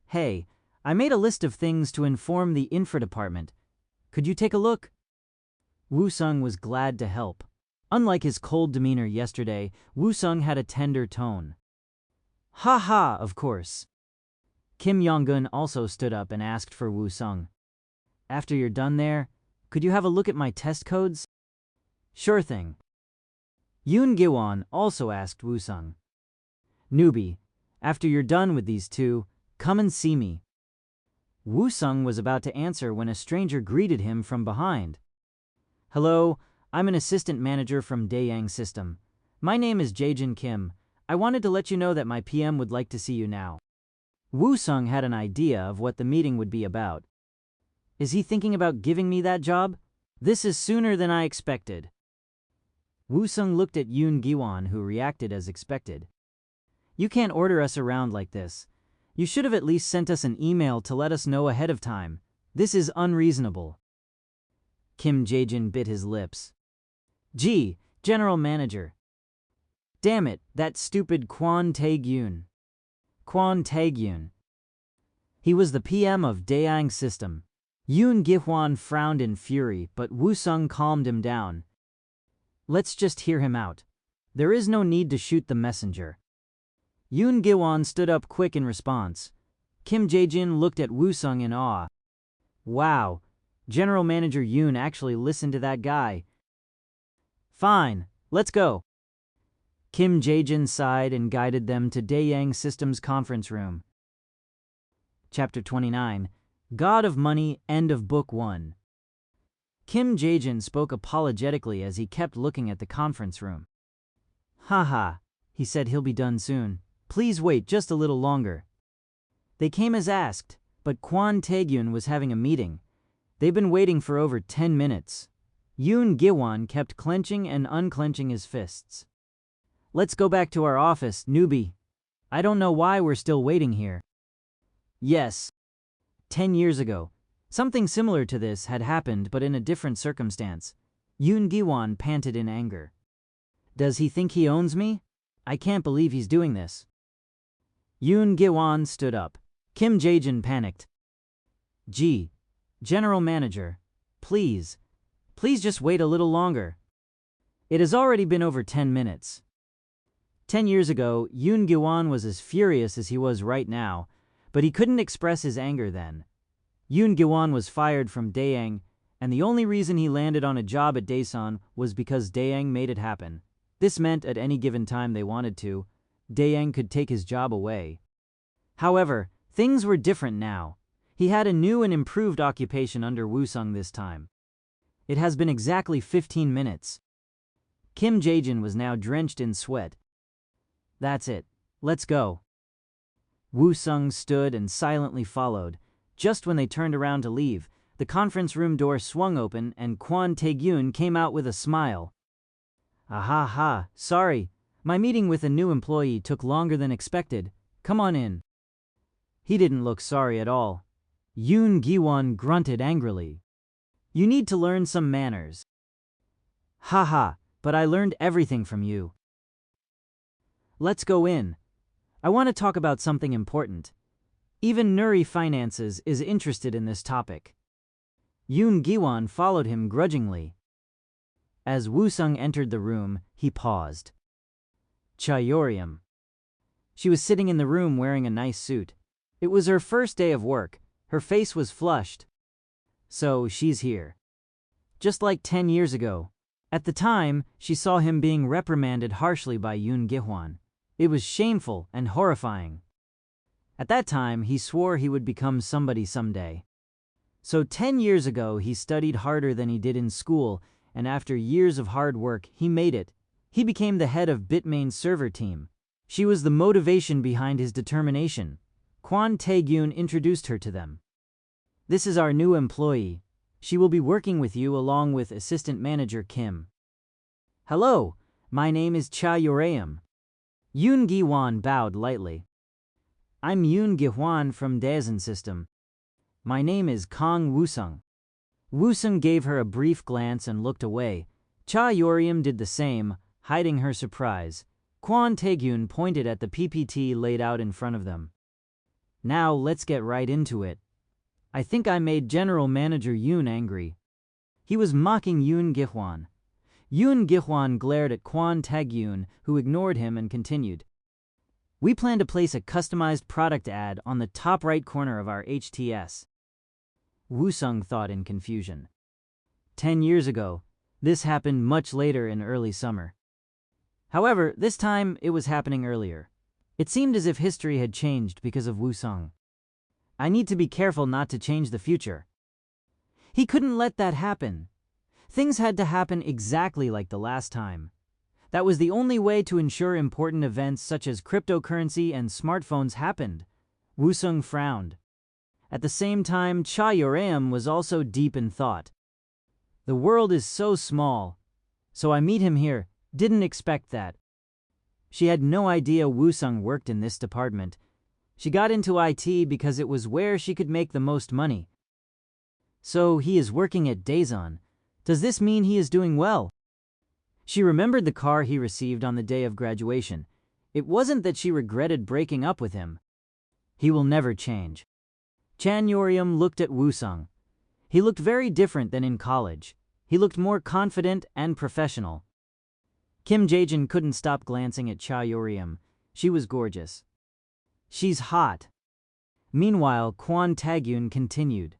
"Hey, I made a list of things to inform the infra department. Could you take a look?" Woo-sung was glad to help. Unlike his cold demeanor yesterday, Woo-sung had a tender tone. "Ha ha, of course." Kim Yong-gun also stood up and asked for Woo-sung. "After you're done there, could you have a look at my test codes?" "Sure thing." Yoon Gi-won also asked Woo-sung. "Newbie, after you're done with these two, come and see me." Woo-sung was about to answer when a stranger greeted him from behind. "Hello, I'm an assistant manager from Daeyang System. My name is Jaejin Kim. I wanted to let you know that my PM would like to see you now." Woo-sung had an idea of what the meeting would be about. Is he thinking about giving me that job? This is sooner than I expected. Woo-sung looked at Yoon Gi-won, who reacted as expected. "You can't order us around like this. You should have at least sent us an email to let us know ahead of time. This is unreasonable." Kim Jae-jin bit his lips. "Gee, General Manager. Damn it, that stupid Kwon Tae-gyun." Kwon Tae-gyun. He was the PM of Daeyang System. Yoon Gi-hwan frowned in fury, but Woo-sung calmed him down. "Let's just hear him out. There is no need to shoot the messenger." Yoon Gi-won stood up quick in response. Kim Jae-jin looked at Woo-sung in awe. Wow, General Manager Yoon actually listened to that guy. "Fine, let's go." Kim Jae-jin sighed and guided them to Daeyang Systems conference room. Chapter 29, God of Money, End of Book 1. Kim Jae-jin spoke apologetically as he kept looking at the conference room. "Haha," he said, "he'll be done soon. Please wait just a little longer." They came as asked, but Kwon Tae-gyun was having a meeting. They've been waiting for over 10 minutes. Yoon Gi-won kept clenching and unclenching his fists. "Let's go back to our office, newbie. I don't know why we're still waiting here." Yes. 10 years ago, something similar to this had happened, but in a different circumstance. Yoon Gi-won panted in anger. "Does he think he owns me? I can't believe he's doing this." Yoon Gi-won stood up. Kim Jae-jin panicked. "Gee, General Manager, please just wait a little longer. It has already been over 10 minutes. 10 years ago, Yoon Gi-won was as furious as he was right now, but he couldn't express his anger then. Yoon Gi-won was fired from Daeyang, and the only reason he landed on a job at Daesan was because Daeyang made it happen. This meant at any given time they wanted to, Daeyang could take his job away. However, things were different now. He had a new and improved occupation under Woo-sung this time. It has been exactly 15 minutes. Kim Jae-jin was now drenched in sweat. "That's it. Let's go." Woo-sung stood and silently followed. Just when they turned around to leave, the conference room door swung open and Kwon Tae-gyun came out with a smile. "Ah, sorry. My meeting with a new employee took longer than expected. Come on in." He didn't look sorry at all. Yoon Gi-won grunted angrily. "You need to learn some manners." "Haha, but I learned everything from you." "Let's go in. I want to talk about something important. Even Nuri Finances is interested in this topic." Yoon Gi-won followed him grudgingly. As Woo-sung entered the room, he paused. Cha-yoriam. She was sitting in the room wearing a nice suit. It was her first day of work. Her face was flushed. So she's here. Just like 10 years ago. At the time, she saw him being reprimanded harshly by Yoon Gi-hwan. It was shameful and horrifying. At that time, he swore he would become somebody someday. So 10 years ago, he studied harder than he did in school, and after years of hard work, he made it. He became the head of Bitmain's server team. She was the motivation behind his determination. Kwon Tae-gyun introduced her to them. "This is our new employee. She will be working with you along with Assistant Manager Kim." "Hello, my name is Cha-yoriam." Yoon Gi-won bowed lightly. "I'm Yoon Gi-hwan from Daesan System. My name is Kang Woo-sung." Woo-sung gave her a brief glance and looked away. Cha-yoriam did the same, hiding her surprise. Kwon Tae-gyun pointed at the PPT laid out in front of them. Now let's get right into it. I think I made General Manager Yoon angry. He was mocking Yoon Gi-hwan. Yoon Gi-hwan glared at Kwon Tae-gyun, who ignored him and continued. We plan to place a customized product ad on the top right corner of our HTS. Woo-sung thought in confusion. 10 years ago, this happened much later in early summer. However, this time it was happening earlier. It seemed as if history had changed because of Woo-sung. I need to be careful not to change the future. He couldn't let that happen. Things had to happen exactly like the last time. That was the only way to ensure important events such as cryptocurrency and smartphones happened. Woo-sung frowned. At the same time, Cha Yoreum was also deep in thought. The world is so small. So I meet him here, didn't expect that. She had no idea Woo-sung worked in this department. She got into IT because it was where she could make the most money. So he is working at Daesan. Does this mean he is doing well? She remembered the car he received on the day of graduation. It wasn't that she regretted breaking up with him. He will never change. Chan Yoreum looked at Woo-sung. He looked very different than in college. He looked more confident and professional. Kim Jae-jin couldn't stop glancing at Cha Yoreum. She was gorgeous. She's hot. Meanwhile, Kwon Tae-gyun continued.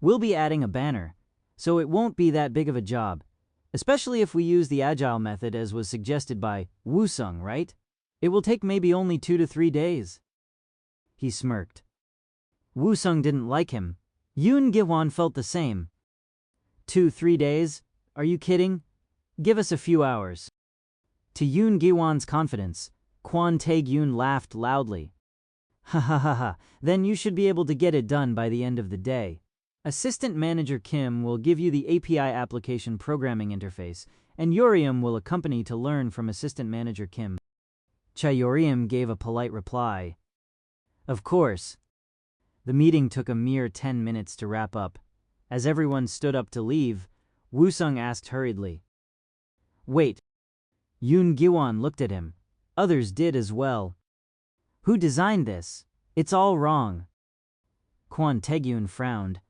We'll be adding a banner, so it won't be that big of a job, especially if we use the agile method as was suggested by Woo-sung, right? It will take maybe only 2 to 3 days. He smirked. Woo-sung didn't like him. Yoon Gi-hwan felt the same. 2-3 days? Are you kidding? Give us a few hours. To Yoon Gi-hwan's confidence, Kwon Tae-gyun laughed loudly. Ha ha ha ha, then you should be able to get it done by the end of the day. Assistant Manager Kim will give you the API application programming interface, and Yoreum will accompany to learn from Assistant Manager Kim. Cha Yoreum gave a polite reply. Of course. The meeting took a mere 10 minutes to wrap up. As everyone stood up to leave, Woo-sung asked hurriedly. Wait. Yoon Gi-hwan looked at him. Others did as well. Who designed this? It's all wrong. Kwon Tae-gyun frowned.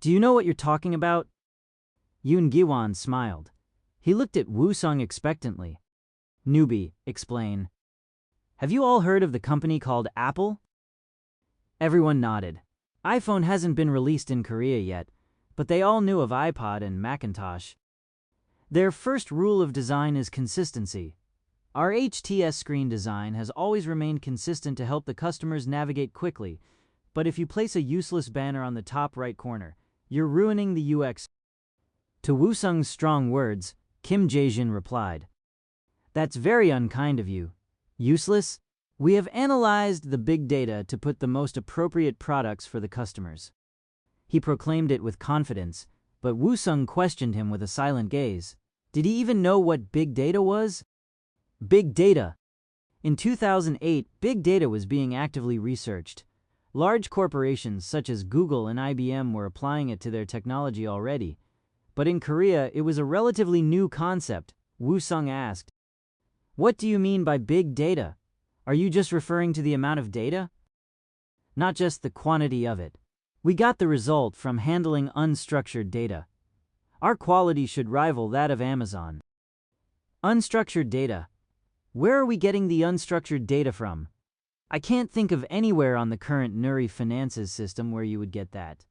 Do you know what you're talking about? Yoon Gi-hwan smiled. He looked at Woo-sung expectantly. Newbie, explain. Have you all heard of the company called Apple? Everyone nodded. iPhone hasn't been released in Korea yet, but they all knew of iPod and Macintosh. Their first rule of design is consistency. Our HTS screen design has always remained consistent to help the customers navigate quickly, but if you place a useless banner on the top right corner, you're ruining the UX. To Woo-sung's strong words, Kim Jae-jin replied. That's very unkind of you. Useless? We have analyzed the big data to put the most appropriate products for the customers. He proclaimed it with confidence, but Woo-sung questioned him with a silent gaze. Did he even know what big data was? Big data. In 2008, big data was being actively researched. Large corporations such as Google and IBM were applying it to their technology already. But in Korea, it was a relatively new concept. Woo-sung asked, What do you mean by big data? Are you just referring to the amount of data? Not just the quantity of it. We got the result from handling unstructured data. Our quality should rival that of Amazon. Unstructured data. Where are we getting the unstructured data from? I can't think of anywhere on the current Nuri Finances system where you would get that.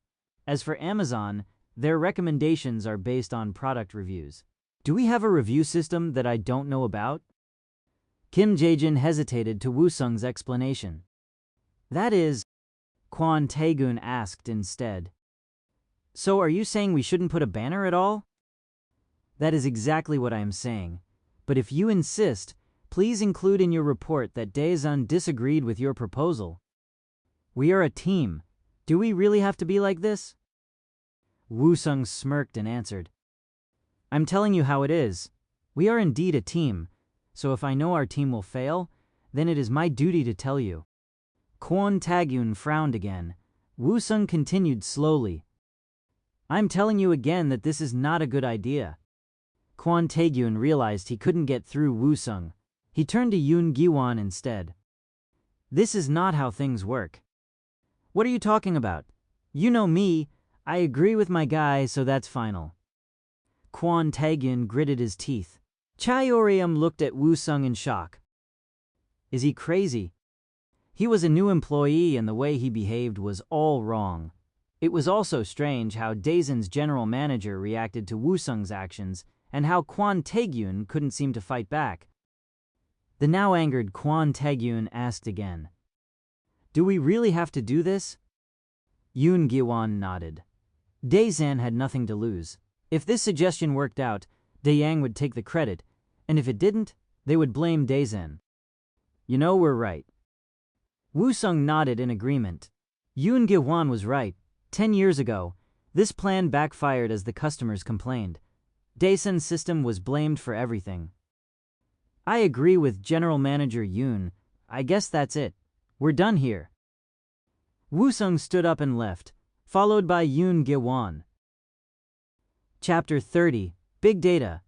As for Amazon, their recommendations are based on product reviews. Do we have a review system that I don't know about? Kim Jae-jin hesitated to Woo-sung's explanation. That is, Kwon Tae-gyun asked instead. So are you saying we shouldn't put a banner at all? That is exactly what I am saying. But if you insist, please include in your report that Daesan disagreed with your proposal. We are a team. Do we really have to be like this? Woo-sung smirked and answered. I'm telling you how it is. We are indeed a team, so if I know our team will fail, then it is my duty to tell you. Kwon Tae-gyun frowned again. Woo-sung continued slowly. I'm telling you again that this is not a good idea. Kwon Tae-gyun realized he couldn't get through Woo-sung. He turned to Yoon Gi-won instead. This is not how things work. What are you talking about? You know me, I agree with my guy, so that's final. Kwon Tae-gyun gritted his teeth. Chaeyoryum looked at Woo-sung in shock. Is he crazy? He was a new employee and the way he behaved was all wrong. It was also strange how Daesun's general manager reacted to Woo-sung's actions and how Kwon Tae-gyun couldn't seem to fight back. The now angered Kwon Tae-gyun asked again. Do we really have to do this? Yoon Gi-won nodded. Daesun had nothing to lose. If this suggestion worked out, Dae-yang would take the credit, and if it didn't, they would blame Daesun. You know, we're right. Woo-sung nodded in agreement. Yoon Gi-won was right. 10 years ago, this plan backfired as the customers complained. Daesun's system was blamed for everything. I agree with General Manager Yoon. I guess that's it. We're done here. Woo-sung stood up and left, followed by Yoon Gi-won. Chapter 30, Big Data.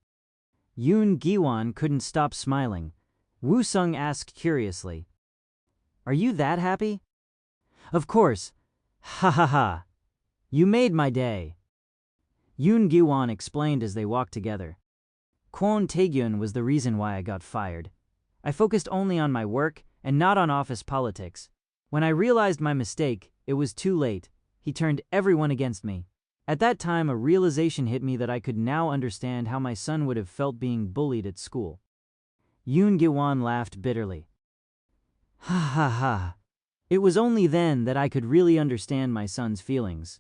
Yoon Gi-won couldn't stop smiling. Woo-sung asked curiously. Are you that happy? Of course. Ha ha ha. You made my day. Yoon Gi-won explained as they walked together. Kwon Tae-gyun was the reason why I got fired. I focused only on my work and not on office politics. When I realized my mistake, it was too late. He turned everyone against me. At that time, a realization hit me that I could now understand how my son would have felt being bullied at school. Yoon Gi-won laughed bitterly. Ha ha ha. It was only then that I could really understand my son's feelings.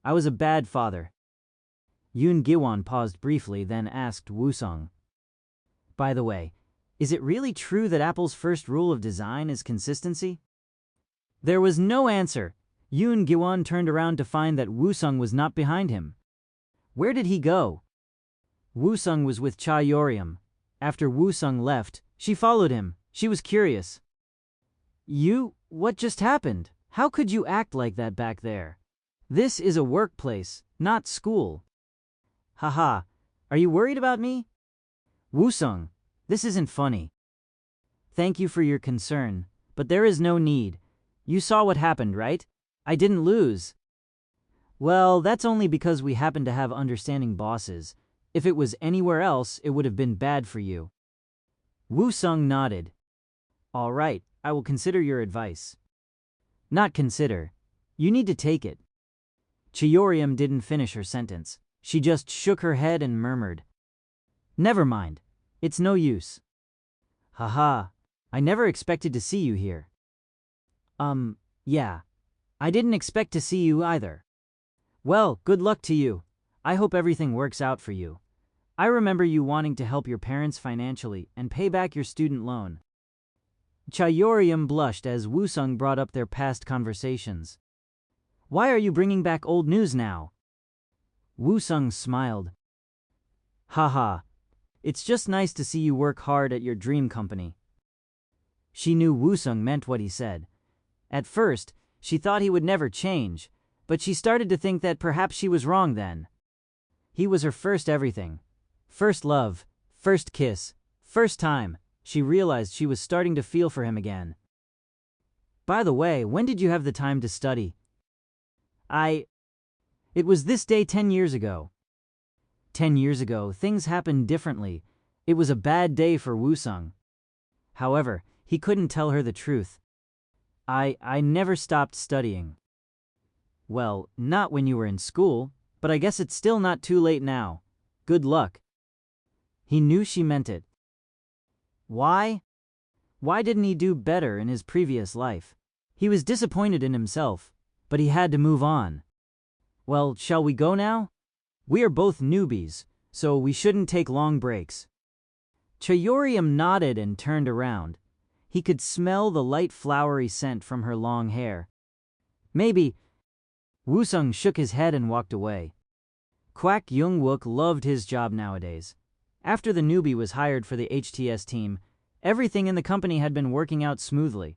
I was a bad father. Yoon Gi-won paused briefly, then asked Woo-sung. By the way, is it really true that Apple's first rule of design is consistency? There was no answer. Yoon Gi-won turned around to find that Woo-sung was not behind him. Where did he go? Woo-sung was with Chaeyoryum. After Woo-sung left, she followed him. She was curious. What just happened? How could you act like that back there? This is a workplace, not school. Haha, are you worried about me? Woo-sung, this isn't funny. Thank you for your concern, but there is no need. You saw what happened, right? I didn't lose. Well, that's only because we happen to have understanding bosses. If it was anywhere else, it would have been bad for you. Woo-sung nodded. All right, I will consider your advice. Not consider. You need to take it. Chaeyoryum didn't finish her sentence. She just shook her head and murmured. Never mind. It's no use. Haha, I never expected to see you here. Yeah. I didn't expect to see you either. Well, good luck to you. I hope everything works out for you. I remember you wanting to help your parents financially and pay back your student loan. Chaeyoryum blushed as Woo-sung brought up their past conversations. Why are you bringing back old news now? Woo-sung smiled. Haha, it's just nice to see you work hard at your dream company. She knew Woo-sung meant what he said. At first, she thought he would never change, but she started to think that perhaps she was wrong then. He was her first everything. First love, first kiss, first time. She realized she was starting to feel for him again. By the way, when did you have the time to study? It was this day 10 years ago. 10 years ago, things happened differently. It was a bad day for Woo-sung. However, he couldn't tell her the truth. I never stopped studying. Well, not when you were in school, but I guess it's still not too late now. Good luck. He knew she meant it. Why? Why didn't he do better in his previous life? He was disappointed in himself, but he had to move on. Well, shall we go now? We are both newbies, so we shouldn't take long breaks. Chaeyoryum nodded and turned around. He could smell the light flowery scent from her long hair. Maybe. Woo-sung shook his head and walked away. Kwak Young-wook loved his job nowadays. After the newbie was hired for the HTS team, everything in the company had been working out smoothly.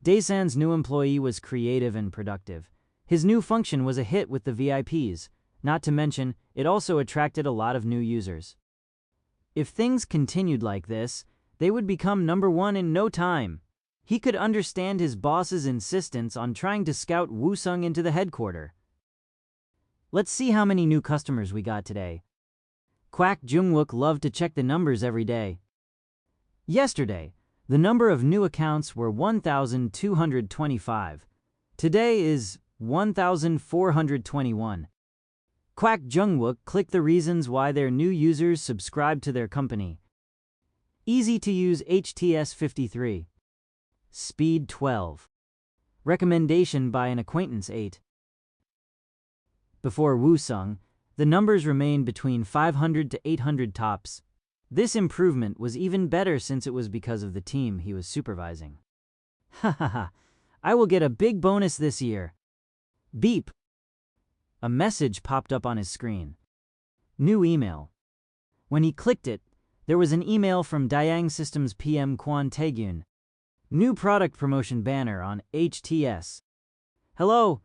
Daesun's new employee was creative and productive. His new function was a hit with the VIPs, not to mention it also attracted a lot of new users. If things continued like this, They would become #1 in no time. He could understand his boss's insistence on trying to scout Woo-sung into the headquarters. Let's see how many new customers we got today. Kwak Jung-wook loved to check the numbers every day. Yesterday, the number of new accounts were 1,225. Today is 1,421. Kwak Jung-wook clicked the reasons why their new users subscribed to their company. Easy to use HTS 53. Speed 12. Recommendation by an acquaintance 8. Before Woo-sung, the numbers remained between 500 to 800 tops. This improvement was even better since it was because of the team he was supervising. Hahaha, I will get a big bonus this year. Beep. A message popped up on his screen. New email. When he clicked it, there was an email from Dayang Systems PM Kwon Tae-gyun. New product promotion banner on HTS. Hello,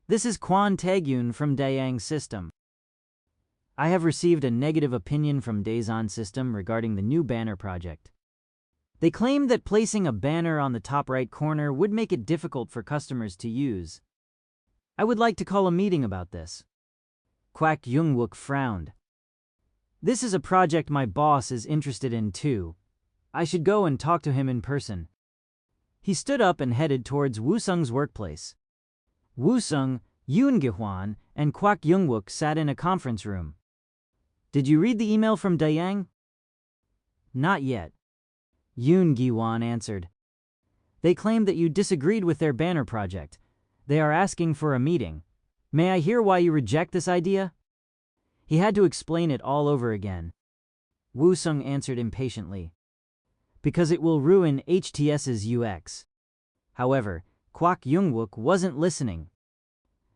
this is Kwon Tae-gyun from Dayang System. I have received a negative opinion from Daesan System regarding the new banner project. They claimed that placing a banner on the top right corner would make it difficult for customers to use. I would like to call a meeting about this. Kwak Jung-wook frowned. This is a project my boss is interested in too. I should go and talk to him in person. He stood up and headed towards Woo-sung's workplace. Woo-sung, Yoon Gi-hwan, and Kwak Jung-wook sat in a conference room. Did you read the email from Dayang? Not yet. Yoon Gi-hwan answered. They claimed that you disagreed with their banner project. They are asking for a meeting. May I hear why you reject this idea? He had to explain it all over again. Woo-sung answered impatiently. Because it will ruin HTS's UX. However, Kwak Jung-wook wasn't listening.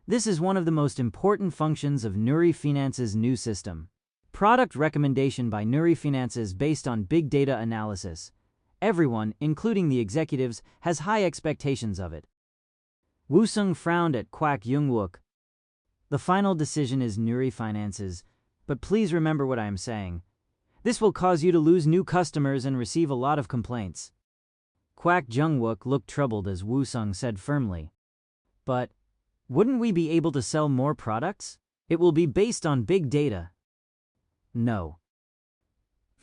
This is one of the most important functions of Nuri Finance's new system. Product recommendation by Nuri Finance is based on big data analysis. Everyone, including the executives, has high expectations of it. Woo-sung frowned at Kwak Jung-wook. The final decision is Nuri Finance's, but please remember what I am saying. This will cause you to lose new customers and receive a lot of complaints. Kwak Jung-wook looked troubled as Woo-sung said firmly. But wouldn't we be able to sell more products? It will be based on big data. No.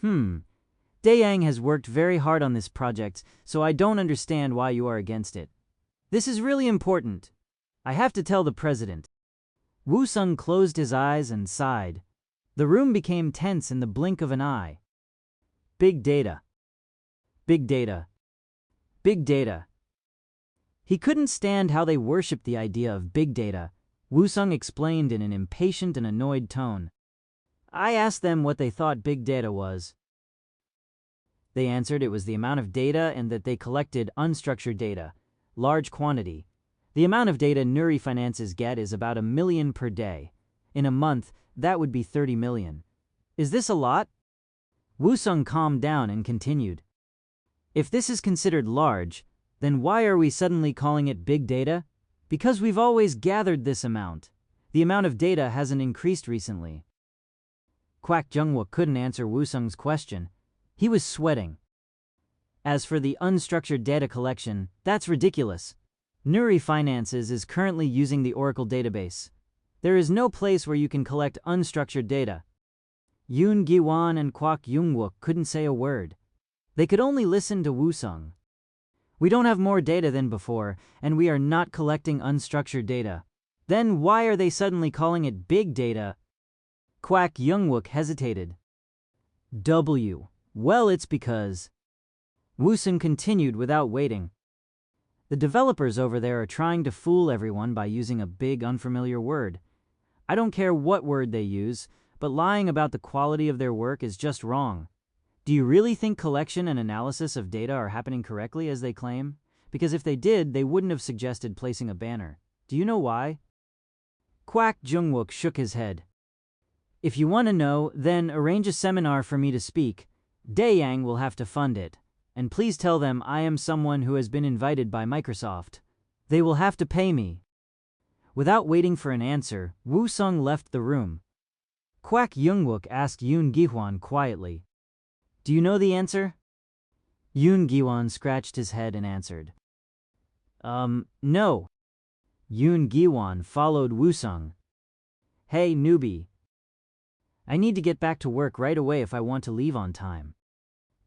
Dayang has worked very hard on this project, so I don't understand why you are against it. This is really important. I have to tell the president. Woo-sung closed his eyes and sighed. The room became tense in the blink of an eye. Big data. Big data. Big data. He couldn't stand how they worshipped the idea of big data. Woo-sung explained in an impatient and annoyed tone. I asked them what they thought big data was. They answered it was the amount of data and that they collected unstructured data, large quantity. The amount of data Nuri Finances get is about 1 million per day. In a month, that would be 30 million. Is this a lot? Woo-sung calmed down and continued. If this is considered large, then why are we suddenly calling it big data? Because we've always gathered this amount. The amount of data hasn't increased recently. Kwak Jung-wook couldn't answer Woo-sung's question. He was sweating. As for the unstructured data collection, that's ridiculous. Nuri Finances is currently using the Oracle database. There is no place where you can collect unstructured data. Yoon Gi-hwan and Kwak Jung-wook couldn't say a word. They could only listen to Woo-sung. We don't have more data than before, and we are not collecting unstructured data. Then why are they suddenly calling it big data? Kwak Jung-wook hesitated. Well, it's because... Woo-sung continued without waiting. The developers over there are trying to fool everyone by using a big unfamiliar word. I don't care what word they use, but lying about the quality of their work is just wrong. Do you really think collection and analysis of data are happening correctly as they claim? Because if they did, they wouldn't have suggested placing a banner. Do you know why? Kwak Jung-wook shook his head. If you want to know, then arrange a seminar for me to speak. Dayang will have to fund it. And please tell them I am someone who has been invited by Microsoft. They will have to pay me. Without waiting for an answer, Woo-sung left the room. Kwak Jung-wook asked Yoon Gi-hwan quietly. Do you know the answer? Yoon Giwon scratched his head and answered. No. Yoon Giwon followed Woo-sung. Hey, newbie. I need to get back to work right away if I want to leave on time.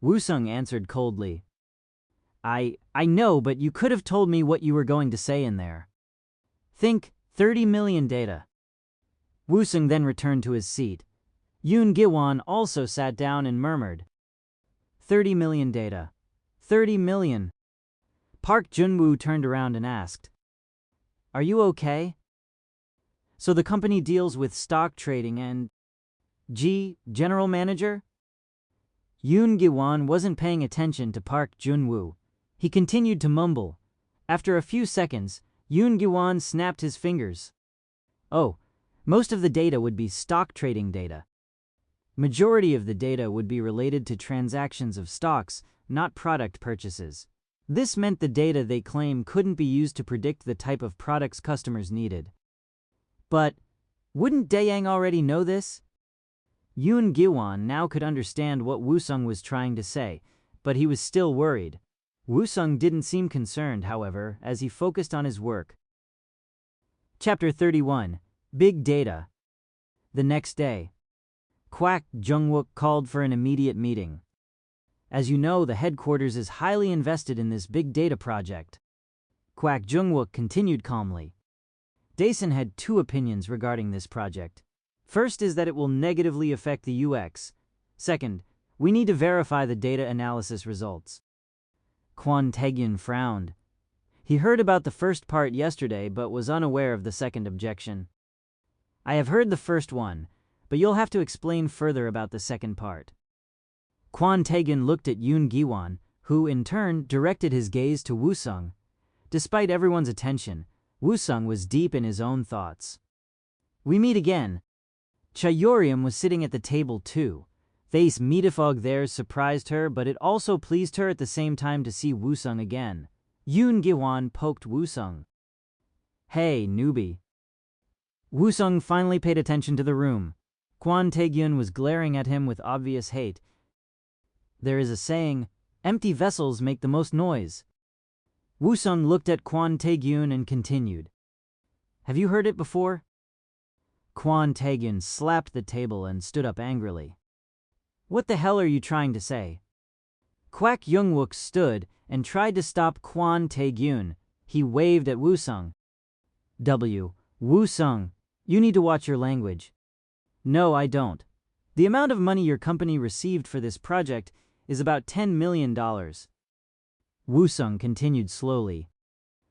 Woo-sung answered coldly. I know, but you could have told me what you were going to say in there. Think 30 million data. Woo-sung then returned to his seat. Yoon Giwon also sat down and murmured. 30 million data. 30 million. Park Junwoo turned around and asked. Are you okay? So the company deals with stock trading and... General manager? Yoon Giwon wasn't paying attention to Park Junwoo. He continued to mumble. After a few seconds, Yoon Giwon snapped his fingers. Oh, most of the data would be stock trading data. Majority of the data would be related to transactions of stocks, not product purchases. This meant the data they claim couldn't be used to predict the type of products customers needed. But wouldn't Daeyang already know this? Yoon Giwon now could understand what Woo-sung was trying to say, but he was still worried. Woo-sung didn't seem concerned, however, as he focused on his work. Chapter 31. Big Data. The next day, Kwak Jung-wook called for an immediate meeting. As you know, the headquarters is highly invested in this big data project. Kwak Jung-wook continued calmly. Daesun had two opinions regarding this project. First is that it will negatively affect the UX. Second, we need to verify the data analysis results. Kwon Tae-gyun frowned. He heard about the first part yesterday but was unaware of the second objection. I have heard the first one, but you'll have to explain further about the second part. Kwon Tae-gyun looked at Yoon Giwon, who in turn directed his gaze to Woo-sung. Despite everyone's attention, Woo-sung was deep in his own thoughts. We meet again. Chaeyoryum was sitting at the table too. This meetafog there surprised her, but it also pleased her at the same time to see Woo-sung again. Yoon Giwon poked Woo-sung. Hey, newbie. Woo-sung finally paid attention to the room. Kwon Tae-gyun was glaring at him with obvious hate. There is a saying, empty vessels make the most noise. Woo-sung looked at Kwon Tae-gyun and continued. Have you heard it before? Kwon Tae-gyun slapped the table and stood up angrily. What the hell are you trying to say? Kwak Jung-wook stood and tried to stop Kwon Tae-gyun. He waved at Woo-sung. Woo-sung, you need to watch your language. No, I don't. The amount of money your company received for this project is about $10 million. Woo-sung continued slowly.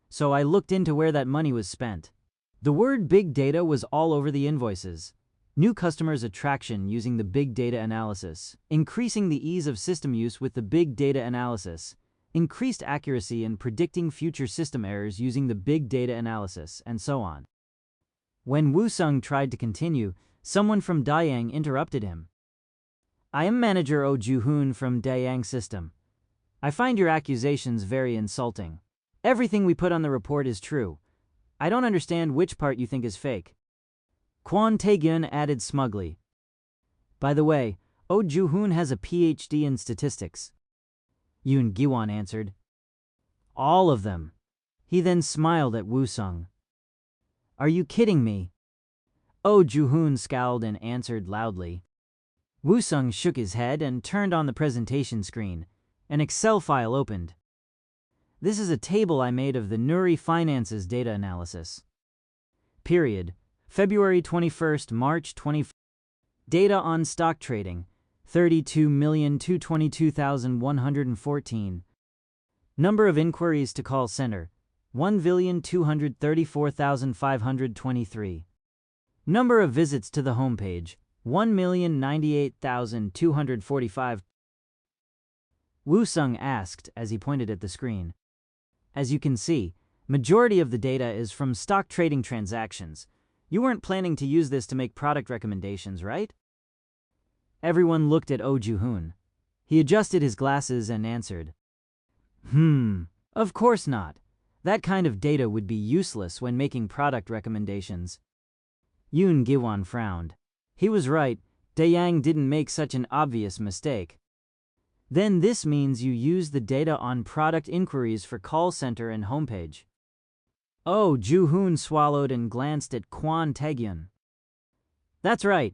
So I looked into where that money was spent. The word big data was all over the invoices. New customers' attraction using the big data analysis, increasing the ease of system use with the big data analysis, increased accuracy in predicting future system errors using the big data analysis, and so on. When Woo-sung tried to continue, someone from Daeyang interrupted him. I am manager Oh Joo-hoon from Daeyang System. I find your accusations very insulting. Everything we put on the report is true. I don't understand which part you think is fake. Kwon Tae-gyun added smugly. By the way, Oh Joo-hoon has a PhD in statistics. Yoon Giwon answered. All of them. He then smiled at Woo-sung. Are you kidding me? Oh Joo-hoon scowled and answered loudly. Woo-sung shook his head and turned on the presentation screen. An Excel file opened. This is a table I made of the Nuri Finance's data analysis. Period. February 21st, March 21st. Data on stock trading, 32,222,114. Number of inquiries to call center, 1,234,523. Number of visits to the homepage, 1,098,245. Woo-sung asked as he pointed at the screen. As you can see, majority of the data is from stock trading transactions. You weren't planning to use this to make product recommendations, right? Everyone looked at Oh Joo-hoon. He adjusted his glasses and answered. Of course not. That kind of data would be useless when making product recommendations. Yoon Giwon frowned. He was right. Daeyang didn't make such an obvious mistake. Then this means you use the data on product inquiries for call center and homepage. Oh, Ju-hoon swallowed and glanced at Kwon Tae-gyun. That's right.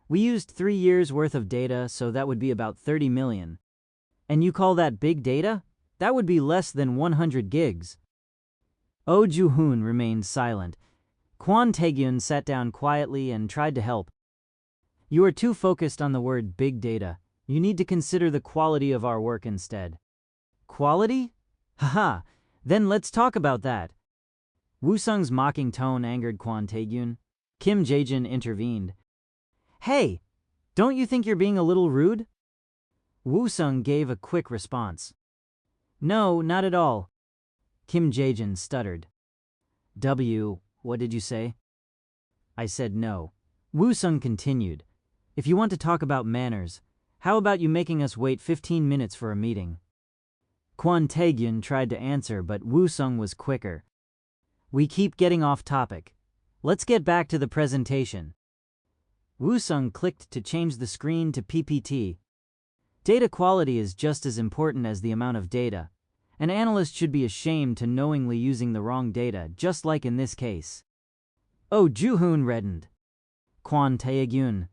We used 3 years worth of data, so that would be about 30 million. And you call that big data? That would be less than 100 gigs. Oh Ju-hoon remained silent. Kwon Tae-gyun sat down quietly and tried to help. You are too focused on the word big data. You need to consider the quality of our work instead. Quality? Haha, then let's talk about that. Woo-sung's mocking tone angered Kwon Tae-gyun. Kim Jae-jin intervened. Hey, don't you think you're being a little rude? Woo-sung gave a quick response. No, not at all. Kim Jae-jin stuttered. What did you say? I said no. Woo-sung continued. If you want to talk about manners, how about you making us wait 15 minutes for a meeting? Kwon Tae-gyun tried to answer, but Woo-sung was quicker. We keep getting off topic. Let's get back to the presentation. Woo-sung clicked to change the screen to PPT. Data quality is just as important as the amount of data. An analyst should be ashamed to knowingly using the wrong data, just like in this case. Oh, Ju-hoon reddened. Kwon Tae-gyun.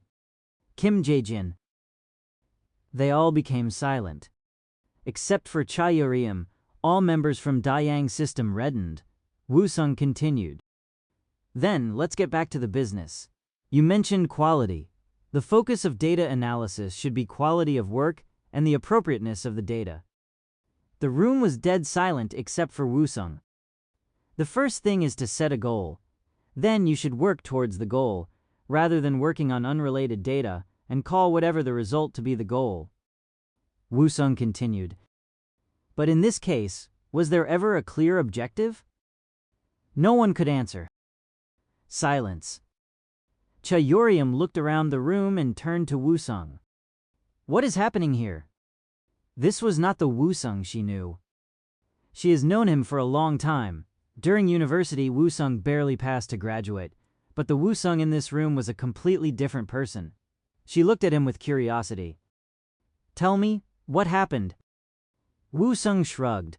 Kim Jae-jin. They all became silent. Except for Cha Yeoreum, all members from Dayang system reddened. Woo-sung continued. Then, let's get back to the business. You mentioned quality. The focus of data analysis should be quality of work and the appropriateness of the data. The room was dead silent except for Woo-sung. The first thing is to set a goal. Then you should work towards the goal, rather than working on unrelated data and call whatever the result to be the goal. Woo-sung continued. But in this case, was there ever a clear objective? No one could answer. Silence. Cha Yeoreum looked around the room and turned to Woo-sung. What is happening here? This was not the Woo-sung she knew. She has known him for a long time. During university, Woo-sung barely passed to graduate, but the Woo-sung in this room was a completely different person. She looked at him with curiosity. Tell me, what happened? Woo-sung shrugged.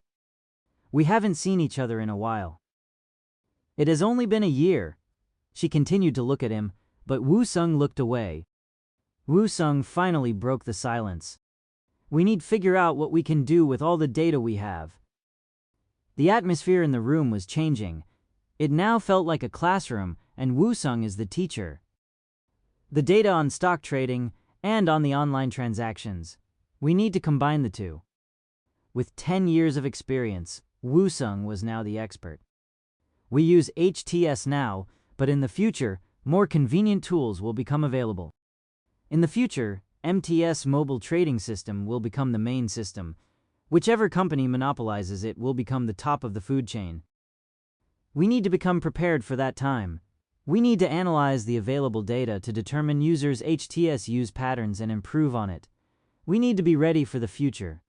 We haven't seen each other in a while. It has only been a year. She continued to look at him, but Woo-sung looked away. Woo-sung finally broke the silence. We need to figure out what we can do with all the data we have. The atmosphere in the room was changing. It now felt like a classroom, and Woo-sung is the teacher. The data on stock trading and on the online transactions. We need to combine the two. With 10 years of experience, Woo-sung was now the expert. We use HTS now, but in the future, more convenient tools will become available. In the future, MTS mobile trading system will become the main system. Whichever company monopolizes it will become the top of the food chain. We need to become prepared for that time. We need to analyze the available data to determine users' HTS use patterns and improve on it. We need to be ready for the future.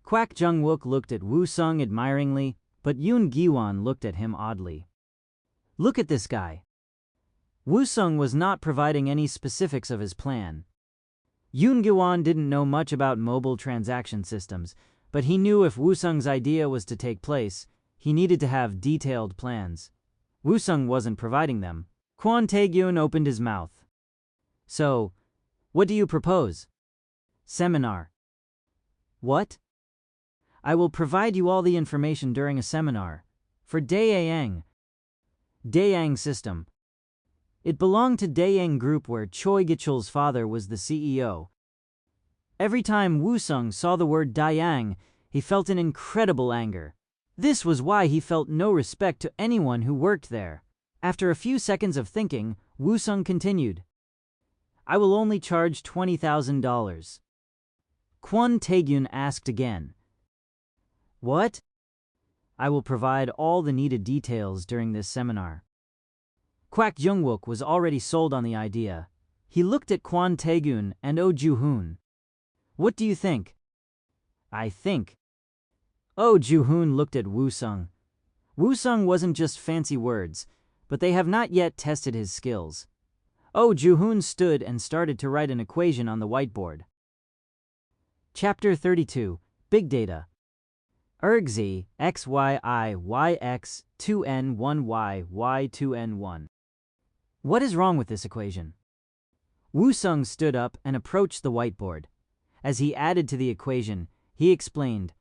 Kwak Jung-wook looked at Woo-sung admiringly, but Yoon Gi-won looked at him oddly. Look at this guy. Woo-sung was not providing any specifics of his plan. Yoon Gi-won didn't know much about mobile transaction systems, but he knew if Woo-sung's idea was to take place, he needed to have detailed plans. Woo-sung wasn't providing them. Kwon Tae-gyun opened his mouth. So, what do you propose? Seminar. What? I will provide you all the information during a seminar. For Dayang. Dayang System. It belonged to Dayang Group where Choi Gi-chul's father was the CEO. Every time Woo-sung saw the word Dayang, he felt an incredible anger. This was why he felt no respect to anyone who worked there. After a few seconds of thinking, Woo-sung continued. I will only charge $20,000. Kwon Tae-gyun asked again. What? I will provide all the needed details during this seminar. Kwak Jung-wook was already sold on the idea. He looked at Kwon Tae-gyun and Oh Ju-hoon. What do you think? I think. Oh Ju-hoon looked at Woo-sung. Woo-sung wasn't just fancy words, but they have not yet tested his skills. Oh Ju-hoon stood and started to write an equation on the whiteboard. Chapter 32, Big Data. erg xyiy 2n1y y2n1. What is wrong with this equation? Woo-sung stood up and approached the whiteboard. As he added to the equation, he explained,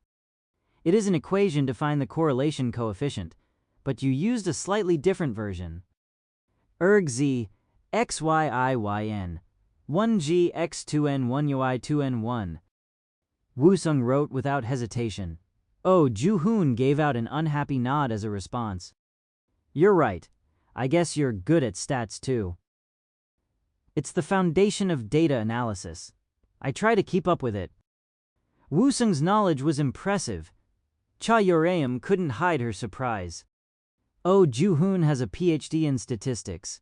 "It is an equation to find the correlation coefficient, but you used a slightly different version. erg xyiyn 1g x2n 1y 2n1. Woo-sung wrote without hesitation. Oh, Joo-hoon gave out an unhappy nod as a response. You're right. I guess you're good at stats too. It's the foundation of data analysis. I try to keep up with it. Woo-sung's knowledge was impressive. Cha Yoreum couldn't hide her surprise. Oh, Joo-hoon has a PhD in statistics.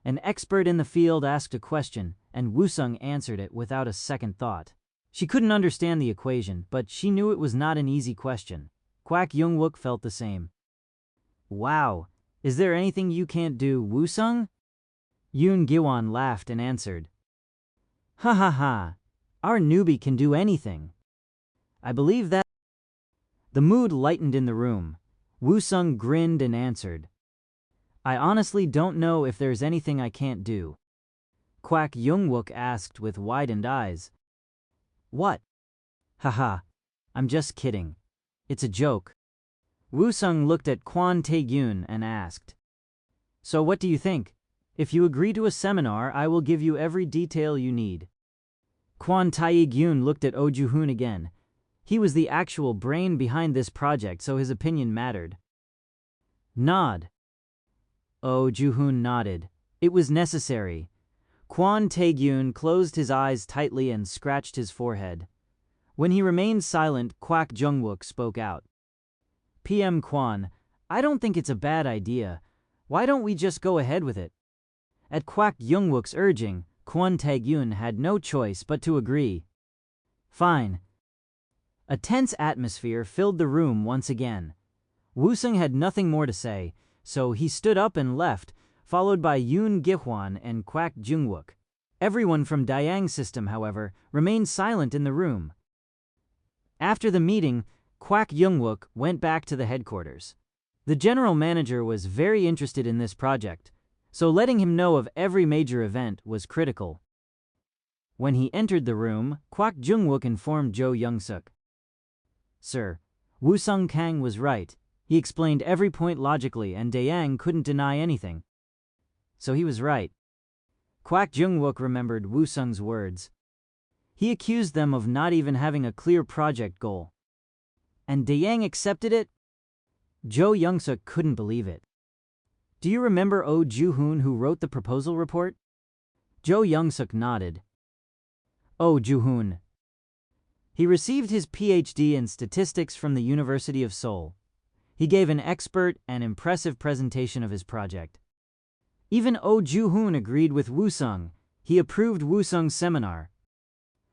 An expert in the field asked a question, and Woo-sung answered it without a second thought. She couldn't understand the equation, but she knew it was not an easy question. Kwak Young-wook felt the same. Wow, is there anything you can't do, Woo-sung? Yoon Gi-won laughed and answered. Ha ha ha, our newbie can do anything. I believe that. The mood lightened in the room. Woo-sung grinned and answered. I honestly don't know if there's anything I can't do. Kwak Young-wook asked with widened eyes. What? Haha, I'm just kidding. It's a joke. Woo-sung looked at Kwon Tae-gyun and asked. So what do you think? If you agree to a seminar, I will give you every detail you need. Kwon Tae-gyun looked at Oh Joo-hoon again. He was the actual brain behind this project, so his opinion mattered. Nod. Oh Joo-hoon nodded. It was necessary. Kwon Tae-gyun closed his eyes tightly and scratched his forehead. When he remained silent, Kwak Jung-wook spoke out. PM Kwon, I don't think it's a bad idea. Why don't we just go ahead with it? At Kwak Jung-wook's urging, Kwon Tae-gyun had no choice but to agree. Fine. A tense atmosphere filled the room once again. Woo-sung had nothing more to say, so he stood up and left, followed by Yoon Gi-hwan and Kwak Jung-wook. Everyone from Dayang System, however, remained silent in the room. After the meeting, Kwak Jung-wook went back to the headquarters. The general manager was very interested in this project, so letting him know of every major event was critical. When he entered the room, Kwak Jung-wook informed Jo Young-suk. Sir, Woo-sung Kang was right. He explained every point logically and Dayang couldn't deny anything. So he was right. Kwak Jung-wook remembered Woo-sung's words. He accused them of not even having a clear project goal. And Dayang accepted it? Jo Young-suk couldn't believe it. Do you remember Oh Joo-hoon who wrote the proposal report? Jo Young-suk nodded. Oh Joo-hoon. He received his PhD in statistics from the University of Seoul. He gave an expert and impressive presentation of his project. Even Oh Joo-hoon agreed with Woo-sung. He approved Woo-sung's seminar.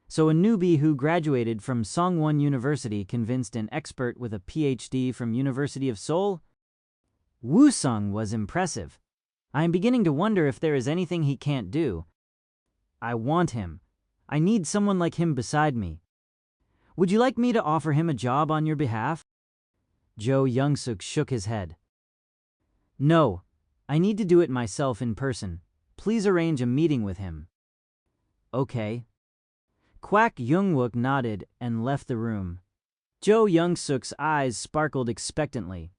So a newbie who graduated from Songwon University convinced an expert with a PhD from University of Seoul? Woo-sung was impressive. I am beginning to wonder if there is anything he can't do. I want him. I need someone like him beside me. Would you like me to offer him a job on your behalf? Jo Young-suk shook his head. No, I need to do it myself in person. Please arrange a meeting with him. Okay. Kwak Jung-wook nodded and left the room. Jo Young-suk's eyes sparkled expectantly.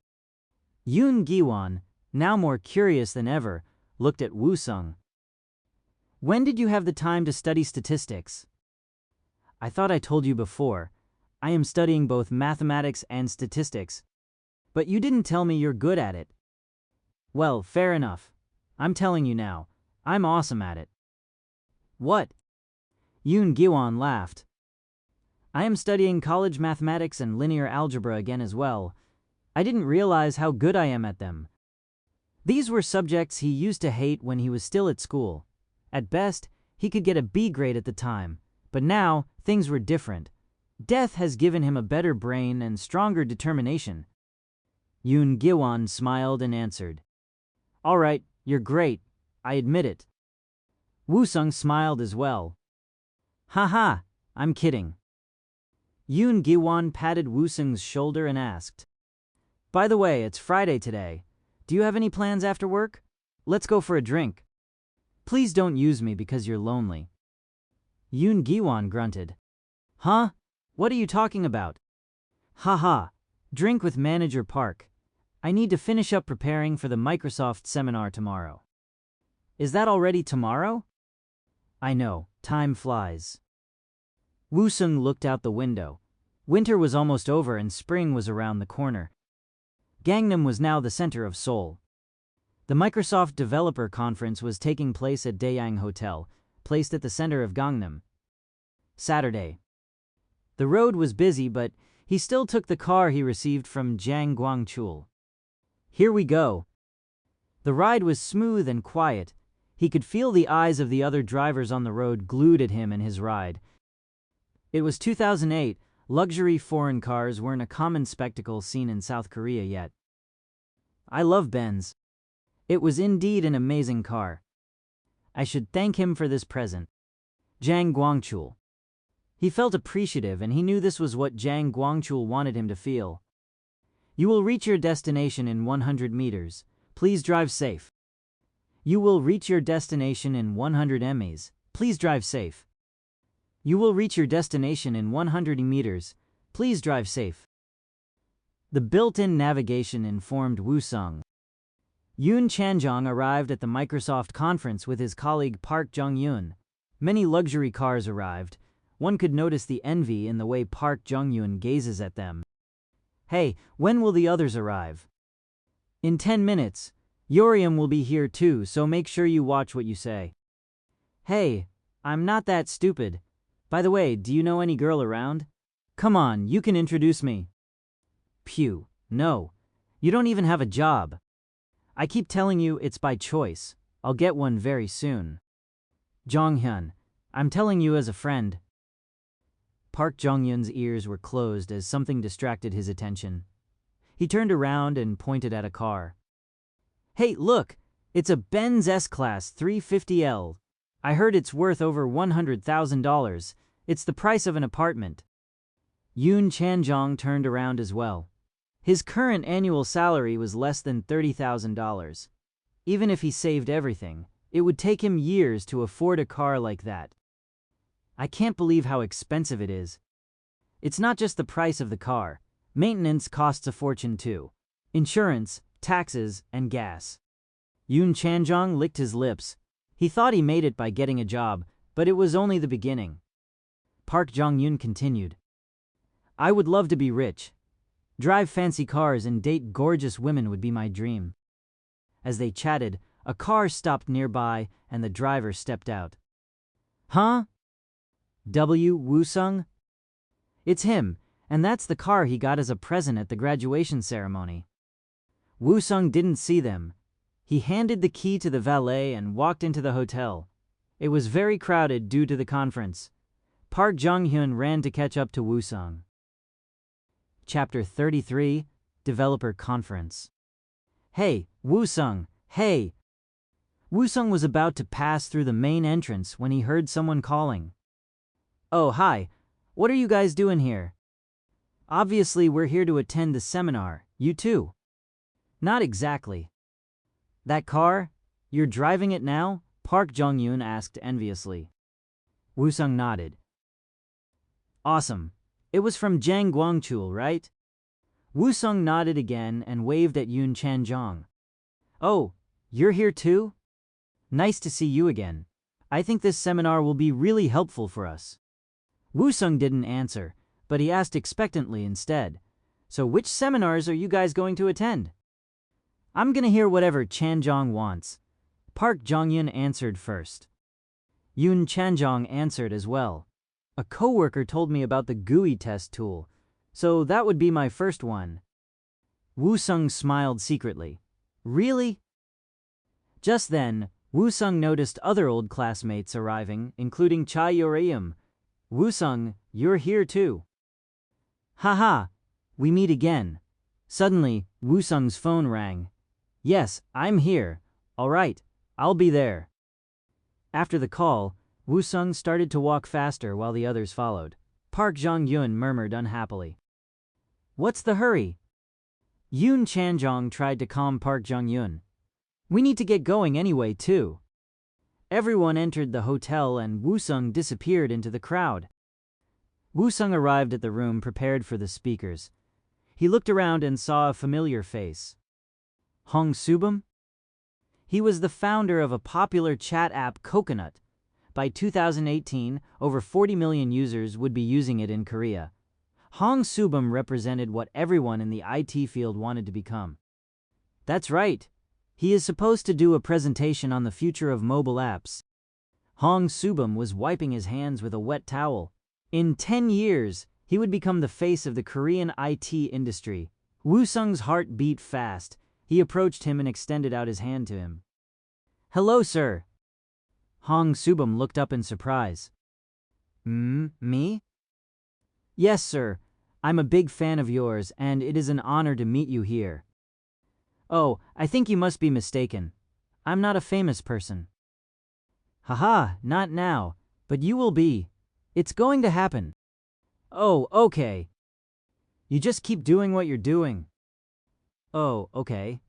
Yoon Gi-won, now more curious than ever, looked at Woo-sung. When did you have the time to study statistics? I thought I told you before. I am studying both mathematics and statistics. But you didn't tell me you're good at it. Well, fair enough. I'm telling you now. I'm awesome at it. What? Yoon Gi-won laughed. I am studying college mathematics and linear algebra again as well. I didn't realize how good I am at them. These were subjects he used to hate when he was still at school. At best, he could get a B grade at the time, but now things were different. Death has given him a better brain and stronger determination. Yoon Gi-won smiled and answered. All right, you're great. I admit it. Woo-sung smiled as well. Haha, I'm kidding. Yoon Gi-won patted Woo-sung's shoulder and asked, "By the way, it's Friday today. Do you have any plans after work? Let's go for a drink. Please don't use me because you're lonely." Yoon Gi-won grunted. "Huh? What are you talking about?" "Haha, drink with Manager Park. I need to finish up preparing for the Microsoft seminar tomorrow." "Is that already tomorrow?" "I know, time flies." Woo-sung looked out the window. Winter was almost over and spring was around the corner. Gangnam was now the center of Seoul. The Microsoft Developer Conference was taking place at Daeyang Hotel, placed at the center of Gangnam. Saturday. The road was busy, but he still took the car he received from Jang Gwang-chul. "Here we go." The ride was smooth and quiet. He could feel the eyes of the other drivers on the road glued at him and his ride. It was 2008. Luxury foreign cars weren't a common spectacle seen in South Korea yet. "I love Benz. It was indeed an amazing car. I should thank him for this present." Jang Gwangchul. He felt appreciative and he knew this was what Jang Gwangchul wanted him to feel. "You will reach your destination in 100 meters. Please drive safe." "You will reach your destination in 100 ms. Please drive safe." "You will reach your destination in 100 meters. Please drive safe." The built-in navigation informed Woo-sung. Yoon Chanjong arrived at the Microsoft conference with his colleague Park Jong-yoon. Many luxury cars arrived. One could notice the envy in the way Park Jong-yoon gazes at them. "Hey, when will the others arrive?" "In 10 minutes. Yoriam will be here too, so make sure you watch what you say." "Hey, I'm not that stupid. By the way, do you know any girl around? Come on, you can introduce me." "Pew, no. You don't even have a job. I keep telling you it's by choice. I'll get one very soon." "Jong-hyun, I'm telling you as a friend." Park Jong-hyun's ears were closed as something distracted his attention. He turned around and pointed at a car. "Hey, look! It's a Benz S-Class 350L. I heard it's worth over $100,000. It's the price of an apartment." Yoon Chanjong turned around as well. His current annual salary was less than $30,000. Even if he saved everything, it would take him years to afford a car like that. "I can't believe how expensive it is." "It's not just the price of the car. Maintenance costs a fortune too. Insurance, taxes, and gas." Yoon Chanjong licked his lips. He thought he made it by getting a job, but it was only the beginning. Park Jong-yoon continued. "I would love to be rich. Drive fancy cars and date gorgeous women would be my dream." As they chatted, a car stopped nearby and the driver stepped out. "Huh? Woo-sung? It's him, and that's the car he got as a present at the graduation ceremony." Woo-sung didn't see them. He handed the key to the valet and walked into the hotel. It was very crowded due to the conference. Park Jong-hyun ran to catch up to Woo-sung. Chapter 33, Developer Conference. "Hey, Woo-sung, hey!" Woo-sung was about to pass through the main entrance when he heard someone calling. "Oh, hi. What are you guys doing here?" "Obviously, we're here to attend the seminar. You too?" "Not exactly." "That car? You're driving it now?" Park Jong-yoon asked enviously. Woo-sung nodded. "Awesome. It was from Jang Gwangchul, right?" Woo-sung nodded again and waved at Yoon Chanjong. "Oh, you're here too? Nice to see you again. I think this seminar will be really helpful for us." Woo-sung didn't answer, but he asked expectantly instead. "So which seminars are you guys going to attend?" "I'm gonna hear whatever Chanjong wants." Park Jong-hyun answered first. Yoon Chanjong answered as well. "A coworker told me about the GUI test tool, so that would be my first one." Woo-sung smiled secretly. "Really?" Just then, Woo-sung noticed other old classmates arriving, including Cha Yoreum. "Woo-sung, you're here too." "Haha, we meet again." Suddenly, Woo-sung's phone rang. "Yes, I'm here. All right, I'll be there." After the call, Woo-sung started to walk faster while the others followed. Park Jong-yoon murmured unhappily. What's the hurry? Yoon Chanjong tried to calm Park Jong-yoon. We need to get going anyway, too. Everyone entered the hotel and Woo-sung disappeared into the crowd. Woo-sung arrived at the room prepared for the speakers. He looked around and saw a familiar face. Hong Subum? He was the founder of a popular chat app Coconut. By 2018, over 40 million users would be using it in Korea. Hong Subum represented what everyone in the IT field wanted to become. That's right. He is supposed to do a presentation on the future of mobile apps. Hong Subum was wiping his hands with a wet towel. In 10 years, he would become the face of the Korean IT industry. Woo-sung's heart beat fast. He approached him and extended out his hand to him. Hello, sir. Hong Subum looked up in surprise. Me? Yes, sir. I'm a big fan of yours, and it is an honor to meet you here. Oh, I think you must be mistaken. I'm not a famous person. Haha, not now, but you will be. It's going to happen. Oh, okay. You just keep doing what you're doing. Oh, okay.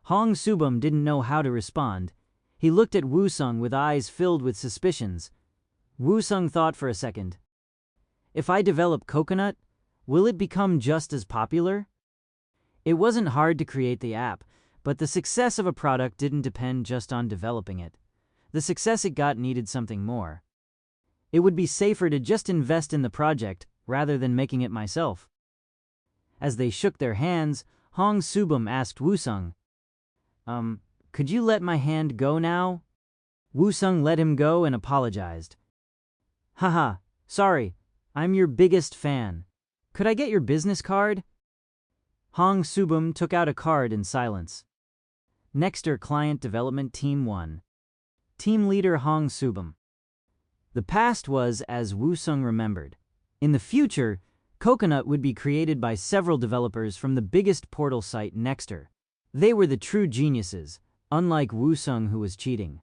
Hong Subum didn't know how to respond. He looked at Woo-sung with eyes filled with suspicions. Woo-sung thought for a second. If I develop Coconut, will it become just as popular? It wasn't hard to create the app, but the success of a product didn't depend just on developing it. The success it got needed something more. It would be safer to just invest in the project rather than making it myself. As they shook their hands, Hong Subum asked Woo-sung, could you let my hand go now? Woo-sung let him go and apologized. Haha, sorry, I'm your biggest fan. Could I get your business card? Hong Subum took out a card in silence. Nexter Client Development Team 1. Team Leader Hong Subum. The past was as Woo-sung remembered. In the future, Coconut would be created by several developers from the biggest portal site Nexter. They were the true geniuses, unlike Woo-sung who was cheating.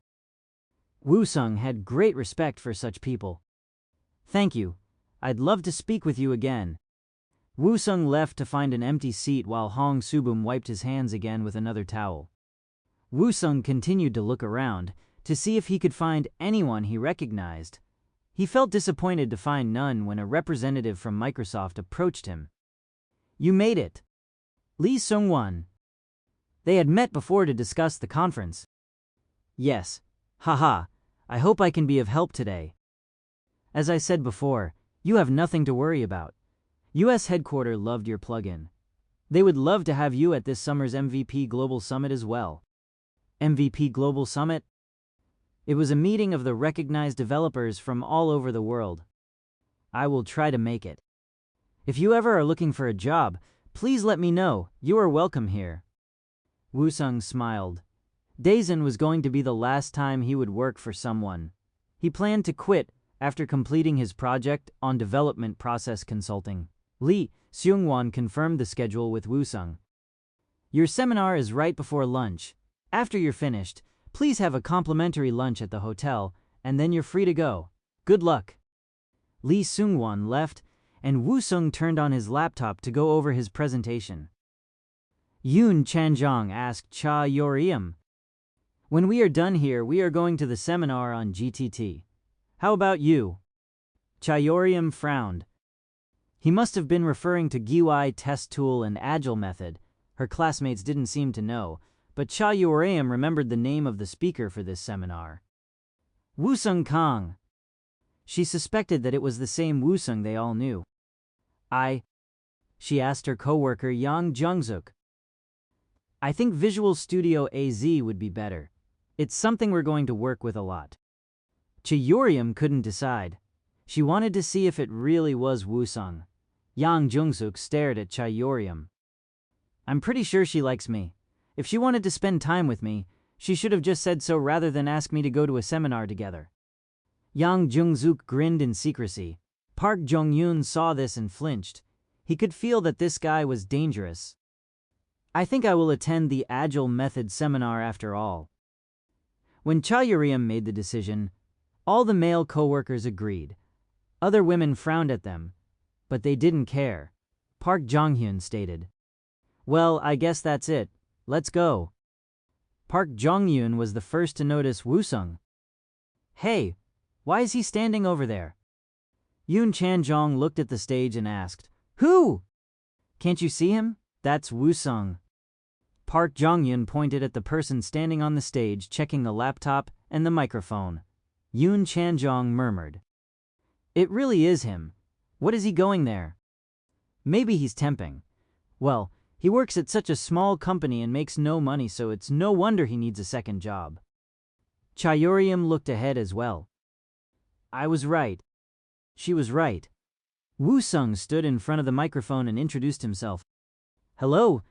Woo-sung had great respect for such people. Thank you. I'd love to speak with you again. Woo-sung left to find an empty seat while Hong Subum wiped his hands again with another towel. Woo-sung continued to look around to see if he could find anyone he recognized. He felt disappointed to find none when a representative from Microsoft approached him. You made it. Lee Sung-won. They had met before to discuss the conference. Yes. Haha. I hope I can be of help today. As I said before, you have nothing to worry about. US headquarters loved your plugin. They would love to have you at this summer's MVP Global Summit as well. MVP Global Summit? It was a meeting of the recognized developers from all over the world. I will try to make it. If you ever are looking for a job, please let me know. You are welcome here. Woo-sung smiled. Daesun was going to be the last time he would work for someone. He planned to quit after completing his project on development process consulting. Lee Seung-won confirmed the schedule with Woo-sung. Your seminar is right before lunch. After you're finished, please have a complimentary lunch at the hotel, and then you're free to go. Good luck. Lee Seung-won left, and Woo-sung turned on his laptop to go over his presentation. Yoon Chanjong asked Cha Yoriam. When we are done here, we are going to the seminar on GTT. How about you? Cha Yoriam frowned. He must have been referring to GUI test tool and agile method. Her classmates didn't seem to know, but Cha Yoriam remembered the name of the speaker for this seminar. Woo-sung Kang. She suspected that it was the same Woo-sung they all knew. She asked her coworker Yang Jung-suk. I think Visual Studio AZ would be better. It's something we're going to work with a lot. Cha Yoriam couldn't decide. She wanted to see if it really was Woo-sung. Yang Jung-suk stared at Cha Yoriam. I'm pretty sure she likes me. If she wanted to spend time with me, she should have just said so rather than ask me to go to a seminar together. Yang Jung-suk grinned in secrecy. Park Jong-yoon saw this and flinched. He could feel that this guy was dangerous. I think I will attend the Agile Method seminar after all. When Cha Yoriam made the decision, all the male co-workers agreed. Other women frowned at them, but they didn't care. Park Jong-hyun stated, "Well, I guess that's it. Let's go." Park Jong-hyun was the first to notice Woo-sung. "Hey, why is he standing over there?" Yoon Chan-jong looked at the stage and asked, "Who? Can't you see him? That's Woo-sung." Park Jong-hyun pointed at the person standing on the stage checking the laptop and the microphone. Yoon Chan-jong murmured, "It really is him. What is he going there? Maybe he's temping. Well, he works at such a small company and makes no money, so it's no wonder he needs a second job." Chaeyoryum looked ahead as well. "I was right." She was right. Woo-sung stood in front of the microphone and introduced himself. "Hello,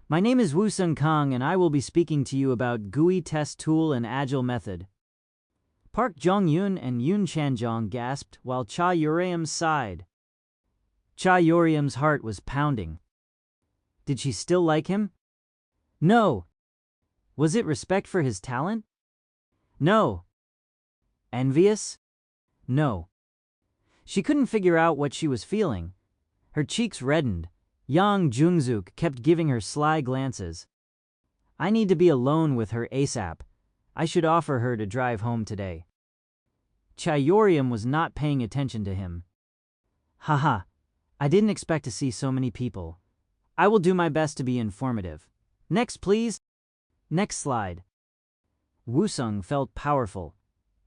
my name is Woo-sung Kang and I will be speaking to you about GUI test tool and agile method." Park Jong-hyun and Yoon Chan-jong gasped while Chaeyoryum sighed. Chaeyoryum's heart was pounding. Did she still like him? No. Was it respect for his talent? No. Envious? No. She couldn't figure out what she was feeling. Her cheeks reddened. Yang Jung-suk kept giving her sly glances. "I need to be alone with her ASAP. I should offer her to drive home today." Chaeyoryum was not paying attention to him. "Haha, I didn't expect to see so many people. I will do my best to be informative. Next, please." Next slide. Woo-sung felt powerful.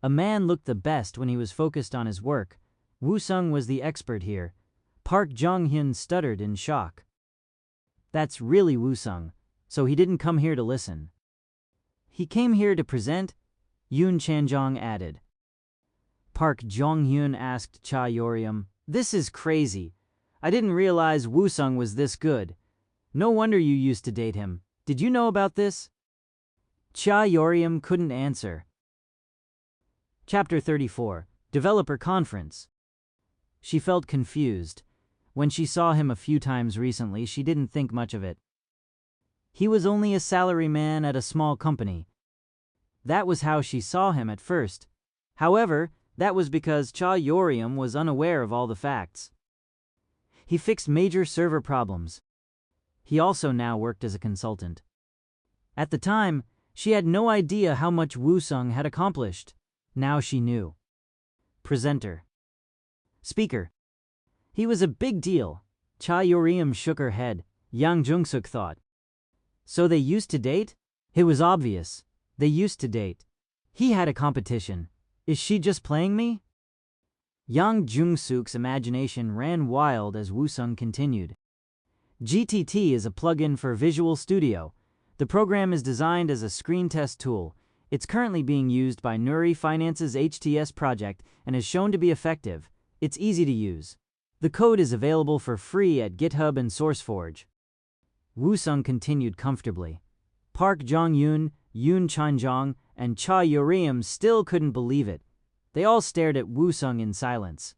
A man looked the best when he was focused on his work. Woo-sung was the expert here. Park Jong-hyun stuttered in shock. "That's really Woo-sung, so he didn't come here to listen." "He came here to present," Yoon Chan-jong added. Park Jong-hyun asked Chaeyoryum, "This is crazy. I didn't realize Woo-sung was this good. No wonder you used to date him. Did you know about this?" Chaeyoryum couldn't answer. Chapter 34, Developer Conference. She felt confused. When she saw him a few times recently, she didn't think much of it. He was only a salaryman at a small company. That was how she saw him at first. However, that was because Chaeyoryum was unaware of all the facts. He fixed major server problems. He also now worked as a consultant. At the time, she had no idea how much Woo-sung had accomplished. Now she knew. Presenter. Speaker. He was a big deal. Chaeyoryum shook her head. Yang Jung-suk thought. So they used to date? It was obvious. They used to date. He had a competition. Is she just playing me? Yang Jung-suk's imagination ran wild as Woo-sung continued. GTT is a plugin for Visual Studio. The program is designed as a screen test tool. It's currently being used by Nuri Finance's HTS project and is shown to be effective. It's easy to use. The code is available for free at GitHub and SourceForge. Woo-sung continued comfortably. Park Jong-hyun, Yoon Chan-jong, and Chaeyoryum still couldn't believe it. They all stared at Woo-sung in silence.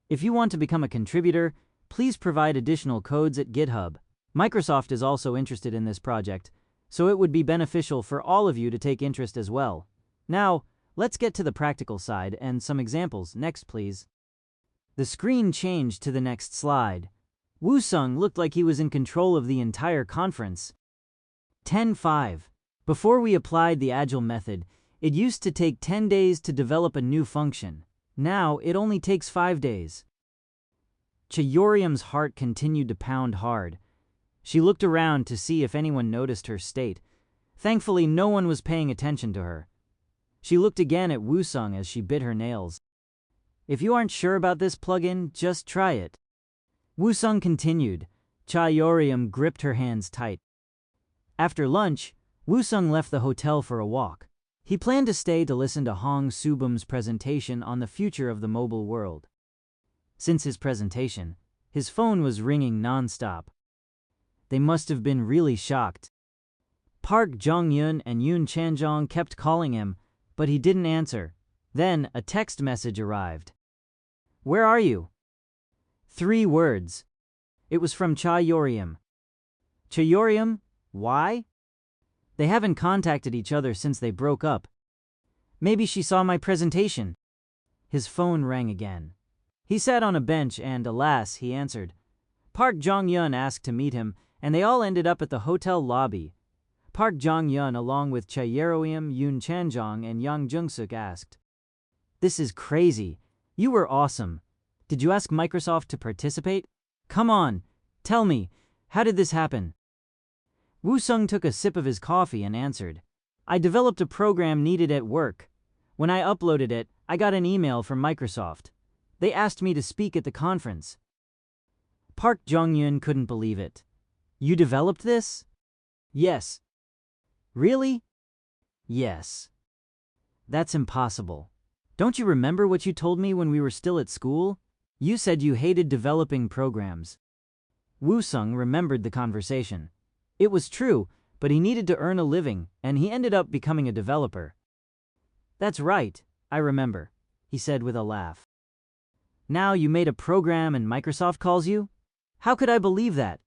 If you want to become a contributor, please provide additional codes at GitHub. Microsoft is also interested in this project, so it would be beneficial for all of you to take interest as well. Now, let's get to the practical side and some examples. Next, please. The screen changed to the next slide. Woo-sung looked like he was in control of the entire conference. 10.5. Before we applied the Agile method, it used to take 10 days to develop a new function. Now, it only takes 5 days. Chaeyoryum's heart continued to pound hard. She looked around to see if anyone noticed her state. Thankfully, no one was paying attention to her. She looked again at Woo-sung as she bit her nails. If you aren't sure about this plugin, just try it. Woo-sung continued. Chaeyoryum gripped her hands tight. After lunch, Woo-sung left the hotel for a walk. He planned to stay to listen to Hong Subum's presentation on the future of the mobile world. Since his presentation, his phone was ringing non-stop. They must have been really shocked. Park Jong-hyun and Yoon Chan-jong kept calling him, but he didn't answer. Then a text message arrived. "Where are you?" 3 words. It was from Chaeyoryum. Chaeyoryum, why? They haven't contacted each other since they broke up. Maybe she saw my presentation. His phone rang again. He sat on a bench and, alas, he answered. Park Jong-yun asked to meet him, and they all ended up at the hotel lobby. Park Jong-yun, along with Chaeyeoreum, Yoon Chanjong, and Yang Jung-suk, asked, "This is crazy. You were awesome. Did you ask Microsoft to participate? Come on, tell me, how did this happen?" Woo-sung took a sip of his coffee and answered, "I developed a program needed at work. When I uploaded it, I got an email from Microsoft. They asked me to speak at the conference." Park Jong-yun couldn't believe it. "You developed this?" "Yes." "Really?" "Yes." "That's impossible. Don't you remember what you told me when we were still at school? You said you hated developing programs." Woo-sung remembered the conversation. It was true, but he needed to earn a living, and he ended up becoming a developer. "That's right, I remember," he said with a laugh. "Now you made a program and Microsoft calls you? How could I believe that?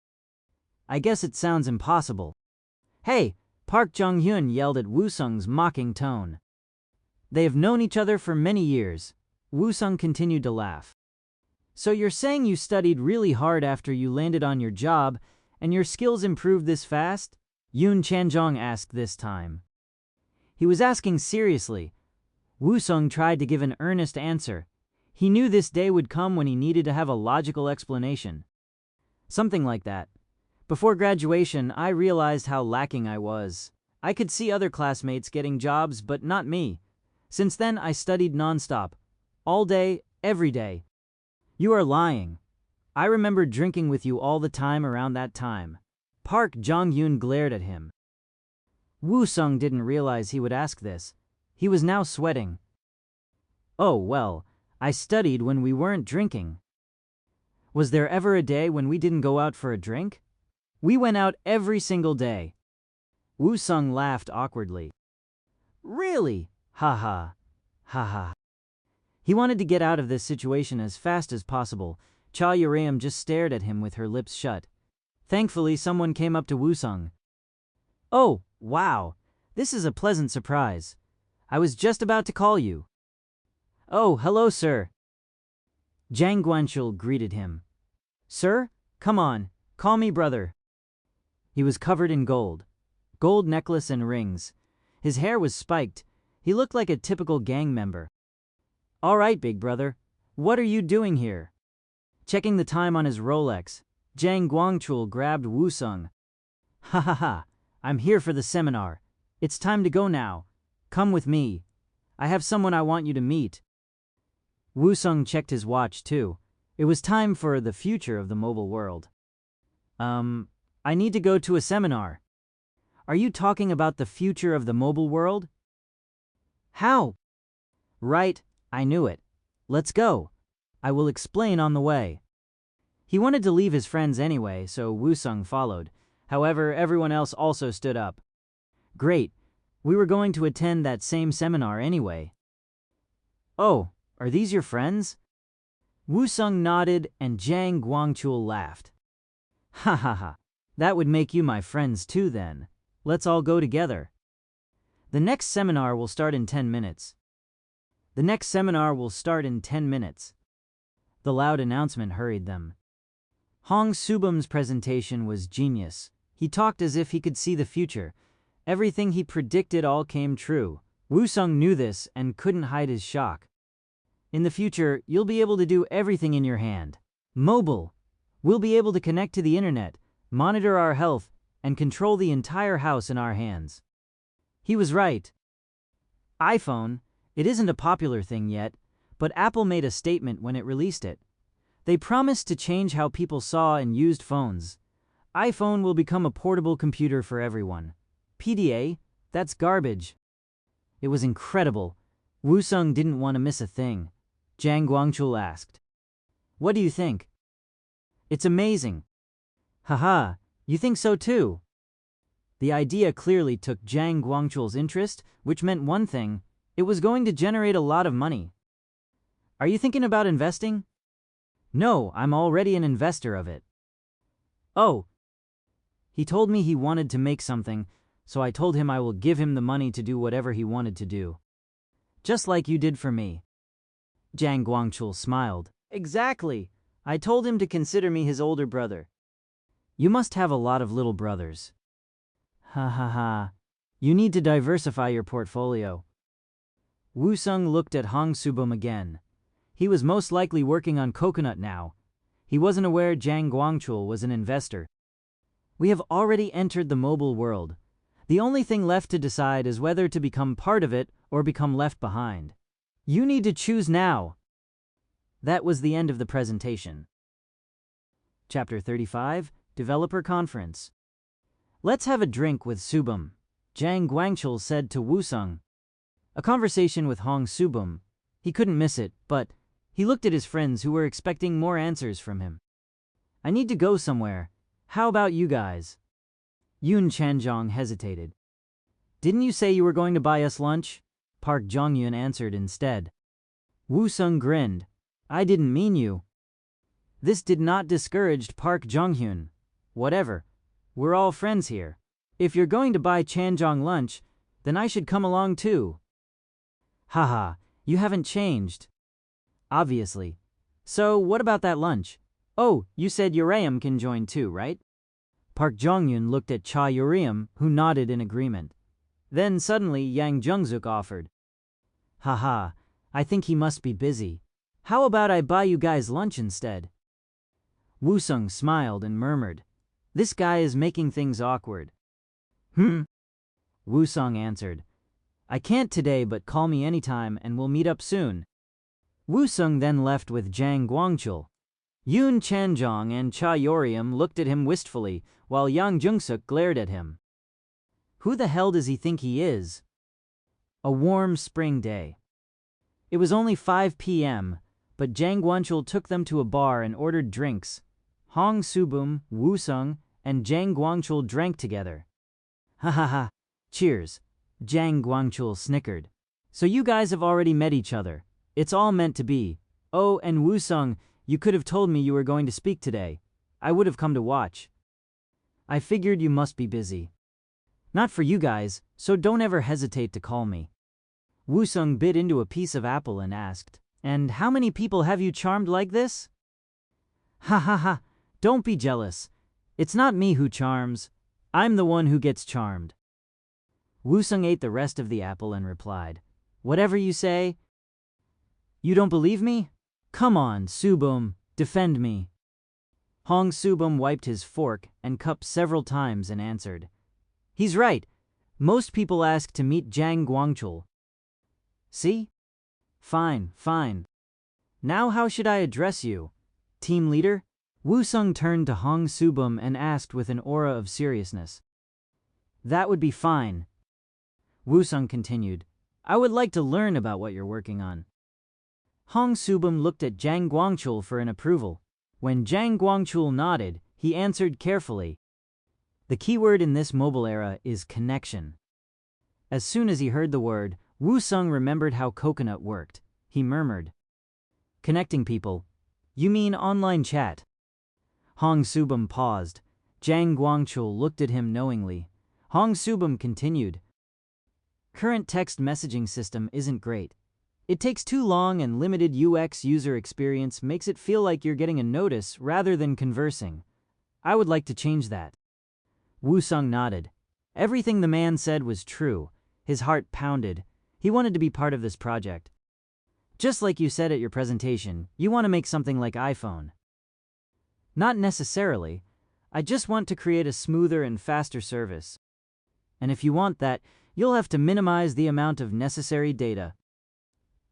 I guess it sounds impossible." "Hey!" Park Jong-hyun yelled at Woo-sung's mocking tone. "They have known each other for many years." Woo-sung continued to laugh. "So you're saying you studied really hard after you landed on your job, and your skills improved this fast?" Yoon Chanjong asked this time. He was asking seriously. Woo-sung tried to give an earnest answer. He knew this day would come when he needed to have a logical explanation. Something like that. "Before graduation, I realized how lacking I was. I could see other classmates getting jobs, but not me. Since then, I studied nonstop. All day, every day." "You are lying. I remember drinking with you all the time around that time." Park Jong-hyun glared at him. Woo-sung didn't realize he would ask this. He was now sweating. "Oh, well, I studied when we weren't drinking." "Was there ever a day when we didn't go out for a drink?" "We went out every single day." Woo-sung laughed awkwardly. "Really? Ha ha. Ha ha." He wanted to get out of this situation as fast as possible. Chaeyeoreum just stared at him with her lips shut. Thankfully, someone came up to Woo-sung. "Oh, wow. This is a pleasant surprise. I was just about to call you." "Oh, hello, sir." Jang Guanchul greeted him. "Sir, come on, call me brother." He was covered in gold necklace and rings. His hair was spiked. He looked like a typical gang member. "All right, big brother. What are you doing here?" Checking the time on his Rolex, Jang Guangchul grabbed Woo-sung. "Ha ha ha. I'm here for the seminar. It's time to go now. Come with me. I have someone I want you to meet." Woo-sung checked his watch too. It was time for the future of the mobile world. I need to go to a seminar." "Are you talking about the future of the mobile world?" "How?" "Right, I knew it. Let's go. I will explain on the way." He wanted to leave his friends anyway, so Woo-sung followed. However, everyone else also stood up. "Great. We were going to attend that same seminar anyway." "Oh, are these your friends?" Woo-sung nodded and Jang Guangchul laughed. "Ha ha ha. That would make you my friends too then. Let's all go together. The next seminar will start in 10 minutes. The next seminar will start in 10 minutes. The loud announcement hurried them. Hong Subum's presentation was genius. He talked as if he could see the future. Everything he predicted all came true. Woo-sung knew this and couldn't hide his shock. "In the future, you'll be able to do everything in your hand. Mobile. We'll be able to connect to the internet, monitor our health, and control the entire house in our hands." He was right. iPhone, it isn't a popular thing yet, but Apple made a statement when it released it. They promised to change how people saw and used phones. iPhone will become a portable computer for everyone. PDA, that's garbage. It was incredible. Woo-sung didn't want to miss a thing. Jang Guangchul asked, "What do you think?" "It's amazing." "Haha, you think so too?" The idea clearly took Jang Guangchul's interest, which meant one thing: it was going to generate a lot of money. "Are you thinking about investing?" "No, I'm already an investor of it." "Oh." He told me he wanted to make something, so I told him I will give him the money to do whatever he wanted to do. Just like you did for me. Jang Guangchul smiled. Exactly. I told him to consider me his older brother. You must have a lot of little brothers. Ha ha ha. You need to diversify your portfolio. Woo-sung looked at Hong Subum again. He was most likely working on coconut now. He wasn't aware Jang Guangchul was an investor. We have already entered the mobile world. The only thing left to decide is whether to become part of it or become left behind. You need to choose now. That was the end of the presentation. Chapter 35, Developer Conference. Let's have a drink with Subum, Jang Guangchul said to Woo-sung. A conversation with Hong Subum. He couldn't miss it, but he looked at his friends who were expecting more answers from him. I need to go somewhere. How about you guys? Yoon Chanjong hesitated. Didn't you say you were going to buy us lunch? Park Jong-hyun answered instead. Woo-sung grinned. I didn't mean you. This did not discourage Park Jong-hyun. Whatever. We're all friends here. If you're going to buy Chanjong lunch, then I should come along too. Haha, you haven't changed. Obviously. So what about that lunch? Oh, you said Uriam can join too, right? Park Jong-hyun looked at Cha Uriam, who nodded in agreement. Then suddenly Yang Jung-suk offered. Haha, I think he must be busy. How about I buy you guys lunch instead? Woo-sung smiled and murmured. This guy is making things awkward. Woo-sung answered. I can't today, but call me anytime and we'll meet up soon. Woo-sung then left with Jang Guangchul. Yoon Chanjong and Cha Yoriam looked at him wistfully, while Yang Jung-suk glared at him. Who the hell does he think he is? A warm spring day. It was only 5 p.m., but Jang Guangchul took them to a bar and ordered drinks. Hong Subum, Woo-sung, and Jang Guangchul drank together. Ha ha ha. Cheers. Jang Guangchul snickered. So you guys have already met each other. It's all meant to be. Oh, and Woo-sung, you could have told me you were going to speak today. I would have come to watch. I figured you must be busy. Not for you guys, so don't ever hesitate to call me. Woo-sung bit into a piece of apple and asked, And how many people have you charmed like this? Ha ha ha, don't be jealous. It's not me who charms. I'm the one who gets charmed. Woo-sung ate the rest of the apple and replied, Whatever you say. You don't believe me? Come on, Subum, defend me. Hong Subum wiped his fork and cup several times and answered, He's right. Most people ask to meet Jang Guangchul. See? Fine, fine. Now how should I address you? Team leader? Woo-sung turned to Hong Subum and asked with an aura of seriousness. That would be fine. Woo-sung continued, I would like to learn about what you're working on. Hong Subum looked at Jang Guangchul for an approval. When Jang Guangchul nodded, he answered carefully. The keyword in this mobile era is connection. As soon as he heard the word, Woo-sung remembered how coconut worked. He murmured, Connecting people. You mean online chat? Hong Subum paused. Jang Guangchul looked at him knowingly. Hong Subum continued, Current text messaging system isn't great. It takes too long and limited UX user experience makes it feel like you're getting a notice rather than conversing. I would like to change that. Woo-sung nodded. Everything the man said was true. His heart pounded. He wanted to be part of this project. Just like you said at your presentation, you want to make something like iPhone. Not necessarily. I just want to create a smoother and faster service. And if you want that, you'll have to minimize the amount of necessary data.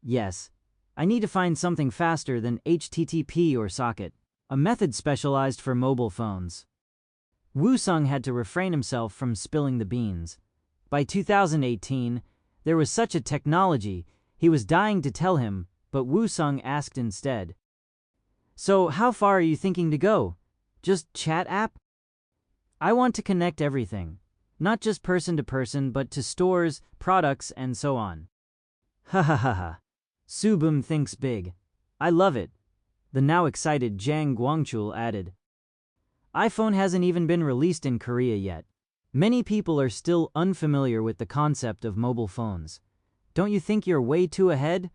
Yes, I need to find something faster than HTTP or socket, a method specialized for mobile phones. Woo-sung had to refrain himself from spilling the beans. By 2018, there was such a technology, he was dying to tell him, but Woo-sung asked instead. So how far are you thinking to go? Just chat app? I want to connect everything, not just person to person, but to stores, products, and so on. Ha ha ha ha. Subum thinks big. I love it. The now excited Jang Guangchul added. iPhone hasn't even been released in Korea yet. Many people are still unfamiliar with the concept of mobile phones. Don't you think you're way too ahead?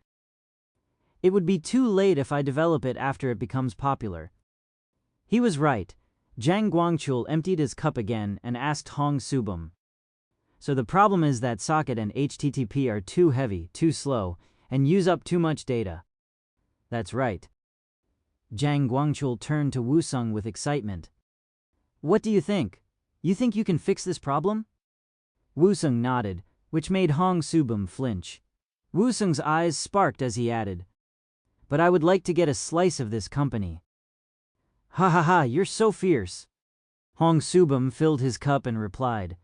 It would be too late if I develop it after it becomes popular. He was right. Zhang Guangchul emptied his cup again and asked Hong Subum. So the problem is that socket and HTTP are too heavy, too slow, and use up too much data. That's right. Zhang Guangchul turned to Wusung with excitement. What do you think? You think you can fix this problem? Wusung nodded, which made Hong Subum flinch. Wusung's eyes sparked as he added, "But I would like to get a slice of this company." "Ha ha ha, you're so fierce." Hong Subum filled his cup and replied,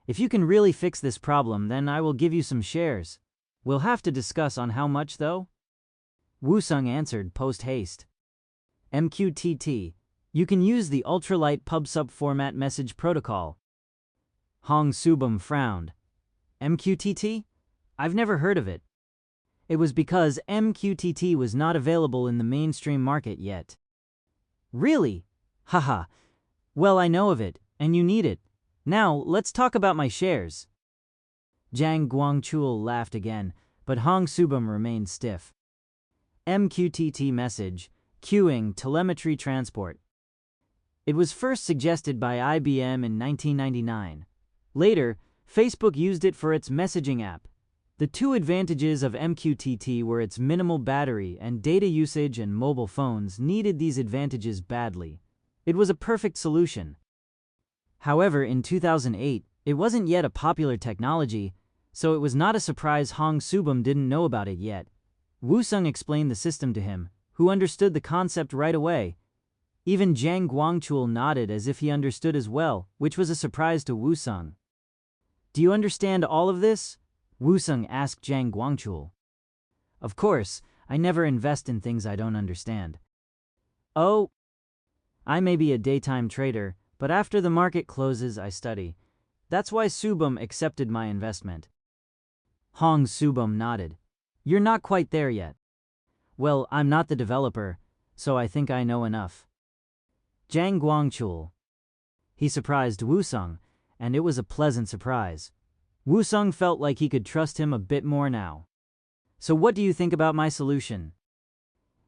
"If you can really fix this problem, then I will give you some shares. We'll have to discuss on how much, though." Wusung answered post-haste. "MQTT. You can use the ultralight PubSub format message protocol." Hong Subum frowned. "MQTT? I've never heard of it." It was because MQTT was not available in the mainstream market yet. "Really? Haha. Well, I know of it, and you need it. Now, let's talk about my shares." Zhang Guangchul laughed again, but Hong Subum remained stiff. MQTT message, queuing, telemetry transport. It was first suggested by IBM in 1999. Later, Facebook used it for its messaging app. The two advantages of MQTT were its minimal battery and data usage, and mobile phones needed these advantages badly. It was a perfect solution. However, in 2008, it wasn't yet a popular technology, so it was not a surprise Hong Subum didn't know about it yet. Wusung explained the system to him, who understood the concept right away. Even Zhang Guangchul nodded as if he understood as well, which was a surprise to Wusung. "Do you understand all of this?" Wusung asked Zhang Guangchul. "Of course, I never invest in things I don't understand." "Oh, I may be a daytime trader, but after the market closes I study. That's why Subum accepted my investment." Hong Subum nodded. "You're not quite there yet." "Well, I'm not the developer, so I think I know enough." Zhang Guangchul. He surprised Wusung, and it was a pleasant surprise. Wusung felt like he could trust him a bit more now. "So what do you think about my solution?"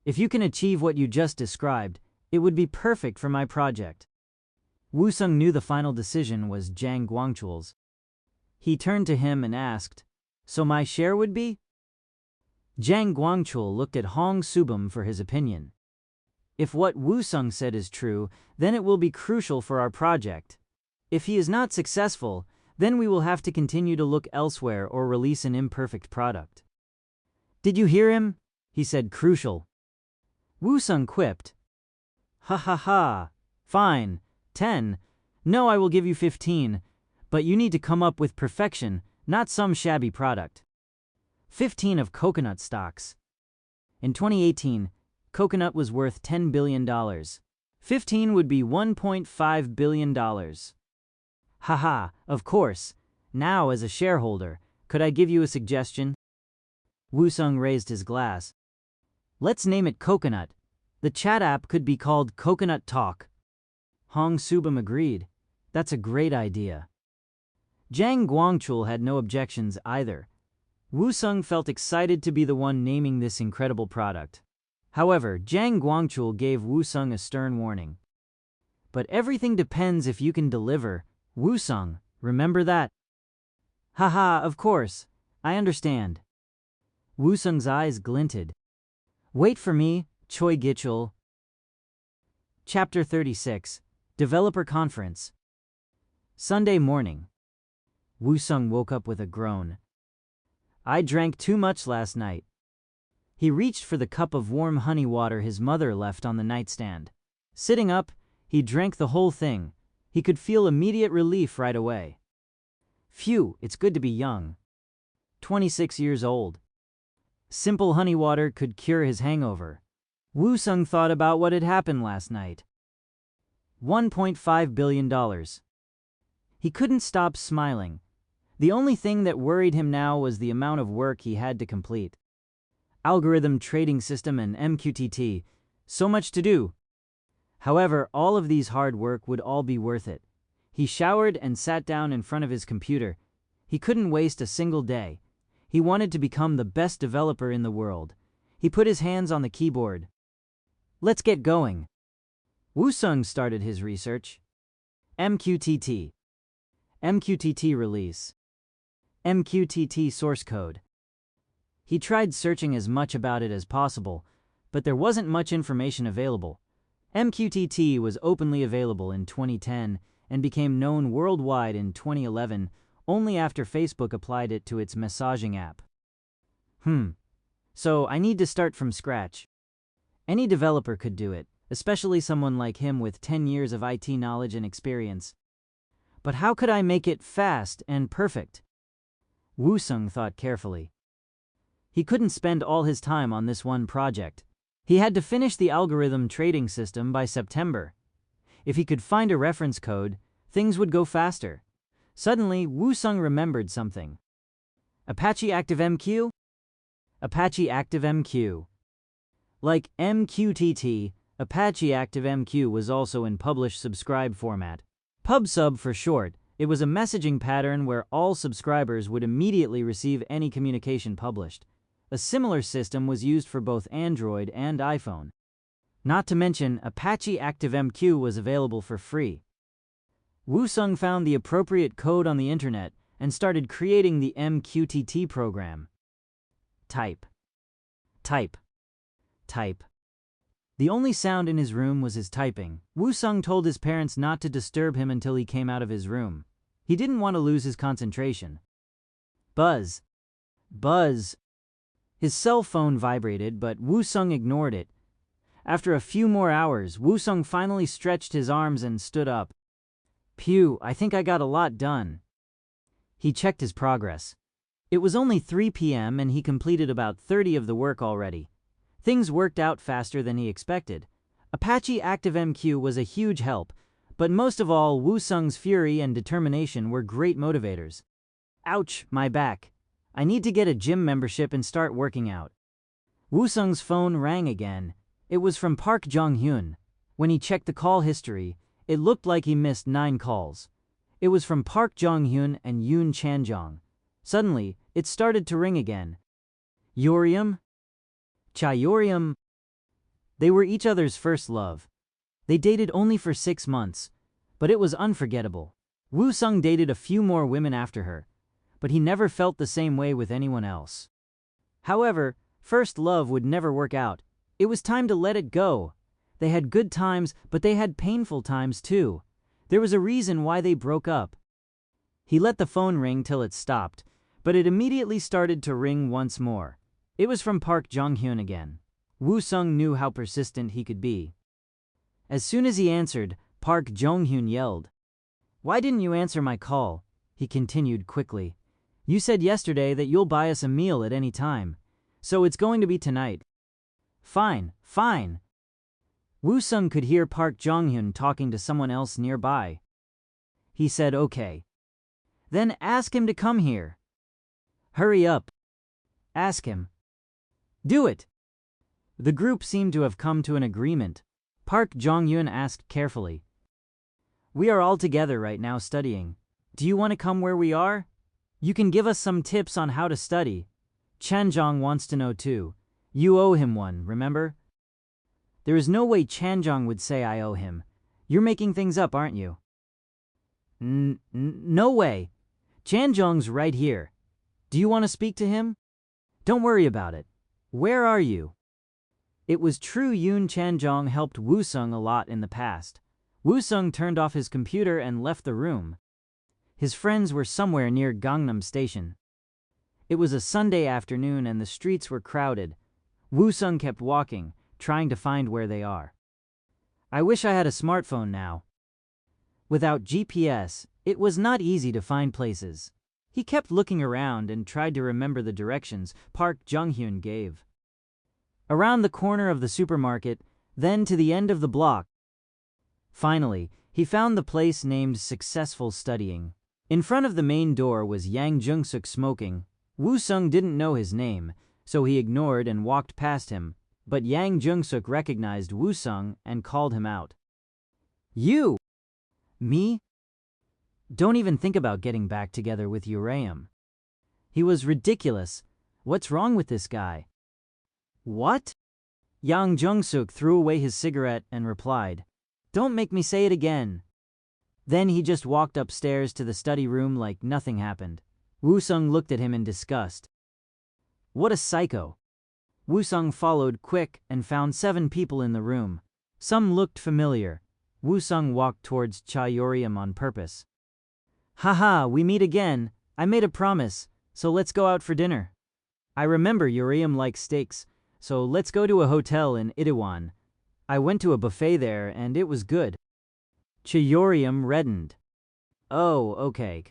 "If you can achieve what you just described, it would be perfect for my project." Wusung knew the final decision was Zhang Guangchul's. He turned to him and asked, "So my share would be?" Zhang Guangchul looked at Hong Subum for his opinion. "If what Wusung said is true, then it will be crucial for our project. If he is not successful, then we will have to continue to look elsewhere or release an imperfect product." "Did you hear him?" He said crucial. Wusung quipped, "Ha ha ha. Fine. 10. No, I will give you 15. But you need to come up with perfection, not some shabby product." 15 of coconut stocks. In 2018, coconut was worth $10 billion. 15 would be $1.5 billion. Haha, of course. Now, as a shareholder, could I give you a suggestion? Wusung raised his glass. "Let's name it Coconut. The chat app could be called Coconut Talk." Hong Subum agreed. "That's a great idea." Zhang Guangchul had no objections either. Wusung felt excited to be the one naming this incredible product. However, Zhang Guangchul gave Wusung a stern warning. "But everything depends if you can deliver, Wusung, remember that." "Haha, of course. I understand." Wusung's eyes glinted. "Wait for me, Choi Gichul." Chapter 36. Developer Conference. Sunday morning. Wusung woke up with a groan. "I drank too much last night." He reached for the cup of warm honey water his mother left on the nightstand. Sitting up, he drank the whole thing. He could feel immediate relief right away. Phew, it's good to be young. 26 years old. Simple honey water could cure his hangover. Wusung thought about what had happened last night. $1.5 billion. He couldn't stop smiling. The only thing that worried him now was the amount of work he had to complete. Algorithm trading system and MQTT. So much to do. However, all of these hard work would all be worth it. He showered and sat down in front of his computer. He couldn't waste a single day. He wanted to become the best developer in the world. He put his hands on the keyboard. Let's get going. Woo-sung started his research. MQTT. MQTT release. MQTT source code. He tried searching as much about it as possible, but there wasn't much information available. MQTT was openly available in 2010 and became known worldwide in 2011, only after Facebook applied it to its messaging app. So I need to start from scratch. Any developer could do it, especially someone like him with 10 years of IT knowledge and experience. But how could I make it fast and perfect? Woo-sung thought carefully. He couldn't spend all his time on this one project. He had to finish the algorithm trading system by September. If he could find a reference code, things would go faster. Suddenly, Woo-sung remembered something. Apache ActiveMQ? Apache ActiveMQ. Like MQTT, Apache ActiveMQ was also in publish-subscribe format. PubSub for short, it was a messaging pattern where all subscribers would immediately receive any communication published. A similar system was used for both Android and iPhone. Not to mention, Apache ActiveMQ was available for free. Woo-sung found the appropriate code on the internet and started creating the MQTT program. Type. Type. Type. The only sound in his room was his typing. Woo-sung told his parents not to disturb him until he came out of his room. He didn't want to lose his concentration. Buzz. Buzz. His cell phone vibrated, but Woo-sung ignored it. After a few more hours, Woo-sung finally stretched his arms and stood up. Phew, I think I got a lot done. He checked his progress. It was only 3 p.m. and he completed about 30 of the work already. Things worked out faster than he expected. Apache ActiveMQ was a huge help, but most of all, Woo-sung's fury and determination were great motivators. Ouch, my back. I need to get a gym membership and start working out. Woo-sung's phone rang again. It was from Park Jong-hyun. When he checked the call history, it looked like he missed 9 calls. It was from Park Jong-hyun and Yoon Chan-jong. Suddenly, it started to ring again. Yorium? Cha-yorium? They were each other's first love. They dated only for 6 months, but it was unforgettable. Woo-sung dated a few more women after her, but he never felt the same way with anyone else. However, first love would never work out. It was time to let it go. They had good times, but they had painful times too. There was a reason why they broke up. He let the phone ring till it stopped, but it immediately started to ring once more. It was from Park Jong-hyun again. Woo-sung knew how persistent he could be. As soon as he answered, Park Jong-hyun yelled. "Why didn't you answer my call?" He continued quickly. "You said yesterday that you'll buy us a meal at any time, so it's going to be tonight." "Fine, fine." Woo-sung could hear Park Jong-hyun talking to someone else nearby. He said okay. "Then ask him to come here." "Hurry up. Ask him." "Do it." The group seemed to have come to an agreement. Park Jong-hyun asked carefully. "We are all together right now studying. Do you want to come where we are? You can give us some tips on how to study. Chan-jong wants to know too. You owe him one, remember?" "There is no way Chan-jong would say I owe him. You're making things up, aren't you?" No way. Chan-jong's right here. Do you want to speak to him? Don't worry about it. Where are you?" It was true Yoon Chan-jong helped Woo-sung a lot in the past. Woo-sung turned off his computer and left the room. His friends were somewhere near Gangnam Station. It was a Sunday afternoon and the streets were crowded. Woo-sung kept walking, trying to find where they are. "I wish I had a smartphone now." Without GPS, it was not easy to find places. He kept looking around and tried to remember the directions Park Jong-hyun gave. Around the corner of the supermarket, then to the end of the block. Finally, he found the place named Successful Studying. In front of the main door was Yang Jung-suk smoking. Woo-sung didn't know his name, so he ignored and walked past him, but Yang Jung-suk recognized Woo-sung and called him out. "You!" "Me? Don't even think about getting back together with Uriam. He was ridiculous. What's wrong with this guy?" What? Yang Jung-suk threw away his cigarette and replied, "Don't make me say it again." Then he just walked upstairs to the study room like nothing happened. Woo-sung looked at him in disgust. What a psycho. Woo-sung followed quick and found 7 people in the room. Some looked familiar. Woo-sung walked towards Cha Yoriam on purpose. Haha, we meet again. I made a promise, so let's go out for dinner. I remember Yoriam likes steaks, so let's go to a hotel in Itaewon. I went to a buffet there and it was good. Cha Yoriam reddened. Oh, okay.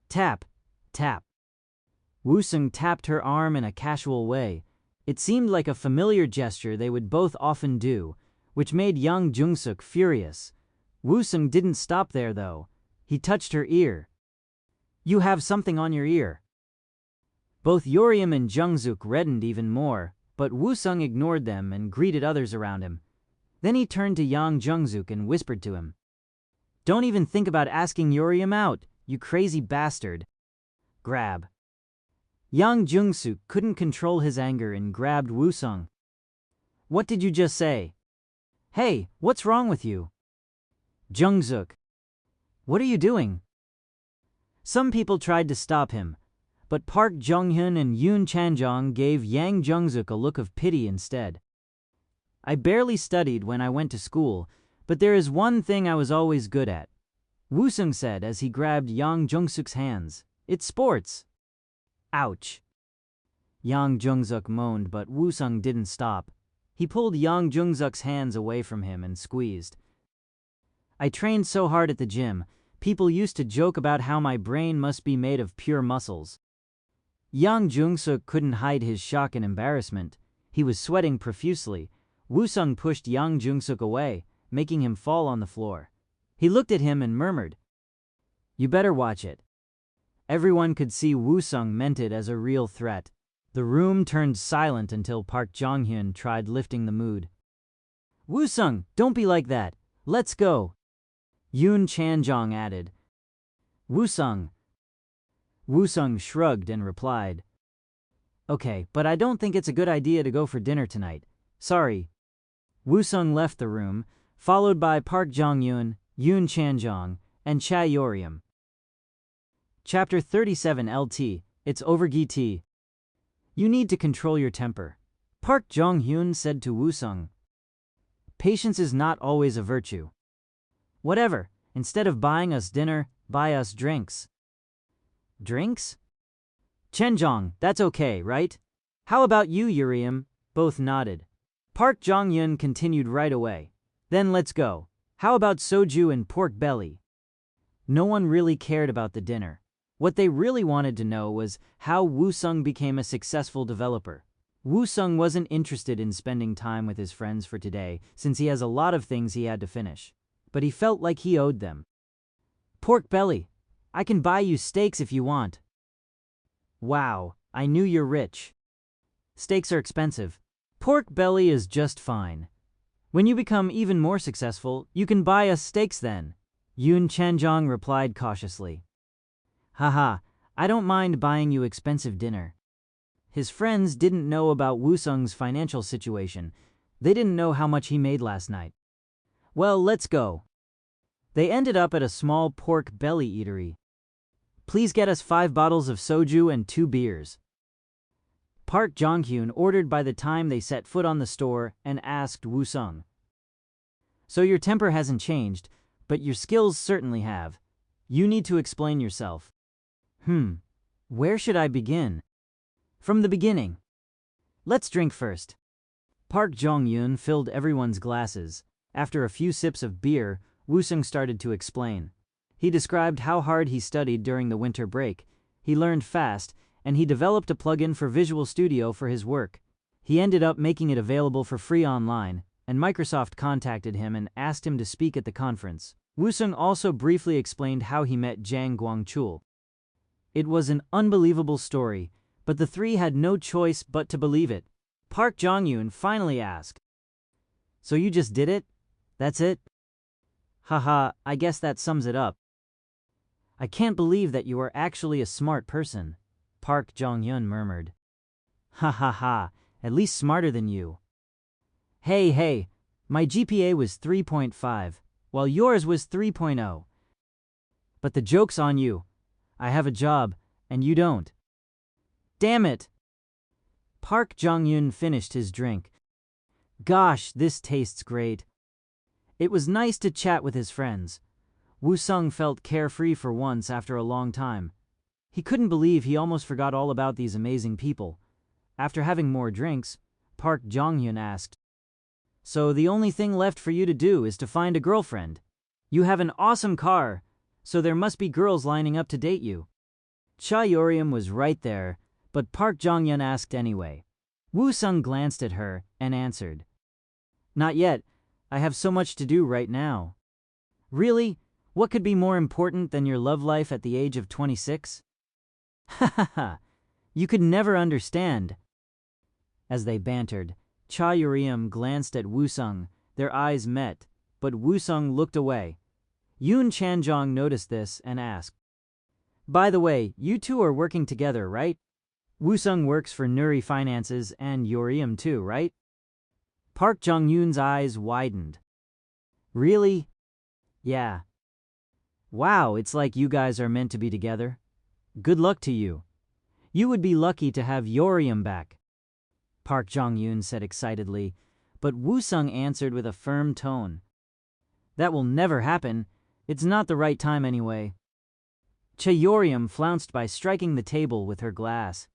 Tap, tap. Woo-sung tapped her arm in a casual way. It seemed like a familiar gesture they would both often do, which made Yang Jung-suk furious. Woo-sung didn't stop there, though. He touched her ear. You have something on your ear. Both Yoriam and Jung-suk reddened even more, but Woo-sung ignored them and greeted others around him. Then he turned to Yang Jung-suk and whispered to him. Don't even think about asking Yoriam out, you crazy bastard. Grab. Yang Jung-suk couldn't control his anger and grabbed Woo-sung. What did you just say? Hey, what's wrong with you? Jung-suk. What are you doing? Some people tried to stop him, but Park Jong-hyun and Yoon Chan-jong gave Yang Jung-suk a look of pity instead. I barely studied when I went to school, but there is one thing I was always good at, Woo-sung said as he grabbed Yang Jung-suk's hands. It's sports. Ouch. Yang Jung-suk moaned, but Woo-sung didn't stop. He pulled Yang Jung-suk's hands away from him and squeezed. I trained so hard at the gym, people used to joke about how my brain must be made of pure muscles. Yang Jung-suk couldn't hide his shock and embarrassment. He was sweating profusely. Woo-sung pushed Yang Jung-suk away, making him fall on the floor. He looked at him and murmured, "You better watch it." Everyone could see Woo-sung meant it as a real threat. The room turned silent until Park Jong-hyun tried lifting the mood. Woo-sung, don't be like that. Let's go. Yoon Chan-jong added. Woo-sung. Woo-sung shrugged and replied, Okay, but I don't think it's a good idea to go for dinner tonight. Sorry. Woo-sung left the room, followed by Park Jong-hyun, Yoon Chan-jong, and Cha Yoriam. Chapter 37 LT, It's over GT. You need to control your temper. Park Jong-hyun said to Woo-sung. Patience is not always a virtue. Whatever, instead of buying us dinner, buy us drinks. Drinks? Chen-jong, that's okay, right? How about you, Yuriam? Both nodded. Park Jong-hyun continued right away. Then let's go. How about soju and pork belly? No one really cared about the dinner. What they really wanted to know was how Woo-sung became a successful developer. Woo-sung wasn't interested in spending time with his friends for today, since he has a lot of things he had to finish. But he felt like he owed them. Pork belly. I can buy you steaks if you want. Wow, I knew you're rich. Steaks are expensive. Pork belly is just fine. When you become even more successful, you can buy us steaks then. Yoon Chan-jong replied cautiously. Haha, I don't mind buying you expensive dinner. His friends didn't know about Woo-sung's financial situation. They didn't know how much he made last night. Well, let's go. They ended up at a small pork belly eatery. Please get us 5 bottles of soju and 2 beers. Park Jong-hyun ordered by the time they set foot on the store and asked Woo-sung. So your temper hasn't changed, but your skills certainly have. You need to explain yourself. Where should I begin? From the beginning. Let's drink first. Park Jong-hyun filled everyone's glasses. After a few sips of beer, Woo-sung started to explain. He described how hard he studied during the winter break. He learned fast, and he developed a plugin for Visual Studio for his work. He ended up making it available for free online, and Microsoft contacted him and asked him to speak at the conference. Woo-sung also briefly explained how he met Jang Gwang-chul. It was an unbelievable story, but the three had no choice but to believe it. Park Jong-hyun finally asked, So you just did it? That's it? Haha, I guess that sums it up. I can't believe that you are actually a smart person, Park Jong-hyun murmured. Ha ha ha, At least smarter than you. Hey, my GPA was 3.5, while yours was 3.0. But the joke's on you. I have a job, and you don't. Damn it! Park Jong-hyun finished his drink. Gosh, this tastes great. It was nice to chat with his friends. Woo-sung felt carefree for once after a long time. He couldn't believe he almost forgot all about these amazing people. After having more drinks, Park Jong-hyun asked, "So the only thing left for you to do is to find a girlfriend. You have an awesome car, so there must be girls lining up to date you." Cha Yoriam was right there, but Park Jong-hyun asked anyway. Woo-sung glanced at her and answered, "Not yet. I have so much to do right now." Really? What could be more important than your love life at the age of 26? Ha ha ha. You could never understand. As they bantered, Cha Yoriam glanced at Woo-sung. Their eyes met, but Woo-sung looked away. Yoon Chanjong noticed this and asked, "By the way, you two are working together, right? Woo-sung works for Nuri Finances and Yoriam too, right?" Park Jong-hyun's eyes widened. "Really? Yeah. Wow, it's like you guys are meant to be together. Good luck to you. You would be lucky to have Yoriam back," Park Jong-hyun said excitedly, but Woo-sung answered with a firm tone. "That will never happen. It's not the right time anyway." Cha Yoriam flounced by striking the table with her glass.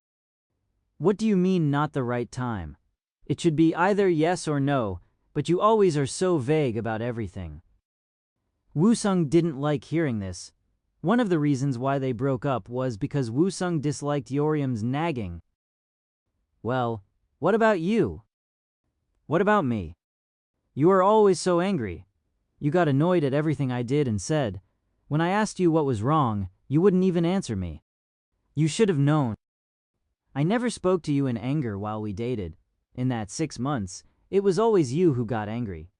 "What do you mean, not the right time? It should be either yes or no, but you always are so vague about everything." Woo-sung didn't like hearing this. One of the reasons why they broke up was because Woo-sung disliked Yoriam's nagging. "Well, what about you?" "What about me? You are always so angry. You got annoyed at everything I did and said. When I asked you what was wrong, you wouldn't even answer me. You should have known. I never spoke to you in anger while we dated. In that 6 months, it was always you who got angry."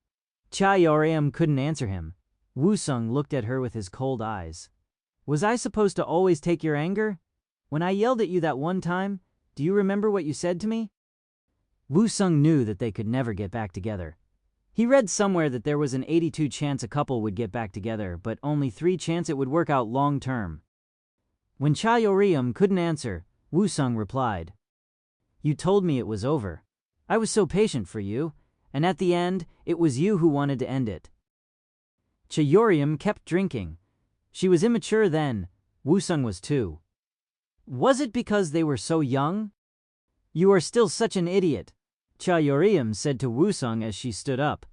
Cha Yoriam couldn't answer him. Woo-sung looked at her with his cold eyes. "Was I supposed to always take your anger? When I yelled at you that one time, do you remember what you said to me?" Woo-sung knew that they could never get back together. He read somewhere that there was an 82 chance a couple would get back together, but only 3 chance it would work out long term. When Cha Yoriam couldn't answer, Woo-sung replied, "You told me it was over. I was so patient for you, and at the end, it was you who wanted to end it." Cha Yoriam kept drinking. She was immature then. Woo-sung was too. Was it because they were so young? "You are still such an idiot," Cha Yoriam said to Woo-sung as she stood up.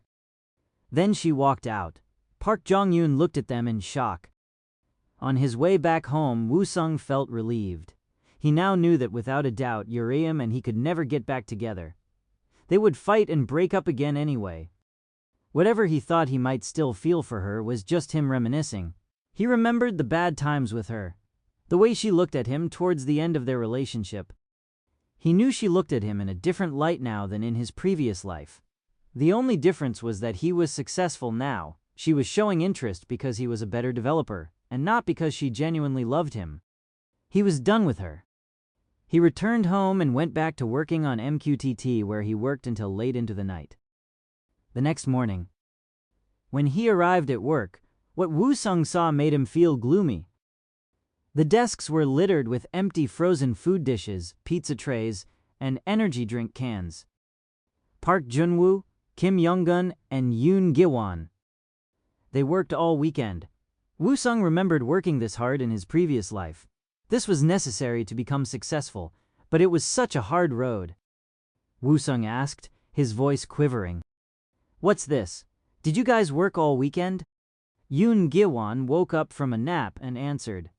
Then she walked out. Park Jong-hyun looked at them in shock. On his way back home, Woo-sung felt relieved. He now knew that without a doubt Yoriam and he could never get back together. They would fight and break up again anyway. Whatever he thought he might still feel for her was just him reminiscing. He remembered the bad times with her, the way she looked at him towards the end of their relationship. He knew she looked at him in a different light now than in his previous life. The only difference was that he was successful now. She was showing interest because he was a better developer, and not because she genuinely loved him. He was done with her. He returned home and went back to working on MQTT, where he worked until late into the night. The next morning, when he arrived at work, what Woo-sung saw made him feel gloomy. The desks were littered with empty frozen food dishes, pizza trays, and energy drink cans. Park Junwoo, Kim Young-gun, and Yoon Gi-won. They worked all weekend. Woo-sung remembered working this hard in his previous life. This was necessary to become successful, but it was such a hard road. Woo-sung asked, his voice quivering. "What's this? Did you guys work all weekend?" Yoon Gi-won woke up from a nap and answered,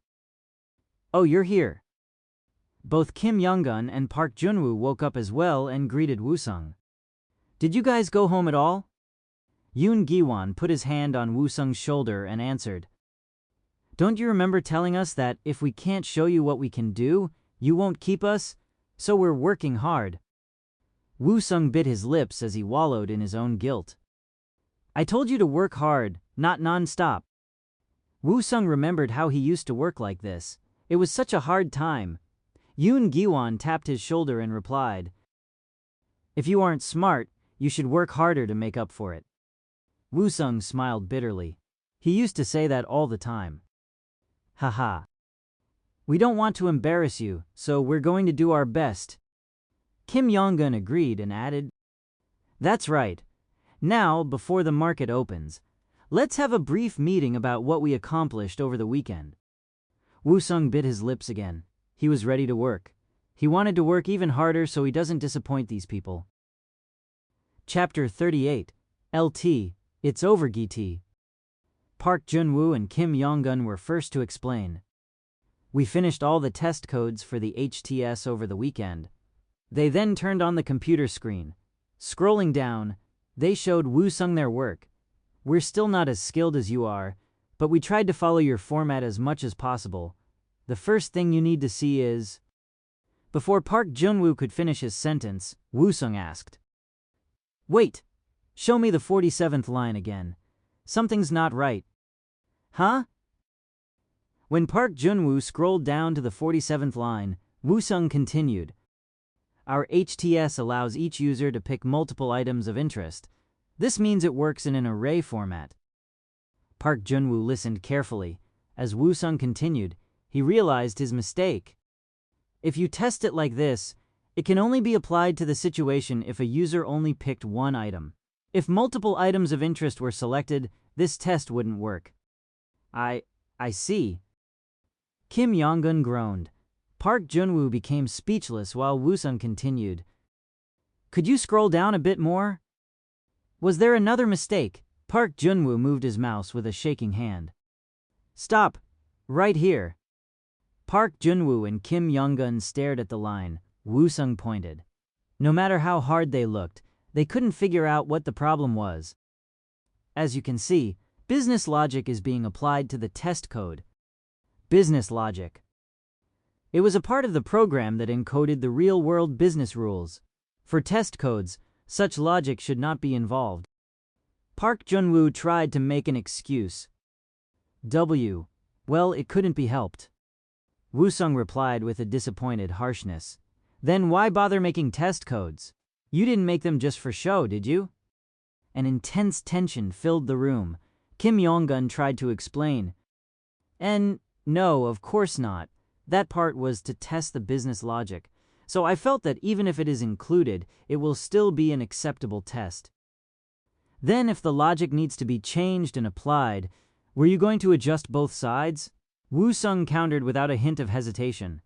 "Oh, you're here." Both Kim Young-gun and Park Junwoo woke up as well and greeted Woo-sung. "Did you guys go home at all?" Yoon Gi-won put his hand on Woo-sung's shoulder and answered, "Don't you remember telling us that if we can't show you what we can do, you won't keep us? So we're working hard." Woo-sung bit his lips as he wallowed in his own guilt. "I told you to work hard, not non-stop." Woo-sung remembered how he used to work like this. It was such a hard time. Yoon Gi-won tapped his shoulder and replied, If you aren't smart, you should work harder to make up for it. Woo-sung smiled bitterly. He used to say that all the time. Haha. We don't want to embarrass you, so we're going to do our best. Kim Yong-gun agreed and added, That's right. Now, before the market opens, let's have a brief meeting about what we accomplished over the weekend. Woo-sung bit his lips again. He was ready to work. He wanted to work even harder so he doesn't disappoint these people. Chapter 38. LT, It's Over GT. Park Jun-woo and Kim Yong-gun were first to explain. We finished all the test codes for the HTS over the weekend. They then turned on the computer screen. Scrolling down, they showed Woo-sung their work. We're still not as skilled as you are, but we tried to follow your format as much as possible. The first thing you need to see is... Before Park Jun-woo could finish his sentence, Woo-sung asked, Wait, show me the 47th line again. Something's not right. Huh? When Park Jun-woo scrolled down to the 47th line, Woo-sung continued, Our HTS allows each user to pick multiple items of interest. This means it works in an array format. Park Jun-woo listened carefully. As Woo-sung continued, he realized his mistake. If you test it like this, it can only be applied to the situation if a user only picked one item. If multiple items of interest were selected, this test wouldn't work. I see. Kim Yong-gun groaned. Park Jun-woo became speechless while Woo-sung continued. Could you scroll down a bit more? Was there another mistake? Park Jun-woo moved his mouse with a shaking hand. Stop. Right here. Park Jun-woo and Kim Yong-gun stared at the line. Woo-sung pointed. No matter how hard they looked, they couldn't figure out what the problem was. As you can see, business logic is being applied to the test code. Business logic. It was a part of the program that encoded the real-world business rules. For test codes, such logic should not be involved. Park Jun-woo tried to make an excuse. Well, it couldn't be helped. Woo-sung replied with a disappointed harshness. Then why bother making test codes? You didn't make them just for show, did you? An intense tension filled the room. Kim Yong-gun tried to explain. And no, of course not. That part was to test the business logic. So I felt that even if it is included, it will still be an acceptable test. Then if the logic needs to be changed and applied, were you going to adjust both sides? Woo-sung countered without a hint of hesitation.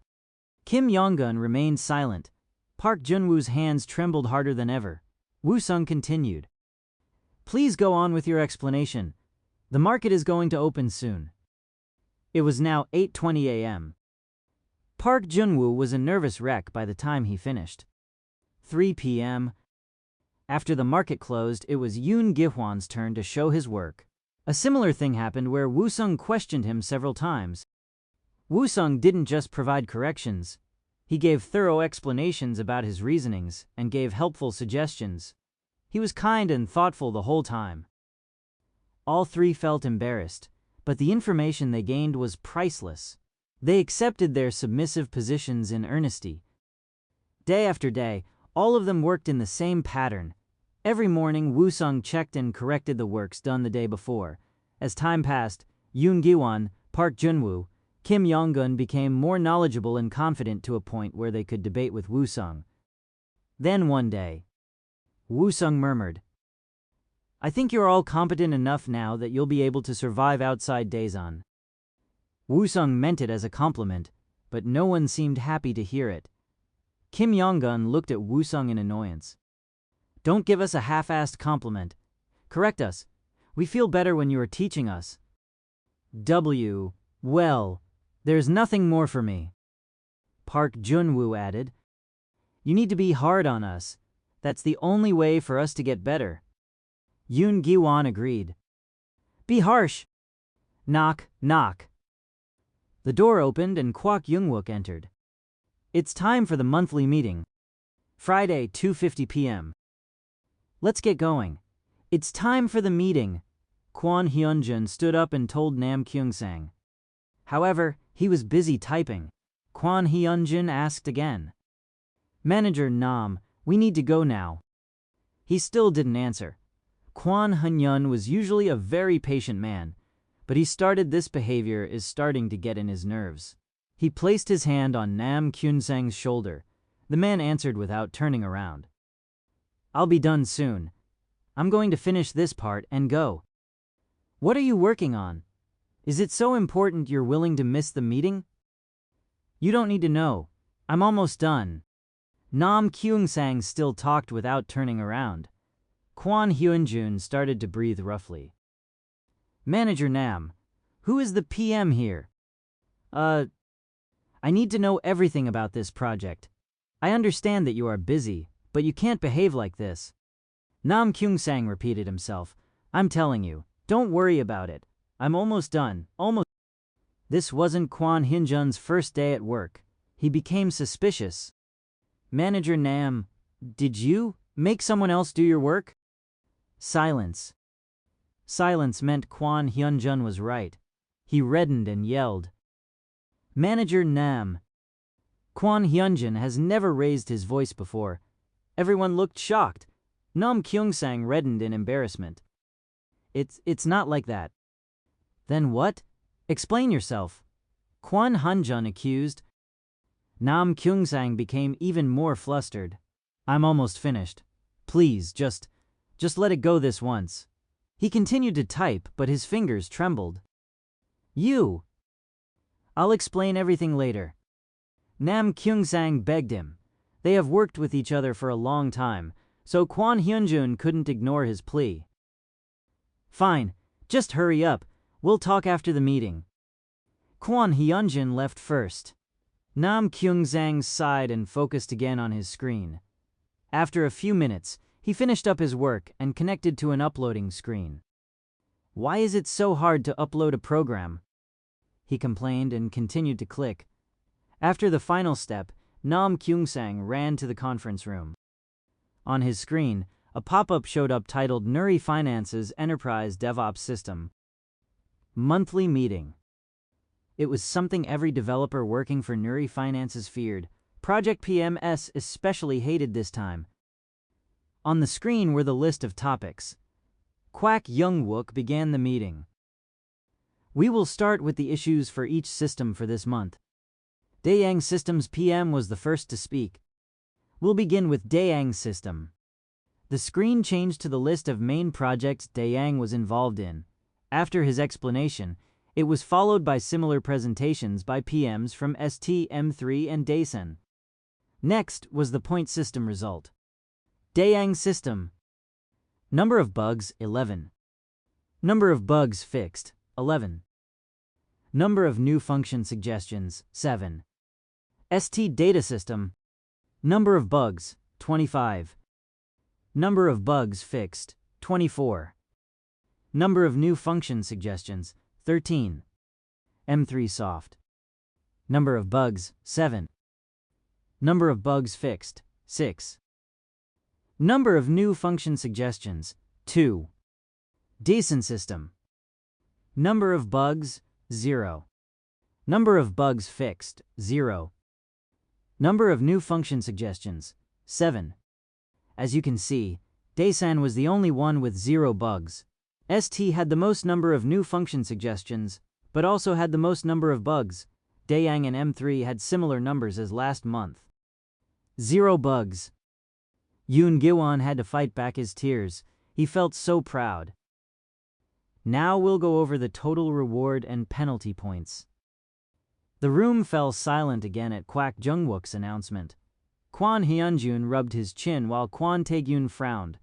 Kim Yong-gun remained silent. Park Jun-woo's hands trembled harder than ever. Woo-sung continued. Please go on with your explanation. The market is going to open soon. It was now 8:20 a.m. Park Jun-woo was a nervous wreck by the time he finished. 3 p.m. After the market closed, it was Yoon Gi-hwan's turn to show his work. A similar thing happened where Woo-sung questioned him several times. Woo-sung didn't just provide corrections. He gave thorough explanations about his reasonings and gave helpful suggestions. He was kind and thoughtful the whole time. All three felt embarrassed, but the information they gained was priceless. They accepted their submissive positions in earnesty. Day after day, all of them worked in the same pattern. Every morning, Woo-sung checked and corrected the works done the day before. As time passed, Yoon Gi-hwan, Park Jun-woo, Kim Yong-gun became more knowledgeable and confident to a point where they could debate with Woo-sung. Then one day, Woo-sung murmured, I think you're all competent enough now that you'll be able to survive outside Daesan. Woo-sung meant it as a compliment, but no one seemed happy to hear it. Kim Yong-gun looked at Woo-sung in annoyance. Don't give us a half-assed compliment. Correct us. We feel better when you are teaching us. Well, there's nothing more for me. Park Jun-woo added. You need to be hard on us. That's the only way for us to get better. Yoon Gi-hwan agreed. Be harsh. Knock, knock. The door opened and Kwak Young-wook entered. It's time for the monthly meeting. Friday, 2:50 p.m. Let's get going. It's time for the meeting. Kwon Hyunjin stood up and told Nam Kyung-sang. However, he was busy typing. Kwon Hyunjin asked again. Manager Nam, We need to go now. He still didn't answer. Kwon Hun-yun was usually a very patient man, but he started this behavior is starting to get in his nerves. He placed his hand on Nam Kyun-sang's shoulder. The man answered without turning around. I'll be done soon. I'm going to finish this part and go. What are you working on? Is it so important you're willing to miss the meeting? You don't need to know. I'm almost done. Nam Kyung-sang still talked without turning around. Kwon Hyun-jun started to breathe roughly. Manager Nam, who is the PM here? I need to know everything about this project. I understand that you are busy, but you can't behave like this. Nam Kyung-sang repeated himself. I'm telling you, don't worry about it. I'm almost done, almost. This wasn't Kwon Hyun-jun's first day at work. He became suspicious. Manager Nam, did you make someone else do your work? Silence. Silence meant Kwon Hyun-jun was right. He reddened and yelled. Manager Nam. Kwon Hyun-jun has never raised his voice before. Everyone looked shocked. Nam Kyung-sang reddened in embarrassment. It's not like that. Then what? Explain yourself. Kwon Han-jun accused. Nam Kyung-sang became even more flustered. I'm almost finished. Please, just let it go this once. He continued to type, but his fingers trembled. You! I'll explain everything later. Nam Kyung-sang begged him. They have worked with each other for a long time, so Kwon Hyun-jun couldn't ignore his plea. Fine, just hurry up. We'll talk after the meeting. Kwon Hyun-jun left first. Nam Kyung-sang sighed and focused again on his screen. After a few minutes, he finished up his work and connected to an uploading screen. Why is it so hard to upload a program? He complained and continued to click. After the final step, Nam Kyung-sang ran to the conference room. On his screen, a pop-up showed up titled Nuri Finance's Enterprise DevOps System. Monthly meeting. It was something every developer working for Nuri Finance's feared. Project PMS especially hated this time. On the screen were the list of topics. Kwak Young-wook began the meeting. We will start with the issues for each system for this month. Daeyang Systems PM was the first to speak. We'll begin with Daeyang System. The screen changed to the list of main projects Daeyang was involved in. After his explanation, it was followed by similar presentations by PMs from ST, M3, and Daesan. Next was the point system result. Daeyang System. Number of bugs, 11. Number of bugs fixed, 11. Number of new function suggestions, 7. ST Data System. Number of bugs, 25. Number of bugs fixed, 24. Number of new function suggestions, 13. M3 Soft. Number of bugs, 7. Number of bugs fixed, 6. Number of new function suggestions, 2. Daesan System. Number of bugs, 0. Number of bugs fixed, 0. Number of new function suggestions, 7. As you can see, Daesan was the only one with 0 bugs. ST had the most number of new function suggestions, but also had the most number of bugs. Daeyang and M3 had similar numbers as last month. 0 bugs. Yoon Gi-won had to fight back his tears. He felt so proud. Now we'll go over the total reward and penalty points. The room fell silent again at Kwak Jung-wook's announcement. Kwon Hyun-jun rubbed his chin while Kwon Tae-gyun frowned.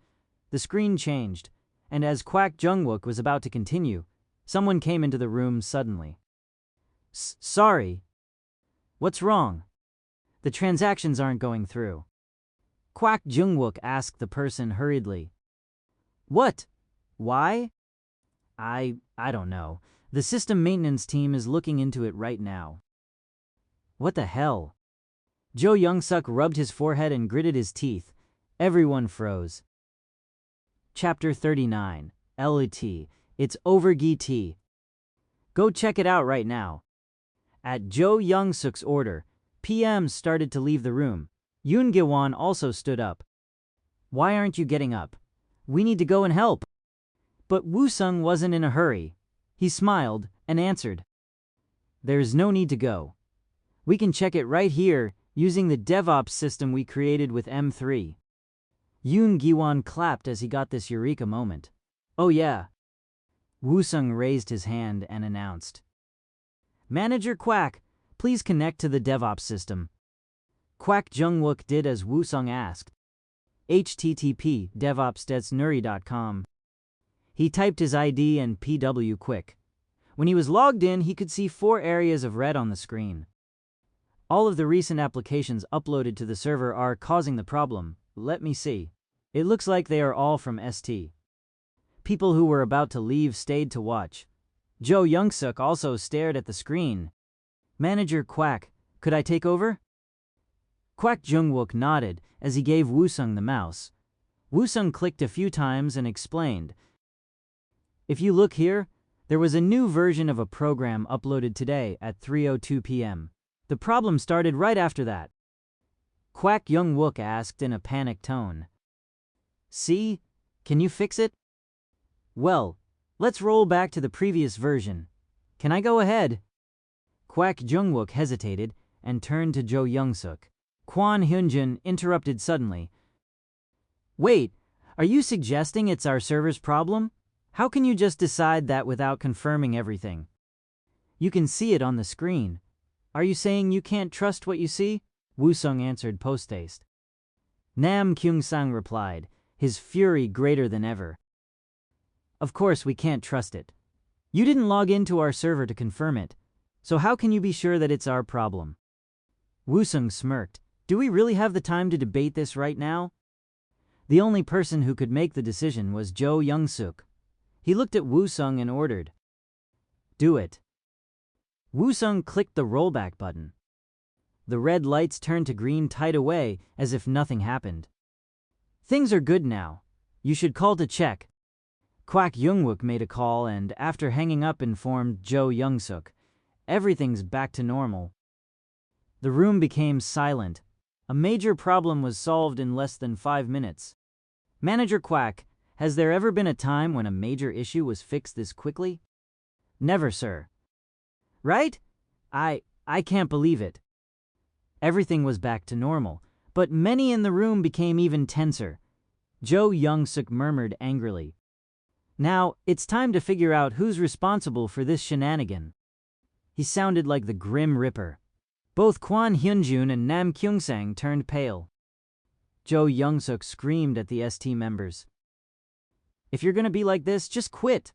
The screen changed, and as Kwak Jung-wook was about to continue, someone came into the room suddenly. Sorry. What's wrong? The transactions aren't going through. Kwak Jung-wook asked the person hurriedly. What? Why? I don't know. The system maintenance team is looking into it right now. What the hell? Jo Young-suk rubbed his forehead and gritted his teeth. Everyone froze. Chapter 39. LET. It's over GT. Go check it out right now. At Jo Young-suk's order, PMs started to leave the room. Yoon Gi-won also stood up. Why aren't you getting up? We need to go and help. But Woo-sung wasn't in a hurry. He smiled and answered, "There's no need to go. We can check it right here using the DevOps system we created with M3. Yoon Gi-won clapped as he got this eureka moment. "Oh yeah." Woo-sung raised his hand and announced, "Manager Quack, please connect to the DevOps system." Quack Jung-wook did as Woo-sung asked. http devopsdetsnuri.com. He typed his ID and PW quick. When he was logged in, he could see 4 areas of red on the screen. All of the recent applications uploaded to the server are causing the problem. Let me see. It looks like they are all from ST. People who were about to leave stayed to watch. Jo Young-suk also stared at the screen. "Manager Quack, could I take over?" Quack Jung-wook nodded as he gave Woo-sung the mouse. Woo-sung clicked a few times and explained, "If you look here, there was a new version of a program uploaded today at 3:02 p.m. The problem started right after that." Quack Jung-wook asked in a panicked tone, "See? Can you fix it?" "Well, let's roll back to the previous version. Can I go ahead?" Quack Jung-wook hesitated and turned to Jo Young-suk. Kwon Hyunjin interrupted suddenly. "Wait, are you suggesting it's our server's problem? How can you just decide that without confirming everything? You can see it on the screen. Are you saying you can't trust what you see?" Woo-sung answered post-haste. Nam Kyung-sang replied, his fury greater than ever. "Of course we can't trust it. You didn't log into our server to confirm it, so how can you be sure that it's our problem?" Woo-sung smirked. "Do we really have the time to debate this right now?" The only person who could make the decision was Jo Young-suk. He looked at Woo-sung and ordered, "Do it." Woo-sung clicked the rollback button. The red lights turned to green tight away as if nothing happened. "Things are good now. You should call to check." Quack Jung-wook made a call and, after hanging up, informed Jo Young-suk, "Everything's back to normal." The room became silent. A major problem was solved in less than 5 minutes. "Manager Quack, has there ever been a time when a major issue was fixed this quickly?" "Never, sir." "Right? I can't believe it." Everything was back to normal, but many in the room became even tenser. Jo Young-suk murmured angrily, "Now, it's time to figure out who's responsible for this shenanigan." He sounded like the Grim Ripper. Both Kwon Hyunjun and Nam Kyung-sang turned pale. Jo Young-suk screamed at the ST members, "If you're gonna be like this, just quit.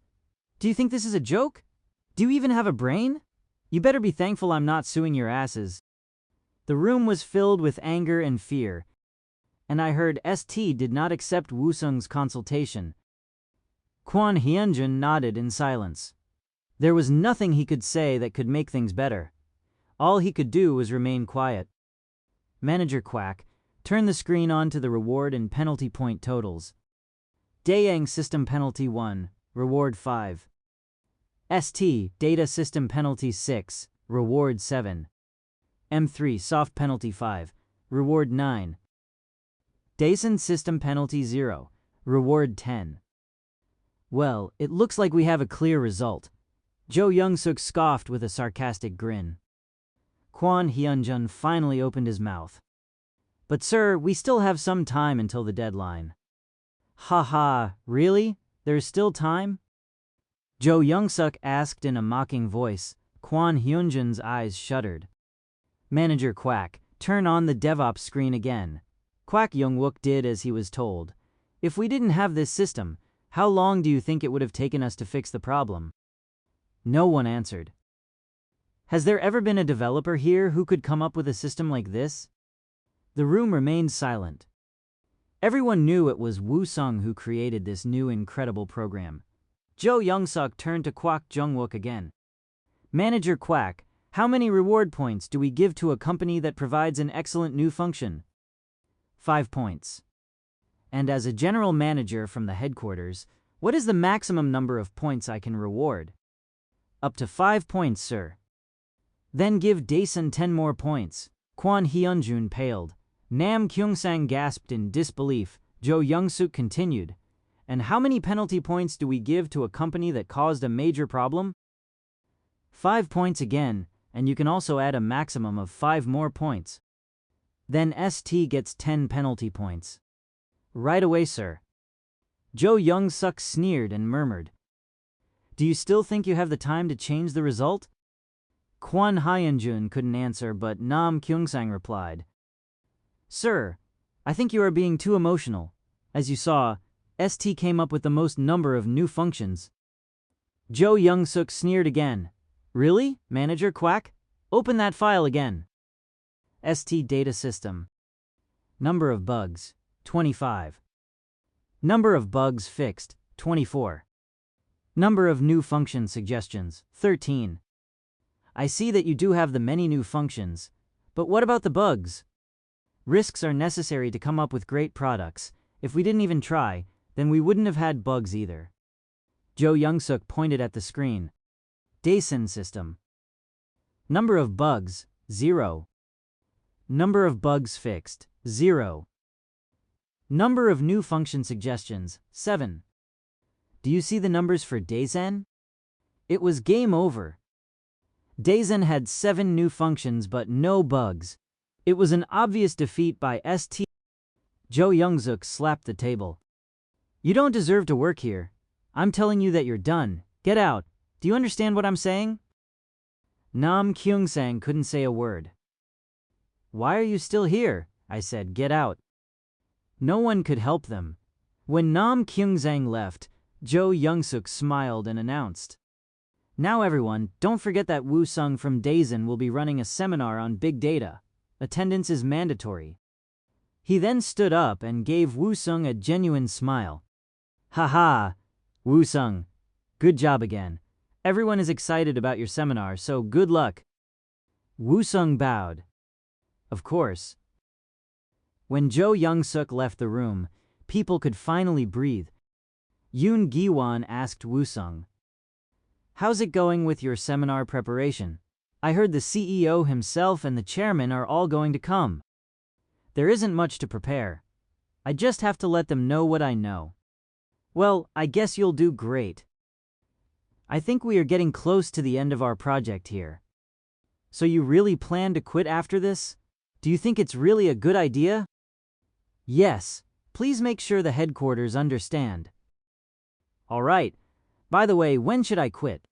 Do you think this is a joke? Do you even have a brain? You better be thankful I'm not suing your asses." The room was filled with anger and fear, and I heard ST did not accept Woo-sung's consultation. Kwon Hyunjun nodded in silence. There was nothing he could say that could make things better. All he could do was remain quiet. "Manager Quack, turn the screen on to the reward and penalty point totals. Daeyang System Penalty 1, Reward 5. ST Data System Penalty 6, Reward 7. M3 Soft Penalty 5, Reward 9. Daesan System Penalty 0, Reward 10. Well, it looks like we have a clear result." Jo Young-suk scoffed with a sarcastic grin. Kwon Hyunjun finally opened his mouth. "But sir, we still have some time until the deadline." "Ha, really? There's still time?" Jo Young-suk asked in a mocking voice. Kwon Hyunjun's eyes shuddered. "Manager Quack, turn on the DevOps screen again." Quack Jung-wook did as he was told. "If we didn't have this system, how long do you think it would have taken us to fix the problem?" No one answered. Has there ever been a developer here who could come up with a system like this? The room remained silent. Everyone knew it was Woo-sung who created this new incredible program. Jo Young-suk turned to Quack Jung-wook again. "Manager Quack, how many reward points do we give to a company that provides an excellent new function?" 5 points. "And as a general manager from the headquarters, what is the maximum number of points I can reward?" "Up to 5 points, sir." "Then give Daesan 10 more points." Kwon Hyunjun paled. Nam Kyung-sang gasped in disbelief. Jo Young-suk continued. And how many penalty points do we give to a company that caused a major problem? 5 points again, and you can also add a maximum of 5 more points. Then ST gets 10 penalty points. Right away, sir. Jo Young-suk sneered and murmured. Do you still think you have the time to change the result? Kwon Hyunjun couldn't answer, but Nam Kyungsang replied. Sir, I think you are being too emotional. As you saw, ST came up with the most number of new functions. Jo Young-suk sneered again. Really, Manager Quack? Open that file again. ST Data System. Number of bugs, 25. Number of bugs fixed, 24. Number of new function suggestions, 13. I see that you do have the many new functions, but what about the bugs? Risks are necessary to come up with great products. If we didn't even try, then we wouldn't have had bugs either. Jo Young-suk pointed at the screen. Daesan System. Number of bugs, 0. Number of bugs fixed, 0. Number of new function suggestions, 7. Do you see the numbers for Daesan? It was game over. Daesan had 7 new functions but no bugs. It was an obvious defeat by ST. Jo Young-suk slapped the table. You don't deserve to work here. I'm telling you that you're done. Get out. Do you understand what I'm saying? Nam Kyungsang couldn't say a word. Why are you still here? I said, get out. No one could help them. When Nam Kyungsang left, Jo Young-suk smiled and announced. Now everyone, don't forget that Woo-sung from Daesan will be running a seminar on big data. Attendance is mandatory. He then stood up and gave Woo-sung a genuine smile. Haha, Woo-sung, good job again. Everyone is excited about your seminar, so good luck. Woo-sung bowed. Of course. When Jo Young-suk left the room, people could finally breathe. Yoon Gi-won asked Woo-sung, how's it going with your seminar preparation? I heard the CEO himself and the chairman are all going to come. There isn't much to prepare. I just have to let them know what I know. Well, I guess you'll do great. I think we are getting close to the end of our project here. So you really plan to quit after this? Do you think it's really a good idea? Yes, please make sure the headquarters understand. All right. By the way, when should I quit?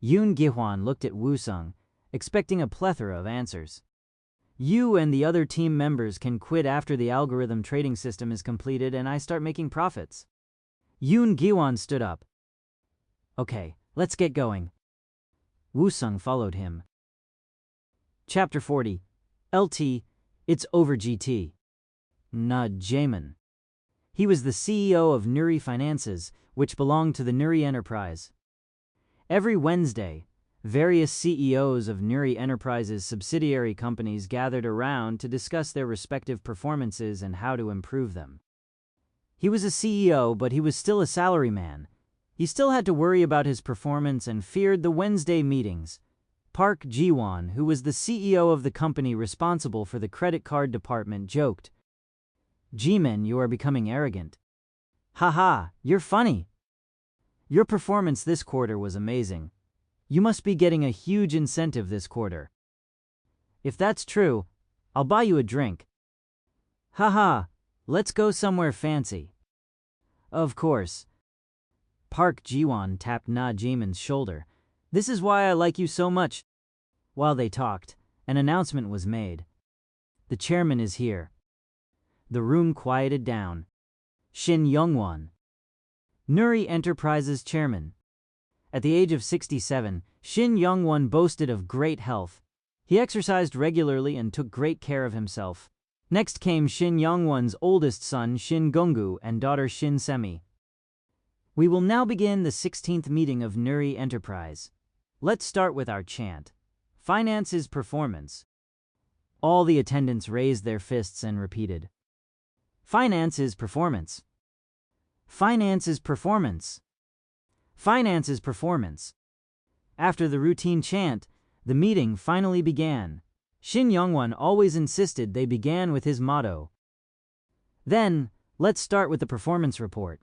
Yoon Gi-hwan looked at Woo-sung, expecting a plethora of answers. You and the other team members can quit after the algorithm trading system is completed and I start making profits. Yoon Gi-hwan stood up. Okay, let's get going. Woo-sung followed him. Chapter 40. LT, it's over GT. Na Jaemin. He was the CEO of Nuri Finances, which belonged to the Nuri Enterprise. Every Wednesday, various CEOs of Nuri Enterprises' subsidiary companies gathered around to discuss their respective performances and how to improve them. He was a CEO, but he was still a salaryman. He still had to worry about his performance and feared the Wednesday meetings. Park Ji-won, who was the CEO of the company responsible for the credit card department, joked, Jimin, you are becoming arrogant. Haha, you're funny. Your performance this quarter was amazing. You must be getting a huge incentive this quarter. If that's true, I'll buy you a drink. Haha, let's go somewhere fancy. Of course. Park Ji-won tapped Na Jaemin's shoulder. This is why I like you so much. While they talked, an announcement was made. The chairman is here. The room quieted down. Shin Young-won, Nuri Enterprises chairman. At the age of 67, Shin Young-won boasted of great health. He exercised regularly and took great care of himself. Next came Shin Young-won's oldest son Shin Gong-gu and daughter Shin Semi. We will now begin the 16th meeting of Nuri Enterprise. Let's start with our chant. Finance is performance. All the attendants raised their fists and repeated. Finance is performance. Finance is performance. Finance is performance. After the routine chant, the meeting finally began. Shin Young-won always insisted they began with his motto. Then, Let's start with the performance report.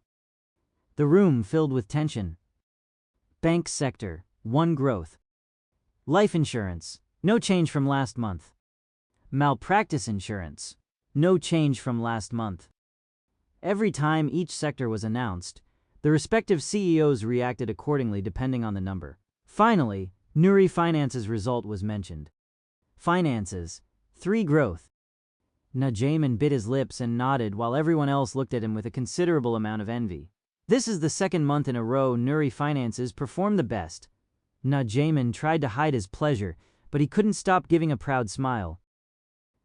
The room filled with tension. Bank sector, 1 growth. Life insurance, no change from last month. Malpractice insurance, no change from last month. Every time each sector was announced, the respective CEOs reacted accordingly depending on the number. Finally, Nuri Finance's result was mentioned. Finances, 3 growth. Najaman bit his lips and nodded while everyone else looked at him with a considerable amount of envy. This is the second month in a row Nuri Finances performed the best. Najaman tried to hide his pleasure, but he couldn't stop giving a proud smile.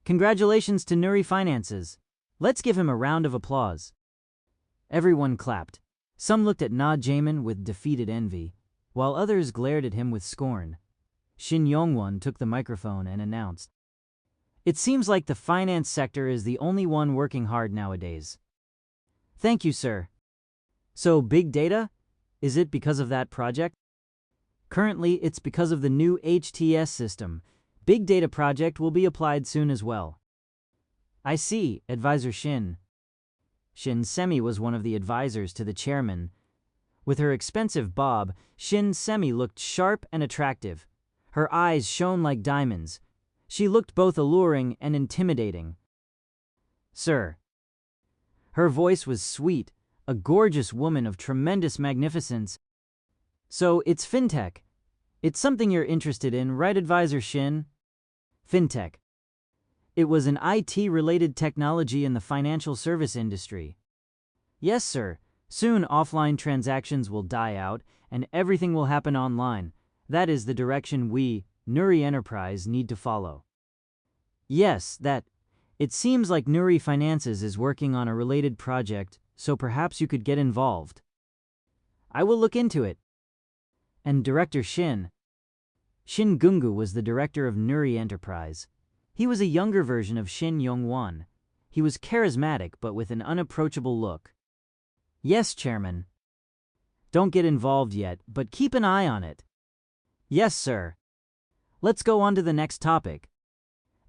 Congratulations to Nuri Finances. Let's give him a round of applause. Everyone clapped. Some looked at Najaman with defeated envy, while others glared at him with scorn. Shin Yongwon took the microphone and announced, "It seems like the finance sector is the only one working hard nowadays." "Thank you, sir." "So, big data? Is it because of that project?" "Currently, it's because of the new HTS system. Big data project will be applied soon as well." "I see, Advisor Shin." Shin Semi was one of the advisors to the chairman. With her expensive bob, Shin Semi looked sharp and attractive. Her eyes shone like diamonds. She looked both alluring and intimidating. "Sir." Her voice was sweet, a gorgeous woman of tremendous magnificence. "So it's fintech. It's something you're interested in, right, Advisor Shin?" "Fintech. It was an IT-related technology in the financial service industry." "Yes, sir. Soon offline transactions will die out and everything will happen online. That is the direction we, Nuri Enterprise, need to follow." "Yes, that. It seems like Nuri Finances is working on a related project, so perhaps you could get involved." "I will look into it." "And Director Shin." Shin Gungu was the director of Nuri Enterprise. He was a younger version of Shin Yongwon. He was charismatic but with an unapproachable look. "Yes, Chairman." "Don't get involved yet, but keep an eye on it." "Yes, sir." "Let's go on to the next topic."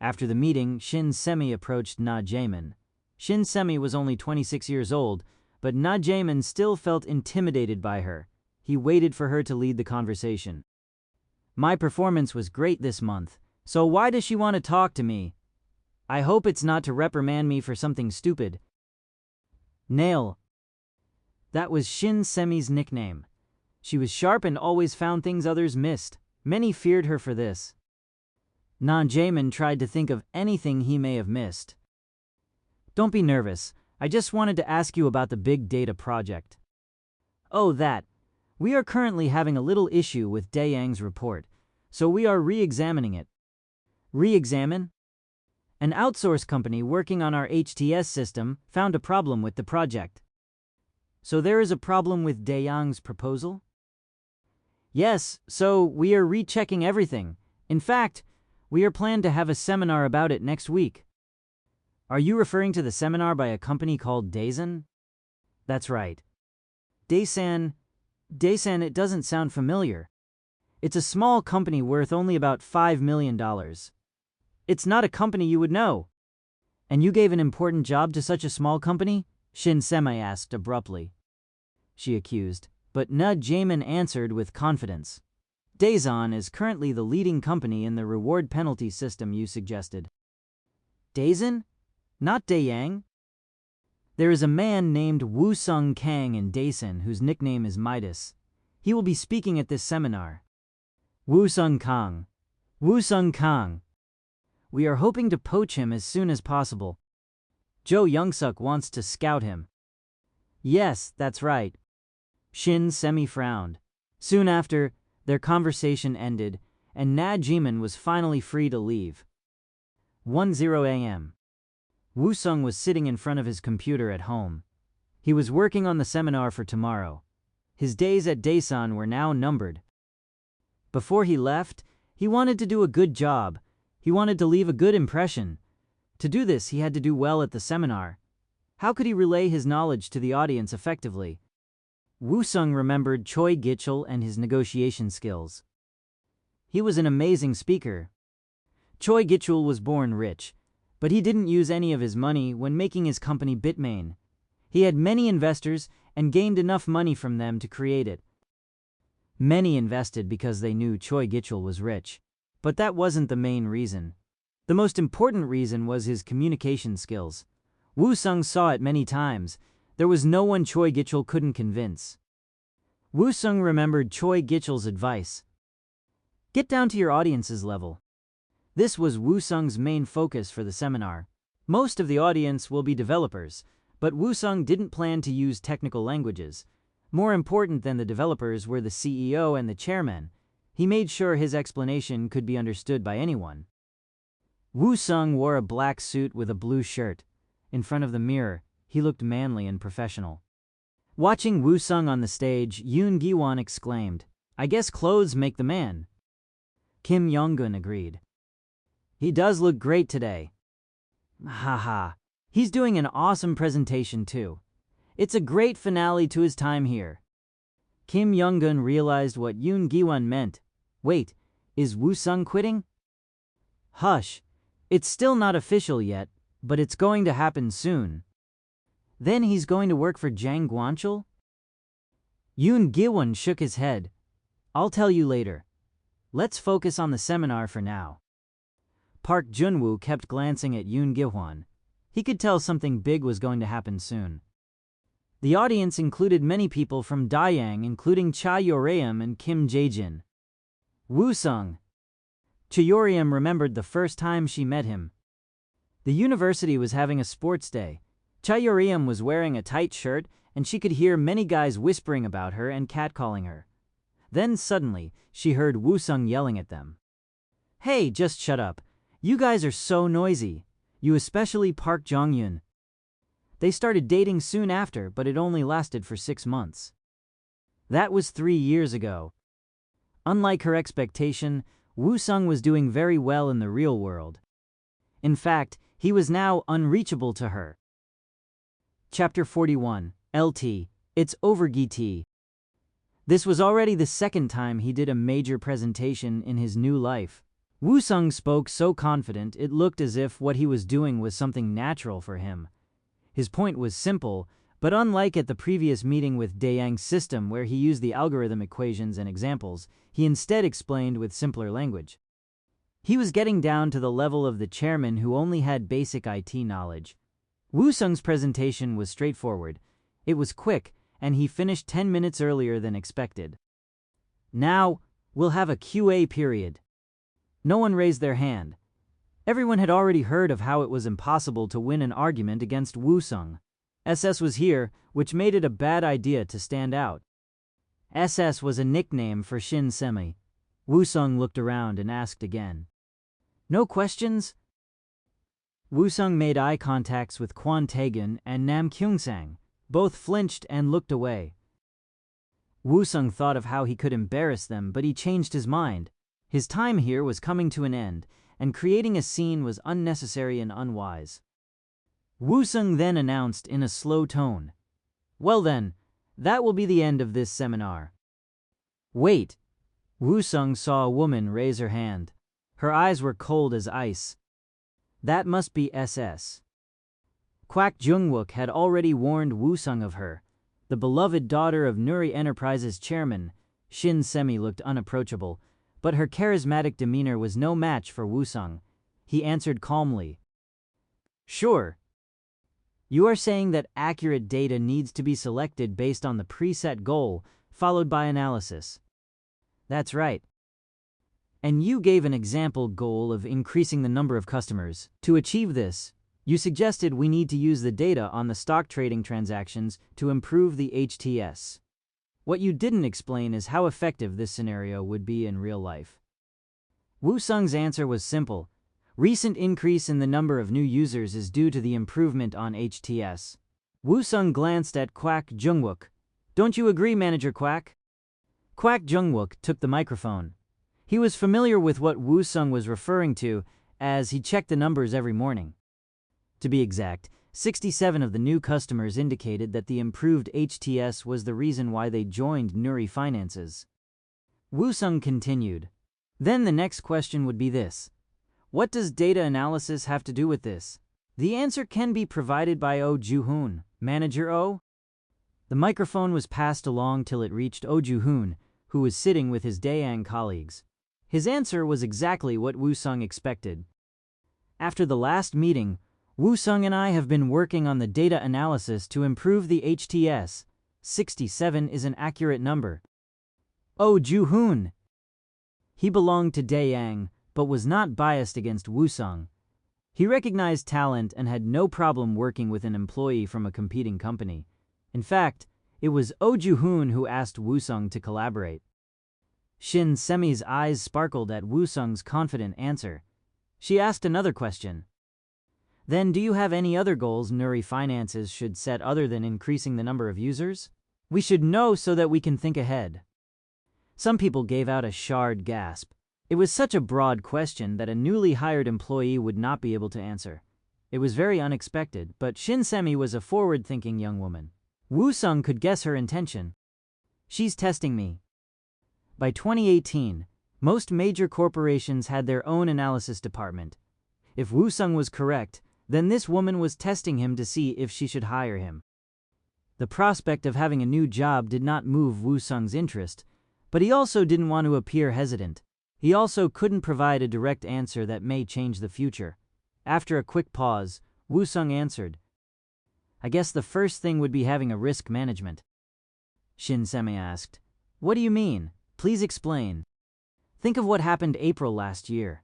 After the meeting, Shin Semi approached Najaman. Shin Semi was only 26 years old, but Najaman still felt intimidated by her. He waited for her to lead the conversation. "My performance was great this month, so why does she want to talk to me? I hope it's not to reprimand me for something stupid." "Nail." That was Shin Semi's nickname. She was sharp and always found things others missed. Many feared her for this. Najaman tried to think of anything he may have missed. "Don't be nervous. I just wanted to ask you about the big data project." "Oh, that. We are currently having a little issue with Dayang's report, so we are re-examining it." "Re-examine?" "An outsource company working on our HTS system found a problem with the project." "So there is a problem with Dayang's proposal?" "Yes, so we are rechecking everything. In fact, we are planned to have a seminar about it next week." "Are you referring to the seminar by a company called Daysan?" "That's right." Daysan, it doesn't sound familiar. It's a small company worth only about $5 million. It's not a company you would know." "And you gave an important job to such a small company?" Shin Semi asked abruptly. She accused, but Najaman answered with confidence. "Daysan is currently the leading company in the reward penalty system you suggested." "Daysan? Not Dayang?" "There is a man named Woo-sung Kang in Daysan whose nickname is Midas. He will be speaking at this seminar." "Woo-sung Kang. Woo-sung Kang. We are hoping to poach him as soon as possible. Jo Youngsuk wants to scout him." "Yes, that's right." Shin Semi frowned. Soon after, their conversation ended, and Najaman was finally free to leave. 1:00 a.m. Woo-sung was sitting in front of his computer at home. He was working on the seminar for tomorrow. His days at Daysan were now numbered. Before he left, he wanted to do a good job. He wanted to leave a good impression. To do this, he had to do well at the seminar. How could he relay his knowledge to the audience effectively? Woo-sung remembered Choi Gichul and his negotiation skills. He was an amazing speaker. Choi Gichul was born rich, but he didn't use any of his money when making his company Bitmain. He had many investors and gained enough money from them to create it. Many invested because they knew Choi Gichul was rich. But that wasn't the main reason. The most important reason was his communication skills. Woo-sung saw it many times. There was no one Choi Gichul couldn't convince. Woo-sung remembered Choi Gichul's advice. Get down to your audience's level. This was Woo-sung's main focus for the seminar. Most of the audience will be developers, but Woo-sung didn't plan to use technical languages. More important than the developers were the CEO and the chairman. He made sure his explanation could be understood by anyone. Woo-sung wore a black suit with a blue shirt. In front of the mirror, he looked manly and professional. Watching Woo-sung on the stage, Yoon Gi-won exclaimed, "I guess clothes make the man." Kim Yong-gun agreed. "He does look great today." Haha, he's doing an awesome presentation too. It's a great finale to his time here. Kim Yong-gun realized what Yoon Gi-won meant. Wait, is Woo-sung quitting? Hush, it's still not official yet, but it's going to happen soon. Then he's going to work for Jang Gwanchul? Yoon Gi-won shook his head. I'll tell you later. Let's focus on the seminar for now. Park Jun-woo kept glancing at Yoon Gi-won. He could tell something big was going to happen soon. The audience included many people from Dayang, including Cha Yoreum and Kim Jae-jin. Woo-sung. Cha Yoreum remembered the first time she met him. The university was having a sports day. Cha Yoreum was wearing a tight shirt, and she could hear many guys whispering about her and catcalling her. Then suddenly, she heard Woo-sung yelling at them. "Hey, just shut up. You guys are so noisy. You especially Park Jong-hyun." They started dating soon after, but it only lasted for 6 months. That was 3 years ago. Unlike her expectation, Woo-sung was doing very well in the real world. In fact, he was now unreachable to her. Chapter 41, LT, It's Over GT. This was already the second time he did a major presentation in his new life. Woo-sung spoke so confident it looked as if what he was doing was something natural for him. His point was simple, but unlike at the previous meeting with Dayang's system where he used the algorithm equations and examples, he instead explained with simpler language. He was getting down to the level of the chairman who only had basic IT knowledge. Woo-sung's presentation was straightforward. It was quick, and he finished 10 minutes earlier than expected. Now, we'll have a QA period. No one raised their hand. Everyone had already heard of how it was impossible to win an argument against Woo-sung. SS was here, which made it a bad idea to stand out. SS was a nickname for Shin Semi. Woo-sung looked around and asked again. No questions? Woo-sung made eye contacts with Kwon Tae-gun and Nam Kyung-sang. Both flinched and looked away. Woo-sung thought of how he could embarrass them, but he changed his mind. His time here was coming to an end, and creating a scene was unnecessary and unwise. Woo-sung then announced in a slow tone, "Well then, that will be the end of this seminar." Wait! Woo-sung saw a woman raise her hand. Her eyes were cold as ice. That must be SS. Kwak Jung-wook had already warned Woo-sung of her. The beloved daughter of Nuri Enterprises chairman, Shin Semi looked unapproachable, but her charismatic demeanor was no match for Woo-sung. He answered calmly. Sure. You are saying that accurate data needs to be selected based on the preset goal, followed by analysis. That's right. And you gave an example goal of increasing the number of customers. To achieve this, you suggested we need to use the data on the stock trading transactions to improve the HTS. What you didn't explain is how effective this scenario would be in real life. Woo-sung's answer was simple. Recent increase in the number of new users is due to the improvement on HTS. Woo-sung glanced at Kwak Jung-wook. Don't you agree, Manager Kwak? Kwak Jung-wook took the microphone. He was familiar with what Woo-sung was referring to, as he checked the numbers every morning. To be exact, 67 of the new customers indicated that the improved HTS was the reason why they joined Nuri Finances. Woo-sung continued. Then the next question would be this. What does data analysis have to do with this? The answer can be provided by Oh Joo-hoon. Manager O? The microphone was passed along till it reached Oh Ju-hoon, who was sitting with his Daeang colleagues. His answer was exactly what Woo-sung expected. After the last meeting, Woo-sung and I have been working on the data analysis to improve the HTS. 67 is an accurate number. Oh Ju-hoon! He belonged to Daeang, but was not biased against Woo-sung. He recognized talent and had no problem working with an employee from a competing company. In fact, it was Oh Ju-hoon who asked Woo-sung to collaborate. Shin Semi's eyes sparkled at Woo-sung's confident answer. She asked another question. Then do you have any other goals Nuri Finances should set other than increasing the number of users? We should know so that we can think ahead. Some people gave out a shard gasp. It was such a broad question that a newly hired employee would not be able to answer. It was very unexpected, but Shin Semi was a forward-thinking young woman. Woo-sung could guess her intention. She's testing me. By 2018, most major corporations had their own analysis department. If Woo-sung was correct, then this woman was testing him to see if she should hire him. The prospect of having a new job did not move Woo-sung's interest, but he also didn't want to appear hesitant. He also couldn't provide a direct answer that may change the future. After a quick pause, Woo-sung answered, I guess the first thing would be having a risk management. Shin Semi asked, What do you mean? Please explain. Think of what happened April last year.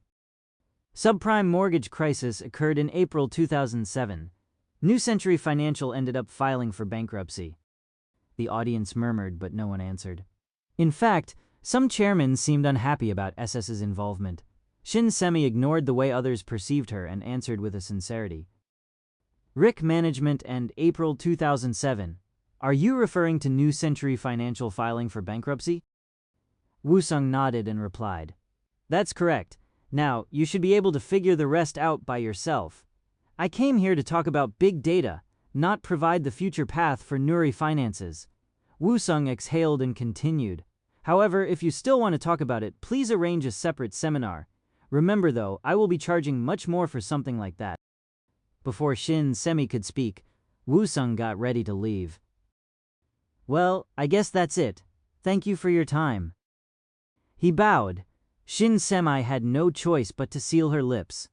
Subprime mortgage crisis occurred in April 2007. New Century Financial ended up filing for bankruptcy. The audience murmured, but no one answered. In fact, some chairmen seemed unhappy about SS's involvement. Shin Semi ignored the way others perceived her and answered with a sincerity. Rick Management and April 2007. Are you referring to New Century Financial filing for bankruptcy? Woo-sung nodded and replied, That's correct. Now, you should be able to figure the rest out by yourself. I came here to talk about big data, not provide the future path for Nuri Finances. Woo-sung exhaled and continued. However, if you still want to talk about it, please arrange a separate seminar. Remember though, I will be charging much more for something like that. Before Shin Semi could speak, Woo-sung got ready to leave. Well, I guess that's it. Thank you for your time. He bowed. Shin Semi had no choice but to seal her lips.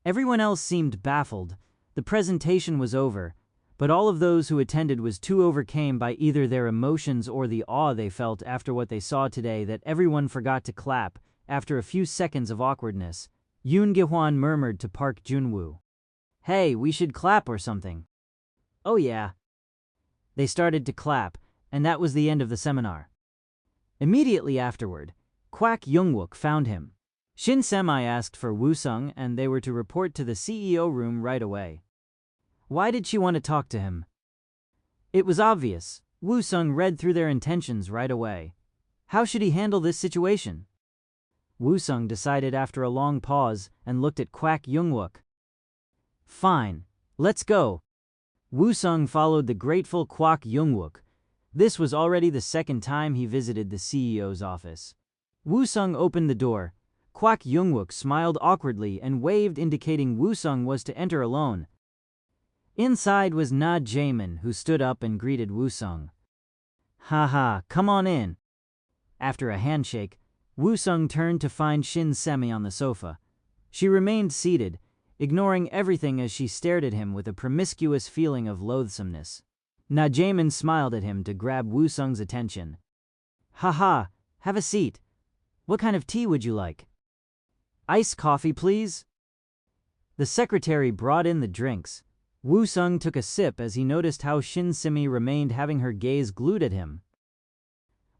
Everyone else seemed baffled. The presentation was over, but all of those who attended was too overcome by either their emotions or the awe they felt after what they saw today that everyone forgot to clap. After a few seconds of awkwardness, Yoon Gi-hwan murmured to Park Jun-woo, Hey, we should clap or something. Oh yeah. They started to clap, and that was the end of the seminar. Immediately afterward, Kwak Young-wook found him. Shin Semi asked for Woo-sung and they were to report to the CEO room right away. Why did she want to talk to him? It was obvious. Woo-sung read through their intentions right away. How should he handle this situation? Woo-sung decided after a long pause and looked at Kwak Young-wook. Fine, let's go. Woo-sung followed the grateful Kwak Young-wook. This was already the second time he visited the CEO's office. Woo-sung opened the door. Kwak Young-wook smiled awkwardly and waved indicating Woo-sung was to enter alone. Inside was Na Jaemin, who stood up and greeted Woo-sung. Haha, come on in. After a handshake, Woo-sung turned to find Shin Semi on the sofa. She remained seated, ignoring everything as she stared at him with a promiscuous feeling of loathsomeness. Na Jaemin smiled at him to grab Woo-sung's attention. Haha, have a seat. What kind of tea would you like? Iced coffee, please. The secretary brought in the drinks. Woo-sung took a sip as he noticed how Shin Semi remained having her gaze glued at him.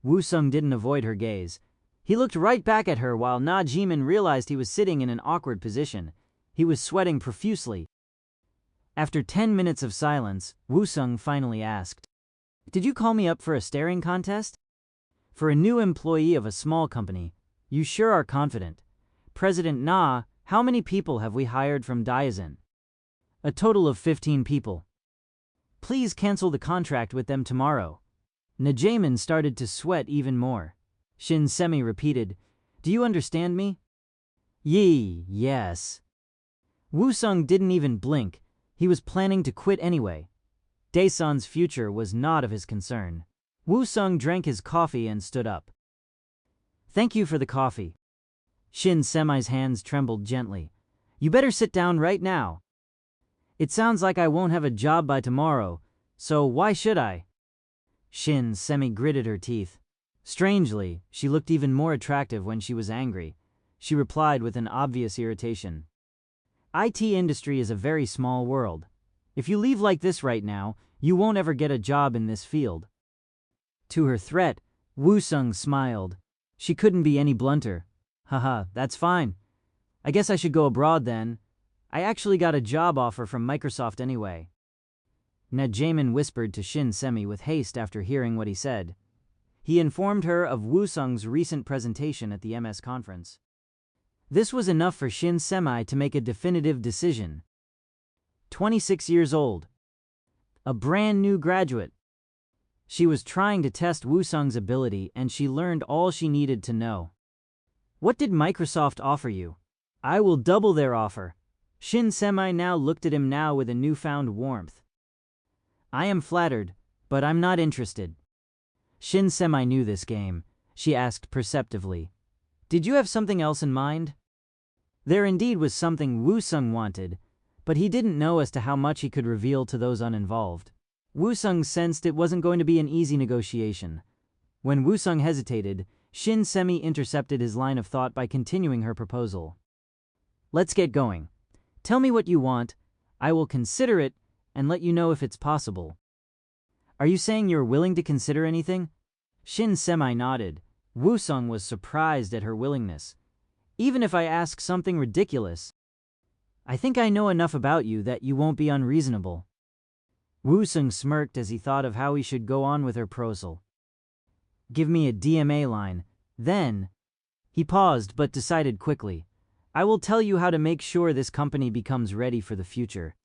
Woo-sung didn't avoid her gaze. He looked right back at her while Na Jaemin realized he was sitting in an awkward position. He was sweating profusely. After 10 minutes of silence, Woo-sung finally asked, Did you call me up for a staring contest? For a new employee of a small company, you sure are confident. President Na, how many people have we hired from Daesan? A total of 15 people. Please cancel the contract with them tomorrow. Na Jaemin started to sweat even more. Shin Semi repeated, Do you understand me? Yes. Woo-sung didn't even blink. He was planning to quit anyway. Daesun's future was not of his concern. Woo-sung drank his coffee and stood up. "Thank you for the coffee." Shin Semi's hands trembled gently. "You better sit down right now. It sounds like I won't have a job by tomorrow, so why should I?" Shin Semi gritted her teeth. Strangely, she looked even more attractive when she was angry. She replied with an obvious irritation. "IT industry is a very small world. If you leave like this right now, you won't ever get a job in this field." To her threat, Woo-sung smiled. She couldn't be any blunter. "Haha, that's fine. I guess I should go abroad then. I actually got a job offer from Microsoft anyway." Na Jaemin whispered to Shin Semi with haste after hearing what he said. He informed her of Woo-sung's recent presentation at the MS conference. This was enough for Shin Semi to make a definitive decision. 26 years old. A brand new graduate. She was trying to test Woo-sung's ability, and she learned all she needed to know. "What did Microsoft offer you?" "I will double their offer." Shin Semi now looked at him now with a newfound warmth. "I am flattered, but I'm not interested." Shin Semi knew this game. She asked perceptively, "Did you have something else in mind?" There indeed was something Woo-sung wanted, but he didn't know as to how much he could reveal to those uninvolved. Woo-sung sensed it wasn't going to be an easy negotiation. When Woo-sung hesitated, Shin Semi intercepted his line of thought by continuing her proposal. "Let's get going. Tell me what you want. I will consider it and let you know if it's possible." "Are you saying you're willing to consider anything?" Shin Semi nodded. Woo-sung was surprised at her willingness. "Even if I ask something ridiculous?" "I think I know enough about you that you won't be unreasonable." Woo-sung smirked as he thought of how he should go on with her proposal. "Give me a DMA line, then—" He paused but decided quickly. "I will tell you how to make sure this company becomes ready for the future."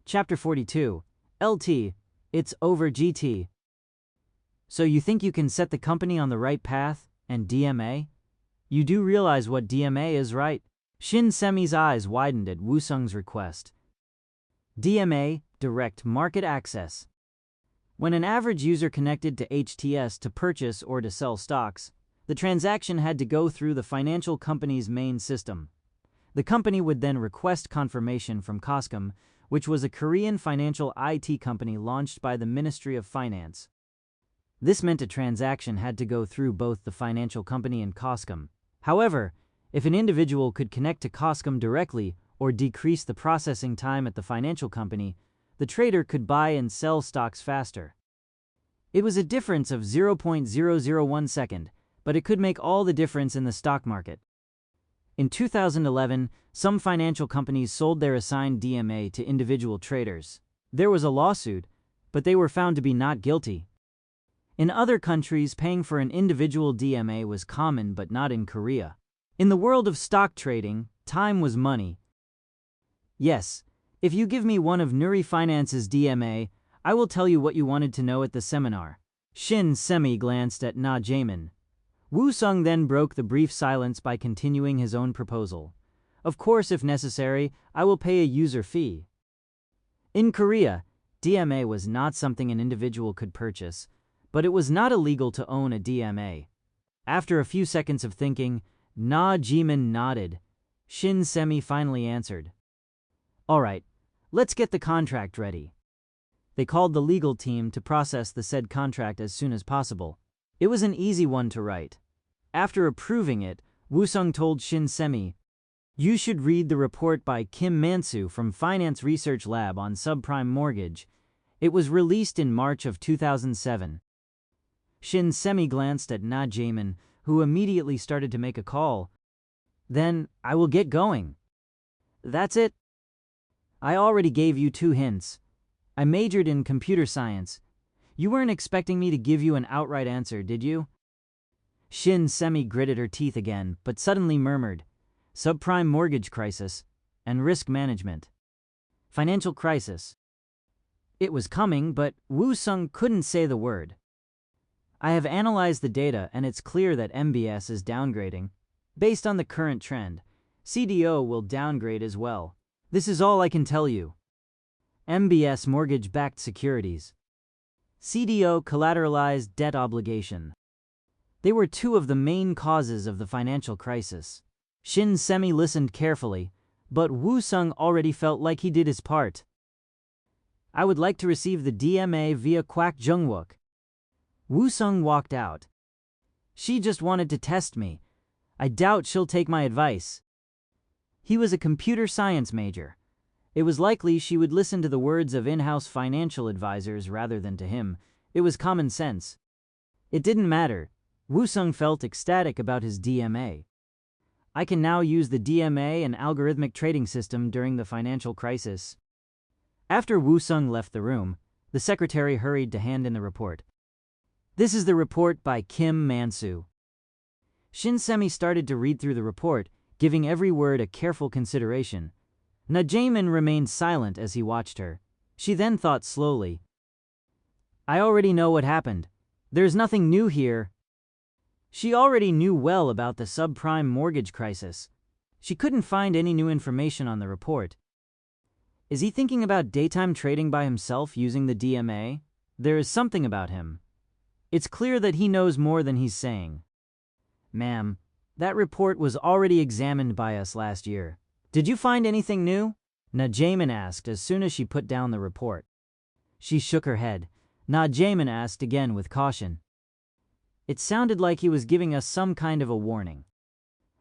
Chapter 42. LT. It's over GT. "So you think you can set the company on the right path, and DMA? You do realize what DMA is, right?" Shin Semi's eyes widened at Woo-sung's request. DMA, Direct Market Access. When an average user connected to HTS to purchase or to sell stocks, the transaction had to go through the financial company's main system. The company would then request confirmation from Koscom, which was a Korean financial IT company launched by the Ministry of Finance. This meant a transaction had to go through both the financial company and Koscom. However, if an individual could connect to Koscom directly or decrease the processing time at the financial company, the trader could buy and sell stocks faster. It was a difference of 0.001 second, but it could make all the difference in the stock market. In 2011, some financial companies sold their assigned DMA to individual traders. There was a lawsuit, but they were found to be not guilty. In other countries, paying for an individual DMA was common, but not in Korea. In the world of stock trading, time was money. "Yes, if you give me one of Nuri Finance's DMA, I will tell you what you wanted to know at the seminar." Shin Semi glanced at Na Jaemin. Woo-sung then broke the brief silence by continuing his own proposal. "Of course, if necessary, I will pay a user fee." In Korea, DMA was not something an individual could purchase, but it was not illegal to own a DMA. After a few seconds of thinking, Na Jaemin nodded. Shin Semi finally answered. "All right, let's get the contract ready." They called the legal team to process the said contract as soon as possible. It was an easy one to write. After approving it, Woo-sung told Shin Semi, "You should read the report by Kim Mansu from Finance Research Lab on subprime mortgage. It was released in March of 2007. Shin Semi glanced at Na Jaemin, who immediately started to make a call. "Then I will get going." "That's it? I already gave you 2 hints. I majored in computer science. You weren't expecting me to give you an outright answer, did you?" Shin Semi gritted her teeth again, but suddenly murmured, "Subprime mortgage crisis and risk management. Financial crisis." It was coming, but Woo-sung couldn't say the word. "I have analyzed the data and it's clear that MBS is downgrading. Based on the current trend, CDO will downgrade as well. This is all I can tell you." MBS mortgage-backed securities. CDO collateralized debt obligation. They were two of the main causes of the financial crisis. Shin Semi listened carefully, but Woo Sung already felt like he did his part. I would like to receive the DMA via Kwak Jung-wook. Woo Sung walked out. She just wanted to test me. I doubt she'll take my advice. He was a computer science major. It was likely she would listen to the words of in-house financial advisors rather than to him. It was common sense. It didn't matter. Woo Sung felt ecstatic about his DMA. I can now use the DMA and algorithmic trading system during the financial crisis. After Woo Sung left the room, the secretary hurried to hand in the report. This is the report by Kim Man-soo. Shin Semi started to read through the report, giving every word a careful consideration. Na Jae-min remained silent as he watched her. She then thought slowly. I already know what happened. There's nothing new here. She already knew well about the subprime mortgage crisis. She couldn't find any new information on the report. Is he thinking about daytime trading by himself using the DMA? There is something about him. It's clear that he knows more than he's saying. Ma'am, that report was already examined by us last year. Did you find anything new? Na Jae-min asked as soon as she put down the report. She shook her head. Na Jae-min asked again with caution. It sounded like he was giving us some kind of a warning.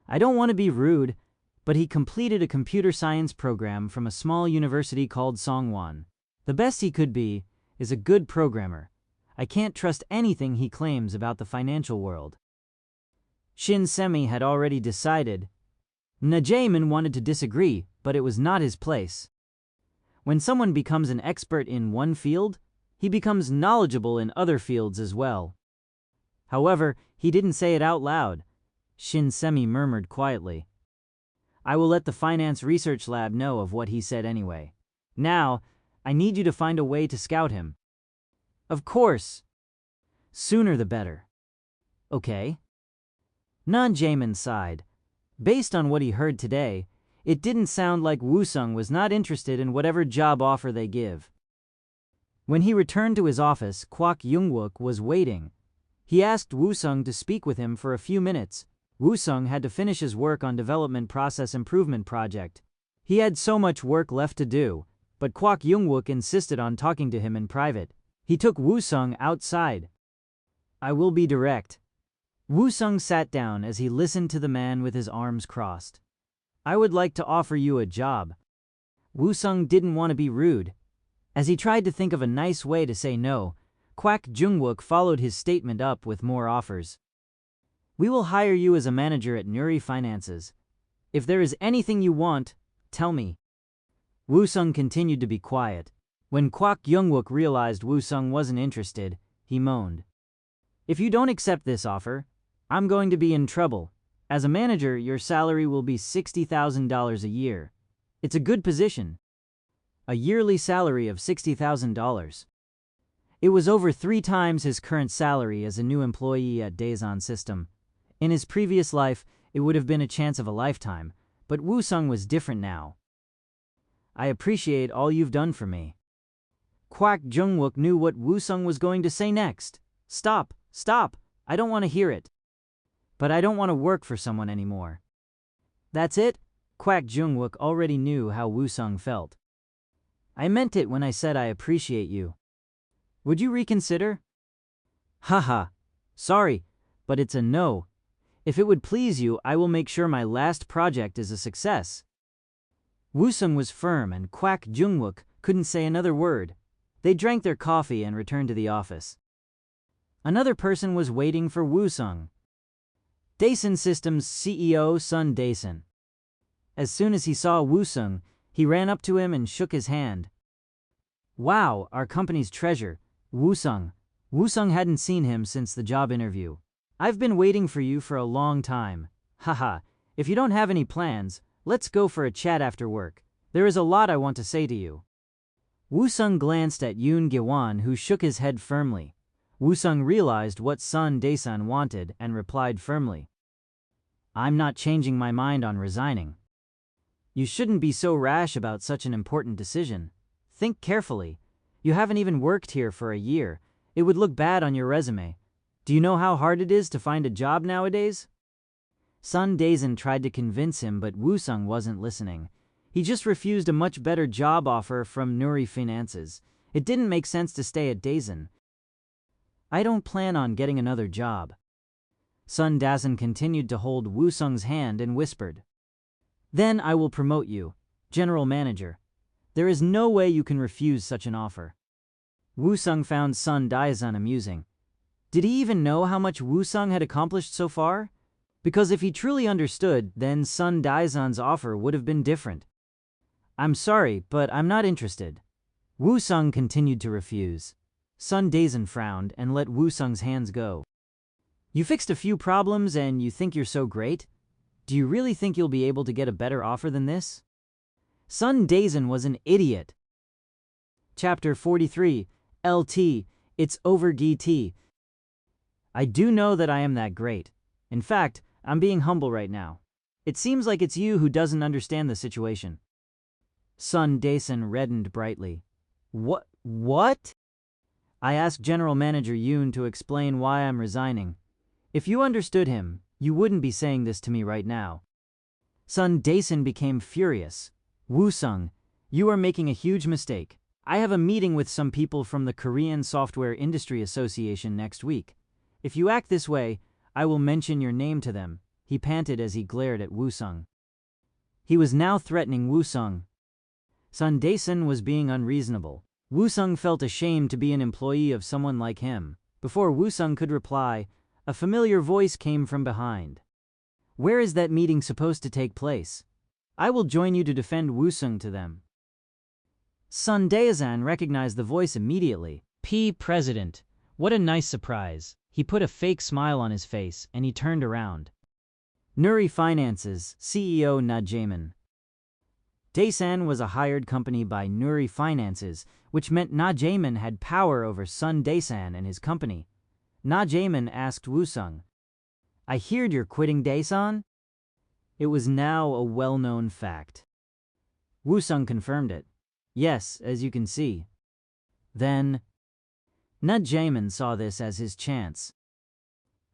I don't want to be rude, but he completed a computer science program from a small university called Songwon. The best he could be is a good programmer. I can't trust anything he claims about the financial world. Shin Semi had already decided. Na Jae-min wanted to disagree, but it was not his place. When someone becomes an expert in one field, he becomes knowledgeable in other fields as well. However, he didn't say it out loud. Shin Semi murmured quietly. I will let the Finance Research Lab know of what he said anyway. Now, I need you to find a way to scout him. Of course. Sooner the better. Okay. Na Jae-min sighed. Based on what he heard today, it didn't sound like Woo Sung was not interested in whatever job offer they give. When he returned to his office, Kwak Jung-wook was waiting. He asked Woo Sung to speak with him for a few minutes. Woo Sung had to finish his work on development process improvement project. He had so much work left to do, but Kwak Jung-wook insisted on talking to him in private. He took Woo Sung outside. I will be direct. Woo Sung sat down as he listened to the man with his arms crossed. I would like to offer you a job. Woo Sung didn't want to be rude. As he tried to think of a nice way to say no, Kwak Jung-wook followed his statement up with more offers. We will hire you as a manager at Nuri Finances. If there is anything you want, tell me. Woo Sung continued to be quiet. When Kwak Jung-wook realized Woo Sung wasn't interested, he moaned. If you don't accept this offer, I'm going to be in trouble. As a manager, your salary will be $60,000 a year. It's a good position. A yearly salary of $60,000. It was over 3 times his current salary as a new employee at Daesan System. In his previous life, it would have been a chance of a lifetime, but Woo Sung was different now. I appreciate all you've done for me. Kwak Jung-wook knew what Woo Sung was going to say next. Stop, stop, I don't want to hear it. But I don't want to work for someone anymore. That's it? Kwak Jung-wook already knew how Woo Sung felt. I meant it when I said I appreciate you. Would you reconsider? Haha, sorry, but it's a no. If it would please you, I will make sure my last project is a success. Woo Sung was firm and Kwak Jung-wook couldn't say another word. They drank their coffee and returned to the office. Another person was waiting for Woo Sung. Daesan Systems CEO Sun Daesan. As soon as he saw Woo Sung, he ran up to him and shook his hand. Wow, our company's treasure, Woo Sung. Woo Sung hadn't seen him since the job interview. I've been waiting for you for a long time. Haha, if you don't have any plans, let's go for a chat after work. There is a lot I want to say to you. Woo Sung glanced at Yoon Gi-won, who shook his head firmly. Woo Sung realized what Sun Daesan wanted and replied firmly. I'm not changing my mind on resigning. You shouldn't be so rash about such an important decision. Think carefully. You haven't even worked here for a year. It would look bad on your resume. Do you know how hard it is to find a job nowadays? Sun Daesan tried to convince him, but Woo-sung wasn't listening. He just refused a much better job offer from Nuri Finances. It didn't make sense to stay at Daesan. I don't plan on getting another job. Sun Daesan continued to hold Woo-sung's hand and whispered. Then I will promote you, general manager. There is no way you can refuse such an offer. Woo-sung found Sun Daesan amusing. Did he even know how much Woo-sung had accomplished so far? Because if he truly understood, then Sun Daesan's offer would have been different. I'm sorry, but I'm not interested. Woo-sung continued to refuse. Sun Daesan frowned and let Woo-sung's hands go. You fixed a few problems and you think you're so great? Do you really think you'll be able to get a better offer than this? Sun Daesan was an idiot. Chapter 43, LT, It's Over GT. I do know that I am that great. In fact, I'm being humble right now. It seems like it's you who doesn't understand the situation. Sun Daesan reddened brightly. What? I asked General Manager Yoon to explain why I'm resigning. If you understood him, you wouldn't be saying this to me right now. Sun Daesan became furious. Woo-sung, you are making a huge mistake. I have a meeting with some people from the Korean Software Industry Association next week. If you act this way, I will mention your name to them, he panted as he glared at Woo-sung. He was now threatening Woo-sung. Sun Daesan was being unreasonable. Woo-sung felt ashamed to be an employee of someone like him. Before Woo-sung could reply, a familiar voice came from behind. Where is that meeting supposed to take place? I will join you to defend Woo-sung to them. Sun Daesan recognized the voice immediately. President. What a nice surprise. He put a fake smile on his face and he turned around. Nuri Finances, CEO Na Jae-min. Daesan was a hired company by Nuri Finances, which meant Na Jae-min had power over Sun Daesan and his company. Na Jae-min asked Woo-sung, I heard you're quitting Daesan? It was now a well-known fact. Woo-sung confirmed it. Yes, as you can see. Then, Na Jae-min saw this as his chance.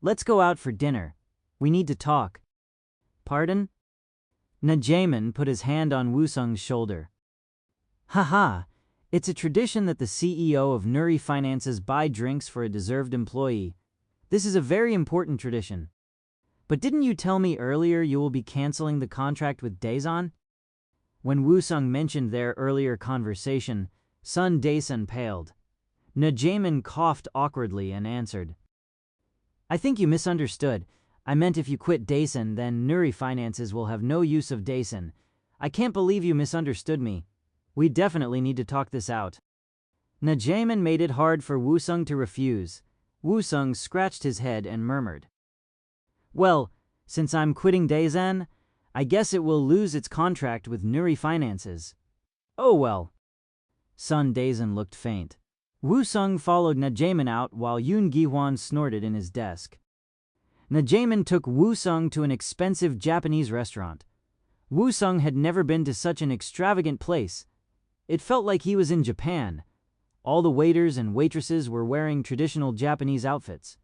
Let's go out for dinner. We need to talk. Pardon? Na Jae-min put his hand on Woo-sung's shoulder. Haha, it's a tradition that the CEO of Nuri Finances buy drinks for a deserved employee. This is a very important tradition. But didn't you tell me earlier you will be canceling the contract with Daesan? When Woo-sung mentioned their earlier conversation, Sun Daesan paled. Na Jae-min coughed awkwardly and answered. I think you misunderstood. I meant if you quit Daesan, then Nuri Finances will have no use of Daesan. I can't believe you misunderstood me. We definitely need to talk this out. Na Jae-min made it hard for Woo-sung to refuse. Woo-sung scratched his head and murmured. Well, since I'm quitting Daesan, I guess it will lose its contract with Nuri Finances. Oh well. Sun Daesan looked faint. Woo-sung followed Na Jae-min out while Yoon Gi-hwan snorted in his desk. Na Jae-min took Woo-sung to an expensive Japanese restaurant. Woo-sung had never been to such an extravagant place. It felt like he was in Japan. All the waiters and waitresses were wearing traditional Japanese outfits.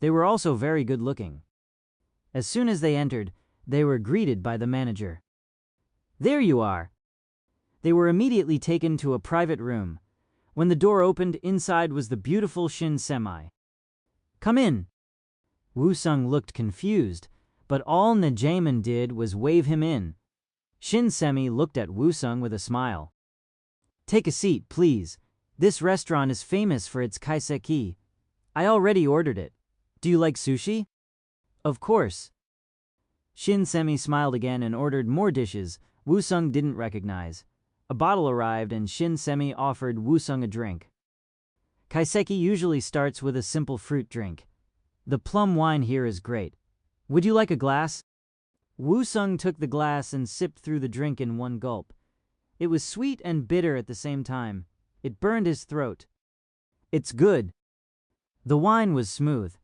They were also very good-looking. As soon as they entered, they were greeted by the manager. There you are! They were immediately taken to a private room. When the door opened, inside was the beautiful Shin Semi. Come in! Woo-sung looked confused, but all Na Jae-min did was wave him in. Shin Semi looked at Woo-sung with a smile. Take a seat, please. This restaurant is famous for its kaiseki. I already ordered it. Do you like sushi? Of course. Shin Semi smiled again and ordered more dishes Woo-sung didn't recognize. A bottle arrived and Shin Semi offered Woo-sung a drink. Kaiseki usually starts with a simple fruit drink. The plum wine here is great. Would you like a glass? Woo-sung took the glass and sipped through the drink in one gulp. It was sweet and bitter at the same time. It burned his throat. It's good. The wine was smooth.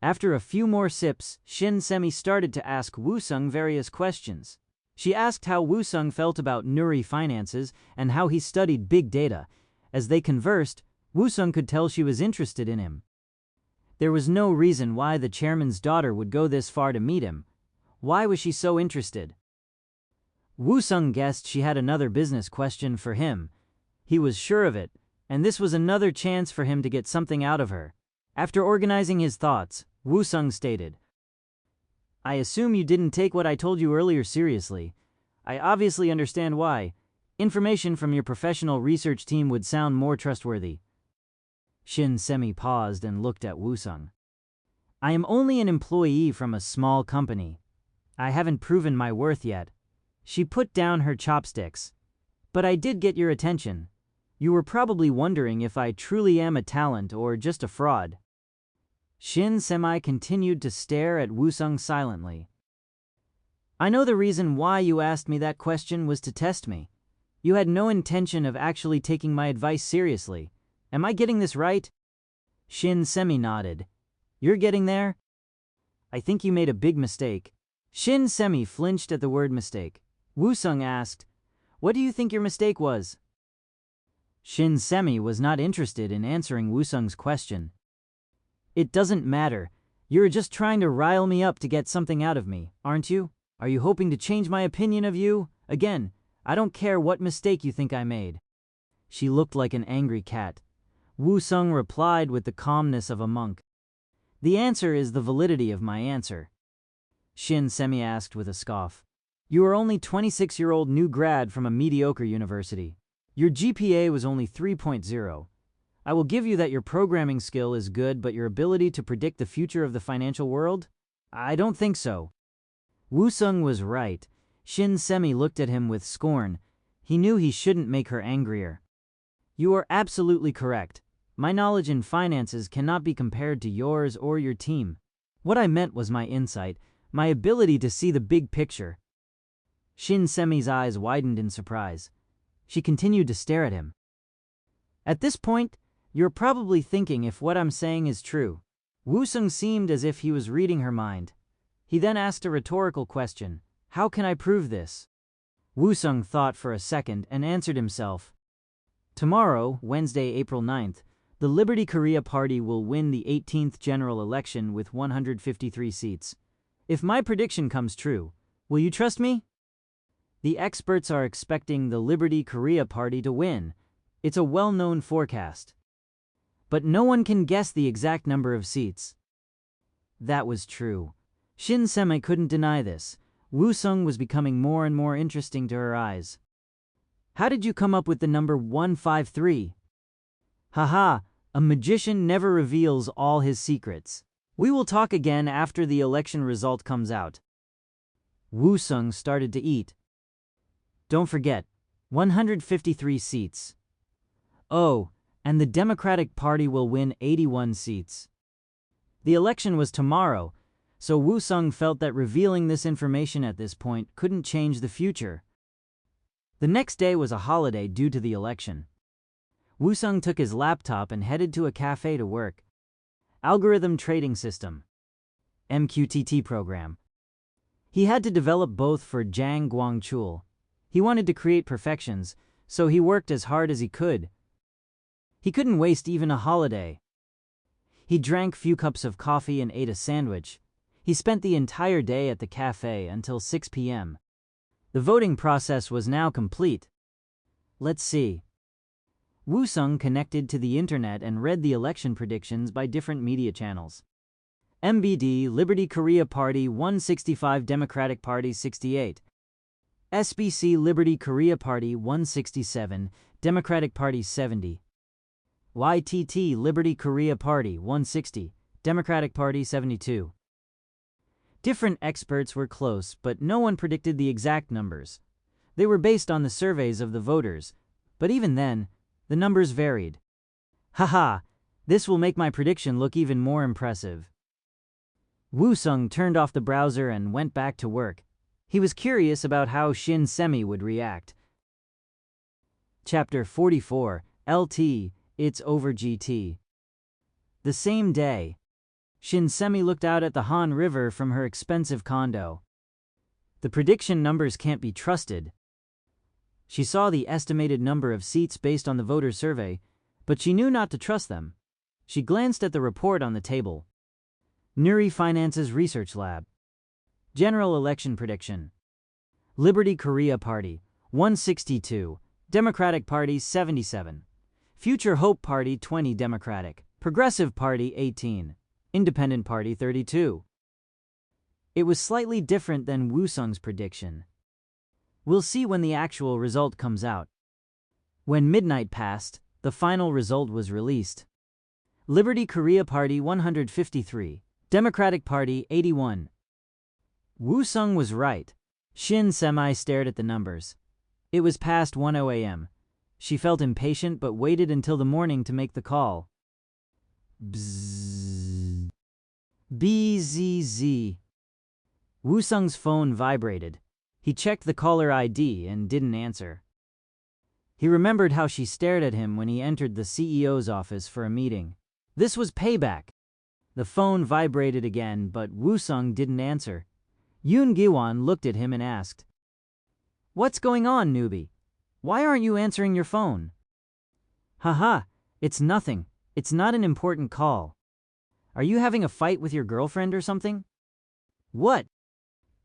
After a few more sips, Shin Semi started to ask Woo-sung various questions. She asked how Woo-sung felt about Nuri finances and how he studied big data. As they conversed, Woo-sung could tell she was interested in him. There was no reason why the chairman's daughter would go this far to meet him. Why was she so interested? Woo-sung guessed she had another business question for him. He was sure of it, and this was another chance for him to get something out of her. After organizing his thoughts, Woo-sung stated, "I assume you didn't take what I told you earlier seriously. I obviously understand why. Information from your professional research team would sound more trustworthy." Shin Semi paused and looked at Woo-sung. "I am only an employee from a small company. I haven't proven my worth yet." She put down her chopsticks. "But I did get your attention. You were probably wondering if I truly am a talent or just a fraud." Shin Semi continued to stare at Woo-sung silently. "I know the reason why you asked me that question was to test me. You had no intention of actually taking my advice seriously. Am I getting this right?" Shin Semi nodded. "You're getting there?" "I think you made a big mistake." Shin Semi flinched at the word mistake. Woo-sung asked, "What do you think your mistake was?" Shin Semi was not interested in answering Woo-sung's question. "It doesn't matter. You're just trying to rile me up to get something out of me, aren't you? Are you hoping to change my opinion of you? Again, I don't care what mistake you think I made." She looked like an angry cat. Woo-sung replied with the calmness of a monk. "The answer is the validity of my answer." Shin Semi asked with a scoff, "You are only 26-year-old new grad from a mediocre university. Your GPA was only 3.0. I will give you that your programming skill is good, but your ability to predict the future of the financial world? I don't think so." Woo-sung was right. Shin Semi looked at him with scorn. He knew he shouldn't make her angrier. "You are absolutely correct. My knowledge in finances cannot be compared to yours or your team. What I meant was my insight, my ability to see the big picture." Shin Semi's eyes widened in surprise. She continued to stare at him. "At this point, you're probably thinking if what I'm saying is true." Woo-sung seemed as if he was reading her mind. He then asked a rhetorical question, "How can I prove this?" Woo-sung thought for a second and answered himself. "Tomorrow, Wednesday, April 9th, the Liberty Korea Party will win the 18th general election with 153 seats. If my prediction comes true, will you trust me?" The experts are expecting the Liberty Korea Party to win. It's a well-known forecast. But no one can guess the exact number of seats. That was true. Shin Semi couldn't deny this. Woo-sung was becoming more and more interesting to her eyes. "How did you come up with the number 153? Haha, a magician never reveals all his secrets. We will talk again after the election result comes out." Woo-sung started to eat. "Don't forget, 153 seats. Oh, and the Democratic Party will win 81 seats." The election was tomorrow, so Woo-sung felt that revealing this information at this point couldn't change the future. The next day was a holiday due to the election. Woo-sung took his laptop and headed to a cafe to work. Algorithm Trading System, MQTT program. He had to develop both for Jang Guangchul. He wanted to create perfections, so he worked as hard as he could. He couldn't waste even a holiday. He drank few cups of coffee and ate a sandwich. He spent the entire day at the cafe until 6 p.m. The voting process was now complete. Let's see. Woo-sung connected to the internet and read the election predictions by different media channels. MBD, Liberty Korea Party 165, Democratic Party 68. SBC, Liberty Korea Party 167, Democratic Party 70. YTT, Liberty Korea Party 160, Democratic Party 72. Different experts were close, but no one predicted the exact numbers. They were based on the surveys of the voters, but even then, the numbers varied. Haha, this will make my prediction look even more impressive. Woo-sung turned off the browser and went back to work. He was curious about how Shin Semi would react. Chapter 44, LT, It's Over GT. The same day, Shin Semi looked out at the Han River from her expensive condo. The prediction numbers can't be trusted. She saw the estimated number of seats based on the voter survey, but she knew not to trust them. She glanced at the report on the table. Nuri Finance's Research Lab. General Election Prediction. Liberty Korea Party, 162. Democratic Party, 77. Future Hope Party, 20 Democratic. Progressive Party, 18. Independent Party, 32. It was slightly different than Woo-sung's prediction. We'll see when the actual result comes out. When midnight passed, the final result was released. Liberty Korea Party 153, Democratic Party 81. Woo-sung was right. Shin Semi stared at the numbers. It was past 1:00 a.m. She felt impatient but waited until the morning to make the call. Bzzz. BZZ. Woo-sung's phone vibrated. He checked the caller ID and didn't answer. He remembered how she stared at him when he entered the CEO's office for a meeting. This was payback. The phone vibrated again, but Woo-sung didn't answer. Yoon Gi-won looked at him and asked, "What's going on, newbie? Why aren't you answering your phone?" "Haha, it's nothing. It's not an important call. Are you having a fight with your girlfriend or something?" "What?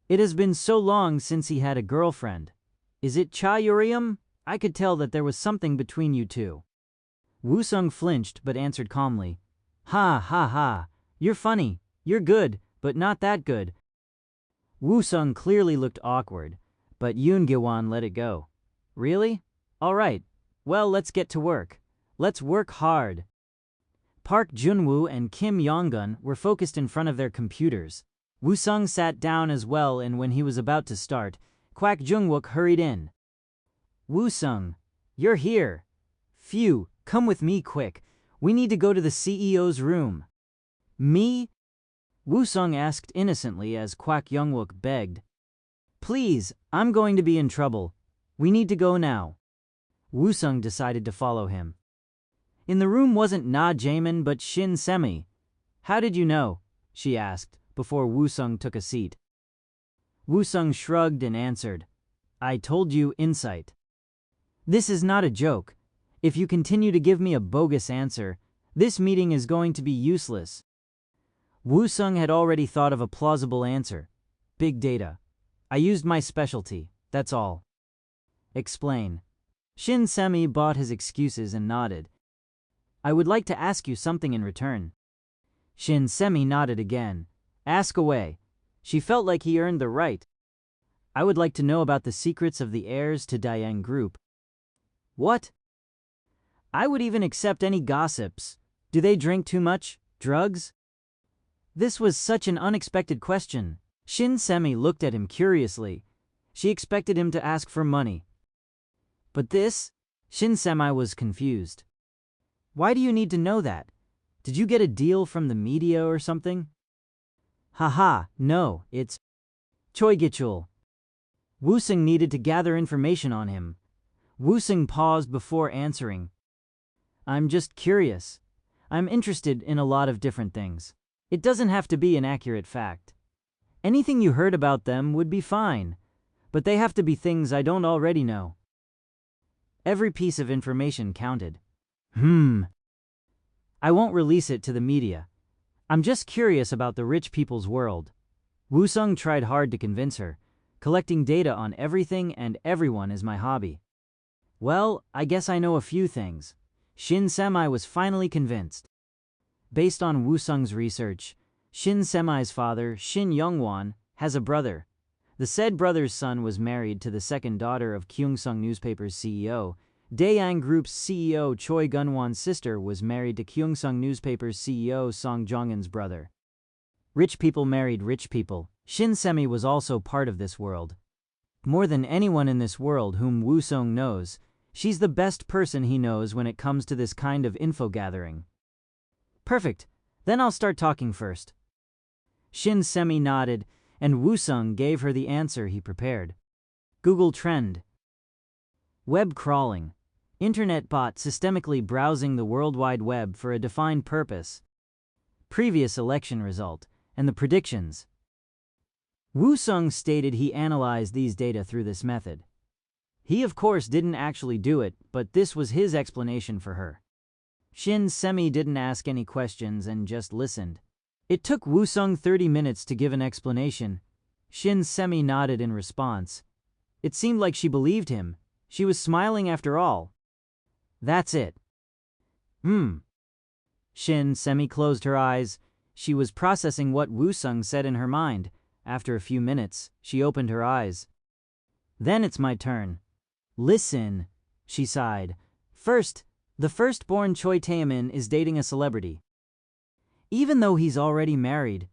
It has been so long since he had a girlfriend. Is it Cha Yuriam? I could tell that there was something between you two." Woo-sung flinched but answered calmly, "Ha ha ha, you're funny, you're good, but not that good." Woo-sung clearly looked awkward, but Yoon Gi-won let it go. "Really? All right. Well, let's get to work. Let's work hard." Park Jun-woo and Kim Yong-gun were focused in front of their computers. Woo-sung sat down as well, and when he was about to start, Kwak Jung-wook hurried in. "Woo-sung, you're here. Phew, come with me quick. We need to go to the CEO's room." "Me?" Woo-sung asked innocently as Kwak Jung-wook begged. "Please, I'm going to be in trouble. We need to go now." Woo-sung decided to follow him. In the room wasn't Na Jaemin but Shin Semi. "How did you know?" she asked, before Woo-sung took a seat. Woo-sung shrugged and answered, "I told you, insight." "This is not a joke. If you continue to give me a bogus answer, this meeting is going to be useless." Woo-sung had already thought of a plausible answer. "Big data. I used my specialty, that's all." "Explain." Shin Semi bought his excuses and nodded. "I would like to ask you something in return." Shin Semi nodded again. "Ask away." She felt like he earned the right. "I would like to know about the secrets of the heirs to Diane Group." "What?" "I would even accept any gossips. Do they drink too much? Drugs?" This was such an unexpected question. Shin Semi looked at him curiously. She expected him to ask for money. But this? Shin Semi was confused. "Why do you need to know that? Did you get a deal from the media or something?" "Haha, no, it's Choigichul." Woo-sung needed to gather information on him. Woo-sung paused before answering. "I'm just curious. I'm interested in a lot of different things. It doesn't have to be an accurate fact. Anything you heard about them would be fine, but they have to be things I don't already know." Every piece of information counted. "I won't release it to the media. I'm just curious about the rich people's world." Woo-sung tried hard to convince her. "Collecting data on everything and everyone is my hobby." "Well, I guess I know a few things." Shin Semi was finally convinced. Based on Woo-sung's research, Shin Semi's father, Shin Young-won, has a brother. The said brother's son was married to the second daughter of Kyungsung Newspaper's CEO. Daeang Group's CEO Choi Gun-won's sister was married to Kyungsung Newspaper's CEO Song Jong-un's brother. Rich people married rich people. Shin Semi was also part of this world. More than anyone in this world whom Woo-sung knows, she's the best person he knows when it comes to this kind of info gathering. "Perfect. Then I'll start talking first." Shin Semi nodded, and Woo-sung gave her the answer he prepared. Google Trend. Web crawling. Internet bot systemically browsing the World Wide Web for a defined purpose. Previous election result, and the predictions. Woo-sung stated he analyzed these data through this method. He of course didn't actually do it, but this was his explanation for her. Shin Semi didn't ask any questions and just listened. It took Woo-sung 30 minutes to give an explanation. Shin Semi nodded in response. It seemed like she believed him. She was smiling after all. That's it. Shin Semi closed her eyes. She was processing what Woo-sung said in her mind. After a few minutes, she opened her eyes. Then it's my turn. Listen, she sighed. First, the firstborn Choi Taemin is dating a celebrity. Even though he's already married.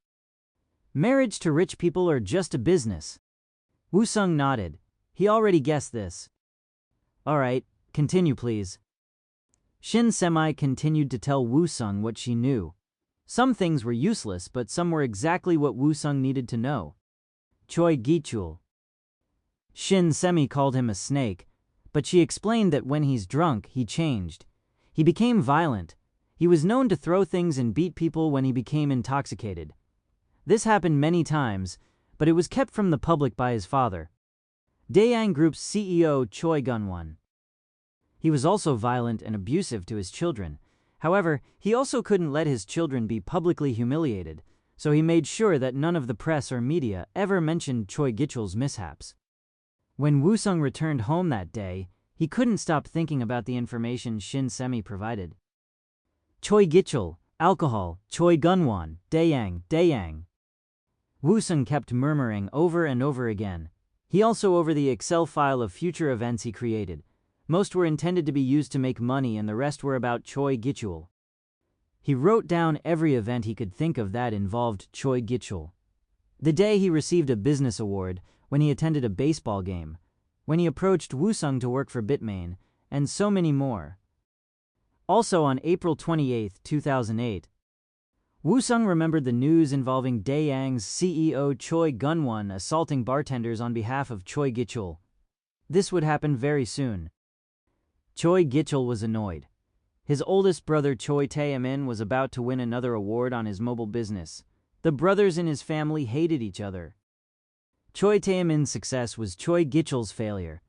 Marriage to rich people are just a business. Woo-sung nodded. He already guessed this. All right, continue please. Shin Semi continued to tell Woo-sung what she knew. Some things were useless, but some were exactly what Woo-sung needed to know. Choi Gi-chul. Shin Semi called him a snake, but she explained that when he's drunk, he changed. He became violent. He was known to throw things and beat people when he became intoxicated. This happened many times, but it was kept from the public by his father, Daeang Group's CEO Choi Gun-won. He was also violent and abusive to his children. However, he also couldn't let his children be publicly humiliated, so he made sure that none of the press or media ever mentioned Choi Gi-chul's mishaps. When Woo-sung returned home that day, he couldn't stop thinking about the information Shin Semi provided. Choi Gi-chul, alcohol, Choi Gun-won, Daeang. Woo-sung kept murmuring over and over again. He also over the Excel file of future events he created. Most were intended to be used to make money and the rest were about Choi Gi-chul. He wrote down every event he could think of that involved Choi Gi-chul. The day he received a business award, when he attended a baseball game, when he approached Woo-sung to work for Bitmain, and so many more. Also on April 28, 2008, Woo-sung remembered the news involving Daeang's CEO Choi Gun-won assaulting bartenders on behalf of Choi Gi-chul. This would happen very soon. Choi Gi-chul was annoyed. His oldest brother Choi Taemin was about to win another award on his mobile business. The brothers in his family hated each other. Choi Taemin's success was Choi Gi-chul's failure.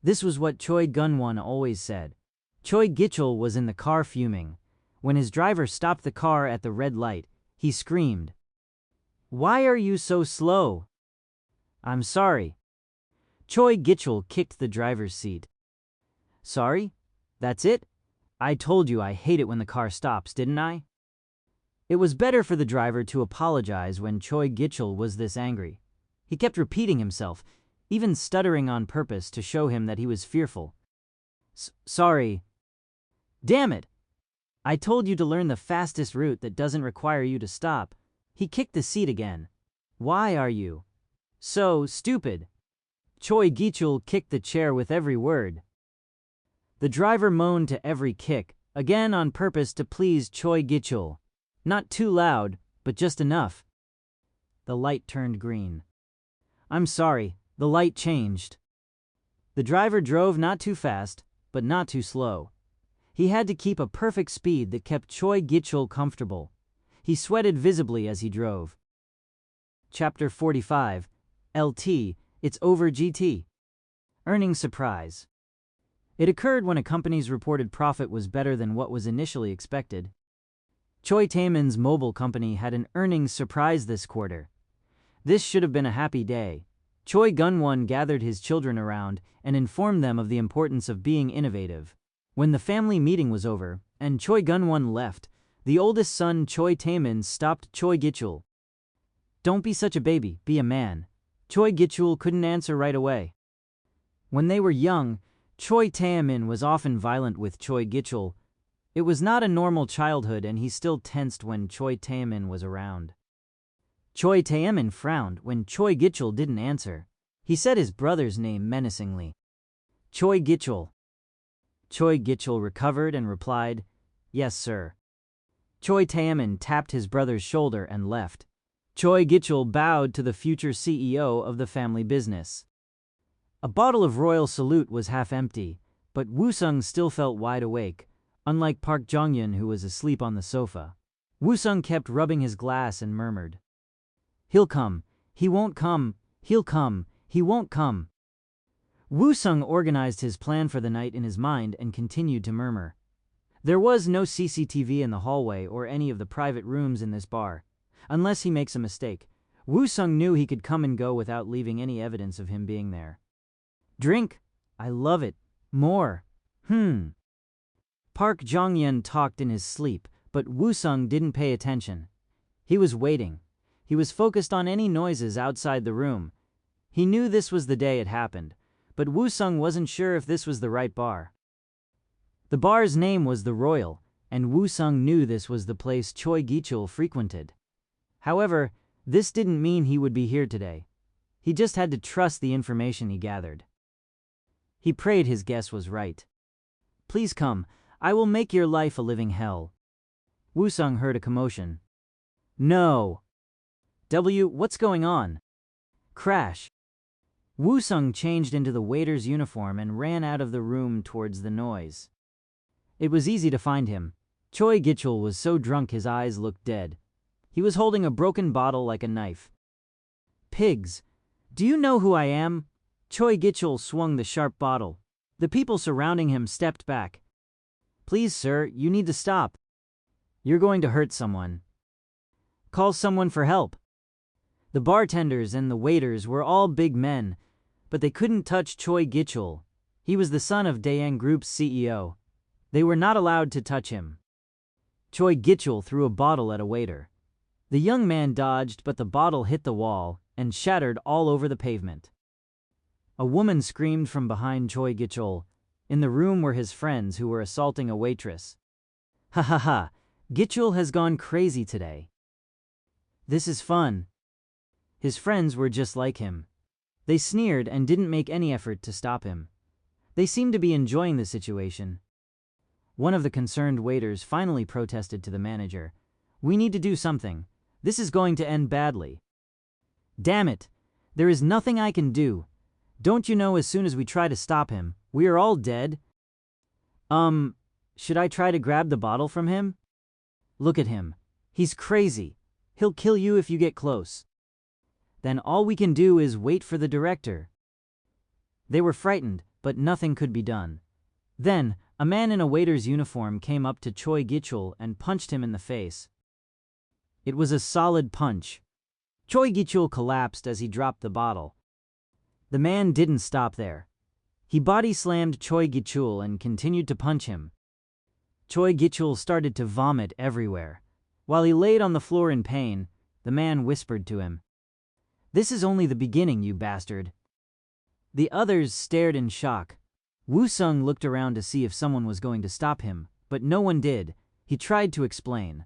This was what Choi Gun-won always said. Choi Gi-chul was in the car fuming. When his driver stopped the car at the red light, he screamed, "Why are you so slow?" "I'm sorry." Choi Gi-chul kicked the driver's seat. "Sorry? That's it? I told you I hate it when the car stops, didn't I?" It was better for the driver to apologize when Choi Gi-chul was this angry. He kept repeating himself, even stuttering on purpose to show him that he was fearful. Sorry. Damn it! I told you to learn the fastest route that doesn't require you to stop." He kicked the seat again. "Why are you so stupid?" Choi Gi-chul kicked the chair with every word. The driver moaned to every kick, again on purpose to please Choi Gi-chul. Not too loud, but just enough. The light turned green. "I'm sorry, the light changed." The driver drove not too fast, but not too slow. He had to keep a perfect speed that kept Choi Gi-chul comfortable. He sweated visibly as he drove. Chapter 45. LT, It's Over GT. Earnings Surprise. It occurred when a company's reported profit was better than what was initially expected. Choi Taemin's mobile company had an earnings surprise this quarter. This should have been a happy day. Choi Gun-won gathered his children around and informed them of the importance of being innovative. When the family meeting was over, and Choi Gun-won left, the oldest son Choi Taemin stopped Choi Gi-chul. "Don't be such a baby, be a man." Choi Gi-chul couldn't answer right away. When they were young, Choi Taemin was often violent with Choi Gi-chul. It was not a normal childhood and he still tensed when Choi Taemin was around. Choi Taemin frowned when Choi Gi-chul didn't answer. He said his brother's name menacingly. "Choi Gi-chul." Choi Gi-chul recovered and replied, "Yes, sir." Choi Taemin tapped his brother's shoulder and left. Choi Gi-chul bowed to the future CEO of the family business. A bottle of Royal Salute was half empty, but Woo-sung still felt wide awake, unlike Park Jong-yeon who was asleep on the sofa. Woo-sung kept rubbing his glass and murmured, "He'll come. He won't come. He'll come. He won't come. Woo-sung organized his plan for the night in his mind and continued to murmur. There was no CCTV in the hallway or any of the private rooms in this bar. Unless he makes a mistake, Woo-sung knew he could come and go without leaving any evidence of him being there. Drink? I love it. More. Park Jong-yeon talked in his sleep, but Woo-sung didn't pay attention. He was waiting. He was focused on any noises outside the room. He knew this was the day it happened, but Woo-sung wasn't sure if this was the right bar. The bar's name was The Royal, and Woo-sung knew this was the place Choi Gi-chul frequented. However, this didn't mean he would be here today. He just had to trust the information he gathered. He prayed his guess was right. Please come, I will make your life a living hell. Woo-sung heard a commotion. No. What's going on? Crash. Woo-sung changed into the waiter's uniform and ran out of the room towards the noise. It was easy to find him. Choi Gi-chul was so drunk his eyes looked dead. He was holding a broken bottle like a knife. Pigs. Do you know who I am? Choi Gi-chul swung the sharp bottle. The people surrounding him stepped back. Please, sir, you need to stop. You're going to hurt someone. Call someone for help. The bartenders and the waiters were all big men, but they couldn't touch Choi Gi-chul. He was the son of Daewang Group's CEO. They were not allowed to touch him. Choi Gi-chul threw a bottle at a waiter. The young man dodged, but the bottle hit the wall and shattered all over the pavement. A woman screamed from behind Choi Gi-chul. In the room were his friends who were assaulting a waitress. Ha ha ha, Gi-chul has gone crazy today. This is fun. His friends were just like him. They sneered and didn't make any effort to stop him. They seemed to be enjoying the situation. One of the concerned waiters finally protested to the manager. We need to do something. This is going to end badly. Damn it! There is nothing I can do. Don't you know as soon as we try to stop him, we are all dead? Should I try to grab the bottle from him? Look at him. He's crazy. He'll kill you if you get close. Then all we can do is wait for the director. They were frightened, but nothing could be done. Then, a man in a waiter's uniform came up to Choi Gi-chul and punched him in the face. It was a solid punch. Choi Gi-chul collapsed as he dropped the bottle. The man didn't stop there. He body-slammed Choi Gi-chul and continued to punch him. Choi Gi-chul started to vomit everywhere. While he laid on the floor in pain, the man whispered to him, "This is only the beginning, you bastard." The others stared in shock. Woo-sung looked around to see if someone was going to stop him, but no one did. He tried to explain.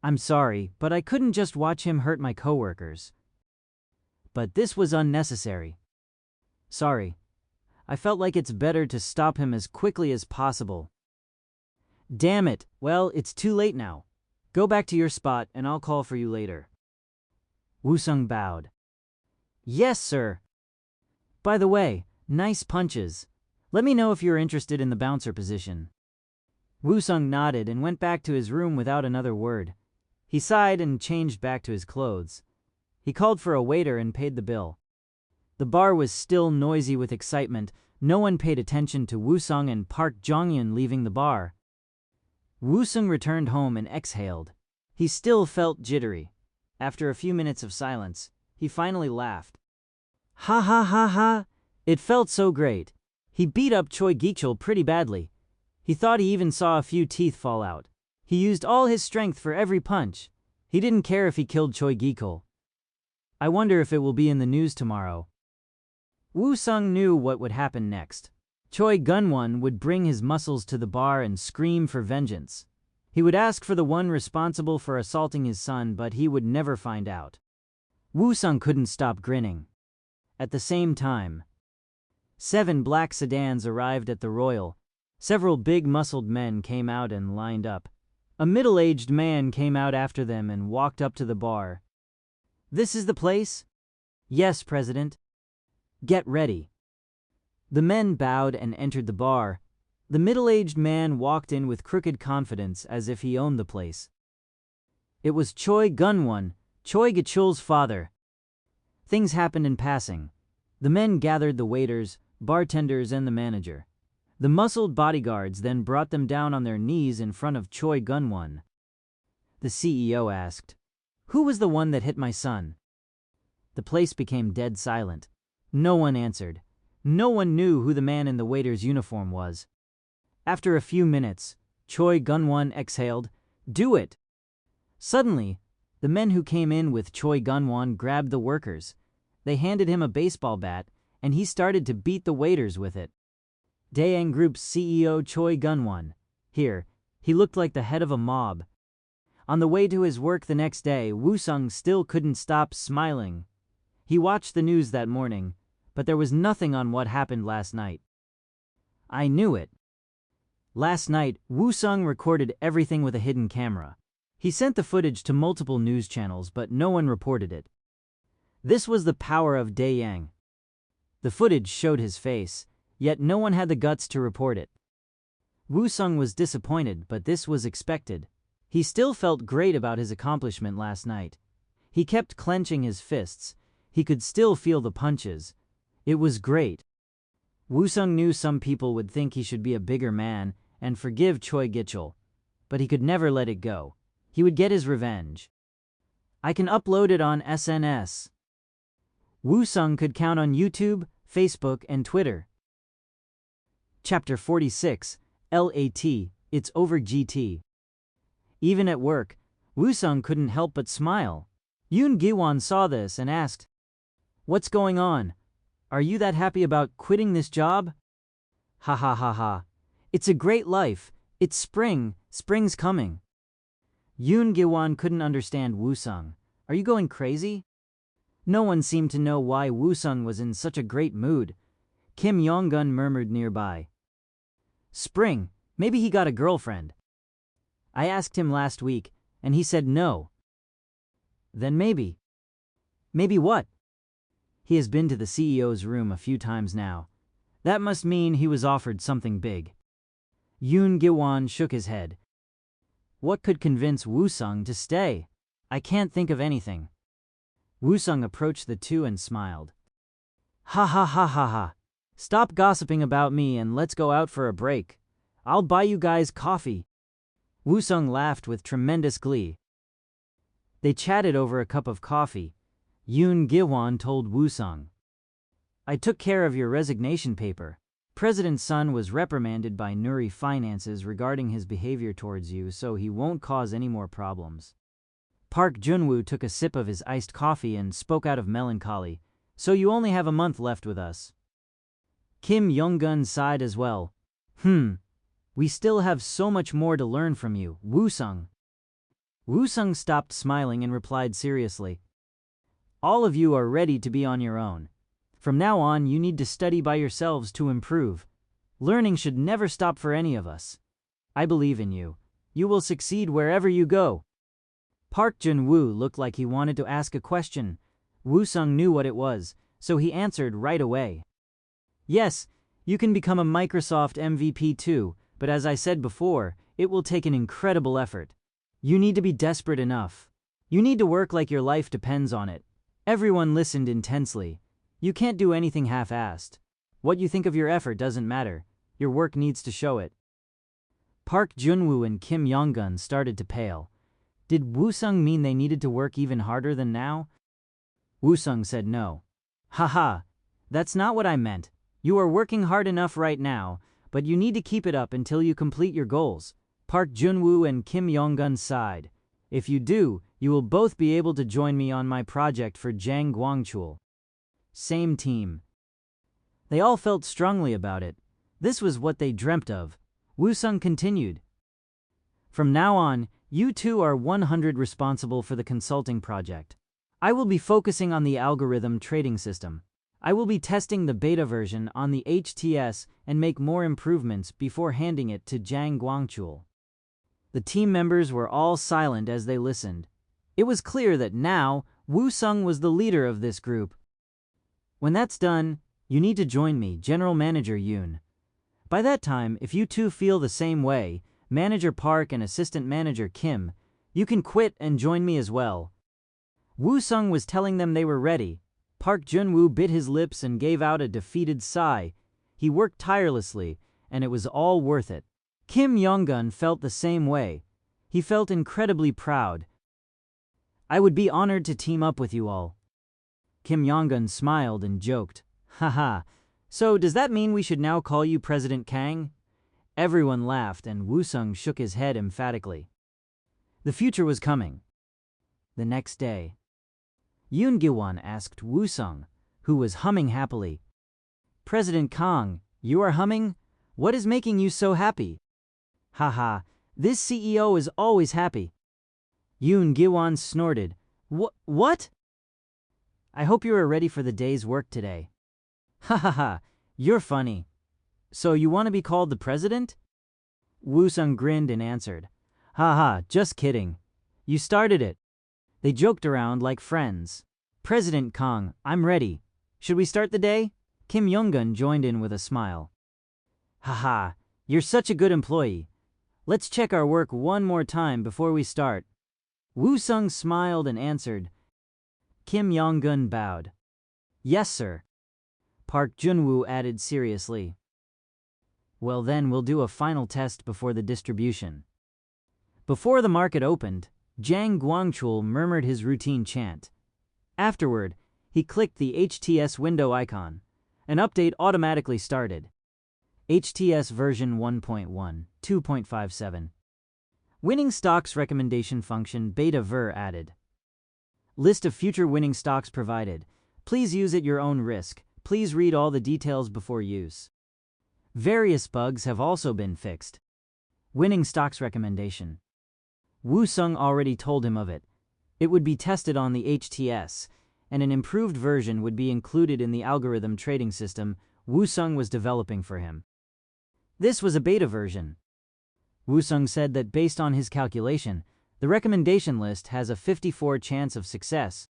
I'm sorry, but I couldn't just watch him hurt my coworkers. But this was unnecessary. Sorry. I felt like it's better to stop him as quickly as possible. Damn it, well, it's too late now. Go back to your spot and I'll call for you later. Woo-sung bowed. Yes, sir. By the way, nice punches. Let me know if you're interested in the bouncer position. Woo-sung nodded and went back to his room without another word. He sighed and changed back to his clothes. He called for a waiter and paid the bill. The bar was still noisy with excitement. No one paid attention to Woo-sung and Park Jong-yeon leaving the bar. Woo-sung returned home and exhaled. He still felt jittery. After a few minutes of silence, he finally laughed. Ha ha ha ha! It felt so great. He beat up Choi Gi-chul pretty badly. He thought he even saw a few teeth fall out. He used all his strength for every punch. He didn't care if he killed Choi Gi-chul. I wonder if it will be in the news tomorrow. Woo-sung knew what would happen next. Choi Gun-won would bring his muscles to the bar and scream for vengeance. He would ask for the one responsible for assaulting his son, but he would never find out. Woo-sung couldn't stop grinning. At the same time, 7 black sedans arrived at the Royal. Several big-muscled men came out and lined up. A middle-aged man came out after them and walked up to the bar. This is the place? Yes, President. Get ready. The men bowed and entered the bar. The middle-aged man walked in with crooked confidence as if he owned the place. It was Choi Gun-won, Choi Gi-chul's father. Things happened in passing. The men gathered the waiters, bartenders, and the manager. The muscled bodyguards then brought them down on their knees in front of Choi Gun-won. The CEO asked, "Who was the one that hit my son?" The place became dead silent. No one answered. No one knew who the man in the waiter's uniform was. After a few minutes, Choi Gun-won exhaled, "Do it!" Suddenly, the men who came in with Choi Gun-won grabbed the workers. They handed him a baseball bat, and he started to beat the waiters with it. Daewang Group's CEO Choi Gun-won. Here, he looked like the head of a mob. On the way to his work the next day, Woo-sung still couldn't stop smiling. He watched the news that morning, but there was nothing on what happened last night. I knew it. Last night, Woo-sung recorded everything with a hidden camera. He sent the footage to multiple news channels, but no one reported it. This was the power of Daewang. The footage showed his face, yet no one had the guts to report it. Woo-sung was disappointed, but this was expected. He still felt great about his accomplishment last night. He kept clenching his fists. He could still feel the punches. It was great. Woo-sung knew some people would think he should be a bigger man and forgive Choi Gichul, but he could never let it go. He would get his revenge. I can upload it on SNS. Woo-sung could count on YouTube, Facebook, and Twitter. Chapter 46, LAT, It's Over GT. Even at work, Woo-sung couldn't help but smile. Yoon Gi-won saw this and asked, "What's going on? Are you that happy about quitting this job?" "Ha ha ha ha. It's a great life. It's spring. Spring's coming." Yoon Gi-won couldn't understand Woo-sung. Are you going crazy? No one seemed to know why Woo-sung was in such a great mood. Kim Yong-gun murmured nearby. "Spring, maybe he got a girlfriend. I asked him last week, and he said no." "Then maybe." "Maybe what?" "He has been to the CEO's room a few times now. That must mean he was offered something big." Yoon Gi-won shook his head. What could convince Woo-sung to stay? I can't think of anything. Woo-sung approached the two and smiled. "Ha ha ha ha ha. Stop gossiping about me and let's go out for a break. I'll buy you guys coffee." Woo-sung laughed with tremendous glee. They chatted over a cup of coffee. Yoon Gi-won told Woo-sung, "I took care of your resignation paper. President Sun was reprimanded by Nuri Finances regarding his behavior towards you, so he won't cause any more problems." Park Junwoo took a sip of his iced coffee and spoke out of melancholy. "So you only have a month left with us." Kim Yong-gun sighed as well. We still have so much more to learn from you, Woo-sung." Woo-sung stopped smiling and replied seriously, "All of you are ready to be on your own. From now on, you need to study by yourselves to improve. Learning should never stop for any of us. I believe in you. You will succeed wherever you go." Park Jun-woo looked like he wanted to ask a question. Woo-sung knew what it was, so he answered right away. "Yes, you can become a Microsoft MVP too, but as I said before, it will take an incredible effort. You need to be desperate enough. You need to work like your life depends on it." Everyone listened intensely. You can't do anything half-assed. What you think of your effort doesn't matter. Your work needs to show it. Park Junwoo and Kim Yong-gun started to pale. Did Woo-sung mean they needed to work even harder than now? Woo-sung said no. "Haha, that's not what I meant. You are working hard enough right now, but you need to keep it up until you complete your goals." Park Junwoo and Kim Yong-gun sighed. "If you do, you will both be able to join me on my project for Jang Gwangchul." Same team. They all felt strongly about it. This was what they dreamt of. Woo-sung continued. "From now on, you two are 100% responsible for the consulting project. I will be focusing on the algorithm trading system. I will be testing the beta version on the HTS and make more improvements before handing it to Jang Gwangchul." The team members were all silent as they listened. It was clear that now Woo-sung was the leader of this group. "When that's done, you need to join me, General Manager Yoon. By that time, if you two feel the same way, Manager Park and Assistant Manager Kim, you can quit and join me as well." Woo-sung was telling them they were ready. Park Jun-woo bit his lips and gave out a defeated sigh. He worked tirelessly, and it was all worth it. Kim Yong-gun felt the same way. He felt incredibly proud. I would be honored to team up with you all. Kim Yong-gun smiled and joked. Haha, so does that mean we should now call you President Kang? Everyone laughed and Woo-sung shook his head emphatically. The future was coming. The next day, Yoon Gi-won asked Woo-sung, who was humming happily. President Kang, you are humming? What is making you so happy? Haha, this CEO is always happy. Yoon Gi-won snorted. What? I hope you are ready for the day's work today. Ha ha ha, you're funny. So you want to be called the president? Woo-sung grinned and answered. Haha, just kidding. You started it. They joked around like friends. President Kang, I'm ready. Should we start the day? Kim Yong-gun joined in with a smile. Haha, you're such a good employee. Let's check our work one more time before we start. Woo-sung smiled and answered. Kim Yong-gun bowed. Yes, sir. Park Jun-woo added seriously. Well then we'll do a final test before the distribution. Before the market opened, Jang Guangchul murmured his routine chant. Afterward, he clicked the HTS window icon. An update automatically started. HTS version 1.1, 2.57. Winning stocks recommendation function beta ver added. List of future winning stocks provided. Please use at your own risk. Please read all the details before use. Various bugs have also been fixed. Winning stocks recommendation. Woo-sung already told him of it. It would be tested on the HTS, and an improved version would be included in the algorithm trading system Woo-sung was developing for him. This was a beta version. Woo-sung said that based on his calculation, the recommendation list has a 54% chance of success.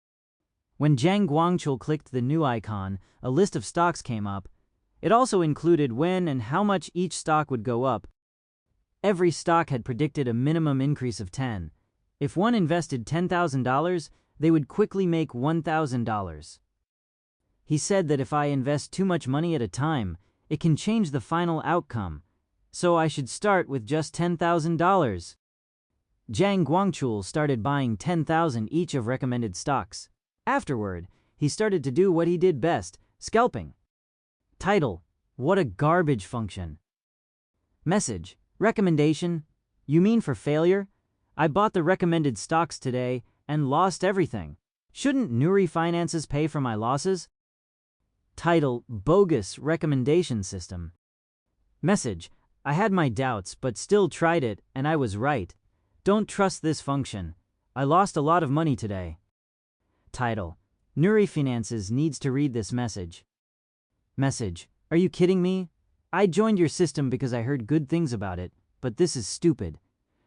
When Jang Guangchul clicked the new icon, a list of stocks came up. It also included when and how much each stock would go up. Every stock had predicted a minimum increase of 10. If one invested $10,000, they would quickly make $1,000. He said that if I invest too much money at a time, it can change the final outcome, so I should start with just $10,000. Jang Guangchul started buying 10,000 each of recommended stocks. Afterward, he started to do what he did best, scalping. Title: What a garbage function. Message: Recommendation? You mean for failure? I bought the recommended stocks today and lost everything. Shouldn't Nuri Finances pay for my losses? Title: Bogus recommendation system. Message: I had my doubts but still tried it and I was right. Don't trust this function. I lost a lot of money today. Title: Nuri Finances needs to read this message. Message: Are you kidding me? I joined your system because I heard good things about it, but this is stupid.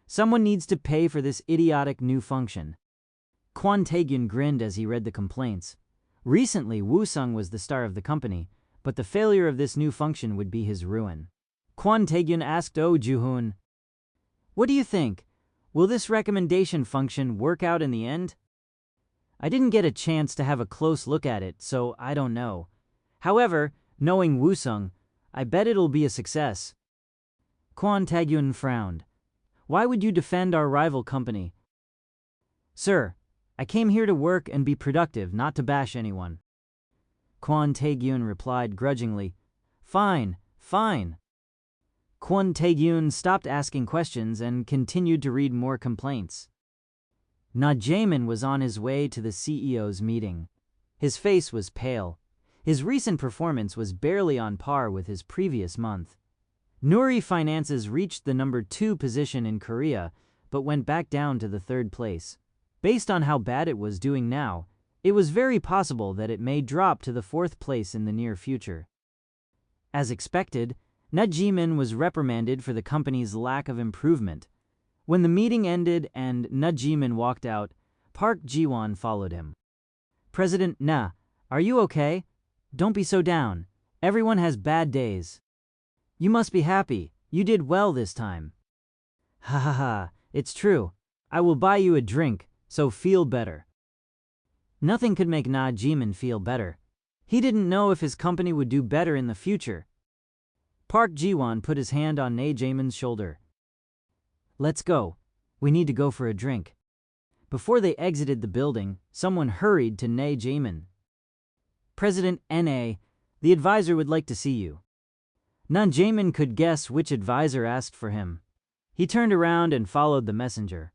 Someone needs to pay for this idiotic new function. Kwon Tae-gyun grinned as he read the complaints. Recently, Woo-sung was the star of the company, but the failure of this new function would be his ruin. Kwon Tae-gyun asked Oh Joo-hoon, "What do you think? Will this recommendation function work out in the end?" I didn't get a chance to have a close look at it, so I don't know. However, knowing Woo-sung, I bet it'll be a success. Kwon Tae-gyun frowned. Why would you defend our rival company? Sir, I came here to work and be productive, not to bash anyone. Kwon Tae-gyun replied grudgingly. Fine, fine. Kwon Tae-gyun stopped asking questions and continued to read more complaints. Na Jae-min was on his way to the CEO's meeting. His face was pale. His recent performance was barely on par with his previous month. Nuri Finances reached the number 2 position in Korea, but went back down to the 3rd place. Based on how bad it was doing now, it was very possible that it may drop to the 4th place in the near future. As expected, Na Jae-min was reprimanded for the company's lack of improvement. When the meeting ended and Na Jae-min walked out, Park Ji-won followed him. President Na, are you okay? Don't be so down. Everyone has bad days. You must be happy. You did well this time. Ha ha ha, it's true. I will buy you a drink, so feel better. Nothing could make Na Jimin feel better. He didn't know if his company would do better in the future. Park Ji-won put his hand on Na Jamin's shoulder. Let's go. We need to go for a drink. Before they exited the building, someone hurried to Na Jamin. President Na, the advisor would like to see you. Na Jamin could guess which advisor asked for him. He turned around and followed the messenger.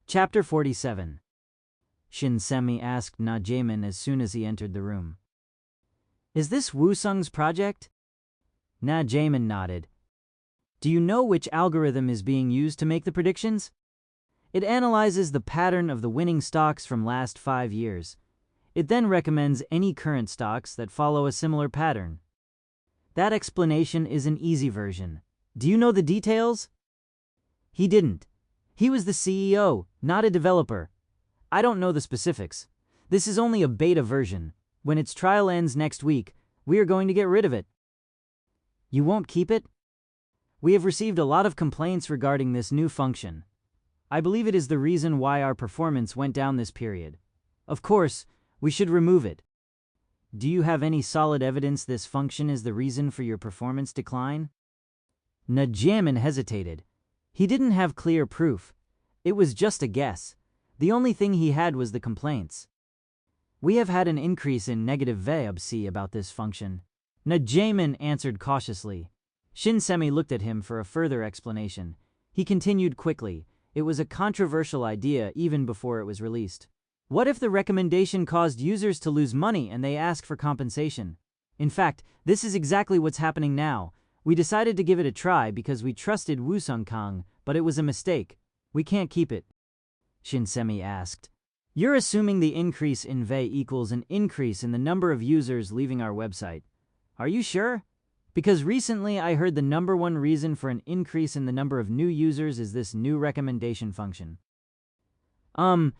Chapter 47. Shin Semi asked Na Jamin as soon as he entered the room. Is this Woo Sung's project? Na Jamin nodded. Do you know which algorithm is being used to make the predictions? It analyzes the pattern of the winning stocks from last 5 years. It then recommends any current stocks that follow a similar pattern. That explanation is an easy version. Do you know the details? He didn't. He was the CEO, not a developer. I don't know the specifics. This is only a beta version. When its trial ends next week, we are going to get rid of it. You won't keep it? We have received a lot of complaints regarding this new function. I believe it is the reason why our performance went down this period. Of course, we should remove it. Do you have any solid evidence this function is the reason for your performance decline? Na Jamin hesitated. He didn't have clear proof. It was just a guess. The only thing he had was the complaints. We have had an increase in negative VABC about this function. Na Jamin answered cautiously. Shin Semi looked at him for a further explanation. He continued quickly. It was a controversial idea even before it was released. What if the recommendation caused users to lose money and they ask for compensation? In fact, this is exactly what's happening now. We decided to give it a try because we trusted Woo Sung Kang, but it was a mistake. We can't keep it. Shin Semi asked. You're assuming the increase in VAE equals an increase in the number of users leaving our website. Are you sure? Because recently I heard the #1 reason for an increase in the number of new users is this new recommendation function. Na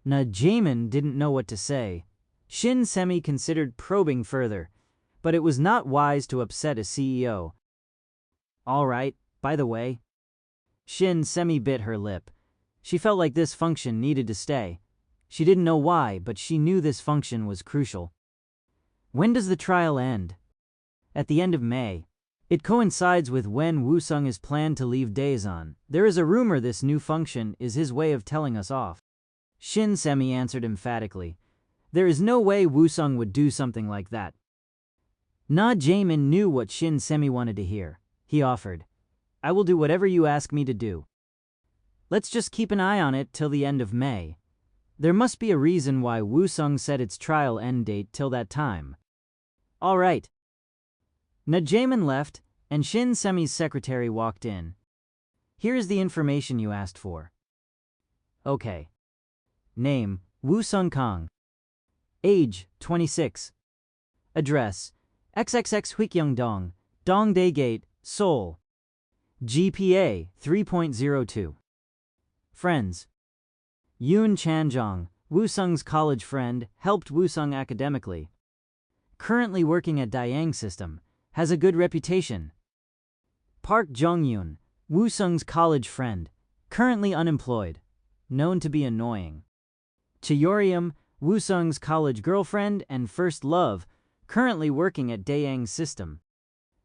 Jamin didn't know what to say. Shin Semi considered probing further, but it was not wise to upset a CEO. All right, by the way. Shin Semi bit her lip. She felt like this function needed to stay. She didn't know why, but she knew this function was crucial. When does the trial end? At the end of May. It coincides with when Woo Sung is planned to leave Daesan. There is a rumor this new function is his way of telling us off. Shin Semi answered emphatically. There is no way Woo Sung would do something like that. Na Jamin knew what Shin Semi wanted to hear. He offered. I will do whatever you ask me to do. Let's just keep an eye on it till the end of May. There must be a reason why Woo Sung set its trial end date till that time. All right. Na Jamin left, and Shin Semi's secretary walked in. Here is the information you asked for. Okay. Name, Woo Sung Kang. Age, 26. Address, XXX Huikyung-dong, Dongdae Gate, Seoul. GPA, 3.02. Friends. Yoon Chanjong, Woo Sung's college friend, helped Woo Sung academically. Currently working at Daeang System, has a good reputation. Park Jong-yoon, Woo Sung's college friend, currently unemployed, known to be annoying. Chaeyoryum, Woo Sung's college girlfriend and first love, currently working at Daeang System.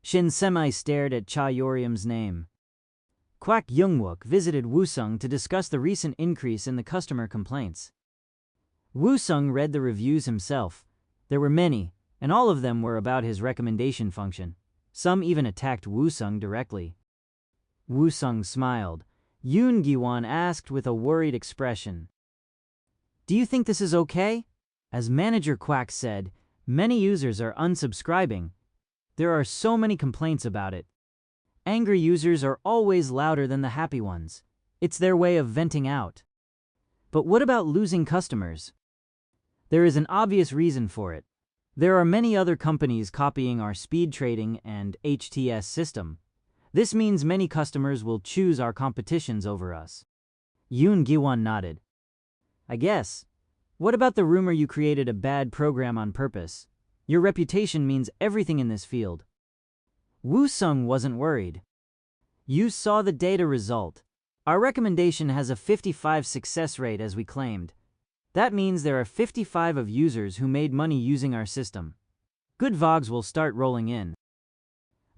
Shin Semi stared at Chaeyoryum's name. Kwak Youngwook visited Woo Sung to discuss the recent increase in the customer complaints. Woo Sung read the reviews himself. There were many, and all of them were about his recommendation function. Some even attacked Woo Sung directly. Woo Sung smiled. Yoon Gi-won asked with a worried expression. Do you think this is okay? As Manager Kwak said, many users are unsubscribing. There are so many complaints about it. Angry users are always louder than the happy ones. It's their way of venting out. But what about losing customers? There is an obvious reason for it. There are many other companies copying our speed trading and HTS system. This means many customers will choose our competitions over us. Yoon Gi-won nodded. I guess. What about the rumor you created a bad program on purpose? Your reputation means everything in this field. Woo Sung wasn't worried. You saw the data result. Our recommendation has a 55% success rate as we claimed. That means there are 55 of users who made money using our system. Good VOGs will start rolling in.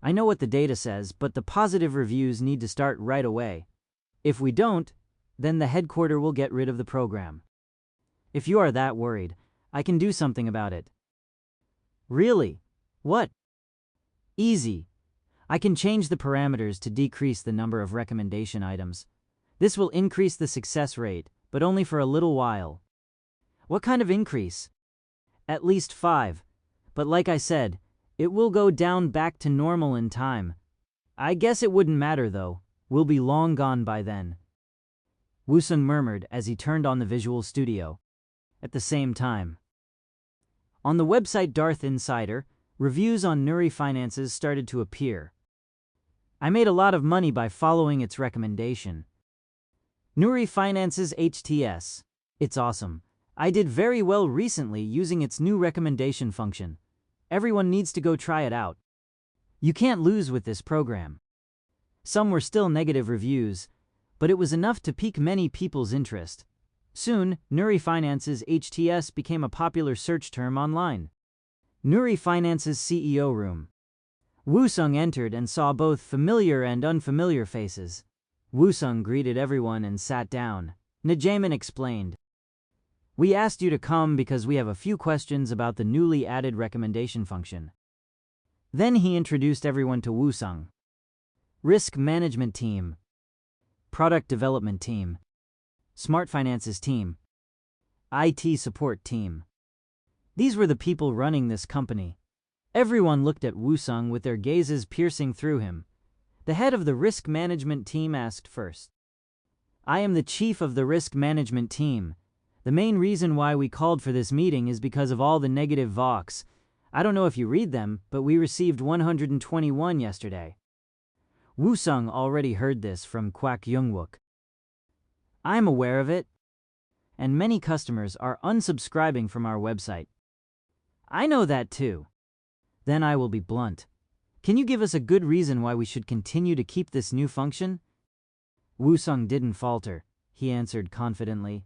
I know what the data says, but the positive reviews need to start right away. If we don't, then the headquarter will get rid of the program. If you are that worried, I can do something about it. Really? What? Easy. I can change the parameters to decrease the number of recommendation items. This will increase the success rate, but only for a little while. What kind of increase? At least 5. But like I said, it will go down back to normal in time. I guess it wouldn't matter though. We'll be long gone by then. Woosung murmured as he turned on the Visual Studio. At the same time, on the website Darth Insider, reviews on Nuri Finances started to appear. I made a lot of money by following its recommendation. Nuri Finances HTS. It's awesome. I did very well recently using its new recommendation function. Everyone needs to go try it out. You can't lose with this program. Some were still negative reviews, but it was enough to pique many people's interest. Soon, Nuri Finances HTS became a popular search term online. Nuri Finances CEO room. Woosung entered and saw both familiar and unfamiliar faces. Woosung greeted everyone and sat down. Najamin explained. We asked you to come because we have a few questions about the newly added recommendation function. Then he introduced everyone to Woosung. Risk Management Team. Product Development Team. Smart Finances Team. IT Support Team. These were the people running this company. Everyone looked at Woosung with their gazes piercing through him. The head of the Risk Management Team asked first. I am the chief of the Risk Management Team. The main reason why we called for this meeting is because of all the negative VOCs. I don't know if you read them, but we received 121 yesterday. Woosung already heard this from Kwak Youngwook. I'm aware of it. And many customers are unsubscribing from our website. I know that too. Then I will be blunt. Can you give us a good reason why we should continue to keep this new function? Woosung didn't falter. He answered confidently.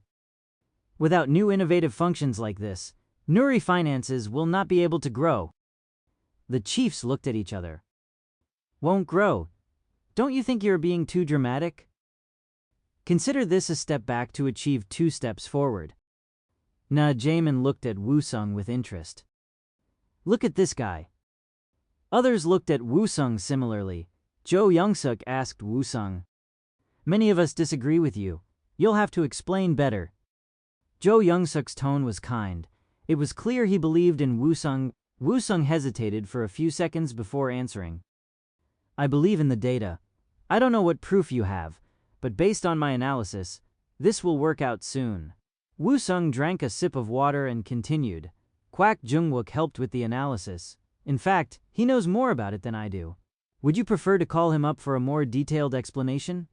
Without new innovative functions like this, Nuri Finances will not be able to grow. The chiefs looked at each other. Won't grow. Don't you think you're being too dramatic? Consider this a step back to achieve 2 steps forward. Na Jamin looked at Woosung with interest. Look at this guy. Others looked at Woosung similarly. Jo Youngsuk asked Woosung. Many of us disagree with you. You'll have to explain better. Jo Youngsuk's tone was kind. It was clear he believed in Woosung. Woosung hesitated for a few seconds before answering. I believe in the data. I don't know what proof you have, but based on my analysis, this will work out soon. Woosung drank a sip of water and continued. Kwak Jungwook helped with the analysis. In fact, he knows more about it than I do. Would you prefer to call him up for a more detailed explanation?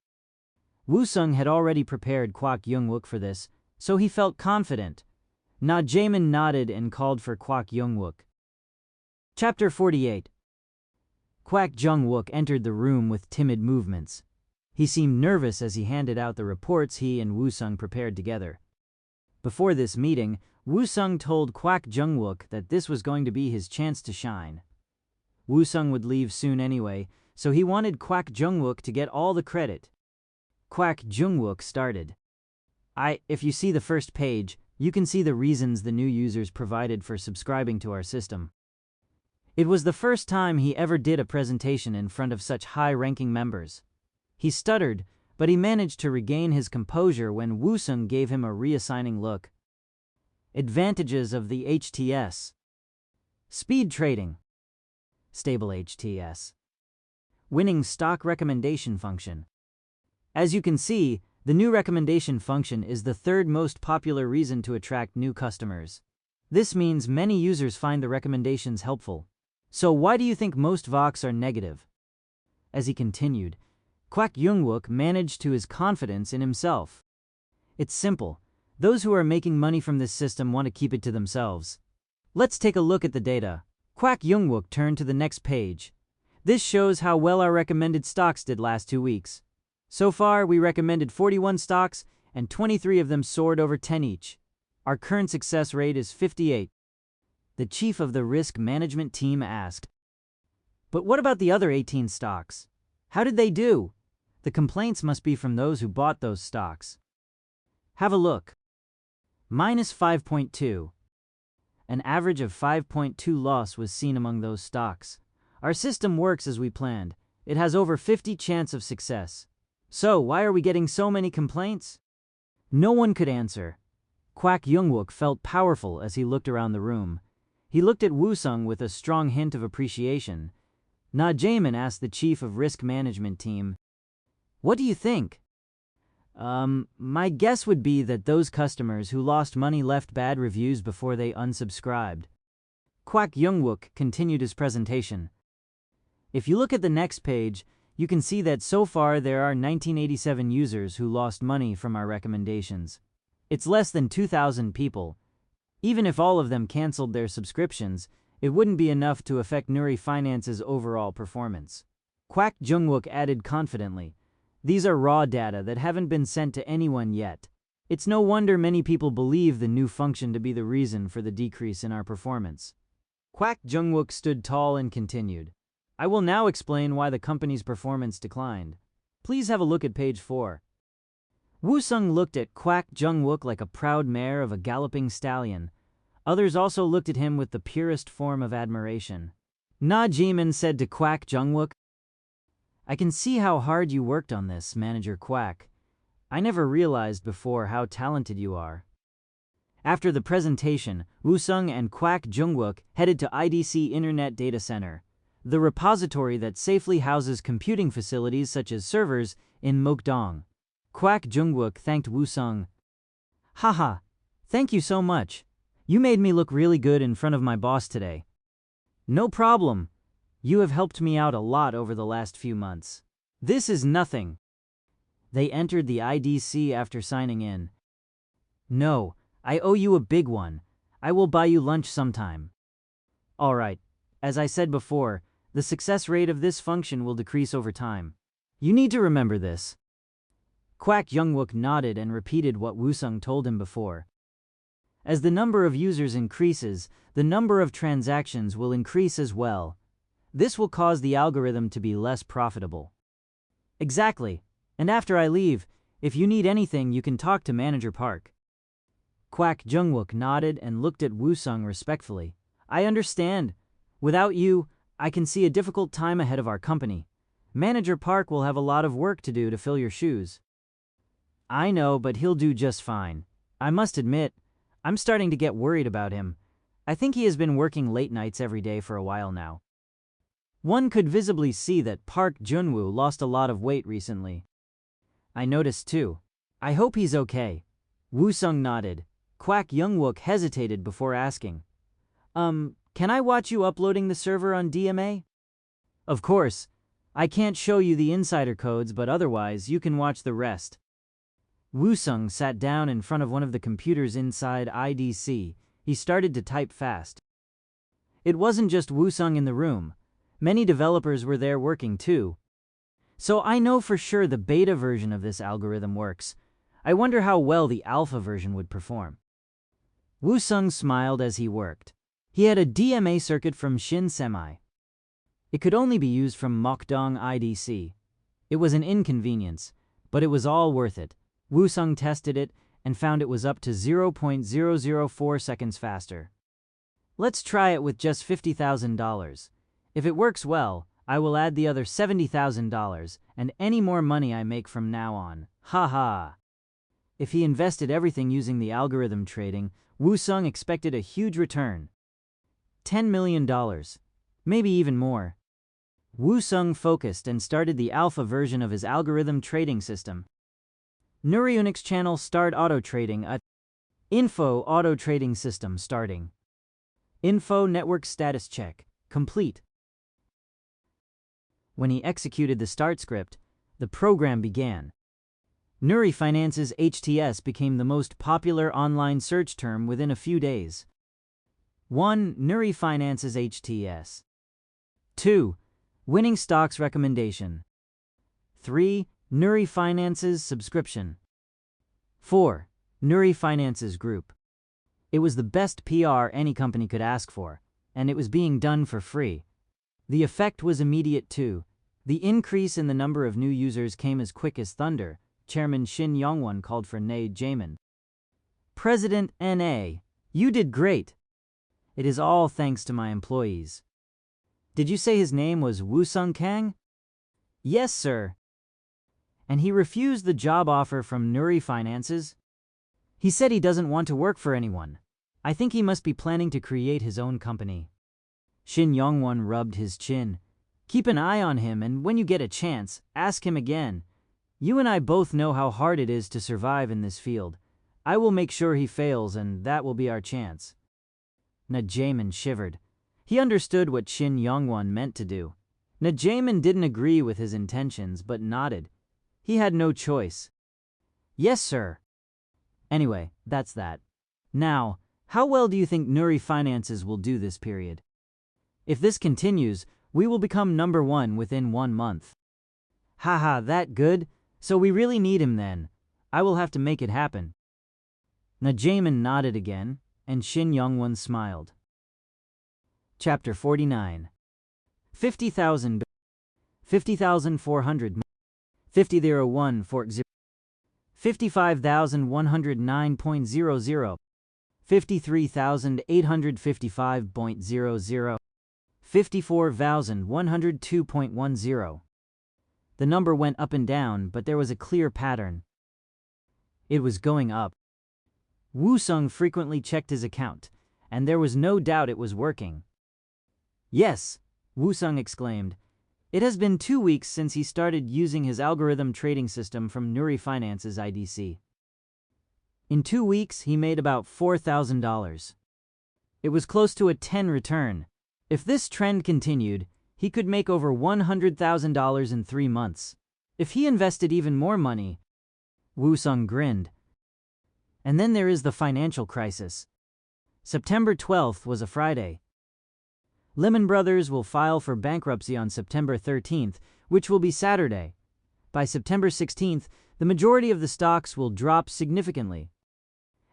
Woosung had already prepared Kwak Jungwook for this, so he felt confident. Na Jamin nodded and called for Kwak Jungwook. Chapter 48. Kwak Jungwook entered the room with timid movements. He seemed nervous as he handed out the reports he and Woosung prepared together. Before this meeting, Woosung told Kwak Jungwook that this was going to be his chance to shine. Woosung would leave soon anyway, so he wanted Kwak Jungwook to get all the credit. Kwak Jungwook started. If you see the first page, you can see the reasons the new users provided for subscribing to our system. It was the first time he ever did a presentation in front of such high-ranking members. He stuttered, but he managed to regain his composure when Woosung gave him a reassigning look. Advantages of the HTS. Speed trading. Stable HTS. Winning stock recommendation function. As you can see, the new recommendation function is the 3rd most popular reason to attract new customers. This means many users find the recommendations helpful. So why do you think most VOCs are negative? As he continued, Kwak Jungwook managed to his confidence in himself. It's simple. Those who are making money from this system want to keep it to themselves. Let's take a look at the data. Kwak Jungwook turned to the next page. This shows how well our recommended stocks did last 2 weeks. So far, we recommended 41 stocks, and 23 of them soared over 10 each. Our current success rate is 58. The chief of the risk management team asked. But what about the other 18 stocks? How did they do? The complaints must be from those who bought those stocks. Have a look. Minus 5.2. An average of 5.2 loss was seen among those stocks. Our system works as we planned. It has over 50 chance of success. So, why are we getting so many complaints? No one could answer. Kwak Youngwook felt powerful as he looked around the room. He looked at Woo-sung with a strong hint of appreciation. Na Jaemin asked the chief of risk management team, "What do you think?" My guess would be that those customers who lost money left bad reviews before they unsubscribed." Kwak Youngwook continued his presentation. If you look at the next page, you can see that so far there are 1987 users who lost money from our recommendations. It's less than 2,000 people. Even if all of them canceled their subscriptions, it wouldn't be enough to affect Nuri Finance's overall performance. Kwak Jungwook added confidently, "These are raw data that haven't been sent to anyone yet. It's no wonder many people believe the new function to be the reason for the decrease in our performance." Kwak Jungwook stood tall and continued, "I will now explain why the company's performance declined. Please have a look at page 4. Woo-sung looked at Kwak Jungwook like a proud mare of a galloping stallion. Others also looked at him with the purest form of admiration. Na Jaemin said to Kwak Jungwook, "I can see how hard you worked on this, Manager Kwak. I never realized before how talented you are." After the presentation, Woo-sung and Kwak Jungwook headed to IDC Internet Data Center, the repository that safely houses computing facilities such as servers in Mokdong. Kwak Jungwook thanked Woo-sung. "Haha, thank you so much. You made me look really good in front of my boss today." "No problem. You have helped me out a lot over the last few months." "This is nothing." They entered the IDC after signing in. "No, I owe you a big one. I will buy you lunch sometime." "All right. As I said before, the success rate of this function will decrease over time. You need to remember this." Kwak Jungwook nodded and repeated what Woo-sung told him before. As the number of users increases, the number of transactions will increase as well. This will cause the algorithm to be less profitable. "Exactly. And after I leave, if you need anything, you can talk to Manager Park." Kwak Jungwook nodded and looked at Woo-sung respectfully. "I understand. Without you, I can see a difficult time ahead of our company. Manager Park will have a lot of work to do to fill your shoes." "I know, but he'll do just fine. I must admit, I'm starting to get worried about him. I think he has been working late nights every day for a while now." One could visibly see that Park Junwoo lost a lot of weight recently. "I noticed too. I hope he's okay." Woo-sung nodded. Kwak Jungwook hesitated before asking, Can I watch you uploading the server on DMA?" "Of course. I can't show you the insider codes, but otherwise you can watch the rest." Woo-sung sat down in front of one of the computers inside IDC. He started to type fast. It wasn't just Woo-sung in the room. Many developers were there working too. "So I know for sure the beta version of this algorithm works. I wonder how well the alpha version would perform." Woo-sung smiled as he worked. He had a DMA circuit from Shin Semi. It could only be used from Mokdong IDC. It was an inconvenience, but it was all worth it. Woo-sung tested it and found it was up to 0.004 seconds faster. "Let's try it with just $50,000. If it works well, I will add the other $70,000 and any more money I make from now on. Ha." If he invested everything using the algorithm trading, Woo-sung expected a huge return. $10 million. Maybe even more. Woo-sung focused and started the alpha version of his algorithm trading system. Nuri Unix channel start auto trading at Info auto trading system starting. Info network status check complete. When he executed the start script, the program began. Nuri Finance's HTS became the most popular online search term within a few days. 1. Nuri Finance's HTS. 2. Winning stocks recommendation. 3. Nuri Finance's subscription. 4. Nuri Finance's group. It was the best PR any company could ask for, and it was being done for free. The effect was immediate too. The increase in the number of new users came as quick as thunder. Chairman Shin Yong-won called for Ne Jae-min. President N.A., you did great. It is all thanks to my employees. Did you say his name was Woo-sung Kang? Yes, sir. And he refused the job offer from Nuri Finances? He said he doesn't want to work for anyone. I think he must be planning to create his own company. Shin Yong-won rubbed his chin. Keep an eye on him, and when you get a chance, ask him again. You and I both know how hard it is to survive in this field. I will make sure he fails, and that will be our chance. Ne Jae-min shivered. He understood what Shin Yong-won meant to do. Ne Jae-min didn't agree with his intentions, but nodded. He had no choice. Yes, sir. Anyway, that's that. Now, how well do you think Nuri Finances will do this period? If this continues, we will become number 1 within 1 month. Haha, that good? So we really need him then. I will have to make it happen. Ne Jae-min nodded again, and Shin Yong-won smiled. Chapter 49. 50,000 50,400 50,001 for 55,109.00 53,855.00 54,102.10. The number went up and down, but there was a clear pattern. It was going up. Woo-sung frequently checked his account, and there was no doubt it was working. Yes, Woo-sung exclaimed. It has been 2 weeks since he started using his algorithm trading system from Nuri Finance's IDC. In 2 weeks, he made about $4,000. It was close to a 10 return. If this trend continued, he could make over $100,000 in 3 months. If he invested even more money, Woo-sung grinned. And then there is the financial crisis. September 12th was a Friday. Lehman Brothers will file for bankruptcy on September 13th, which will be Saturday. By September 16th, the majority of the stocks will drop significantly.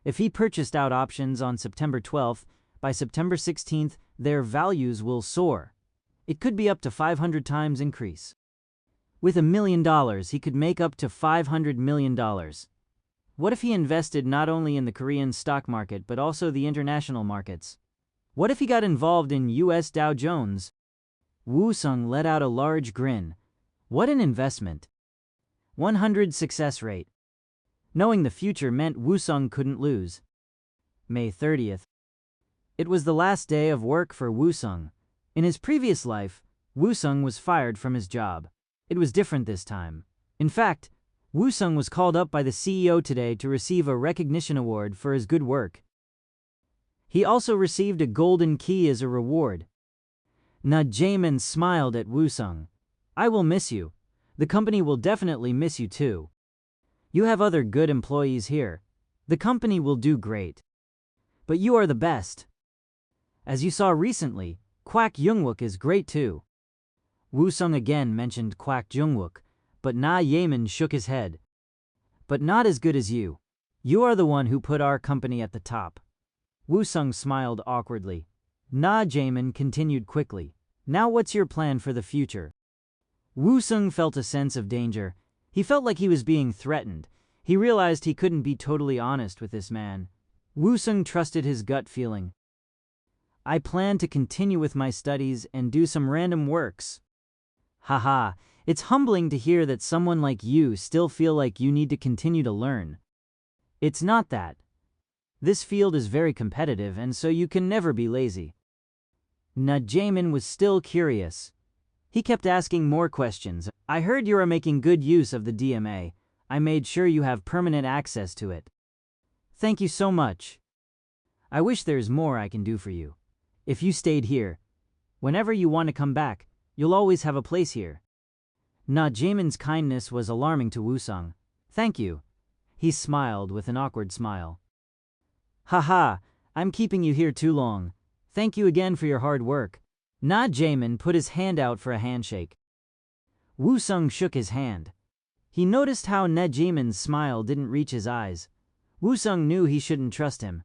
If he purchased out options on September 12th, by September 16th, their values will soar. It could be up to 500 times increase. With $1 million, he could make up to $500 million. What if he invested not only in the Korean stock market but also the international markets? What if he got involved in US Dow Jones? Woo-sung let out a large grin. What an investment. 100 success rate. Knowing the future meant Woo-sung couldn't lose. May 30th. It was the last day of work for Woo-sung. In his previous life, Woo-sung was fired from his job. It was different this time. In fact, Woo-sung was called up by the CEO today to receive a recognition award for his good work. He also received a golden key as a reward. Ne Jae-min smiled at Woo-sung. I will miss you. The company will definitely miss you too. You have other good employees here. The company will do great. But you are the best. As you saw recently, Kwak Jung-wook is great too. Woo-sung again mentioned Kwak Jung-wook, but Ne Jae-min shook his head. But not as good as you. You are the one who put our company at the top. Woo-sung smiled awkwardly. Ne Jae-min continued quickly. Now what's your plan for the future? Woo-sung felt a sense of danger. He felt like he was being threatened. He realized he couldn't be totally honest with this man. Woo-sung trusted his gut feeling. I plan to continue with my studies and do some random works. Haha, it's humbling to hear that someone like you still feel like you need to continue to learn. It's not that. This field is very competitive, and so you can never be lazy. Ne Jae-min was still curious. He kept asking more questions. I heard you are making good use of the DMA. I made sure you have permanent access to it. Thank you so much. I wish there's more I can do for you. If you stayed here, whenever you want to come back, you'll always have a place here. Ne Jae-min's kindness was alarming to Woo-sung. Thank you. He smiled with an awkward smile. Haha, I'm keeping you here too long. Thank you again for your hard work. Ne Jae-min put his hand out for a handshake. Woo-sung shook his hand. He noticed how Ne Jae-min's smile didn't reach his eyes. Woo-sung knew he shouldn't trust him.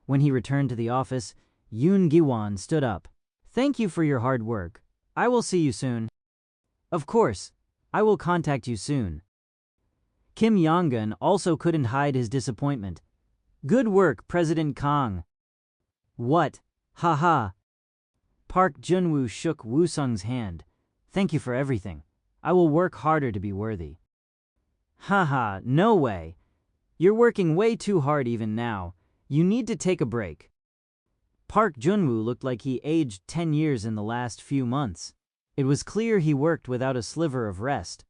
When he returned to the office, Yoon Gi-won stood up. "Thank you for your hard work. I will see you soon." "Of course. I will contact you soon." Kim Yong-gun also couldn't hide his disappointment. "Good work, President Kang." "What? Haha." Park Jun-woo shook Woo-sung's hand. "Thank you for everything. I will work harder to be worthy." "Haha, no way. You're working way too hard even now. You need to take a break." Park Jun-woo looked like he aged 10 years in the last few months. It was clear he worked without a sliver of rest.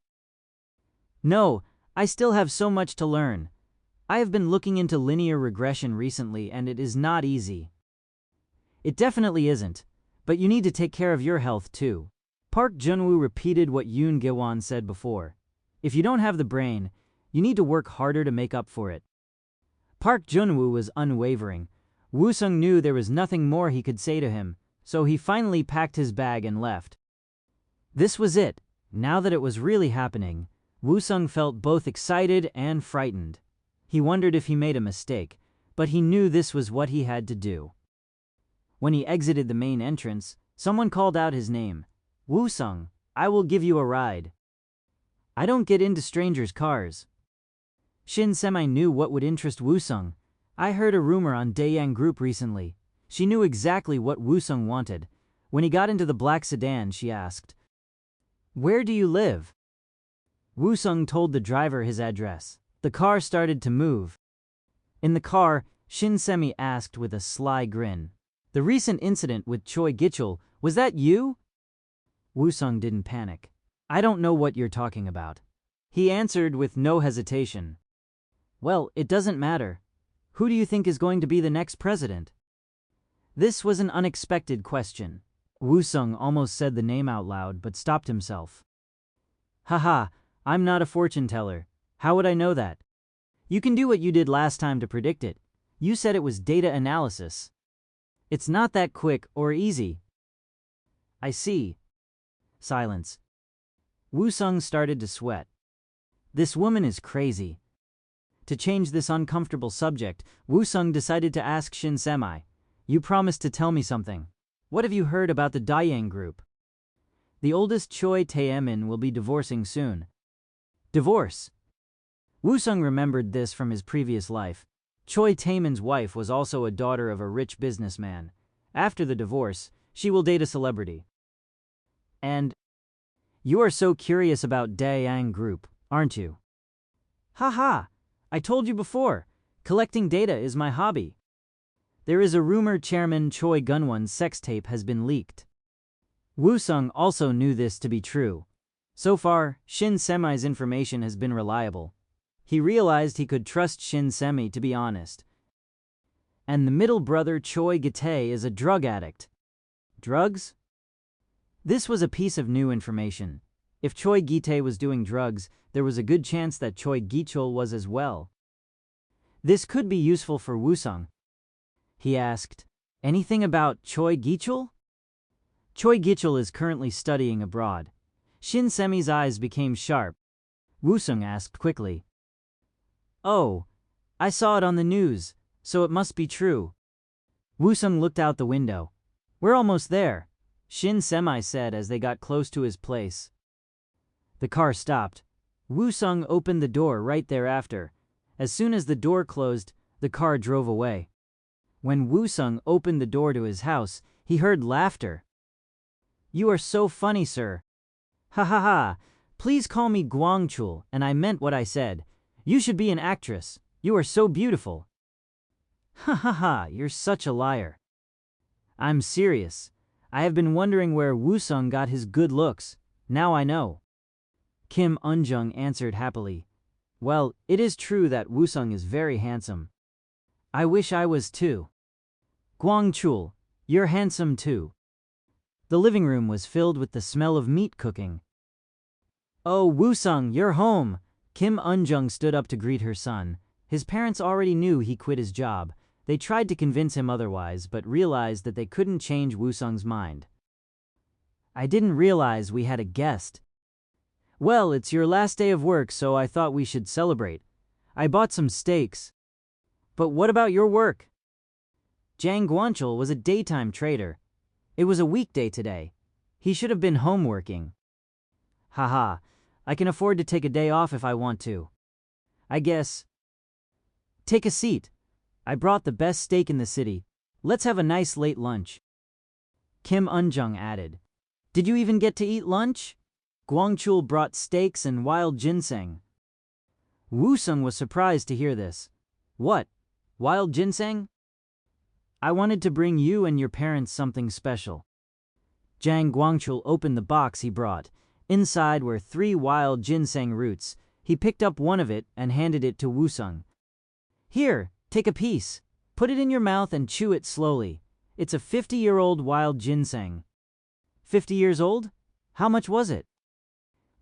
"No, I still have so much to learn. I have been looking into linear regression recently and it is not easy." "It definitely isn't, but you need to take care of your health too." Park Jun-woo repeated what Yoon Gi-won said before. If you don't have the brain, you need to work harder to make up for it. Park Jun-woo was unwavering. Woo-sung knew there was nothing more he could say to him, so he finally packed his bag and left. This was it. Now that it was really happening, Woo-sung felt both excited and frightened. He wondered if he made a mistake, but he knew this was what he had to do. When he exited the main entrance, someone called out his name. "Woo-sung, I will give you a ride." "I don't get into strangers' cars." Shin Semi knew what would interest Woo-sung. "I heard a rumor on Daeyang Group recently." She knew exactly what Woo-sung wanted. When he got into the black sedan, she asked, "Where do you live?" Woo-sung told the driver his address. The car started to move. In the car, Shin Semi asked with a sly grin, "The recent incident with Choi Gi-chul, was that you?" Woo-sung didn't panic. "I don't know what you're talking about." He answered with no hesitation. "Well, it doesn't matter. Who do you think is going to be the next president?" This was an unexpected question. Woo-sung almost said the name out loud but stopped himself. "Haha, I'm not a fortune teller. How would I know that?" "You can do what you did last time to predict it. You said it was data analysis." "It's not that quick or easy." "I see." Silence. Woo-sung started to sweat. This woman is crazy. To change this uncomfortable subject, Woo-sung decided to ask Shin Semi, "You promised to tell me something. What have you heard about the Daeyang Group?" "The oldest Choi Tae-min will be divorcing soon." "Divorce?" Woo-sung remembered this from his previous life. Choi Tae-min's wife was also a daughter of a rich businessman. After the divorce, she will date a celebrity. "And you are so curious about Daeyang Group, aren't you?" "Haha, I told you before, collecting data is my hobby." "There is a rumor Chairman Choi Gun-won's sex tape has been leaked." Woo-sung also knew this to be true. So far, Shin Semi's information has been reliable. He realized he could trust Shin Semi to be honest. "And the middle brother Choi Gi-tae is a drug addict." "Drugs?" This was a piece of new information. If Choi Gi-tae was doing drugs, there was a good chance that Choi Gi-chul was as well. This could be useful for Woo-sung. He asked, "Anything about Choi Gi-chul?" "Choi Gi-chul is currently studying abroad." Shin Semi's eyes became sharp. Woo-sung asked quickly, "Oh, I saw it on the news, so it must be true." Woo-sung looked out the window. "We're almost there," Shin Semi said as they got close to his place. The car stopped. Woo-sung opened the door right thereafter. As soon as the door closed, the car drove away. When Woo-sung opened the door to his house, he heard laughter. "You are so funny, sir." "Ha ha ha, please call me Gwangchul, and I meant what I said. You should be an actress. You are so beautiful." "Ha ha ha, you're such a liar." "I'm serious. I have been wondering where Woo-sung got his good looks. Now I know." Kim Eun-jung answered happily. "Well, it is true that Woo-sung is very handsome. I wish I was too." "Gwangchul, you're handsome too." The living room was filled with the smell of meat cooking. "Oh, Woo-sung, you're home!" Kim Eun-jung stood up to greet her son. His parents already knew he quit his job. They tried to convince him otherwise, but realized that they couldn't change Woo-sung's mind. "I didn't realize we had a guest." "Well, it's your last day of work, so I thought we should celebrate. I bought some steaks." "But what about your work?" Jiang Guanchul was a daytime trader. It was a weekday today. He should have been home working. Haha, I can afford to take a day off if I want to. I guess. Take a seat. I brought the best steak in the city. Let's have a nice late lunch. Kim Eunjung added. Did you even get to eat lunch? Guangchul brought steaks and wild ginseng. Woo-sung was surprised to hear this. What? Wild ginseng? I wanted to bring you and your parents something special. Jiang Guangchul opened the box he brought. Inside were 3 wild ginseng roots. He picked up one of it and handed it to Woo-sung. Here, take a piece. Put it in your mouth and chew it slowly. It's a 50-year-old wild ginseng. 50 years old? How much was it?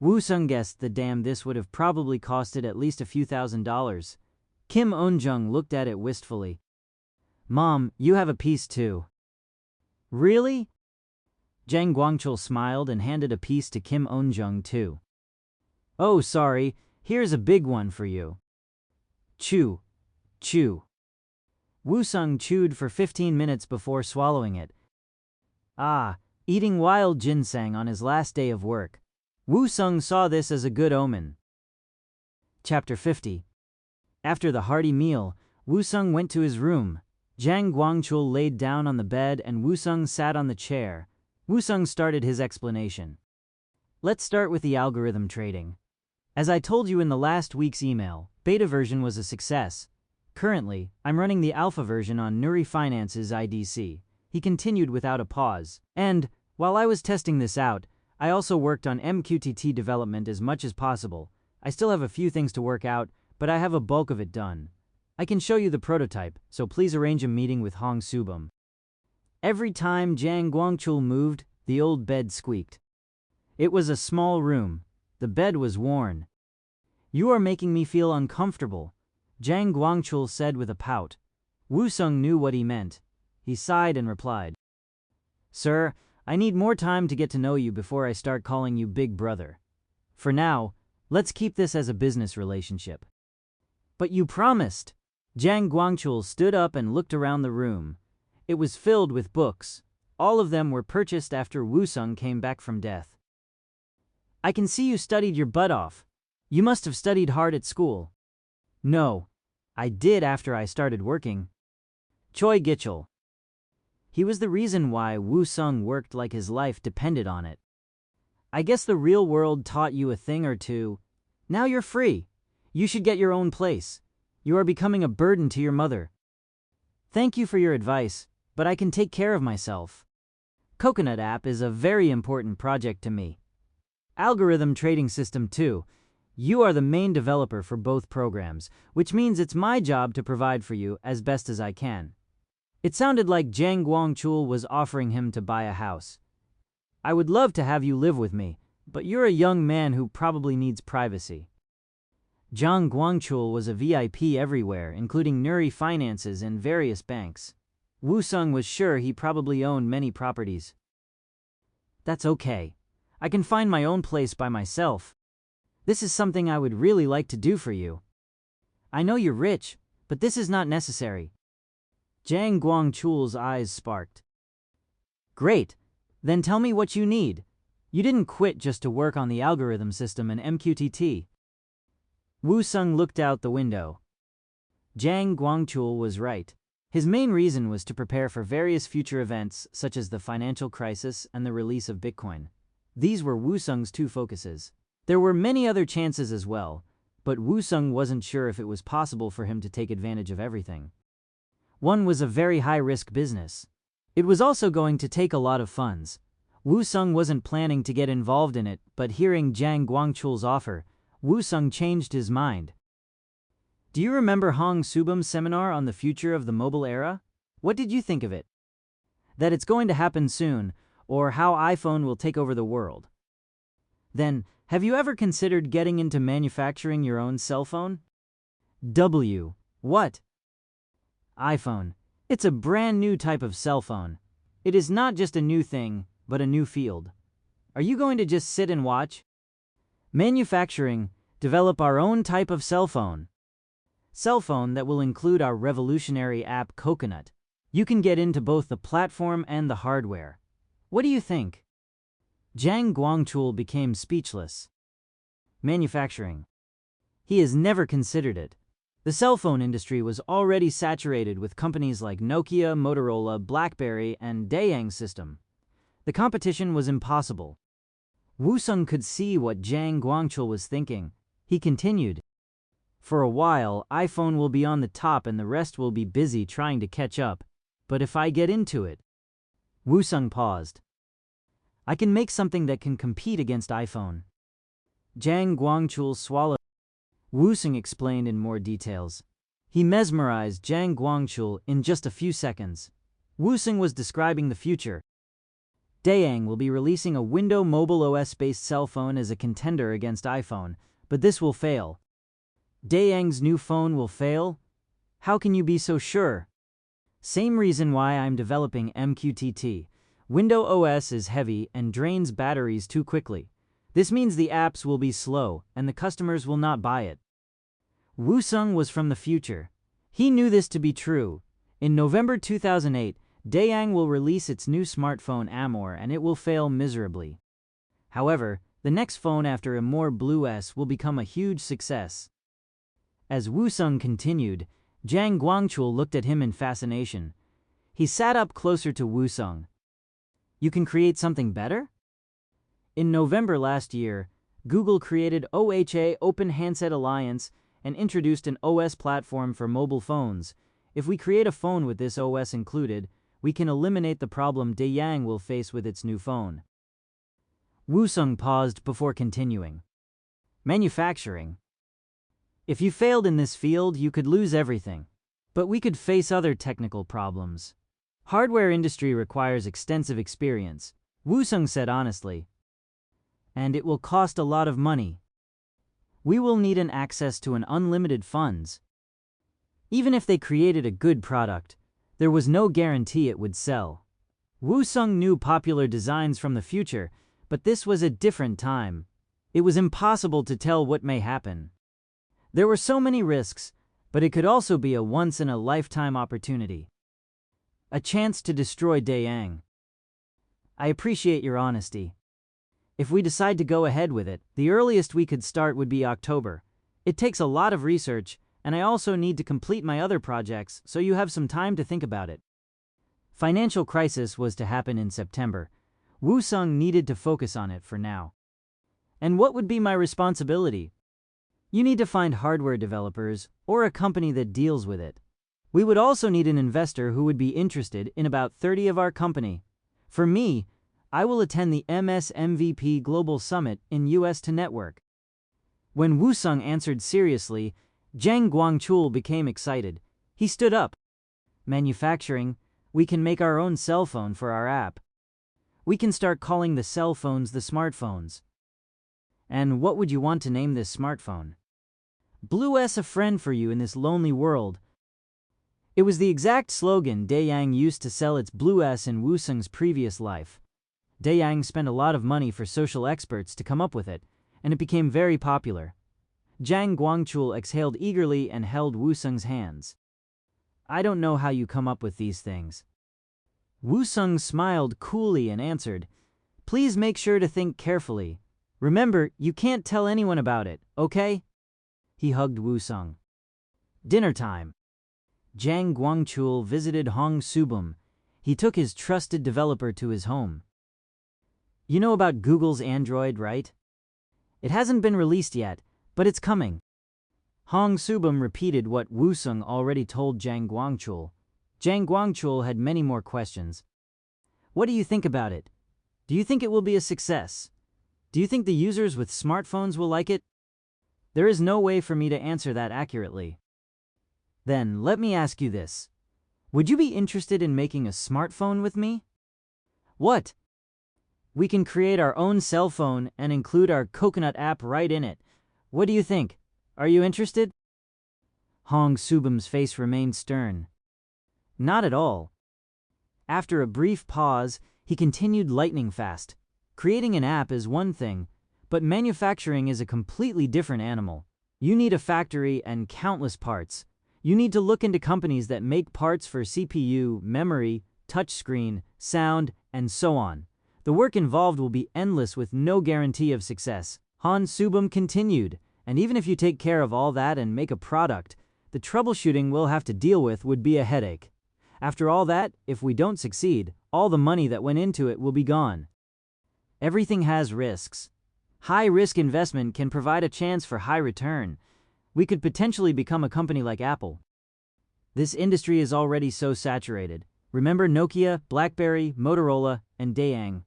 Woo-sung guessed this would have probably costed at least a few $1,000s. Kim Eunjung looked at it wistfully. Mom, you have a piece too. Really? Jiang Guangchul smiled and handed a piece to Kim Eunjung too. Oh, sorry, here's a big one for you. Chew. Chew. Woo-sung chewed for 15 minutes before swallowing it. Ah, eating wild ginseng on his last day of work. Woo-sung saw this as a good omen. Chapter 50. After the hearty meal, Woo-sung went to his room. Jiang Guangchul laid down on the bed and Woo-sung sat on the chair. Woo-sung started his explanation. Let's start with the algorithm trading. As I told you in the last week's email, beta version was a success. Currently, I'm running the alpha version on Nuri Finance's IDC. He continued without a pause. And, while I was testing this out, I also worked on MQTT development as much as possible. I still have a few things to work out, but I have a bulk of it done. I can show you the prototype, so please arrange a meeting with Hong Subum. Every time Jiang Guangchul moved, the old bed squeaked. It was a small room. The bed was worn. You are making me feel uncomfortable, Jiang Guangchul said with a pout. Woo-sung knew what he meant. He sighed and replied. Sir, I need more time to get to know you before I start calling you Big Brother. For now, let's keep this as a business relationship. But you promised! Jiang Guangchul stood up and looked around the room. It was filled with books. All of them were purchased after Woo-sung came back from death. I can see you studied your butt off. You must have studied hard at school. No, I did after I started working. Choi Gichul. He was the reason why Woo-sung worked like his life depended on it. I guess the real world taught you a thing or two. Now you're free. You should get your own place. You are becoming a burden to your mother. Thank you for your advice, but I can take care of myself. Coconut app is a very important project to me. Algorithm trading system too. You are the main developer for both programs, which means it's my job to provide for you as best as I can. It sounded like Jiang Guangchul was offering him to buy a house. I would love to have you live with me, but you're a young man who probably needs privacy. Jiang Guangchul was a VIP everywhere, including Nuri Finances and various banks. Woo-sung was sure he probably owned many properties. That's okay. I can find my own place by myself. This is something I would really like to do for you. I know you're rich, but this is not necessary. Jiang Guangchul's eyes sparked. Great, then tell me what you need. You didn't quit just to work on the algorithm system and MQTT. Woo-sung looked out the window. Jiang Guangchul was right. His main reason was to prepare for various future events such as the financial crisis and the release of Bitcoin. These were Woo-sung's 2 focuses. There were many other chances as well, but Woo-sung wasn't sure if it was possible for him to take advantage of everything. One was a very high-risk business. It was also going to take a lot of funds. Woo-sung wasn't planning to get involved in it, but hearing Jiang Guangchul's offer, Woo-sung changed his mind. Do you remember Hong Subum's seminar on the future of the mobile era? What did you think of it? That it's going to happen soon, or how iPhone will take over the world. Then, have you ever considered getting into manufacturing your own cell phone? What? iPhone. It's a brand new type of cell phone. It is not just a new thing, but a new field. Are you going to just sit and watch? Manufacturing, develop our own type of cell phone. Cell phone that will include our revolutionary app Coconut. You can get into both the platform and the hardware. What do you think? Zhang Guangchul became speechless. Manufacturing. He has never considered it. The cell phone industry was already saturated with companies like Nokia, Motorola, BlackBerry, and Dayang System. The competition was impossible. Wusung could see what Zhang Guangchul was thinking. He continued, "For a while, iPhone will be on the top and the rest will be busy trying to catch up. But if I get into it..." Wusung paused. "I can make something that can compete against iPhone." Zhang Guangchul swallowed. Wusung explained in more details. He mesmerized Zhang Guangchul in just a few seconds. Wusung was describing the future. Dayang will be releasing a Windows Mobile OS-based cell phone as a contender against iPhone, but this will fail. Dayang's new phone will fail? How can you be so sure? Same reason why I'm developing MQTT. Windows OS is heavy and drains batteries too quickly. This means the apps will be slow and the customers will not buy it. Wusung was from the future. He knew this to be true. In November 2008, Dayang will release its new smartphone Amor and it will fail miserably. However, the next phone after Amor Blue S will become a huge success. As Wusung continued, Zhang Guangchul looked at him in fascination. He sat up closer to Wusung. "You can create something better?" In November last year, Google created OHA Open Handset Alliance and introduced an OS platform for mobile phones. If we create a phone with this OS included, we can eliminate the problem Dayang will face with its new phone. Wusung paused before continuing. Manufacturing. If you failed in this field, you could lose everything. But we could face other technical problems. Hardware industry requires extensive experience, Wusung said honestly. And it will cost a lot of money. We will need an access to an unlimited funds. Even if they created a good product, there was no guarantee it would sell. Wusung knew popular designs from the future, but this was a different time. It was impossible to tell what may happen. There were so many risks, but it could also be a once-in-a-lifetime opportunity. A chance to destroy Dayang. I appreciate your honesty. If we decide to go ahead with it, the earliest we could start would be October. It takes a lot of research, and I also need to complete my other projects, so you have some time to think about it. Financial crisis was to happen in September. Wusung needed to focus on it for now. And what would be my responsibility? You need to find hardware developers or a company that deals with it. We would also need an investor who would be interested in about 30 of our company. For me, I will attend the MS-MVP Global Summit in US to network. When Wusung answered seriously, Zhang Guangchul became excited. He stood up. Manufacturing, we can make our own cell phone for our app. We can start calling the cell phones the smartphones. And what would you want to name this smartphone? Blue S, a friend for you in this lonely world. It was the exact slogan Dayang used to sell its Blue S in Wusung's previous life. Dayang spent a lot of money for social experts to come up with it, and it became very popular. Zhang Guangchul exhaled eagerly and held Wusung's hands. I don't know how you come up with these things. Wusung smiled coolly and answered, "Please make sure to think carefully. Remember, you can't tell anyone about it, okay?" He hugged Wusung. Dinner time. Zhang Guangchul visited Hong Subum. He took his trusted developer to his home. You know about Google's Android, right? It hasn't been released yet, but it's coming. Hong Subum repeated what Wusung already told Zhang Guangchul. Zhang Guangchul had many more questions. What do you think about it? Do you think it will be a success? Do you think the users with smartphones will like it? There is no way for me to answer that accurately. Then let me ask you this. Would you be interested in making a smartphone with me? What? We can create our own cell phone and include our Coconut app right in it. What do you think? Are you interested? Hong Subum's face remained stern. Not at all. After a brief pause, he continued lightning fast. Creating an app is one thing, but manufacturing is a completely different animal. You need a factory and countless parts. You need to look into companies that make parts for CPU, memory, touchscreen, sound, and so on. The work involved will be endless with no guarantee of success. Han Subum continued, and even if you take care of all that and make a product, the troubleshooting we'll have to deal with would be a headache. After all that, if we don't succeed, all the money that went into it will be gone. Everything has risks. High-risk investment can provide a chance for high return. We could potentially become a company like Apple. This industry is already so saturated. Remember Nokia, BlackBerry, Motorola, and Dayang.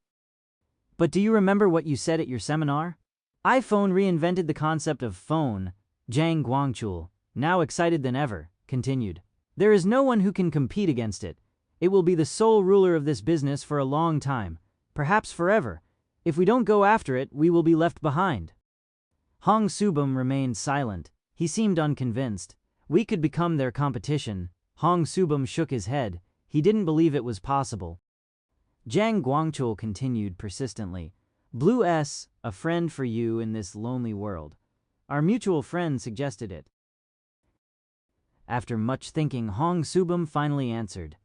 But do you remember what you said at your seminar? iPhone reinvented the concept of phone. Zhang Guangchul, now excited than ever, continued. There is no one who can compete against it. It will be the sole ruler of this business for a long time, perhaps forever. If we don't go after it, we will be left behind. Han Subum remained silent. He seemed unconvinced. We could become their competition. Han Subum shook his head. He didn't believe it was possible. Zhang Guangchul continued persistently. Blue S, a friend for you in this lonely world. Our mutual friend suggested it. After much thinking, Han Subum finally answered.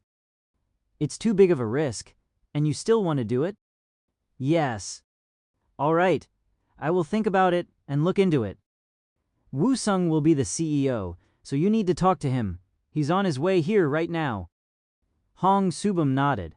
It's too big of a risk, and you still want to do it? Yes. All right. I will think about it and look into it. Wu Sung will be the CEO, so you need to talk to him. He's on his way here right now. Han Subum nodded.